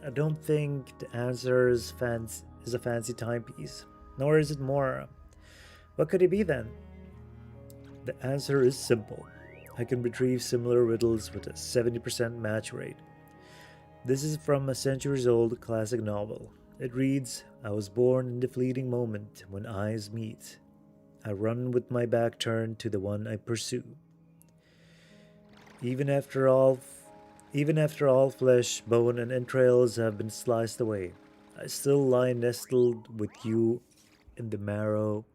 I don't think the answer is a fancy timepiece, nor is it more. What could it be then? The answer is simple. I can retrieve similar riddles with a 70% match rate. This is from a centuries-old classic novel. It reads, I was born in the fleeting moment when eyes meet. I run with my back turned to the one I pursue. Even after all flesh, bone, and entrails have been sliced away, I still lie nestled with you in the marrow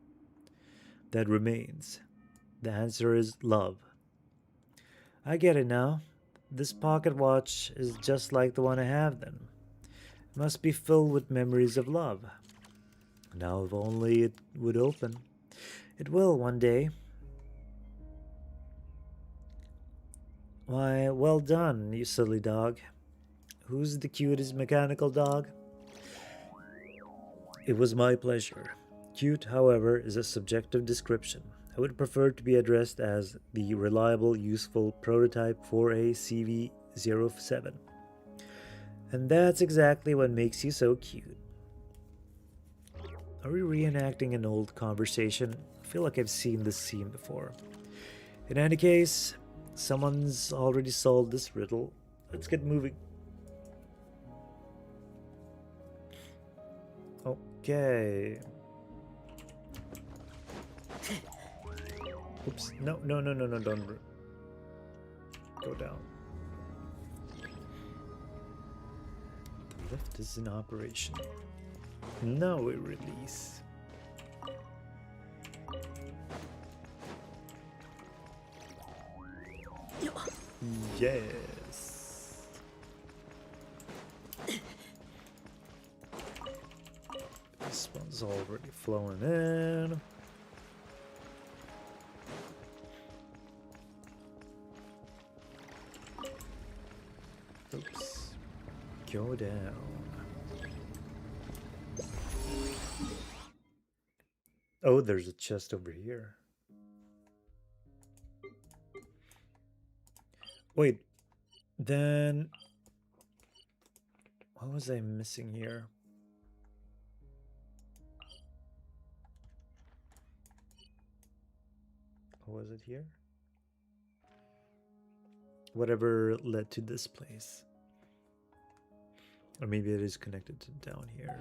that remains. The answer is love. I get it now. This pocket watch is just like the one I have then. It must be filled with memories of love. Now if only it would open. It will one day. Why, well done, you silly dog. Who's the cutest mechanical dog? It was my pleasure. Cute, however, is a subjective description. I would prefer to be addressed as the reliable, useful prototype 4A-CV07. And that's exactly what makes you so cute. Are we reenacting an old conversation? I feel like I've seen this scene before. In any case, someone's already solved this riddle. Let's get moving. Okay. Oops. No, don't go down. The lift is in operation. Now we release. Yes. This one's already flowing in. Oops. Go down. Oh, there's a chest over here. Wait, then what was I missing here? Was it here? Whatever led to this place. Or maybe it is connected to down here.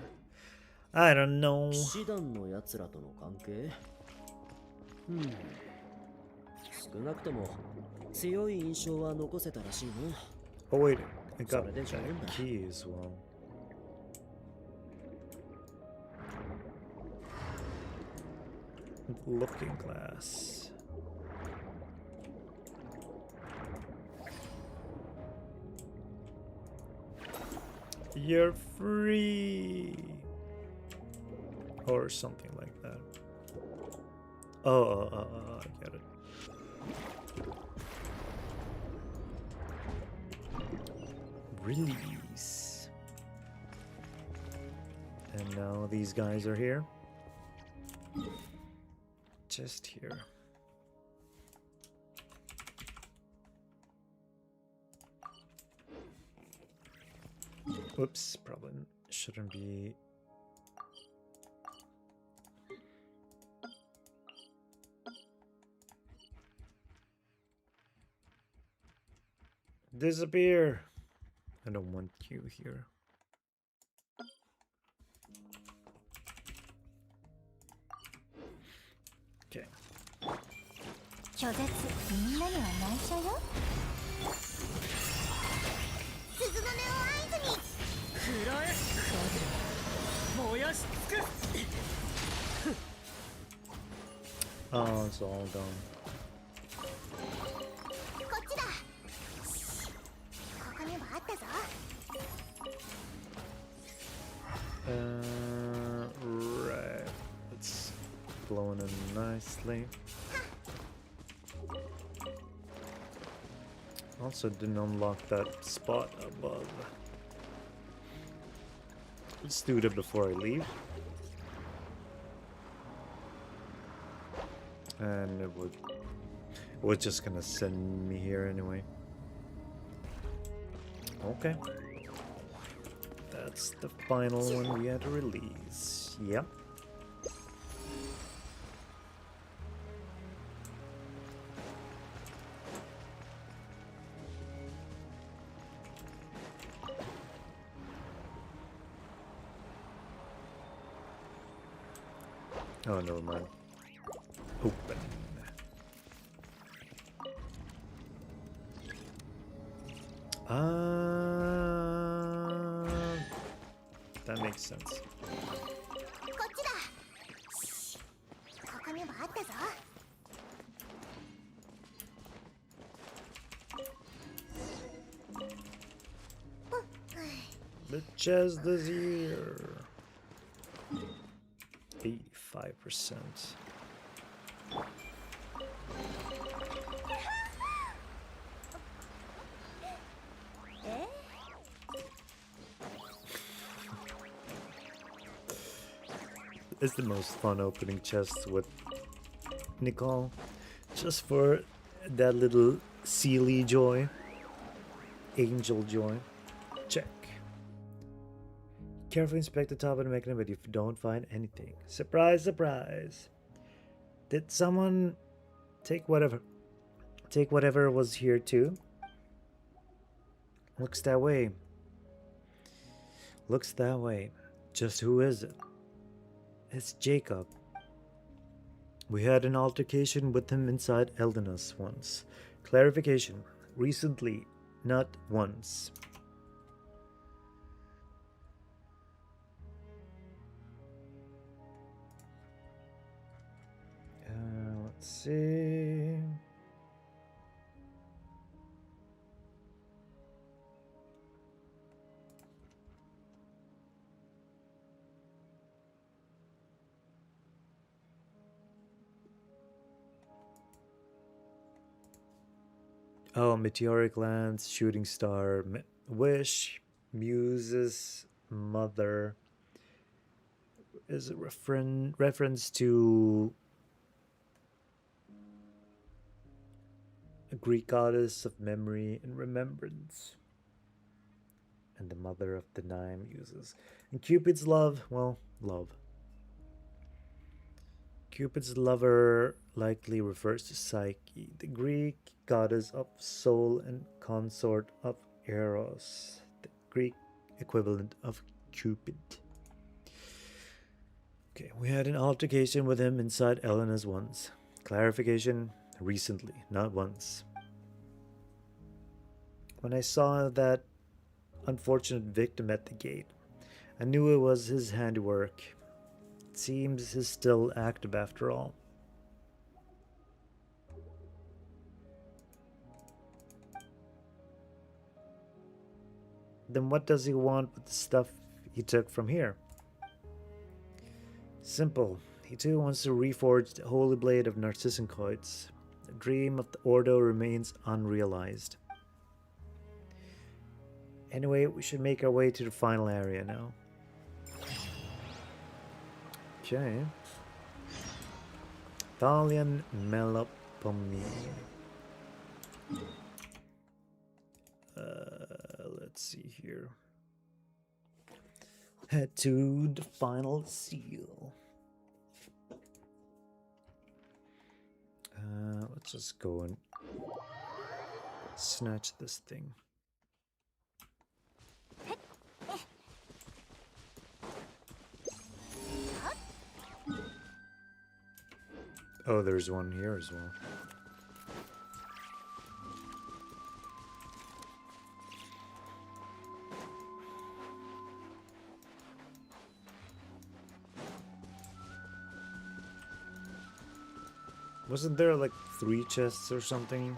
I don't know. 騎士団のやつらとの関係少なくとも強い印象は残せたらしいな。 Oh wait, I got Sorry, that didn't key as well. Looking glass. You're free, or something like that. I get it. Release. And now these guys are here. Just here. Whoops, probably shouldn't be. Disappear. I don't want you here. Okay. 拒絶みんなには内緒よ。鈴の音を合図に。食らえ燃やし尽くす Oh, it's all done. こっちだ。ここにもあったぞ。Right. It's blowing in nicely. Also didn't unlock that spot above. Let's do that before I leave. And it was just gonna send me here anyway. Okay. That's the final one we had to release. Yep. Oh, never mind. Open. That makes sense. こっちだ。ここにもあったぞ。 The chest is here. 85%. It's the most fun opening chests with Nicole. Just for that little Sealy joy. Angel joy. Check. Carefully inspect the top of the mechanism, but if you don't find anything. Surprise, surprise. Did someone take whatever was here too? Looks that way. Looks that way. Just who is it? It's Jacob. We had an altercation with him inside Eldenus once. Clarification. Recently, not once. Let's see. Oh, meteoric lands, shooting star, wish, muses, mother. Is a reference to a Greek goddess of memory and remembrance, and the mother of the 9 muses. And Cupid's love, well, love. Cupid's lover likely refers to Psyche, the Greek goddess of soul and consort of Eros, the Greek equivalent of Cupid. Okay, we had an altercation with him inside Elena's once. Clarification, recently, not once. When I saw that unfortunate victim at the gate, I knew it was his handiwork. It seems he's still active after all. Then what does he want with the stuff he took from here? Simple. He too wants to reforge the holy blade of Narzissenkreuz. The dream of the Ordo remains unrealized. Anyway, we should make our way to the final area now. Okay. Thalian Melopomene. Let's see here. Head to the final seal. Let's just go and snatch this thing. Oh, there's one here as well. Wasn't there like 3 chests or something?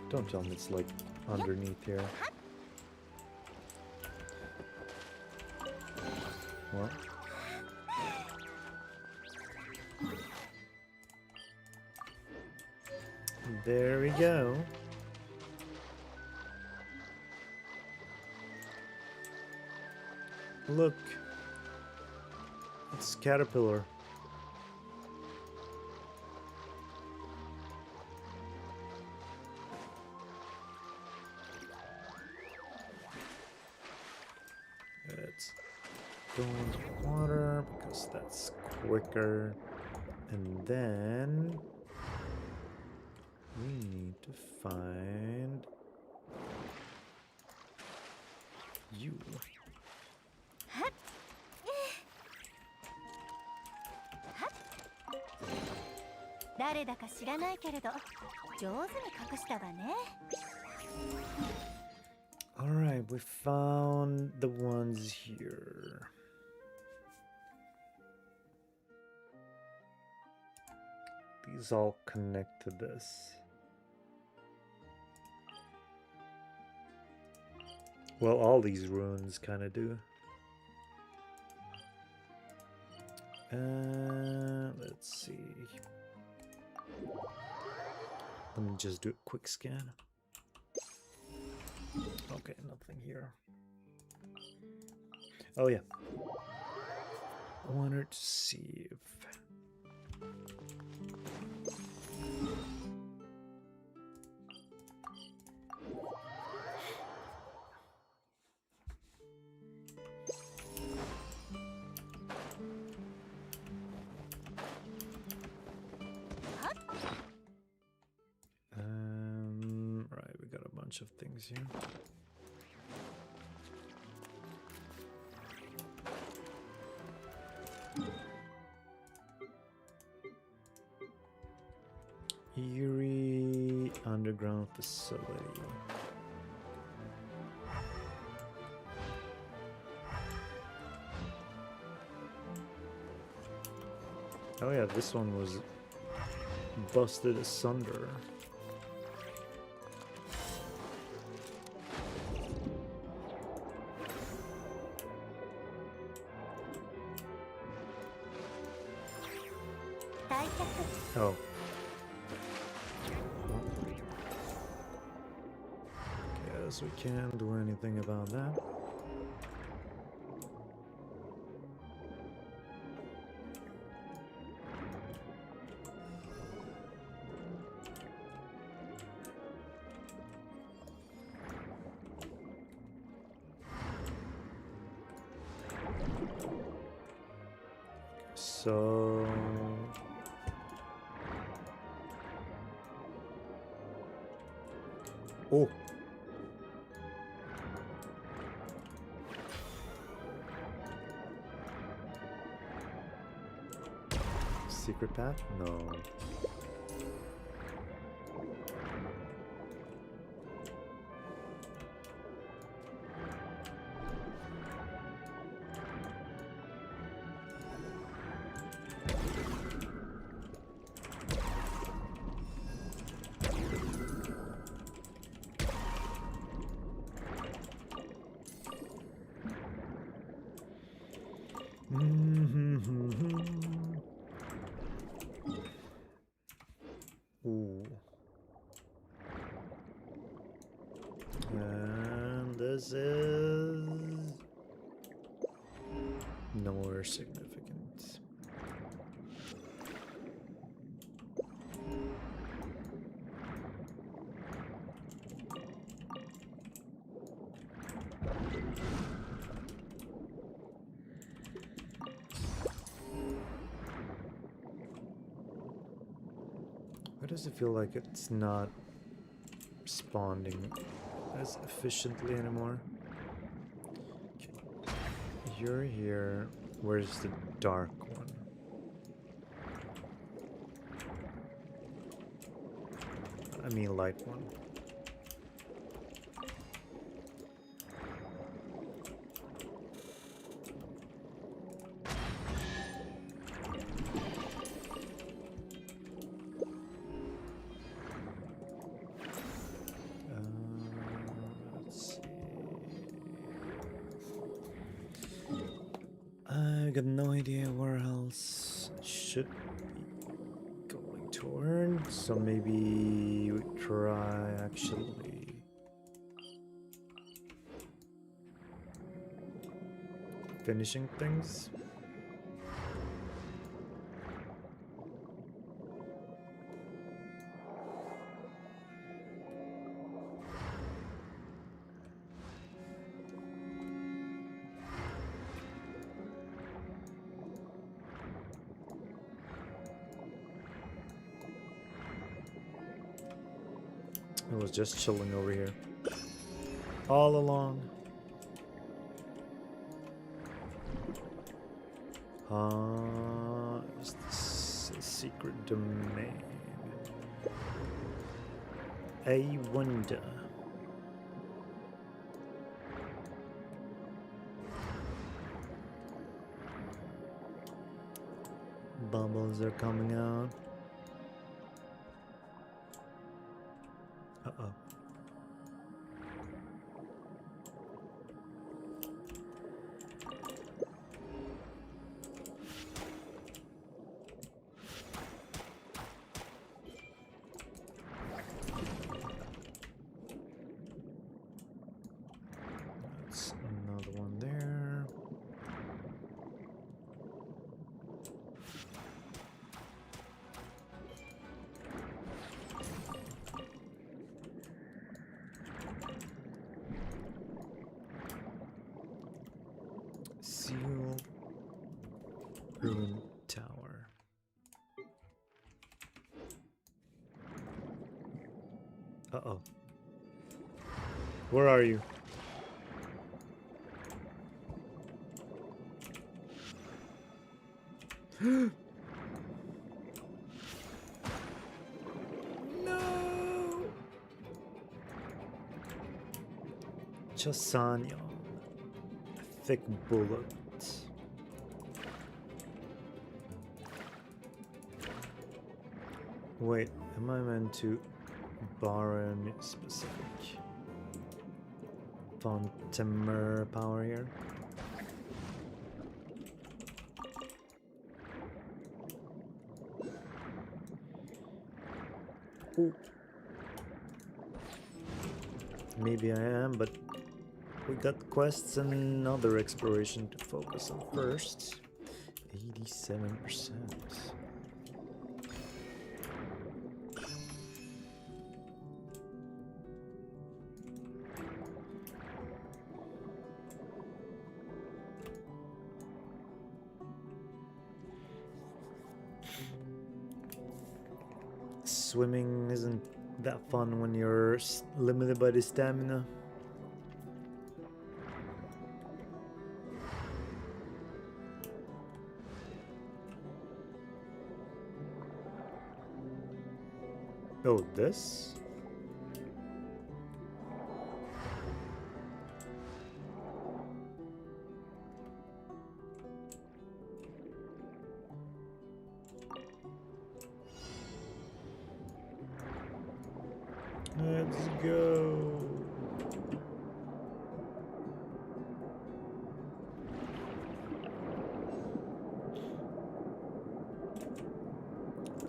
Don't tell me it's like underneath here. What? There we go. Look. It's Caterpillar. Let's go into water because that's quicker. And then we need to find you. 誰だか知らないけれど上手に隠したわね。 Alright, we found the ones here. These all connect to this. Well, all these runes kind of do. Let's see. Let me just do a quick scan. Okay, nothing here. Oh yeah. Wanted to see if right, we got a bunch of things here. Eerie underground facility. Oh yeah, this one was busted asunder. Oh. Guess we can't do anything about that. So oh, secret path? No. Ooh. And this is nowhere significant. Why does it feel like it's not responding as efficiently anymore? Okay. You're here. Where's the dark one? I mean light one. I got no idea where else I should be going toward, so maybe we try actually finishing things. It was just chilling over here. All along. Is this a secret domain? I wonder. Bubbles are coming out. Uh-oh. That's another one there. Seal Ruin Tower. Uh-oh. Where are you? No! Chasanya. Thick bullet. Wait, am I meant to borrow any specific Fontemer power here? Ooh. Maybe I am, but we got quests and other exploration to focus on first. 87%. Swimming isn't that fun when you're limited by the stamina. Oh, this? Let's go.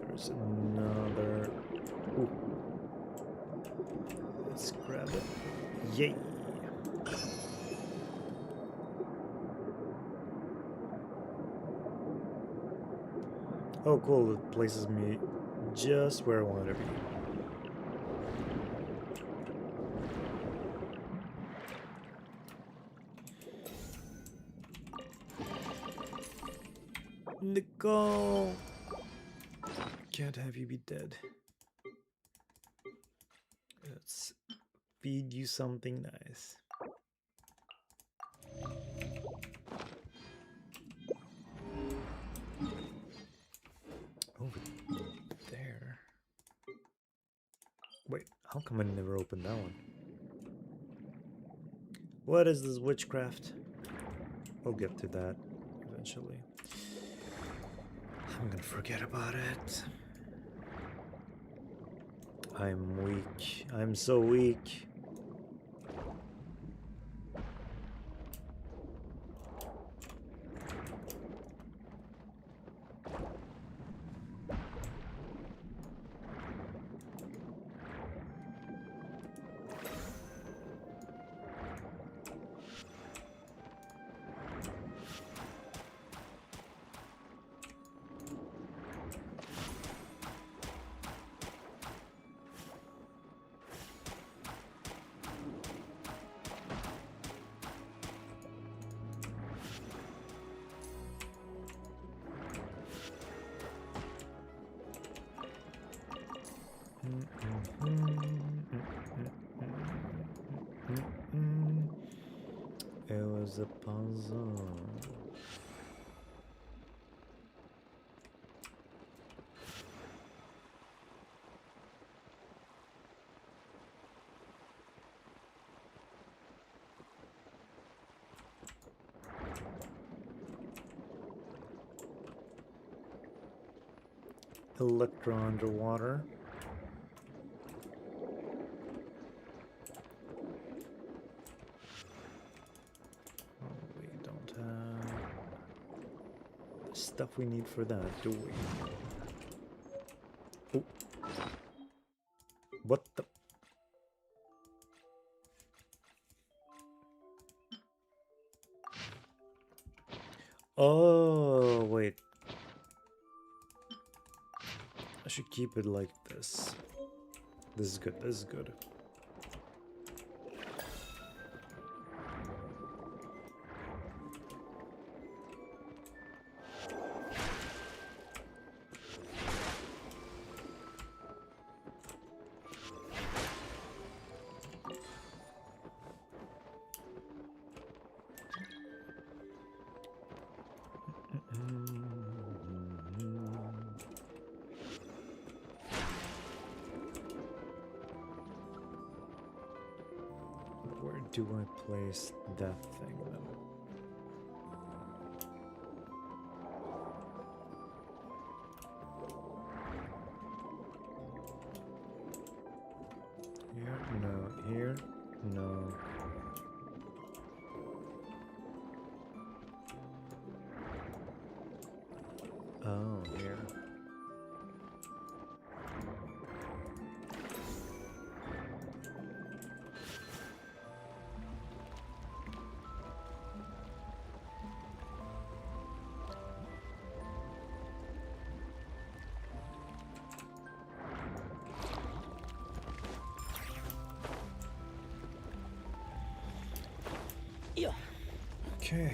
There's another. Ooh. Let's grab it. Yay! Oh, cool. It places me just where I want to be. Nicole! Can't have you be dead. Let's feed you something nice. Over there. Wait, how come I never opened that one? What is this witchcraft? We'll get to that eventually. I'm gonna forget about it. I'm weak. I'm so weak. It was a puzzle. Electro underwater. Oh, we don't have the stuff we need for that, do we? Oh. What the? Oh, wait. I should keep it like this. This is good, this is good. Where do I place that thing then? Here? No. Here? No. Oh, here. Okay.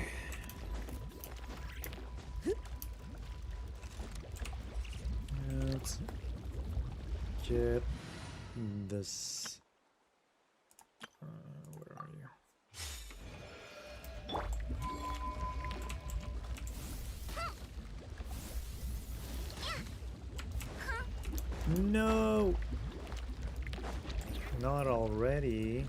Let's get this. Where are you? No! Not already.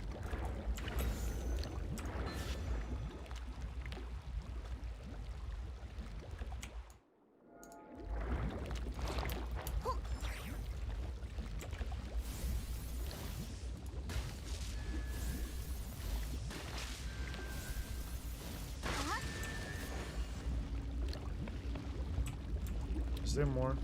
Is there more?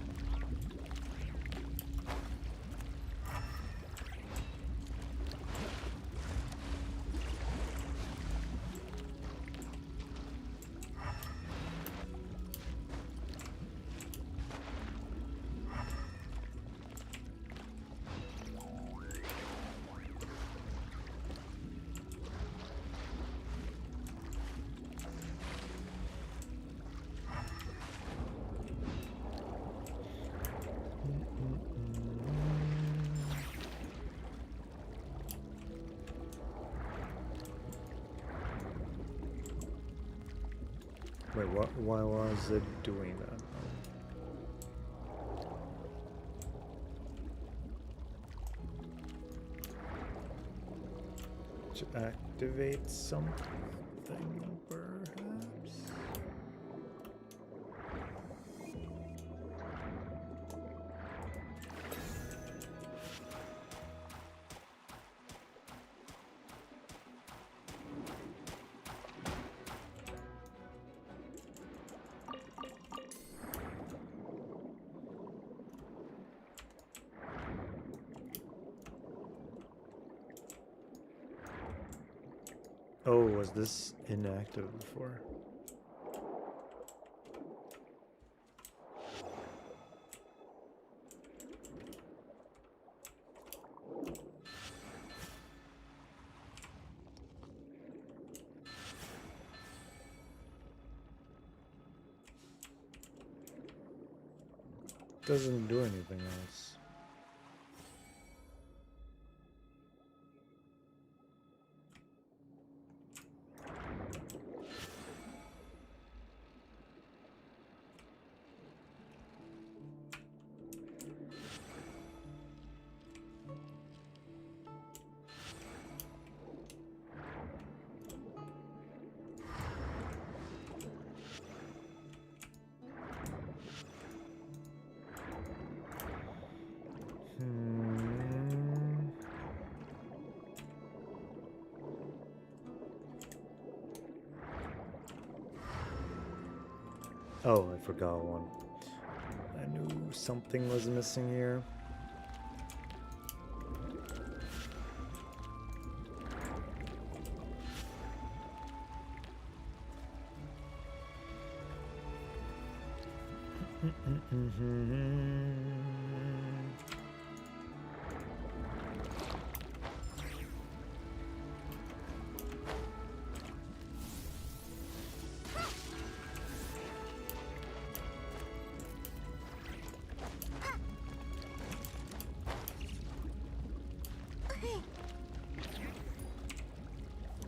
Wait, what? Why was it doing that? To activate something, perhaps? Oh, was this inactive before? Doesn't do anything else. Oh, I forgot one. I knew something was missing here.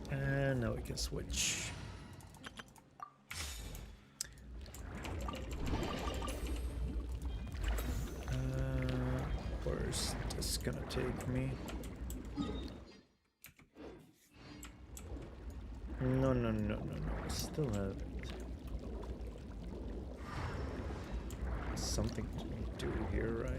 And now we can switch. Where's this gonna take me? No, no, no, no, no. I still have it. Something to do here, right?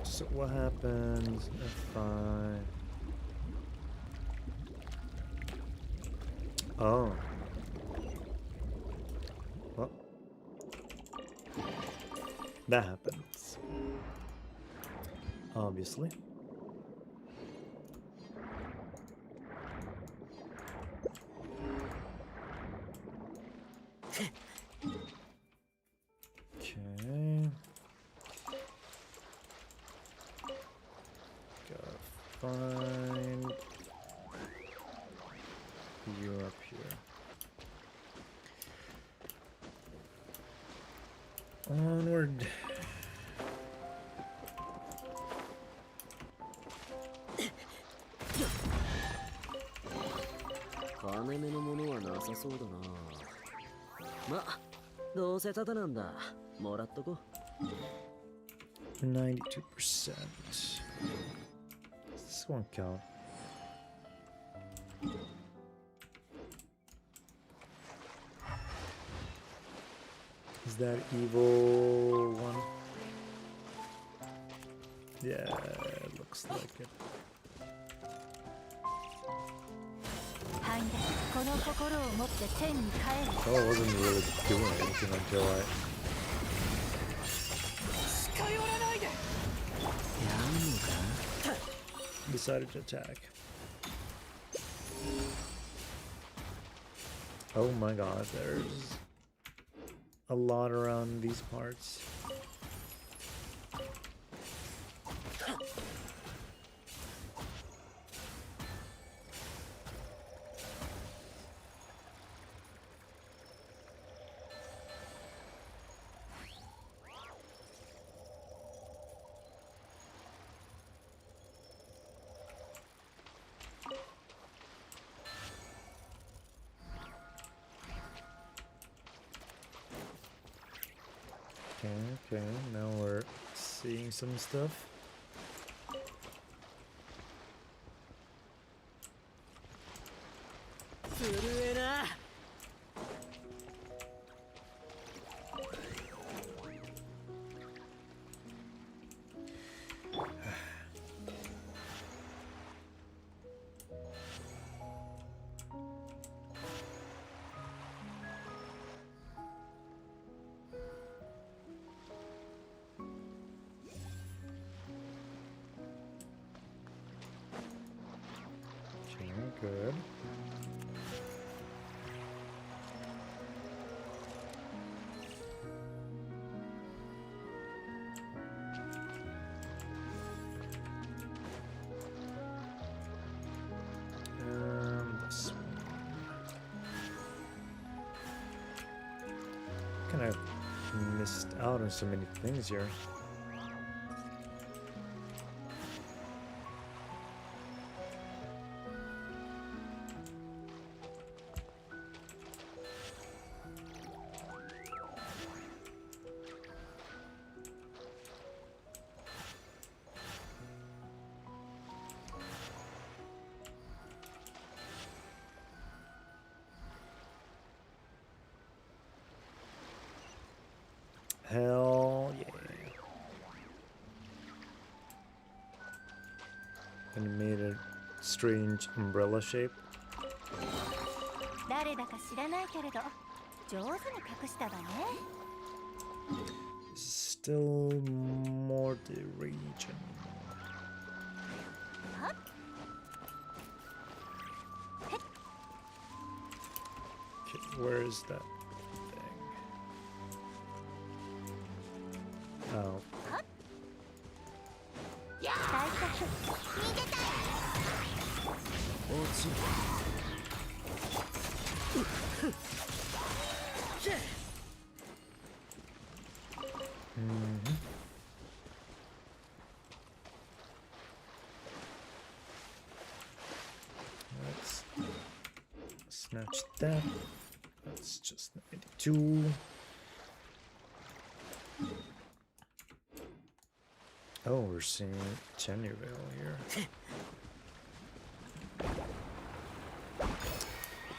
So what happens if I... Oh. Well. That happens. Obviously. Okay. Gotta find you up here. Onward.金目のものはなさそうだな。ま、どうせタダなんだ。もらっとこ。92%. Does this one count? Is that evil one? Yeah, it looks like it. 半でこの心を持って天に帰る。 Oh, I wasn't really doing anything until I 近寄らないで。やんのか。 decided to attack. Oh my god, there's a lot around these parts. Okay, now we're seeing some stuff. Good. This one. Kind of missed out on so many things here. And it made a strange umbrella shape. 誰だか知らないけれど上手に隠したわね。 Still more the region. Okay, where is that thing? Oh. 大作逃げたい。落ちる。Let's snatch that. That's just 92. Oh, we're seeing Tennyville here.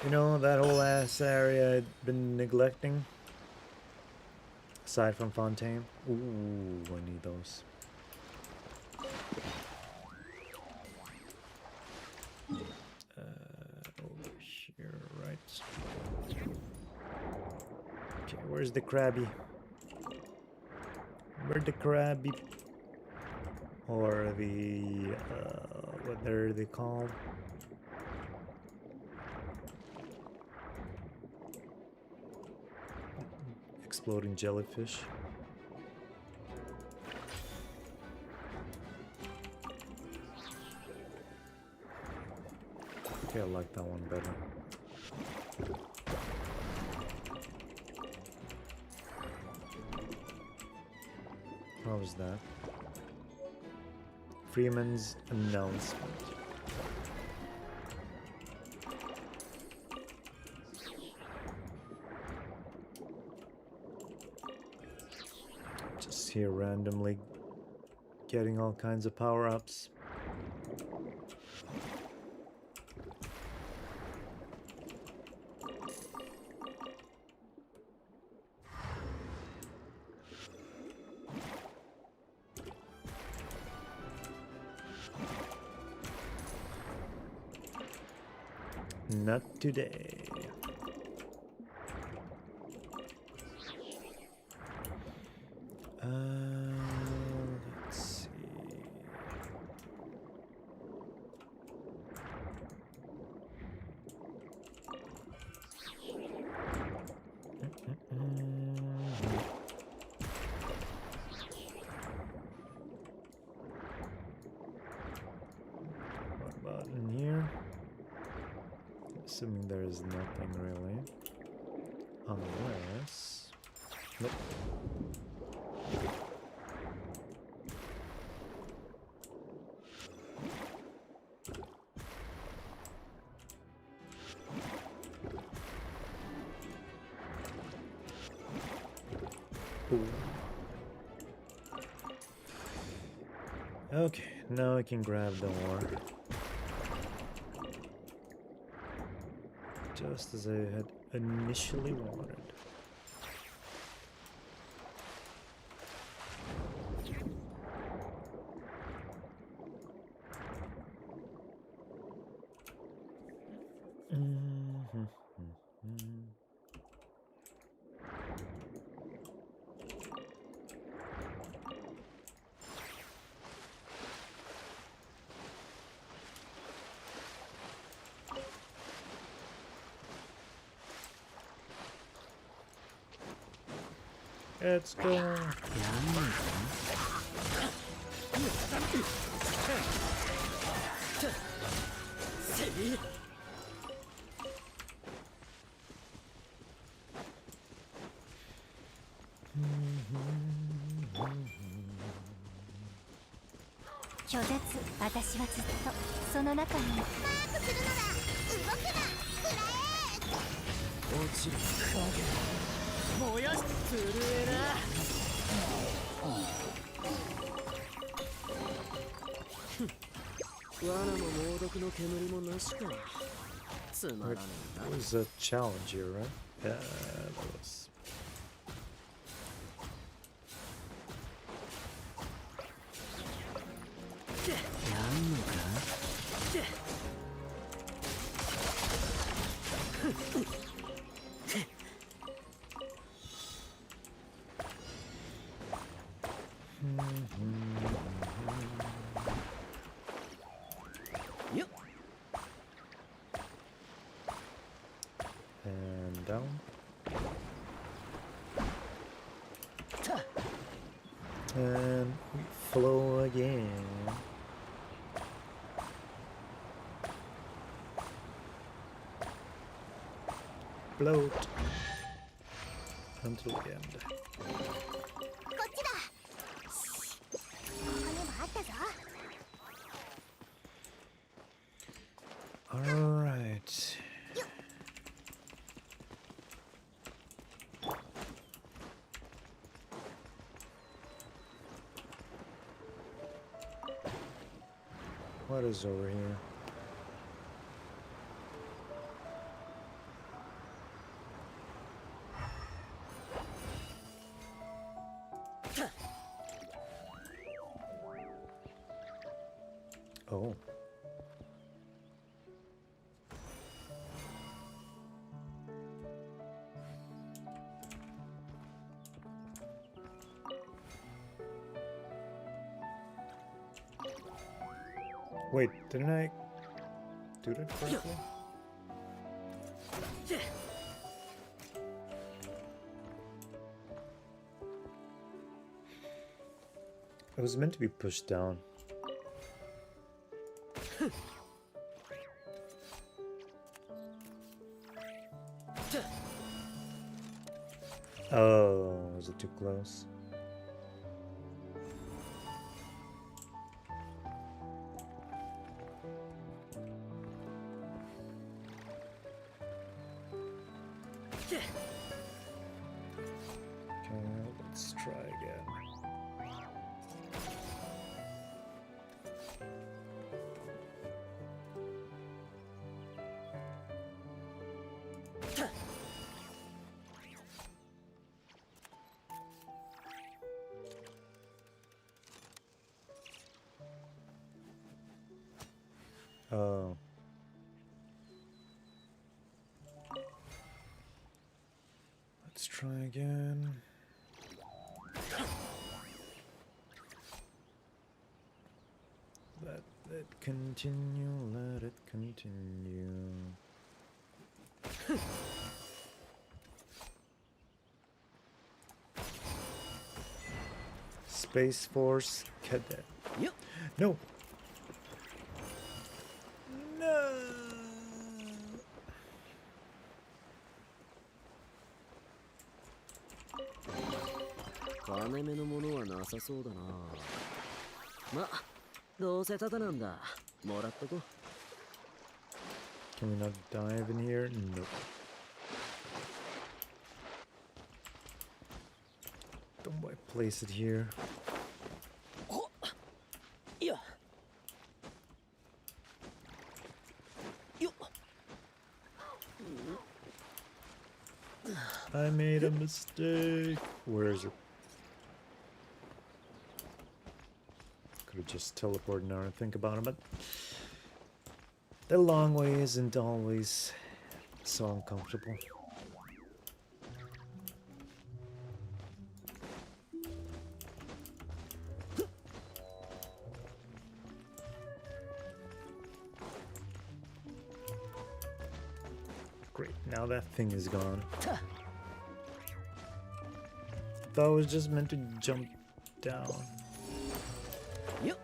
You know, that whole ass area I'd been neglecting. Aside from Fontaine. Ooh, I need those. Over here, right. Okay, where's the crabby? Where'd the crabby? Or the, what are they called? Exploding jellyfish. Okay, I like that one better. What was that? Freeman's announcement. Just here randomly getting all kinds of power-ups. Not today. Let's see. What about in here? Assuming there is nothing really. Unless... Nope. Ooh. Okay, now I can grab the ore. Just as I had initially wanted. Let's go. 拒絶。私はずっとその中に。マークするのだ。動くな。くらえ。落ちる。燃やし震えな。罠も猛毒の煙もなしか。つまらねえな。 That was a challenge here, right? Yeah, that was. やんのか。explode until the end. こっちだ。ここにもあったぞ。 All right. What is over here? Oh. Wait, didn't I do that correctly? It was meant to be pushed down. Oh, was it too close? Okay, let's try again. Oh. Let's try again. Let it continue, let it continue. Space Force Cadet. Yep. No. No. 金目のものはなさそうだな。ま、どうせタダなんだ。もらっとこ。 Can we not dive in here? Nope. Don't I place it here? いや。よっ。 I made a mistake. Where is it? Could have just teleported now and think about it, but the long way isn't always so uncomfortable. Great, now that thing is gone. Thought it was just meant to jump down. Yep.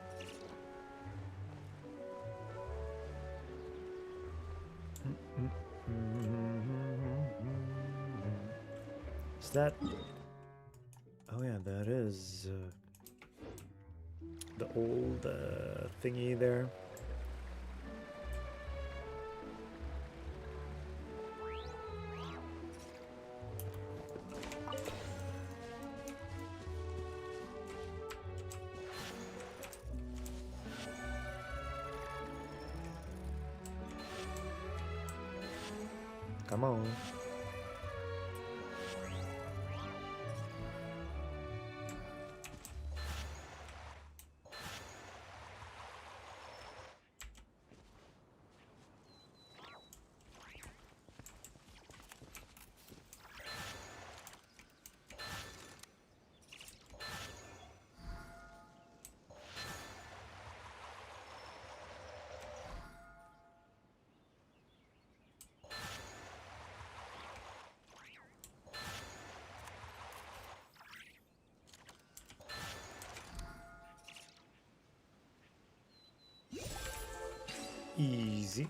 Is that? Oh yeah, that is the old thingy there. Come on. Easy.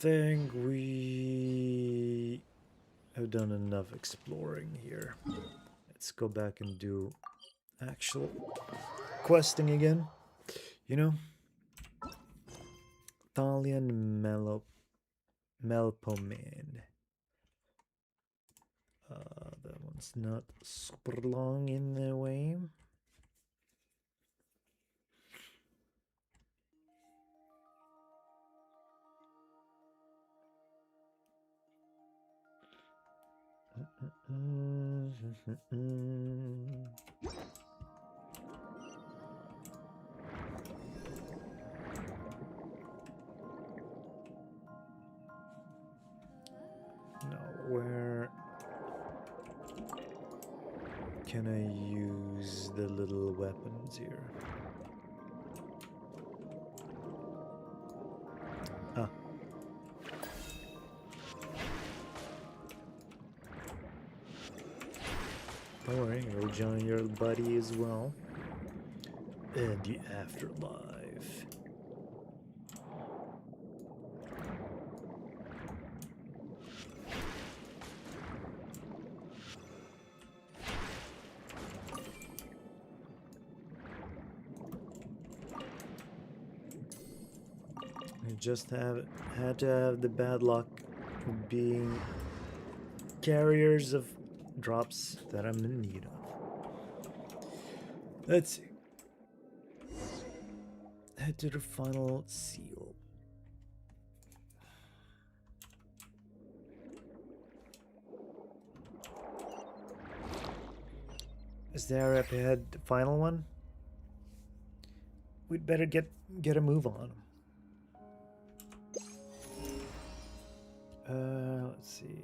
think we have done enough exploring here. Let's go back and do actual questing again. You know, Thalian Melpomene. That one's not super long in the way. Now, where can I use the little weapons here? Ah. Don't worry, you'll join your buddy as well. In the afterlife. I just had to have the bad luck being carriers of drops that I'm in need of. Let's see. Head to the final seal. Is there up ahead the final one? We'd better get a move on. Let's see.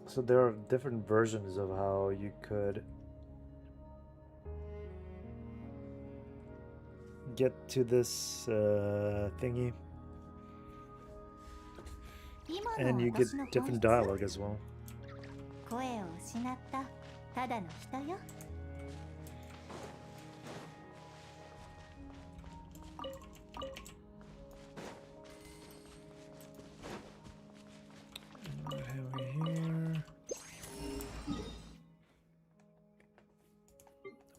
So there are different versions of how you could get to this thingy. And you get different dialogue as well. 声を失ったただの人よ。What have we here?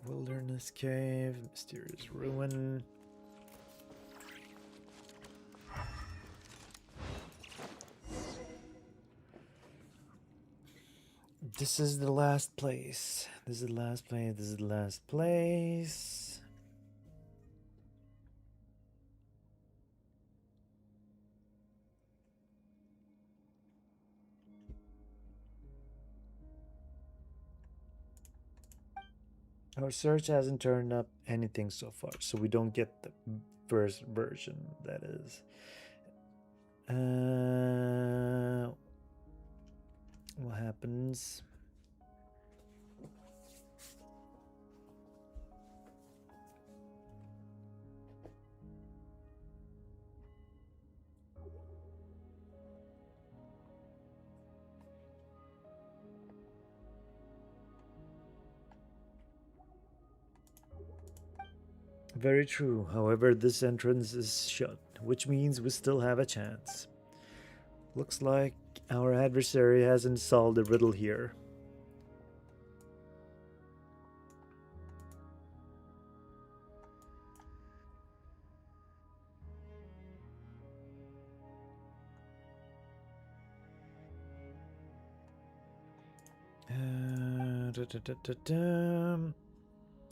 Wilderness cave, mysterious ruin. This is the last place. This is the last place. This is the last place. Our search hasn't turned up anything so far, so we don't get the first version, that is. What happens? Very true. However, this entrance is shut, which means we still have a chance. Looks like our adversary hasn't solved the riddle here.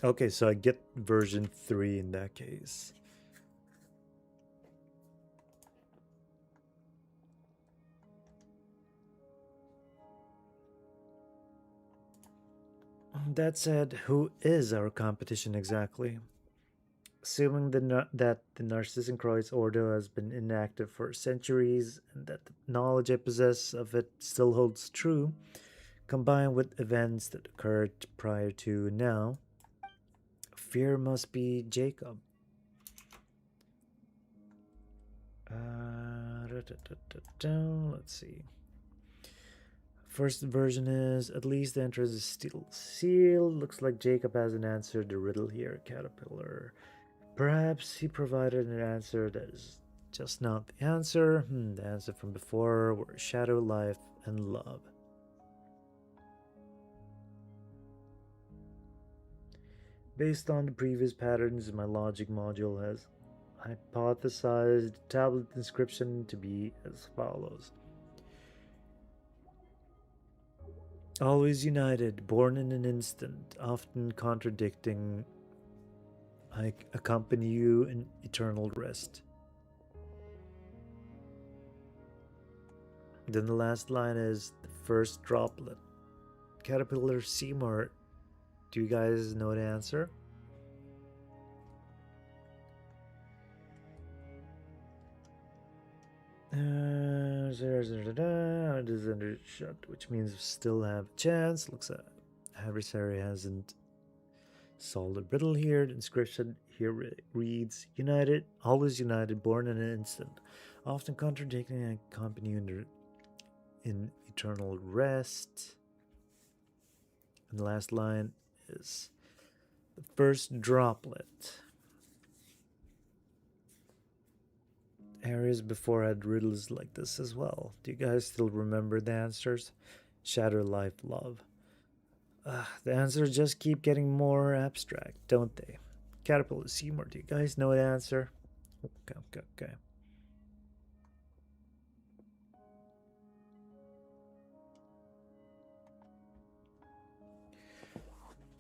Okay, so I get version 3 in that case. That said, who is our competition exactly? Assuming that the Narzissenkreuz order has been inactive for centuries and that the knowledge I possess of it still holds true, combined with events that occurred prior to now, fear must be Jacob. Let's see. First version is at least the entrance is still sealed. Looks like Jacob hasn't answered the riddle here, Caterpillar. Perhaps he provided an answer that is just not the answer. The answer from before were shadow, life, and love. Based on the previous patterns, my logic module has hypothesized the tablet inscription to be as follows. Always united, born in an instant, often contradicting, I accompany you in eternal rest. Then the last line is the first droplet. Caterpillar Seymour, do you guys know the answer? It is undershot, which means we still have a chance. Looks like adversary hasn't solved the riddle here. The inscription here reads: United, always united, born in an instant, often contradicting and accompany in eternal rest. And the last line is the first droplet. Areas before had riddles like this as well. Do you guys still remember the answers? Shadow, life, love. The answers just keep getting more abstract, don't they? Caterpillar Seymour, do you guys know the answer? Okay.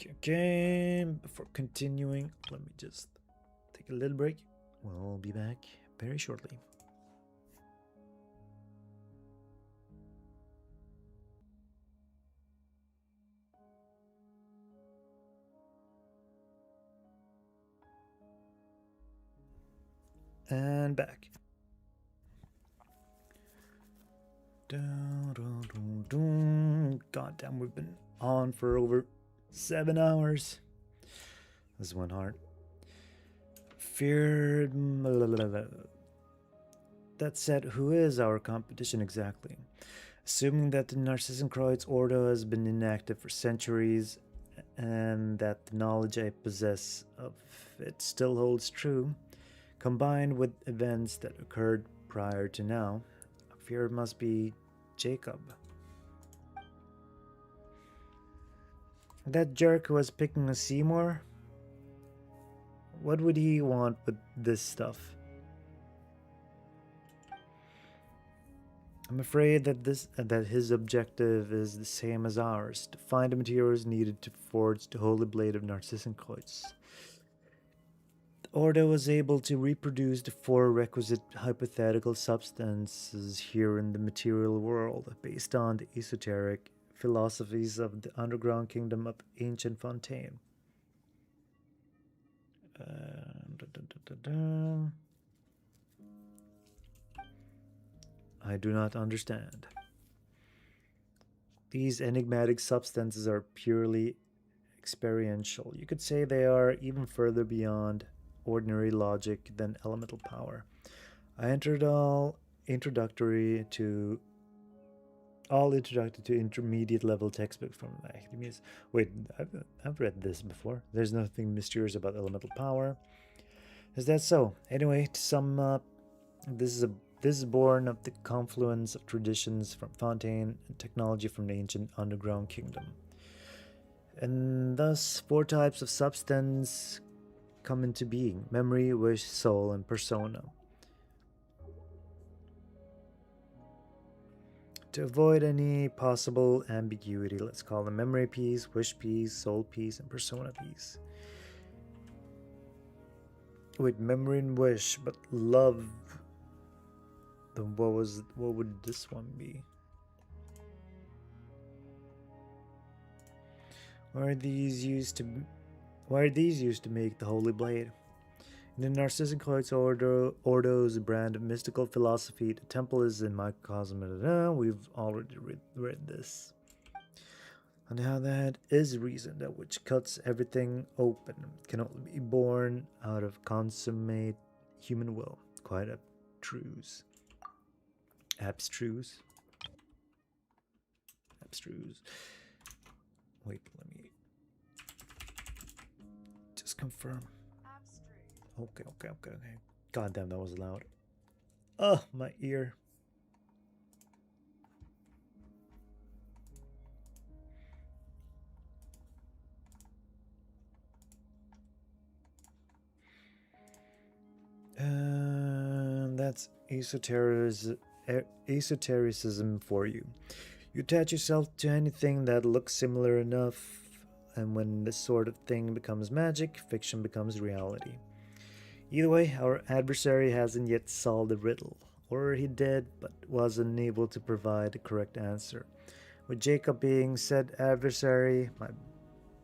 Okay, before continuing, let me just take a little break. We'll be back very shortly. And back. God damn, we've been on for over 7 hours. This is one heart. Feared. That said, who is our competition exactly? Assuming that the Narzissenkreuz order has been inactive for centuries and that the knowledge I possess of it still holds true, combined with events that occurred prior to now, fear must be Jacob. That jerk who was picking a Seymour? What would he want with this stuff? I'm afraid that his objective is the same as ours, to find the materials needed to forge the holy blade of Narzissenkreuz. The Order was able to reproduce the 4 requisite hypothetical substances here in the material world, based on the esoteric philosophies of the underground kingdom of ancient Fontaine. I do not understand. These enigmatic substances are purely experiential. You could say they are even further beyond ordinary logic than elemental power. I entered all introductory to intermediate level textbooks from academias. Wait, I've read this before. There's nothing mysterious about elemental power. Is that so? Anyway, to sum up, this is born of the confluence of traditions from Fontaine and technology from the ancient underground kingdom. And thus, 4 types of substance come into being: memory, wish, soul, and persona. To avoid any possible ambiguity, let's call them memory piece, wish piece, soul piece, and persona piece. Wait, memory and wish, but love. Then what would this one be? Why are these used to make the holy blade? In the Narzissenkreuz Ordo's brand of mystical philosophy, the temple is in microcosm. We've already read this. On the other hand, is reason that which cuts everything open can only be born out of consummate human will. Quite abstruse. Abstruse. Abstruse. Wait, let me just confirm. Okay. God damn, that was loud. Oh, my ear. That's esotericism for you. You attach yourself to anything that looks similar enough, and when this sort of thing becomes magic, fiction becomes reality. Either way, our adversary hasn't yet solved the riddle, or he did, but was unable to provide the correct answer. With Jacob being said adversary, my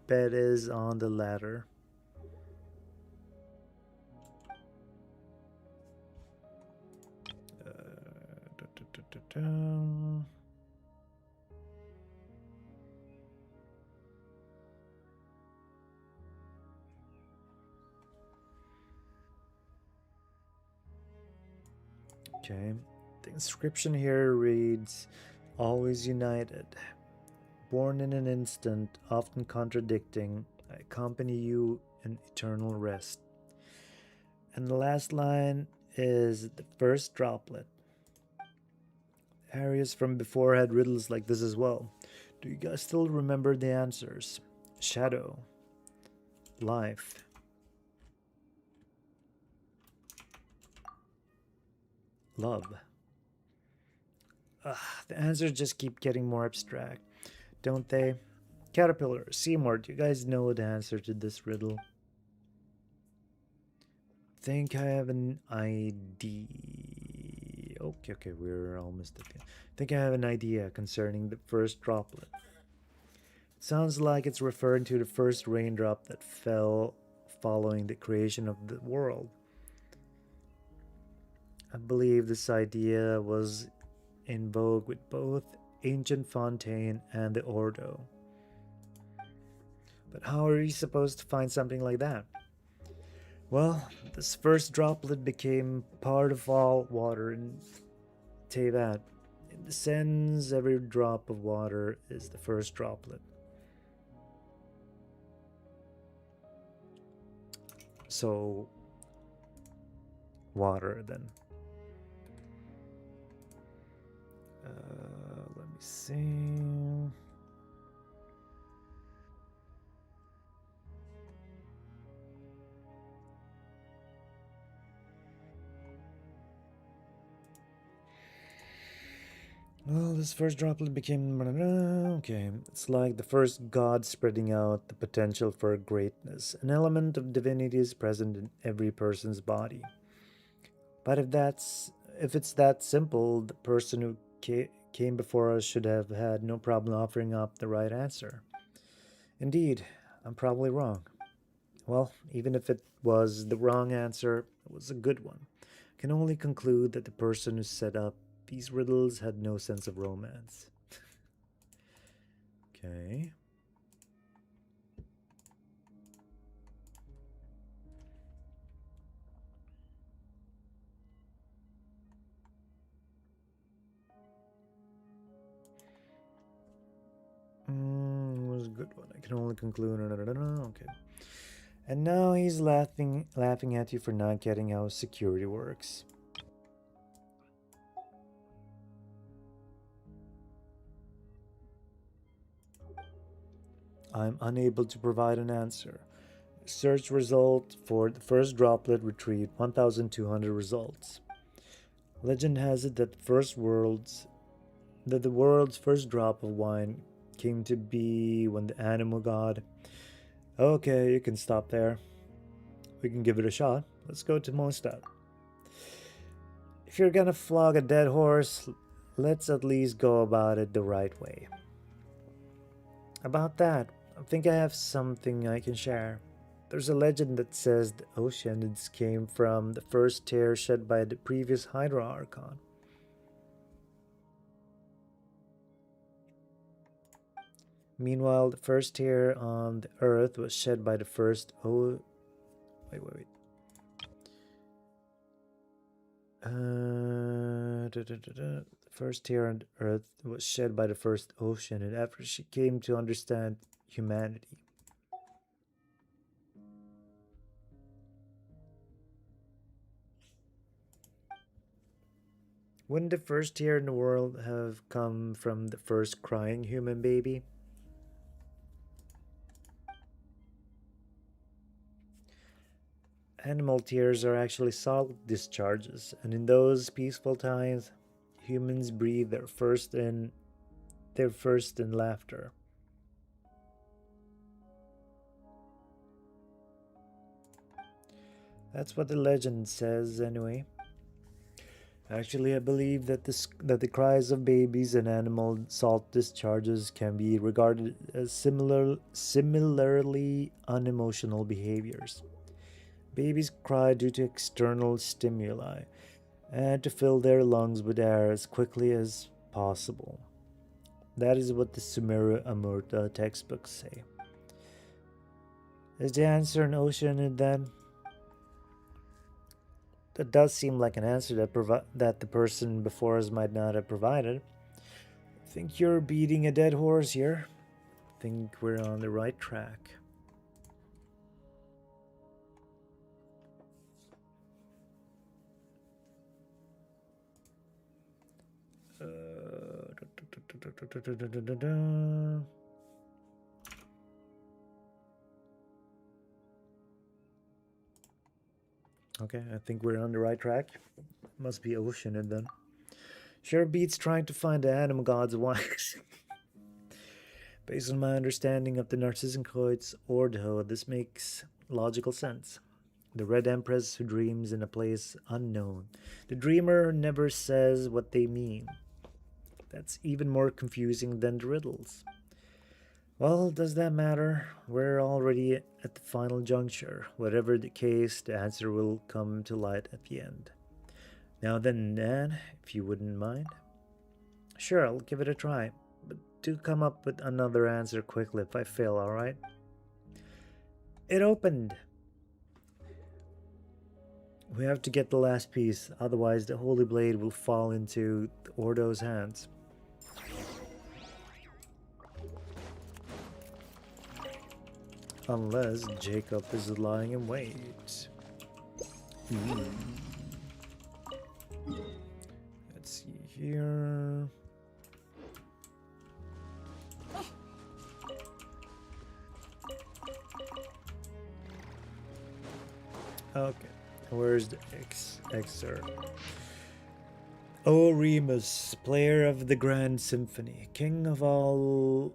bet is on the latter. Okay, the inscription here reads, always united, born in an instant, often contradicting, I accompany you in eternal rest. And the last line is the first droplet. Areas from before had riddles like this as well. Do you guys still remember the answers? Shadow. Life. Love. The answers just keep getting more abstract, don't they? Caterpillar, Seymour, do you guys know the answer to this riddle? Think I have an idea. Okay, we're almost at the end. Think I have an idea concerning the first droplet. It sounds like it's referring to the first raindrop that fell following the creation of the world. I believe this idea was in vogue with both Ancient Fontaine and the Ordo. But how are you supposed to find something like that? Well, this first droplet became part of all water in Tevat. It descends, every drop of water is the first droplet. So, water then. Let me see. Well, this first droplet became... Okay, it's like the first god spreading out the potential for greatness. An element of divinity is present in every person's body. But if it's that simple, the person who came before us should have had no problem offering up the right answer. Indeed, I'm probably wrong. Well, even if it was the wrong answer, it was a good one. I can only conclude that the person who set up these riddles had no sense of romance. Okay. Was a good one. I can only conclude. Okay. And now he's laughing at you for not getting how security works. I'm unable to provide an answer. Search result for the first droplet retrieved 1,200 results. Legend has it that the world's first drop of wine came to be when the animal god... Okay, you can stop there. We can give it a shot. Let's go to Mondstadt. If you're gonna flog a dead horse, let's at least go about it the right way. About that, I think I have something I can share. There's a legend that says the oceanids came from the first tear shed by the previous Hydra Archon. Meanwhile, the first tear on the Earth was shed by the first wait. The first tear on the Earth was shed by the first ocean, and after she came to understand humanity. Wouldn't the first tear in the world have come from the first crying human baby? Animal tears are actually salt discharges, and in those peaceful times, humans breathe their first in laughter. That's what the legend says, anyway. Actually, I believe that the cries of babies and animal salt discharges can be regarded as similarly unemotional behaviors. Babies cry due to external stimuli and to fill their lungs with air as quickly as possible. That is what the Sumeru Amurta textbooks say. Is the answer an oceanid then? That does seem like an answer that the person before us might not have provided. I think you're beating a dead horse here. I think we're on the right track. Okay, I think we're on the right track. Must be oceanid then. Sure beats trying to find the animal god's wives. Based on my understanding of the Narzissenkreuz Ordo, this makes logical sense. The Red Empress who dreams in a place unknown. The dreamer never says what they mean. That's even more confusing than the riddles. Well, does that matter? We're already at the final juncture. Whatever the case, the answer will come to light at the end. Now then, Nan, if you wouldn't mind. Sure, I'll give it a try. But do come up with another answer quickly if I fail, alright? It opened! We have to get the last piece, otherwise the Holy Blade will fall into the Ordo's hands. Unless Jacob is lying in wait. Let's see here. Okay, where's the excerpt? O Remus, player of the Grand Symphony, king of all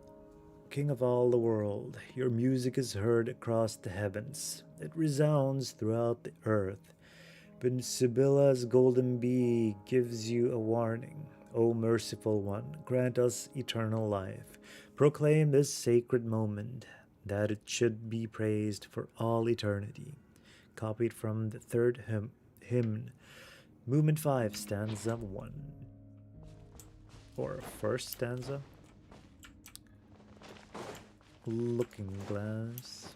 the world, your music is heard across the heavens. It resounds throughout the earth. But Sibylla's golden bee gives you a warning. O merciful one, grant us eternal life. Proclaim this sacred moment, that it should be praised for all eternity. Copied from the third hymn, Movement 5, stanza 1. Or first stanza. Looking glass.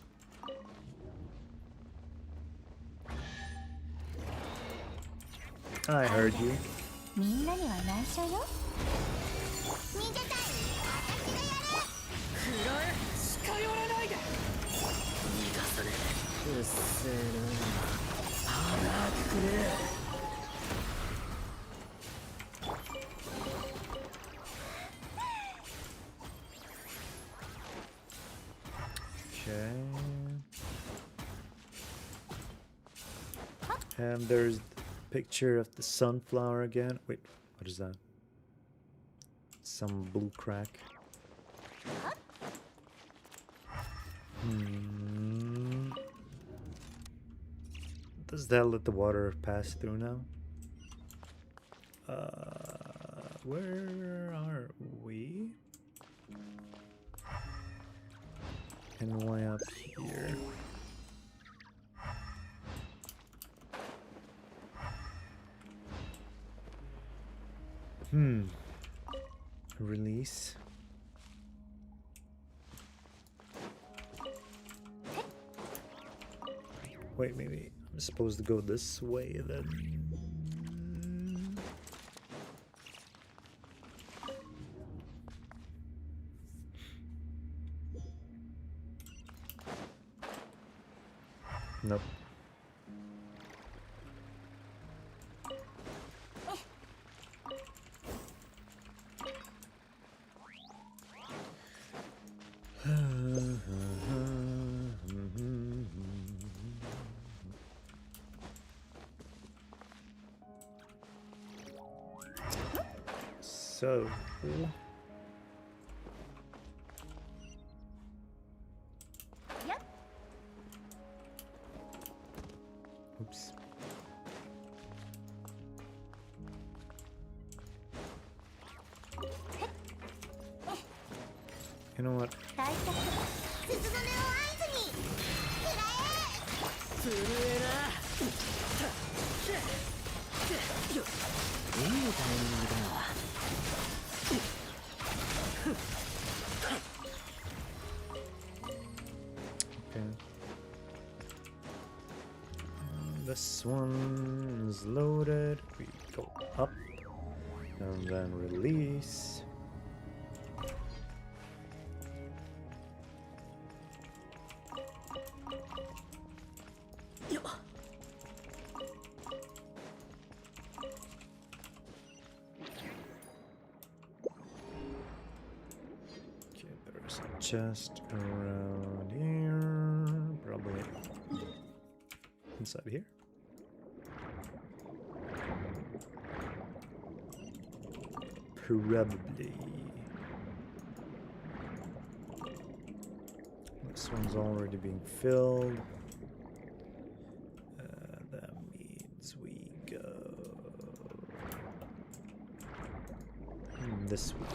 I heard you. みんなには内緒よ。逃げたい。私がやる。近寄らないで。逃がされ。うっせえな。腹くれ。Okay. And there's the picture of the sunflower again. Wait, what is that? Some blue crack. Does that let the water pass through now? Where are we? And why up here? Release. Wait, maybe I'm supposed to go this way then. Nope. So, Yep. oops. You know what? 大作鈴の音を合図に食らえ。震えな。いいタイミングだ。 Okay. This one is loaded. We go up and then release. Okay, there's a chest around here. Probably inside here. Probably. This one's already being filled. That means we go this way.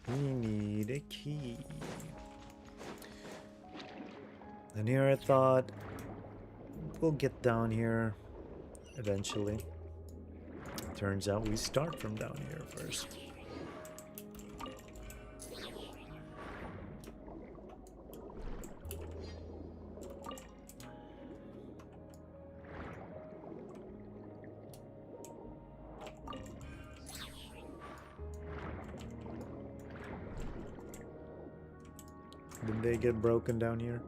We need a key. And here I thought we'll get down here eventually. Turns out we start from down here first. Did they get broken down here?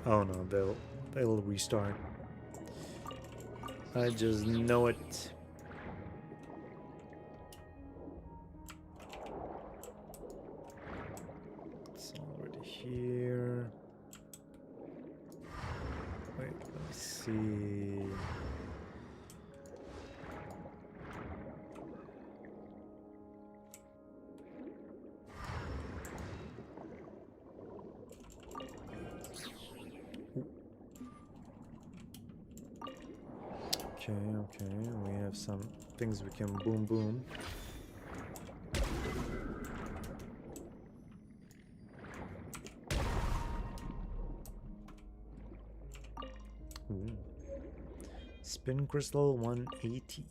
Oh no, they'll restart. I just know it. It's already here. Wait, let me see. Okay, we have some things we can boom boom. Ooh. Spin crystal 118.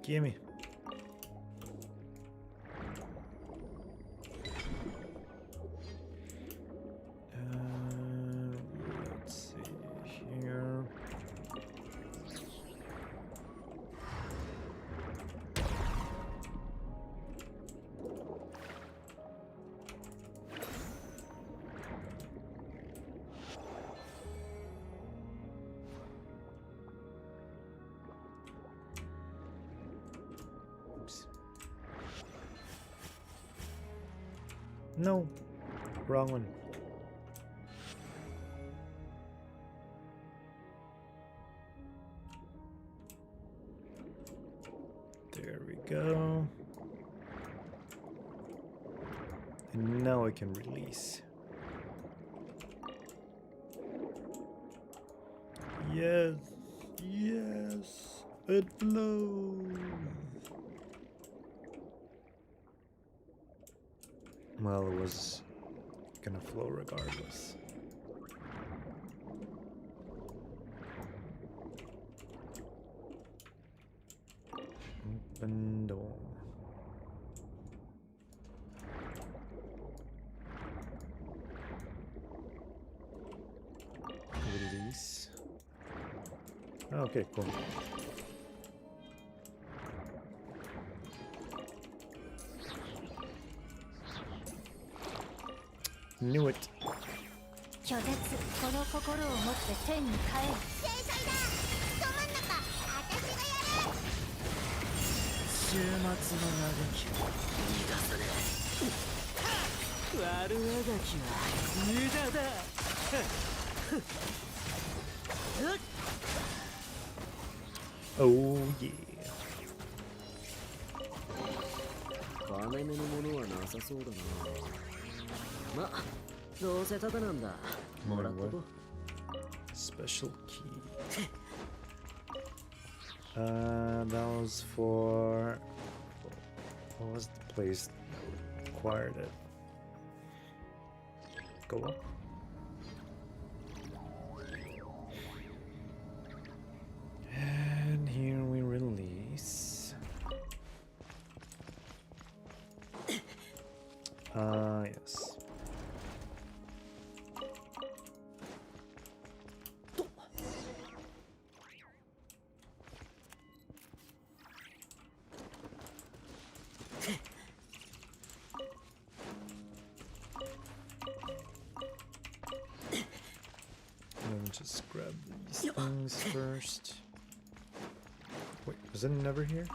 Gimme. Let's see here. Oops. No, wrong one. There we go. And now I can release. Yes, yes, it flows. Well, it was gonna flow regardless. Open door. Release. Okay, cool. Knew it. 拒絶この心を持って天に帰る制裁だど真ん中私がやる終末の嘆きを逃がされ悪あがきは無駄だ Oh yeah. 金目のものはなさそうだな。ま、どうせタダなんだ。もらっとこ。Special key. That was for. What was the place that required it? Go up. And here we release. Yes. Let me just grab these things first. Wait, was it never here?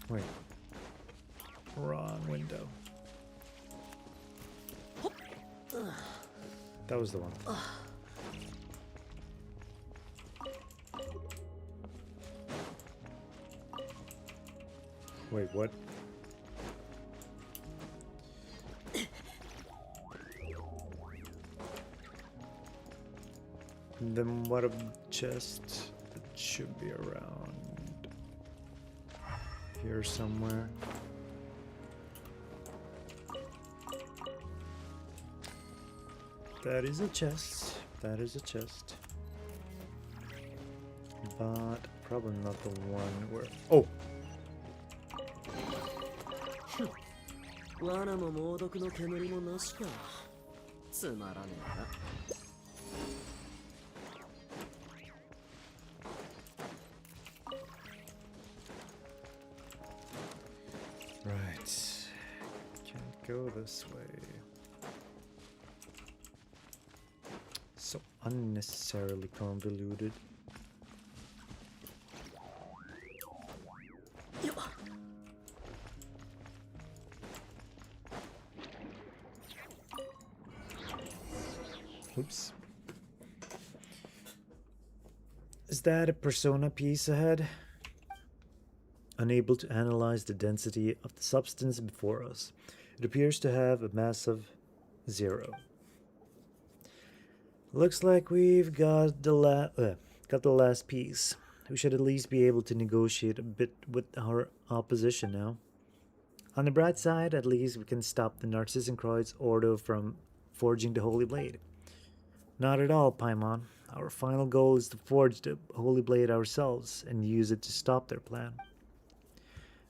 Wait. Wrong window. That was the one. Wait, what? Then what a chest that should be around here somewhere. That is a chest. That is a chest. But probably not the one where. Oh! 罠も猛毒の煙もなしか。つまらねえな。 Right. Can't go this way. So unnecessarily convoluted. Oops. Is that a persona piece ahead? Unable to analyze the density of the substance before us, it appears to have a massive 0. Looks like we've got the last piece. We should at least be able to negotiate a bit with our opposition now. On the bright side, at least we can stop the Narzissenkreuz order from forging the Holy Blade. Not at all, Paimon. Our final goal is to forge the Holy Blade ourselves and use it to stop their plan.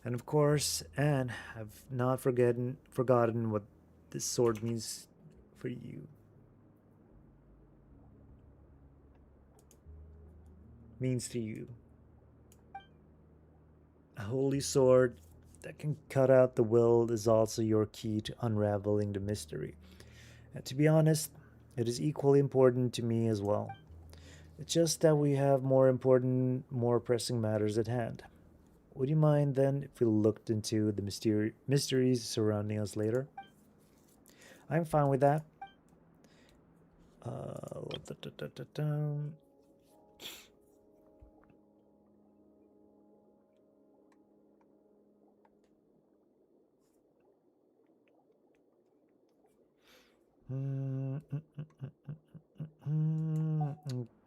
And of course, Anne, I've not forgotten what this sword means for you. Means to you. A holy sword that can cut out the will is also your key to unraveling the mystery. And to be honest, it is equally important to me as well. It's just that we have more important, more pressing matters at hand. Would you mind then if we looked into the mysteries surrounding us later? I'm fine with that.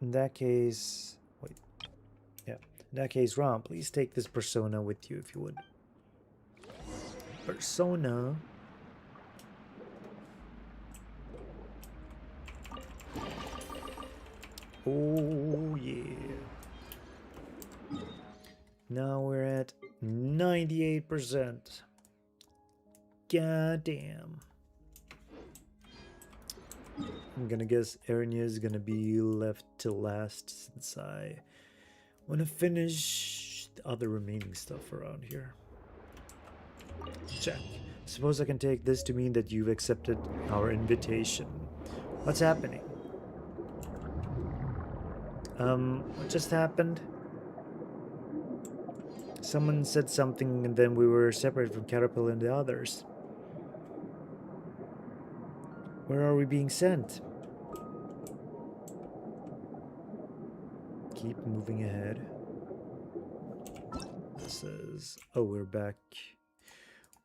In that case, wait. Yeah. In that case, Ron, please take this persona with you if you would. Persona. Oh, yeah. Now we're at 98%. God damn. I'm gonna guess Ernia is gonna be left till last since I want to finish the other remaining stuff around here. Check. Suppose I can take this to mean that you've accepted our invitation. What's happening? What just happened? Someone said something and then we were separated from Caterpillar and the others. Where are we being sent? Keep moving ahead. This is... Oh, we're back.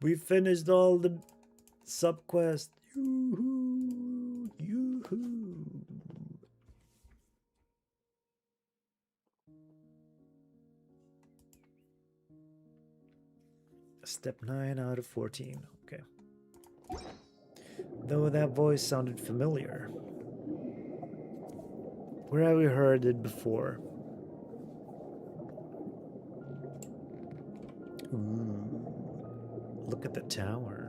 We finished all the subquest. Yoo-hoo! Yoo-hoo! Step 9 out of 14. Okay. Though that voice sounded familiar. Where have we heard it before? Ooh. Look at the tower.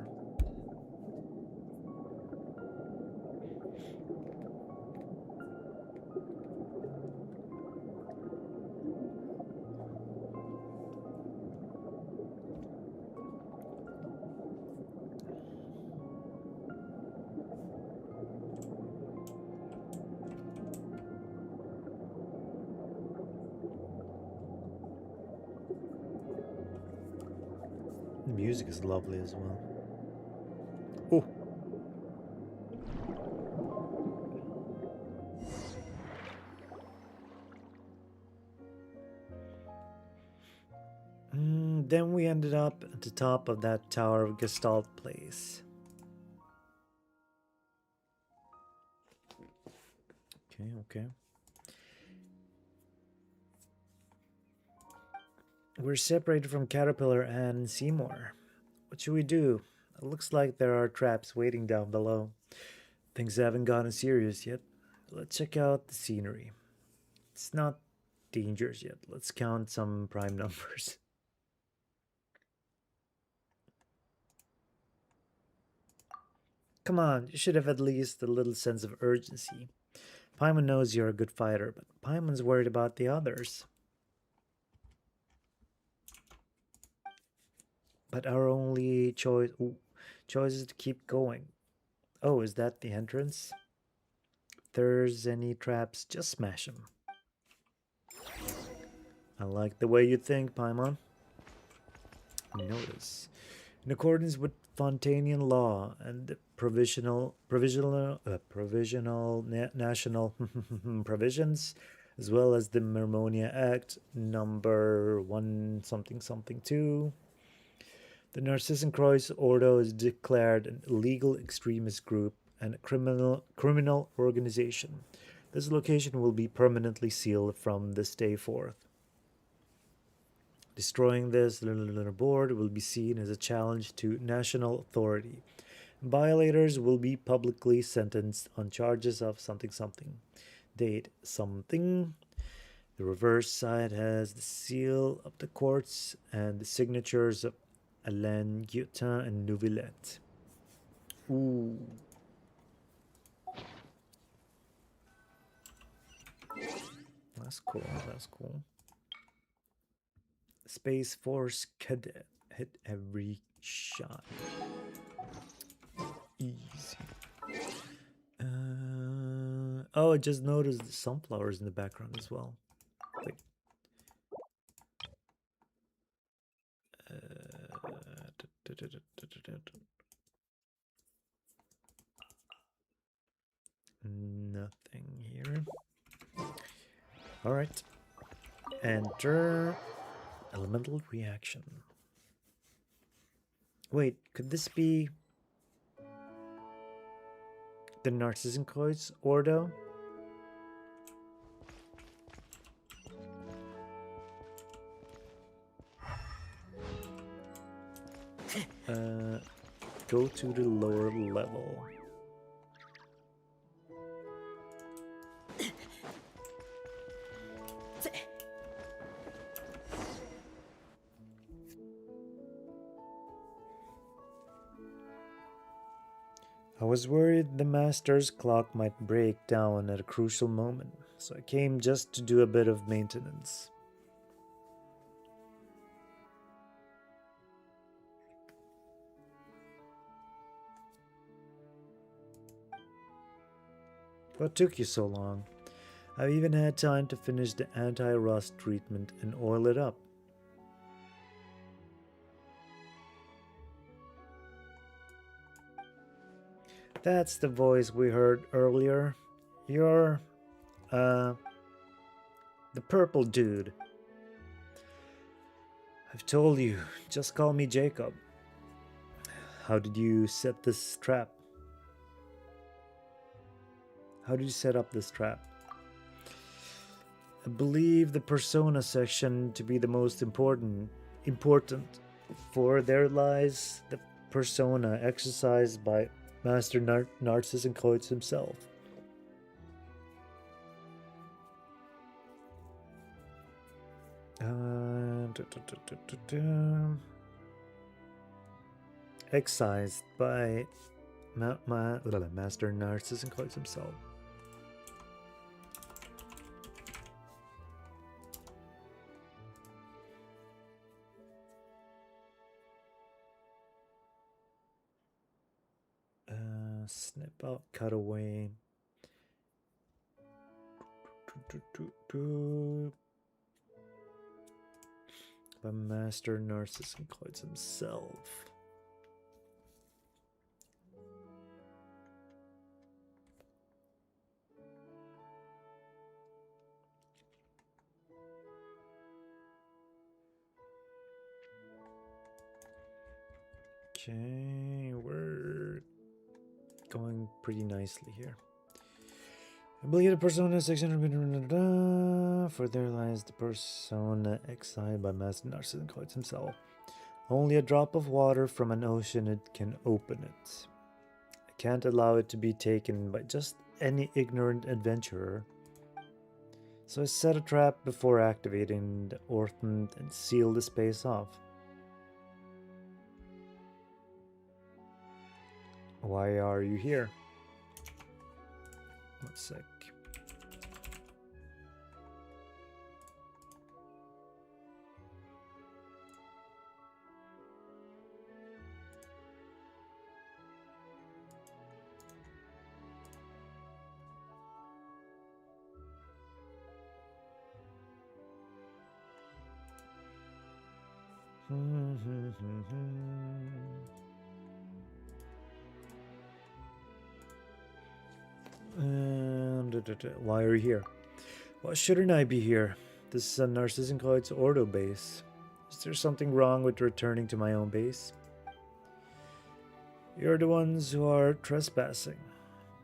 The music is lovely as well. Oh. Then we ended up at the top of that Tower of Gestalt place. Okay. We're separated from Caterpillar and Seymour. What should we do? It looks like there are traps waiting down below. Things haven't gotten serious yet. Let's check out the scenery. It's not dangerous yet. Let's count some prime numbers. Come on, you should have at least a little sense of urgency. Paimon knows you're a good fighter, but Paimon's worried about the others. But our only choice is to keep going. Oh, is that the entrance? If there's any traps, just smash them. I like the way you think, Paimon. Notice, in accordance with Fontanian law and the provisional national provisions, as well as the Mermonia Act number 1 something something 2, the Narzissenkreuz Ordo is declared an illegal extremist group and a criminal organization. This location will be permanently sealed from this day forth. Destroying this little board will be seen as a challenge to national authority. Violators will be publicly sentenced on charges of something something. Date something. The reverse side has the seal of the courts and the signatures of Alain Guillotin and Neuvillette. Ooh. That's cool. Space Force Cadet. Hit every shot. Easy. Oh, I just noticed the sunflowers in the background as well. Wait. Nothing here. All right. Enter elemental reaction. Wait, could this be the Narzissenkreuz Ordo? Go to the lower level. I was worried the master's clock might break down at a crucial moment, so I came just to do a bit of maintenance. What took you so long? I've even had time to finish the anti-rust treatment and oil it up. That's the voice we heard earlier. You're, the purple dude. I've told you, just call me Jacob. How did you set this trap? How did you set up this trap? I believe the persona section to be the most important, for there lies the persona exercised by Master Narzissenkreuz himself. Excised by Master Narzissenkreuz himself. Snip out, cut away. By Master Narzissenkreuz himself. Okay, we're going pretty nicely here. I believe the persona section for there lies the persona exiled by Master Narzissenkreuz himself. Only a drop of water from an ocean it can open it. I can't allow it to be taken by just any ignorant adventurer. So I set a trap before activating the orphan and sealed the space off. Why are you here? 1 sec. Why are you here? Why shouldn't I be here? This is a Narzissenkreuz Ordo base. Is there something wrong with returning to my own base? You're the ones who are trespassing.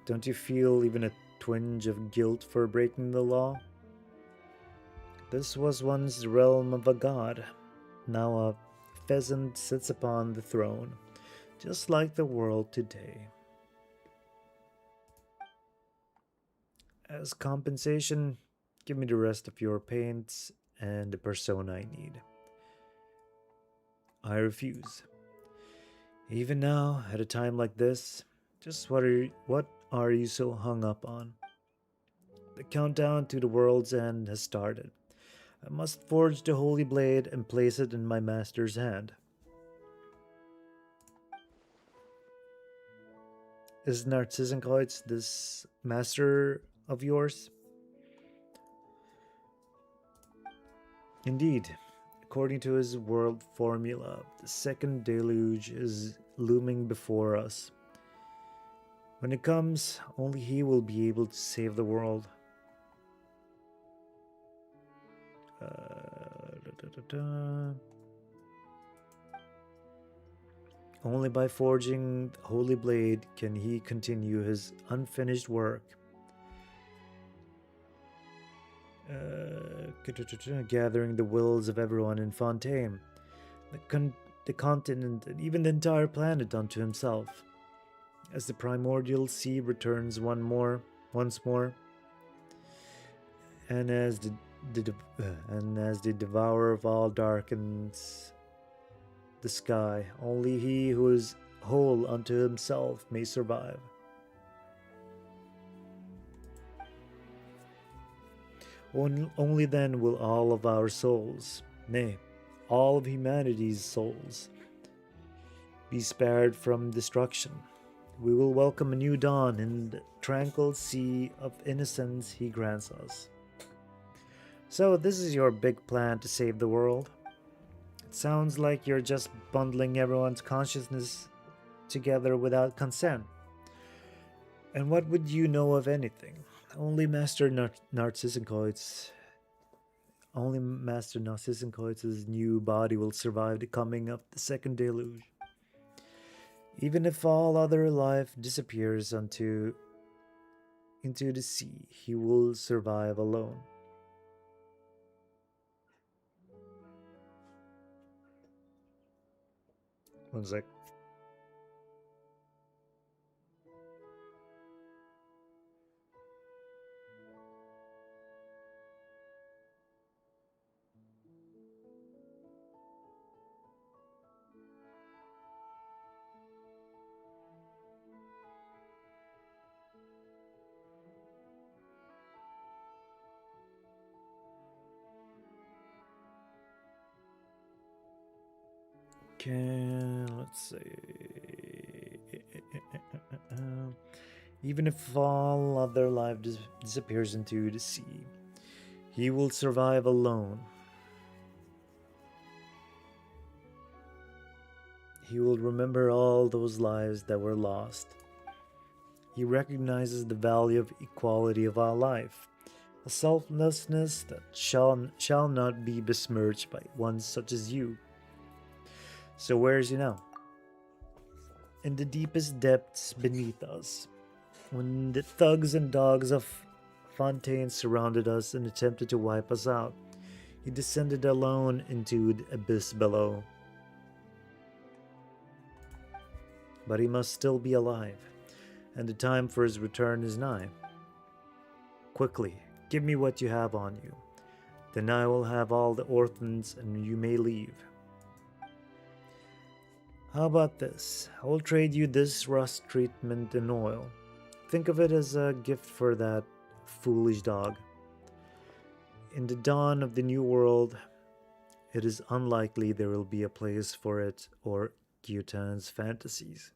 Don't you feel even a twinge of guilt for breaking the law? This was once the realm of a god. Now a pheasant sits upon the throne, just like the world today. As compensation, give me the rest of your paints and the persona I need. I refuse. Even now, at a time like this, just what are you so hung up on? The countdown to the world's end has started. I must forge the holy blade and place it in my master's hand. Is Narzissenkreuz this master of yours? Indeed, According to his world formula, the second deluge is looming before us. When it comes, only he will be able to save the world. Only by forging the Holy Blade can he continue his unfinished work. Gathering the wills of everyone in Fontaine, the continent, and even the entire planet unto himself. As the primordial sea returns once more, and as the devourer of all darkens the sky, only he who is whole unto himself may survive. Only then will all of our souls, nay, all of humanity's souls, be spared from destruction. We will welcome a new dawn in the tranquil sea of innocence he grants us. So this is your big plan to save the world? It sounds like you're just bundling everyone's consciousness together without consent. And what would you know of anything? Only Master Narzissenkreuz's new body will survive the coming of the second deluge. Even if all other life disappears into the sea, he will survive alone. One sec. Okay, let's see. Even if all other life disappears into the sea, he will survive alone. He will remember all those lives that were lost. He recognizes the value of equality of our life, a selflessness that shall not be besmirched by one such as you. So where is he now? In the deepest depths beneath us, when the thugs and dogs of Fontaine surrounded us and attempted to wipe us out, he descended alone into the abyss below. But he must still be alive, and the time for his return is nigh. Quickly, give me what you have on you. Then I will have all the orphans and you may leave. How about this? I will trade you this rust treatment and oil. Think of it as a gift for that foolish dog. In the dawn of the new world, it is unlikely there will be a place for it or Guillotin's fantasies.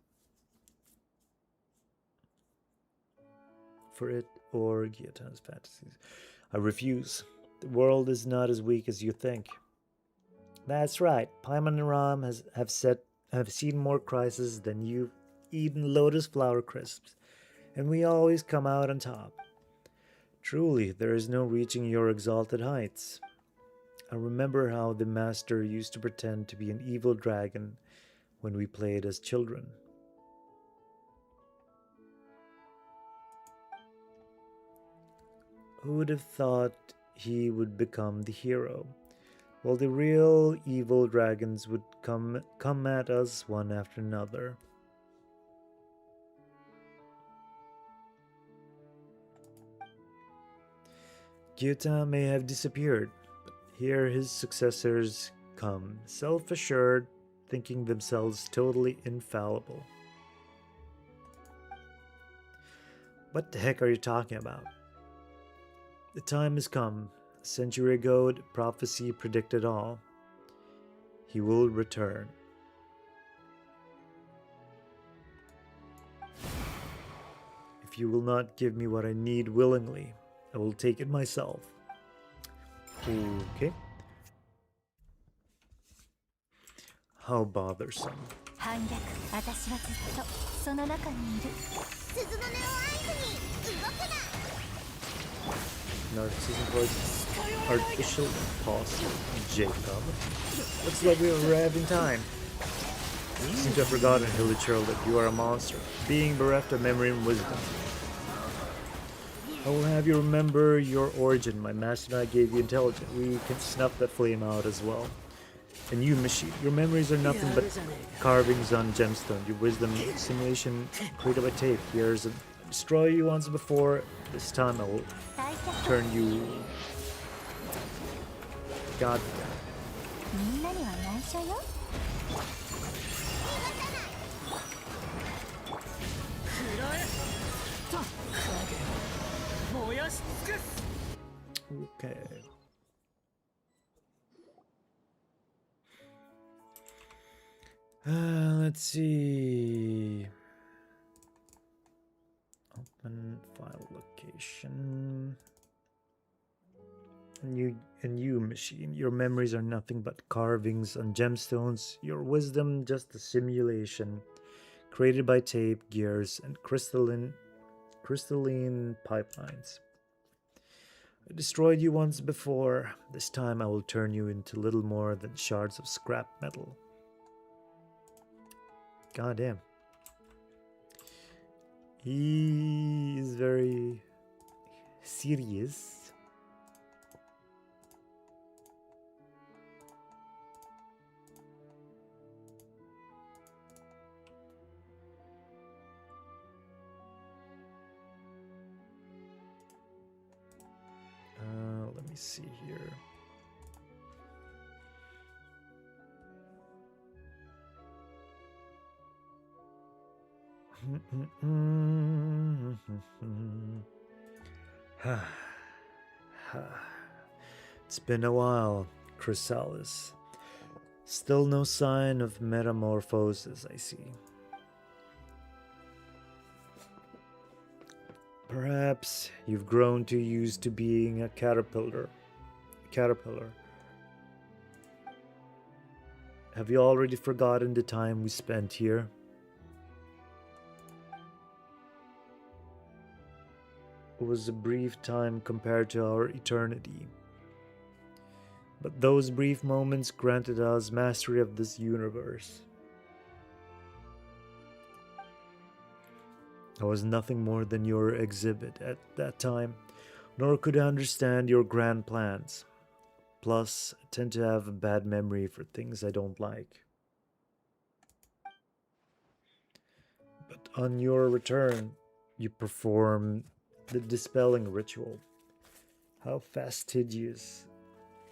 I refuse. The world is not as weak as you think. That's right. Paimon and Ram have seen more crises than you've eaten lotus flower crisps, and we always come out on top. Truly, there is no reaching your exalted heights. I remember how the master used to pretend to be an evil dragon when we played as children. Who would have thought he would become the hero? Well, the real evil dragons would come at us one after another. Guillotin may have disappeared, but here his successors come, self-assured, thinking themselves totally infallible. What the heck are you talking about? The time has come. A century ago, the prophecy predicted all. He will return. If you will not give me what I need willingly, I will take it myself. Okay. How bothersome. 反逆、私はずっとその中にいる。鈴の音を合図に動くな。Narzissenkreuz artificial imposter. Jacob. Looks like we arrived in time. You seem to have forgotten, Hilly Churl, that you are a monster, being bereft of memory and wisdom. I will have you remember your origin. My master and I gave you intelligence. We can snuff that flame out as well. And you, machine, your memories are nothing but carvings on gemstone. Your wisdom simulation created by tape. Years of destroy you once before. This time I will turn you. God damn. みんなには内緒よ。食らえと影を燃やし尽くす。 Okay. Let's see. Open file location. And you, machine. Your memories are nothing but carvings on gemstones. Your wisdom just a simulation created by tape, gears, and crystalline pipelines. I destroyed you once before. This time I will turn you into little more than shards of scrap metal. God damn. He is very serious. Let me see here. It's been a while, Chrysalis. Still no sign of metamorphosis, I see. Perhaps you've grown too used to being a caterpillar. Have you already forgotten the time we spent here? It was a brief time compared to our eternity. But those brief moments granted us mastery of this universe. I was nothing more than your exhibit at that time, nor could I understand your grand plans. Plus, I tend to have a bad memory for things I don't like. But on your return, you perform the dispelling ritual. How fastidious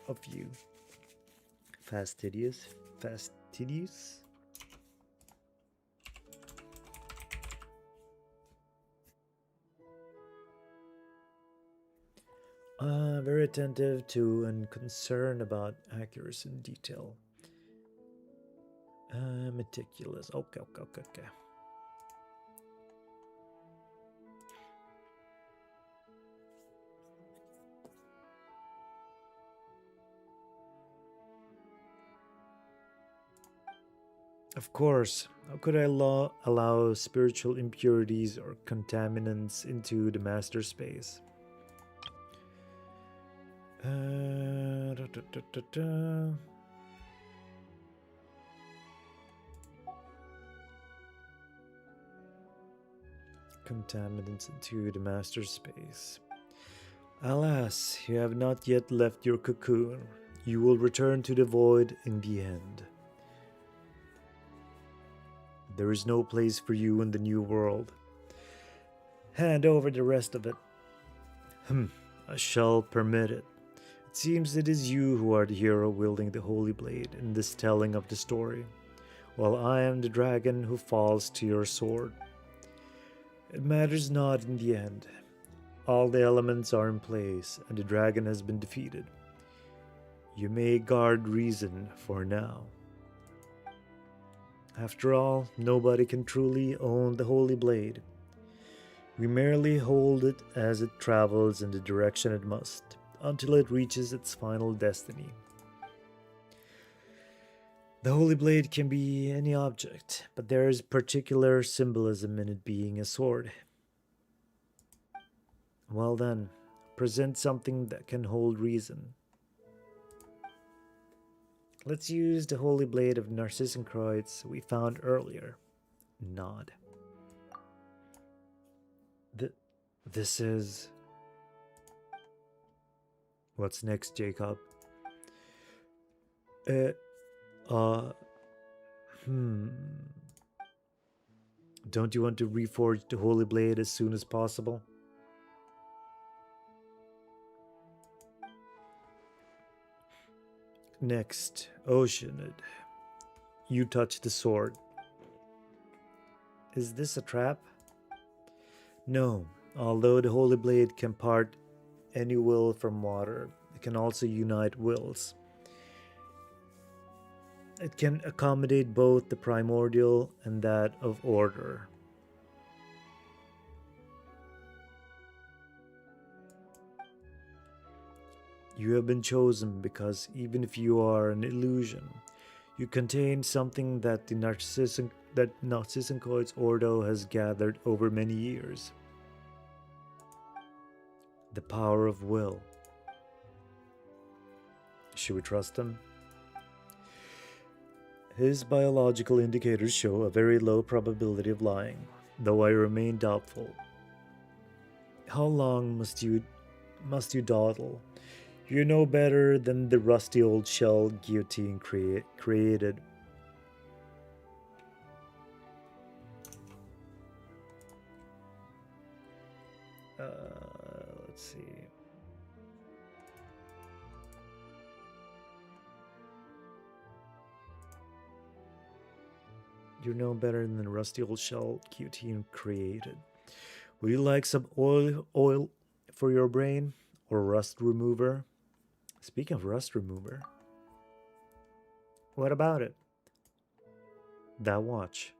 of you. Fastidious? Fastidious? Very attentive to and concerned about accuracy and detail. Meticulous. Okay. Of course, how could I allow spiritual impurities or contaminants into the master space? Contaminants into the master space. Alas, you have not yet left your cocoon. You will return to the void in the end. There is no place for you in the new world. Hand over the rest of it. I shall permit it. It seems it is you who are the hero wielding the holy blade in this telling of the story, while I am the dragon who falls to your sword. It matters not in the end. All the elements are in place, and the dragon has been defeated. You may guard reason for now. After all, nobody can truly own the holy blade. We merely hold it as it travels in the direction it must, until it reaches its final destiny. The Holy Blade can be any object, but there is particular symbolism in it being a sword. Well then, present something that can hold reason. Let's use the Holy Blade of Narzissenkreuz we found earlier. Nod. This is... What's next, Jacob? Don't you want to reforge the Holy Blade as soon as possible? Next, Oceanid. You touch the sword. Is this a trap? No, although the Holy Blade can part any will from water, it can also unite wills. It can accommodate both the primordial and that of order. You have been chosen because even if you are an illusion, you contain something that the Narzissenkreuz Ordo has gathered over many years. The power of will. Should we trust him? His biological indicators show a very low probability of lying, though I remain doubtful. How long must you dawdle? You know better than the rusty old shell guillotine created. Let's see. You know better than the rusty old shell guillotine created. Would you like some oil for your brain or rust remover? Speaking of rust remover, what about it? That watch.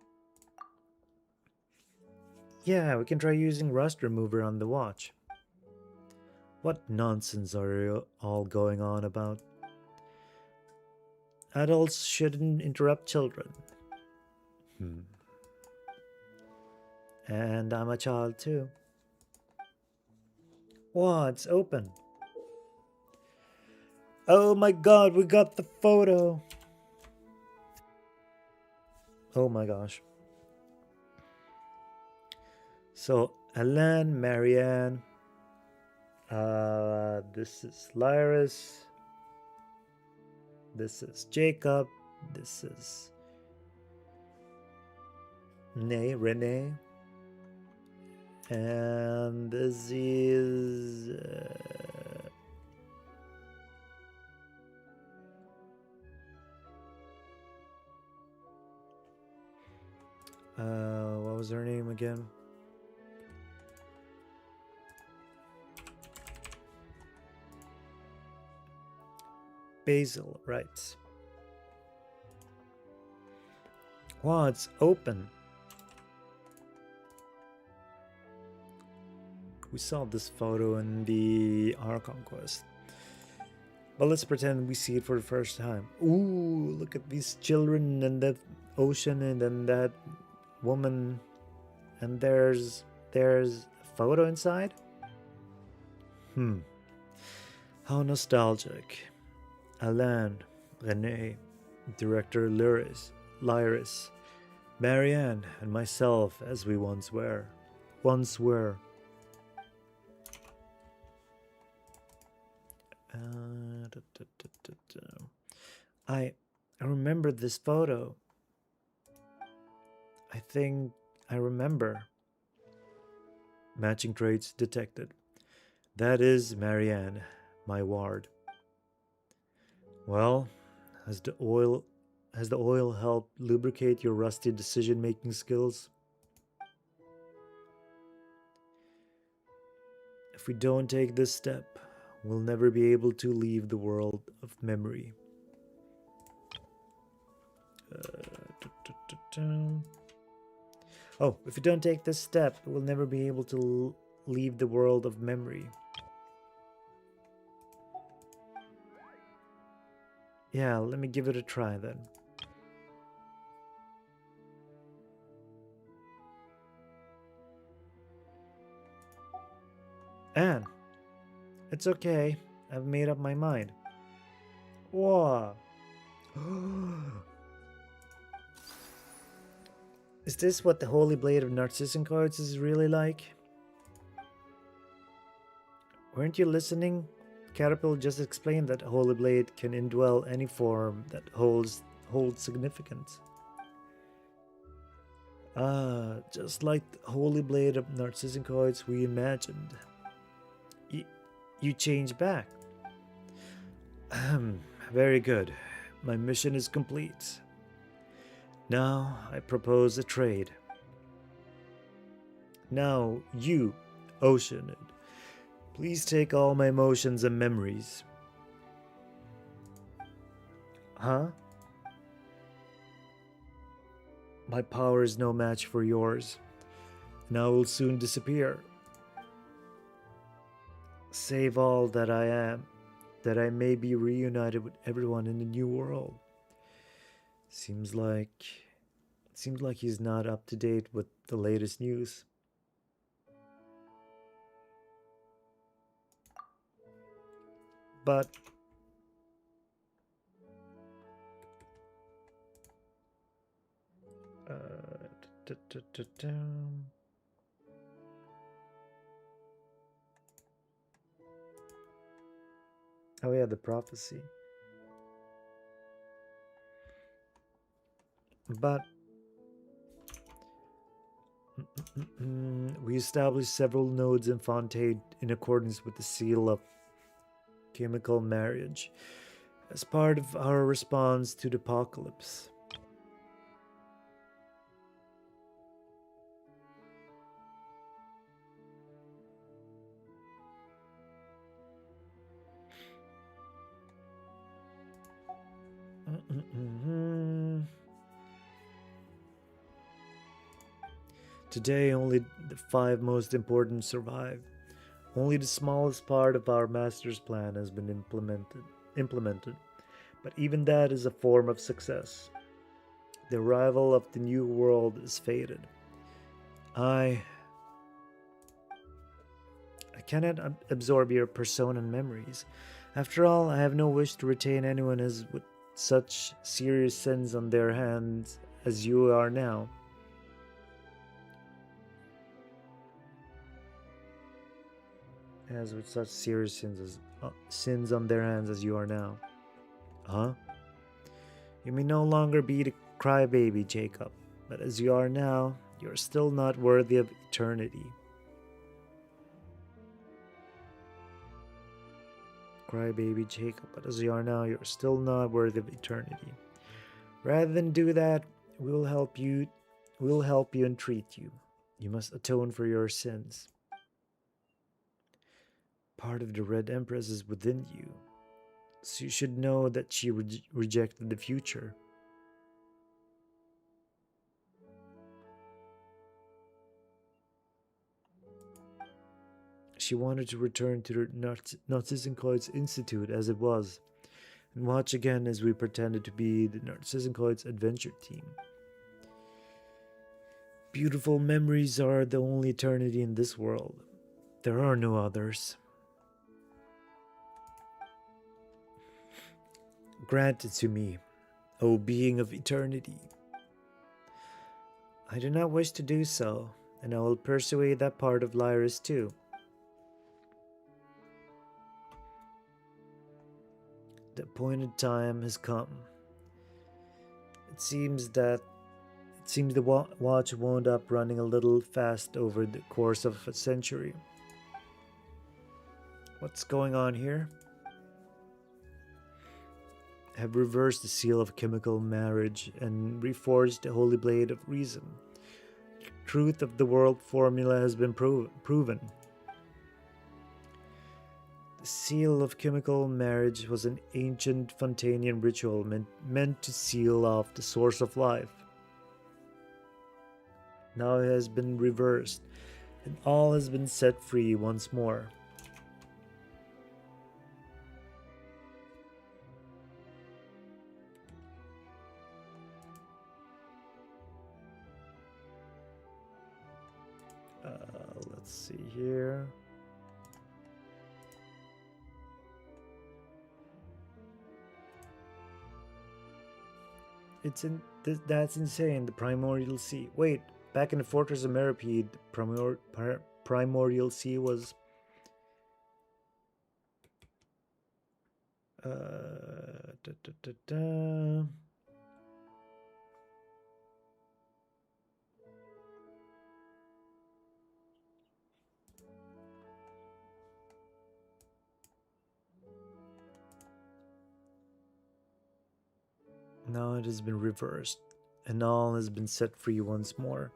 Yeah, we can try using rust remover on the watch. What nonsense are you all going on about? Adults shouldn't interrupt children. And I'm a child too. Wow, it's open. Oh my god, we got the photo. Oh my gosh. So, Alain, Marianne. This is Lyris. This is Jacob. This is Renee. And this is... what was her name again? Basil, right. Wow, it's open. We saw this photo in the Archon quest. But let's pretend we see it for the first time. Ooh, look at these children and that ocean and then that woman. And there's a photo inside? How nostalgic. Alain, Renee, director Lyris, Marianne, and myself as we once were. I remember this photo. I think I remember. Matching traits detected. That is Marianne, my ward. Well, has the oil helped lubricate your rusty decision-making skills? If we don't take this step, we'll never be able to leave the world of memory. Oh, if we don't take this step, we'll never be able to leave the world of memory. Yeah, let me give it a try then. Anne, it's okay. I've made up my mind. Whoa. Is this what the Holy Blade of Narzissenkreuz is really like? Weren't you listening? Caterpillar just explained that Holy Blade can indwell any form that holds significance. Ah, just like the Holy Blade of Narzissenkreuz we imagined. You change back. Very good. My mission is complete. Now I propose a trade. Now you, Ocean, please take all my emotions and memories. Huh? My power is no match for yours, and I will soon disappear. Save all that I am, that I may be reunited with everyone in the new world. Seems like he's not up to date with the latest news. But oh yeah, the prophecy. But we established several nodes in Fontaine in accordance with the seal of chemical marriage as part of our response to the apocalypse. Today, only the 5 most important survive. Only the smallest part of our master's plan has been implemented, but even that is a form of success. The arrival of the new world is fated. I cannot absorb your persona and memories. After all, I have no wish to retain anyone as with such serious sins on their hands as you are now. As with such serious sins on their hands as you are now. Huh? You may no longer be the crybaby, Jacob, but as you are now, you are still not worthy of eternity. Crybaby Jacob, but as you are now, you are still not worthy of eternity. Rather than do that, we will help you and treat you. You must atone for your sins. Part of the Red Empress is within you, so you should know that she rejected the future. She wanted to return to the Narzissenkreuz Institute as it was, and watch again as we pretended to be the Narzissenkreuz adventure team. Beautiful memories are the only eternity in this world. There are no others. Grant it to me, O being of eternity. I do not wish to do so, and I will persuade that part of Lyris too. The appointed time has come. It seems the watch wound up running a little fast over the course of a century. What's going on here? Have reversed the seal of chemical marriage and reforged the holy blade of reason. The truth of the world formula has been proven. The seal of chemical marriage was an ancient Fontanian ritual meant to seal off the source of life. Now it has been reversed, and all has been set free once more. Let's see here. That's insane. The Primordial Sea. Wait, back in the Fortress of Meripede, the Primordial Sea was. Da, da, da, da. Now it has been reversed, and all has been set free once more.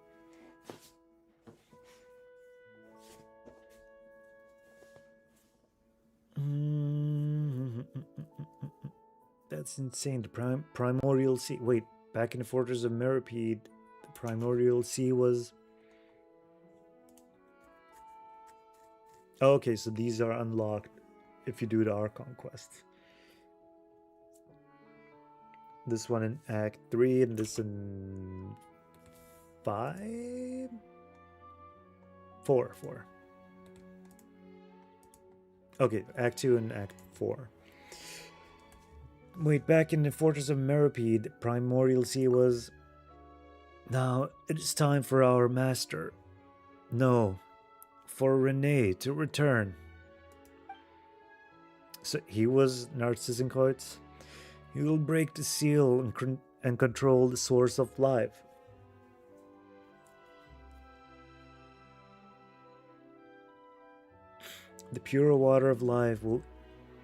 That's insane. The Primordial Sea. Wait, back in the Fortress of Meripede, the Primordial Sea was. Oh, okay, so these are unlocked if you do the Archon quest. This one in Act 3 and this in 5? 4. Okay, Act 2 and Act 4. Wait, back in the Fortress of Meripede, Primordial Sea was. Now it is time for our master. No, for Renee to return. So he was Narzissenkreuz. He will break the seal and control the source of life. The pure water of life will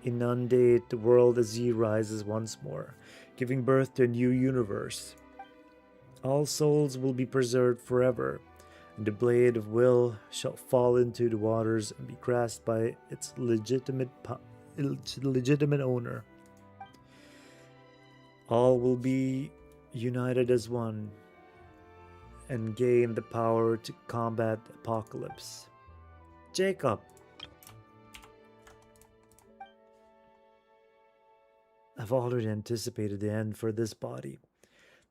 inundate the world as he rises once more, giving birth to a new universe. All souls will be preserved forever, and the blade of will shall fall into the waters and be grasped by its legitimate owner. All will be united as one and gain the power to combat the apocalypse. Jacob! I've already anticipated the end for this body.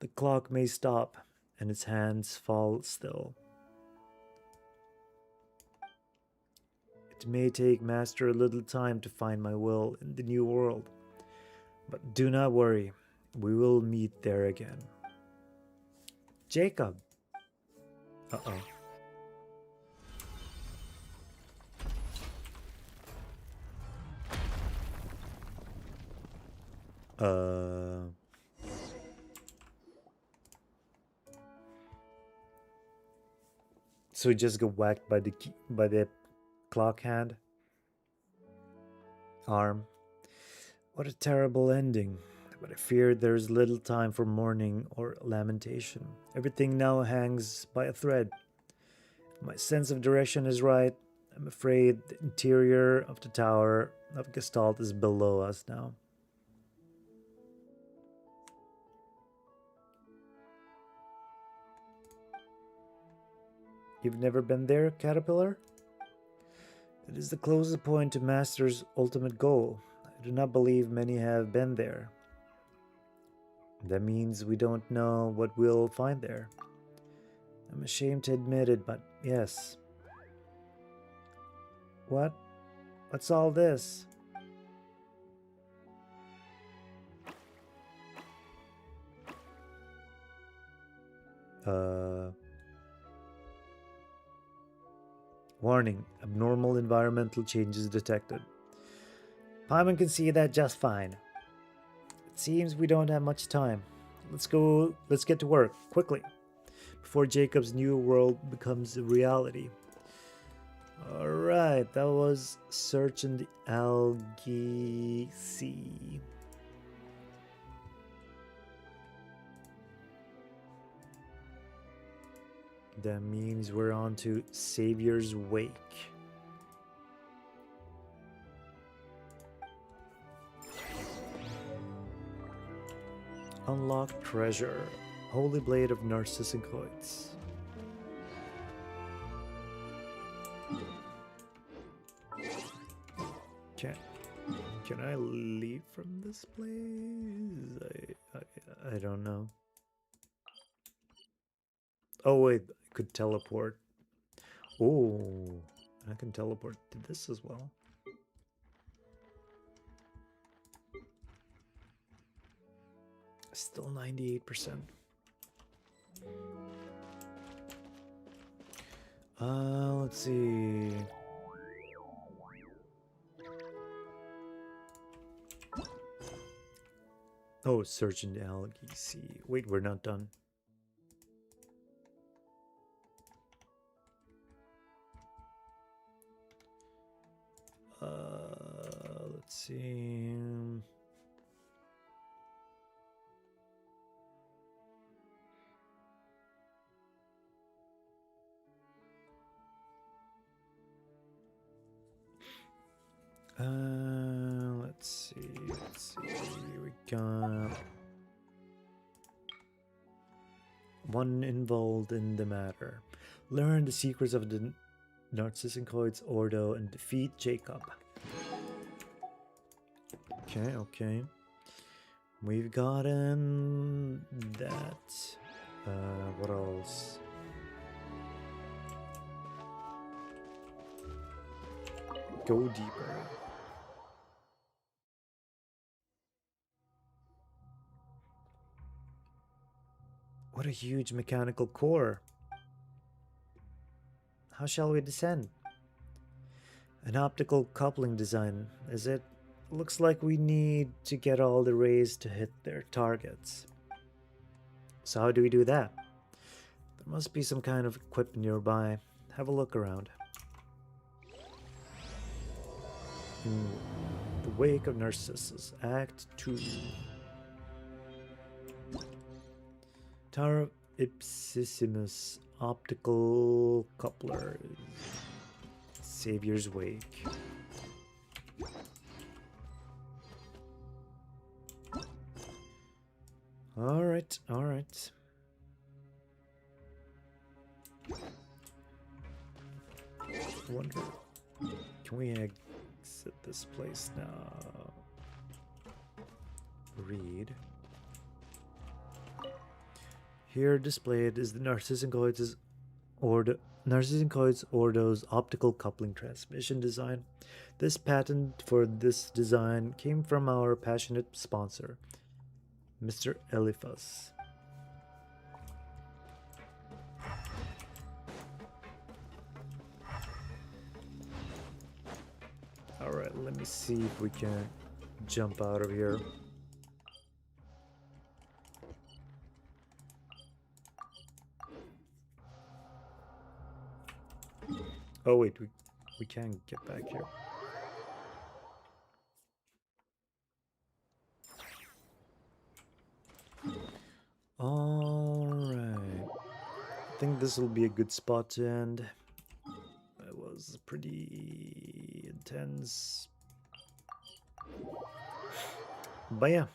The clock may stop and its hands fall still. It may take Master a little time to find my will in the new world, but do not worry. We will meet there again. Jacob! Uh-oh. So he just got whacked by the clock hand arm. What a terrible ending. But I fear there is little time for mourning or lamentation. Everything now hangs by a thread. If my sense of direction is right, I'm afraid the interior of the Tower of Gestalt is below us now. You've never been there, Caterpillar? It is the closest point to Master's ultimate goal. I do not believe many have been there. That means we don't know what we'll find there. I'm ashamed to admit it, but yes. What? What's all this? Warning, abnormal environmental changes detected. Paimon can see that just fine. It seems we don't have much time. Let's get to work, quickly, before Jacob's new world becomes a reality. Alright, that was Search in the Algae Sea. That means we're on to Savior's Wake. Unlock treasure. Holy Blade of Narzissenkreuz. Can I leave from this place? I don't know. Oh wait, I could teleport. Oh, I can teleport to this as well. Still 98%. Let's see. Oh, search in the algae sea. Wait, we're not done. Let's see. Let's see. We got one involved in the matter. Learn the secrets of the Narzissenkreuz Ordo and defeat Jacob. Okay. We've gotten that. What else? Go deeper. What a huge mechanical core. How shall we descend? An optical coupling design, is it? Looks like we need to get all the rays to hit their targets. So how do we do that? There must be some kind of equipment nearby. Have a look around. The Wake of Narcissus, Act 2. Tower of Ipsissimus optical coupler. Savior's Wake. Alright. I wonder, can we exit this place now? Read. Here displayed is the Narzissenkreuz Ordo's optical coupling transmission design. This patent for this design came from our passionate sponsor, Mr. Eliphas. Alright, let me see if we can jump out of here. Oh wait, we can't get back here. Alright. I think this will be a good spot to end. It was pretty intense. But yeah,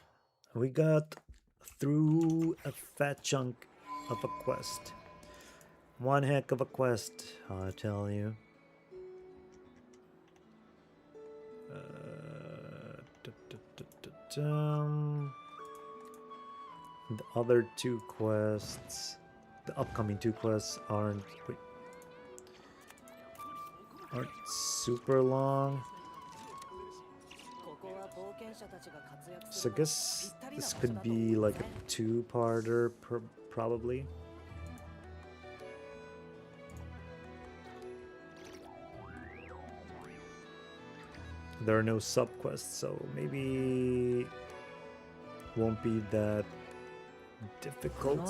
we got through a fat chunk of a quest. One heck of a quest, I tell you. The other two quests, the upcoming two quests aren't super long. So I guess this could be like a two-parter probably. There are no sub-quests, so maybe won't be that difficult.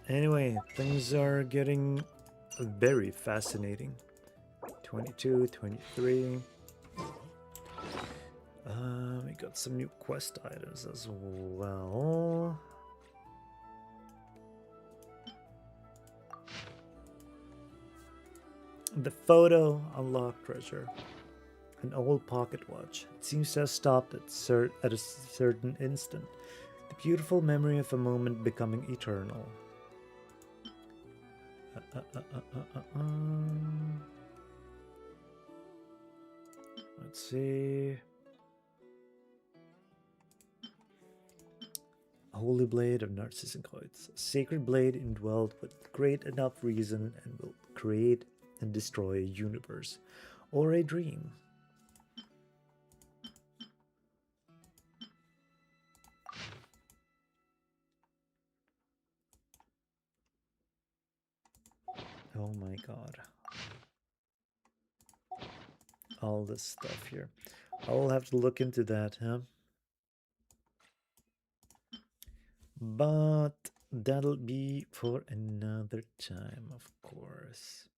Anyway, things are getting very fascinating. 22, 23. We got some new quest items as well. The photo unlocked treasure. An old pocket watch. It seems to have stopped at a certain instant. The beautiful memory of a moment becoming eternal. Let's see. A holy blade of Narzissenkreuz. A sacred blade indwelled with great enough reason and will create and destroy a universe or a dream. Oh my god. All this stuff here. I'll have to look into that, huh? But that'll be for another time, of course.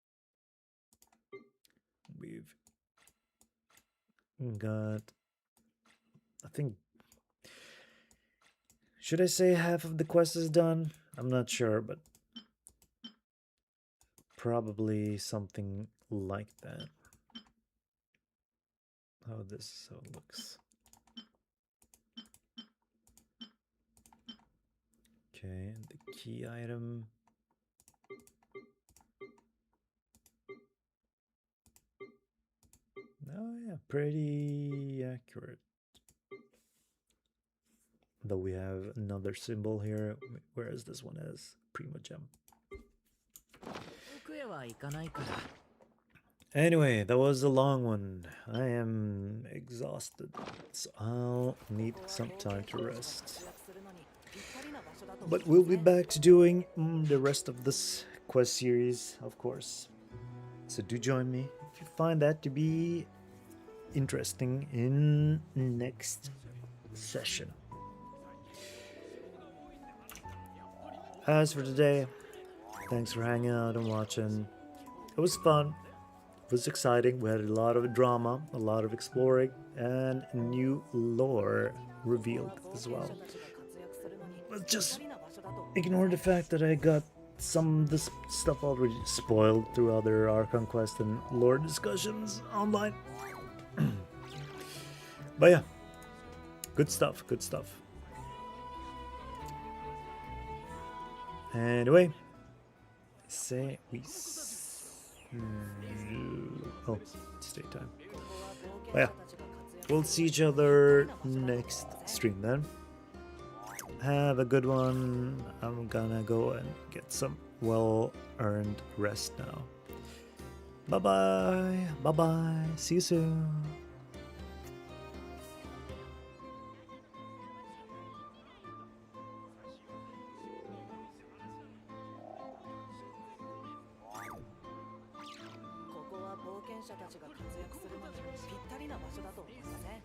We've got, I think, should I say half of the quest is done? I'm not sure, but probably something like that. How this so looks. Okay, and the key item. Oh yeah, pretty accurate. Though we have another symbol here, whereas this one is Primo Gem. Anyway, that was a long one. I am exhausted, so I'll need some time to rest. But we'll be back to doing the rest of this quest series, of course. So do join me if you find that to be interesting in next session. As for today, thanks for hanging out and watching. It was fun. It was exciting. We had a lot of drama, a lot of exploring, and new lore revealed as well. But just ignore the fact that I got some of this stuff already spoiled through other Archon Quest and lore discussions online. But yeah, good stuff, good stuff. Anyway, say we oh, stay time. But yeah, we'll see each other next stream then. Have a good one. I'm gonna go and get some well-earned rest now. Bye-bye. Bye-bye. See you soon. 者たちが活躍するのにぴったりな場所だと思いません？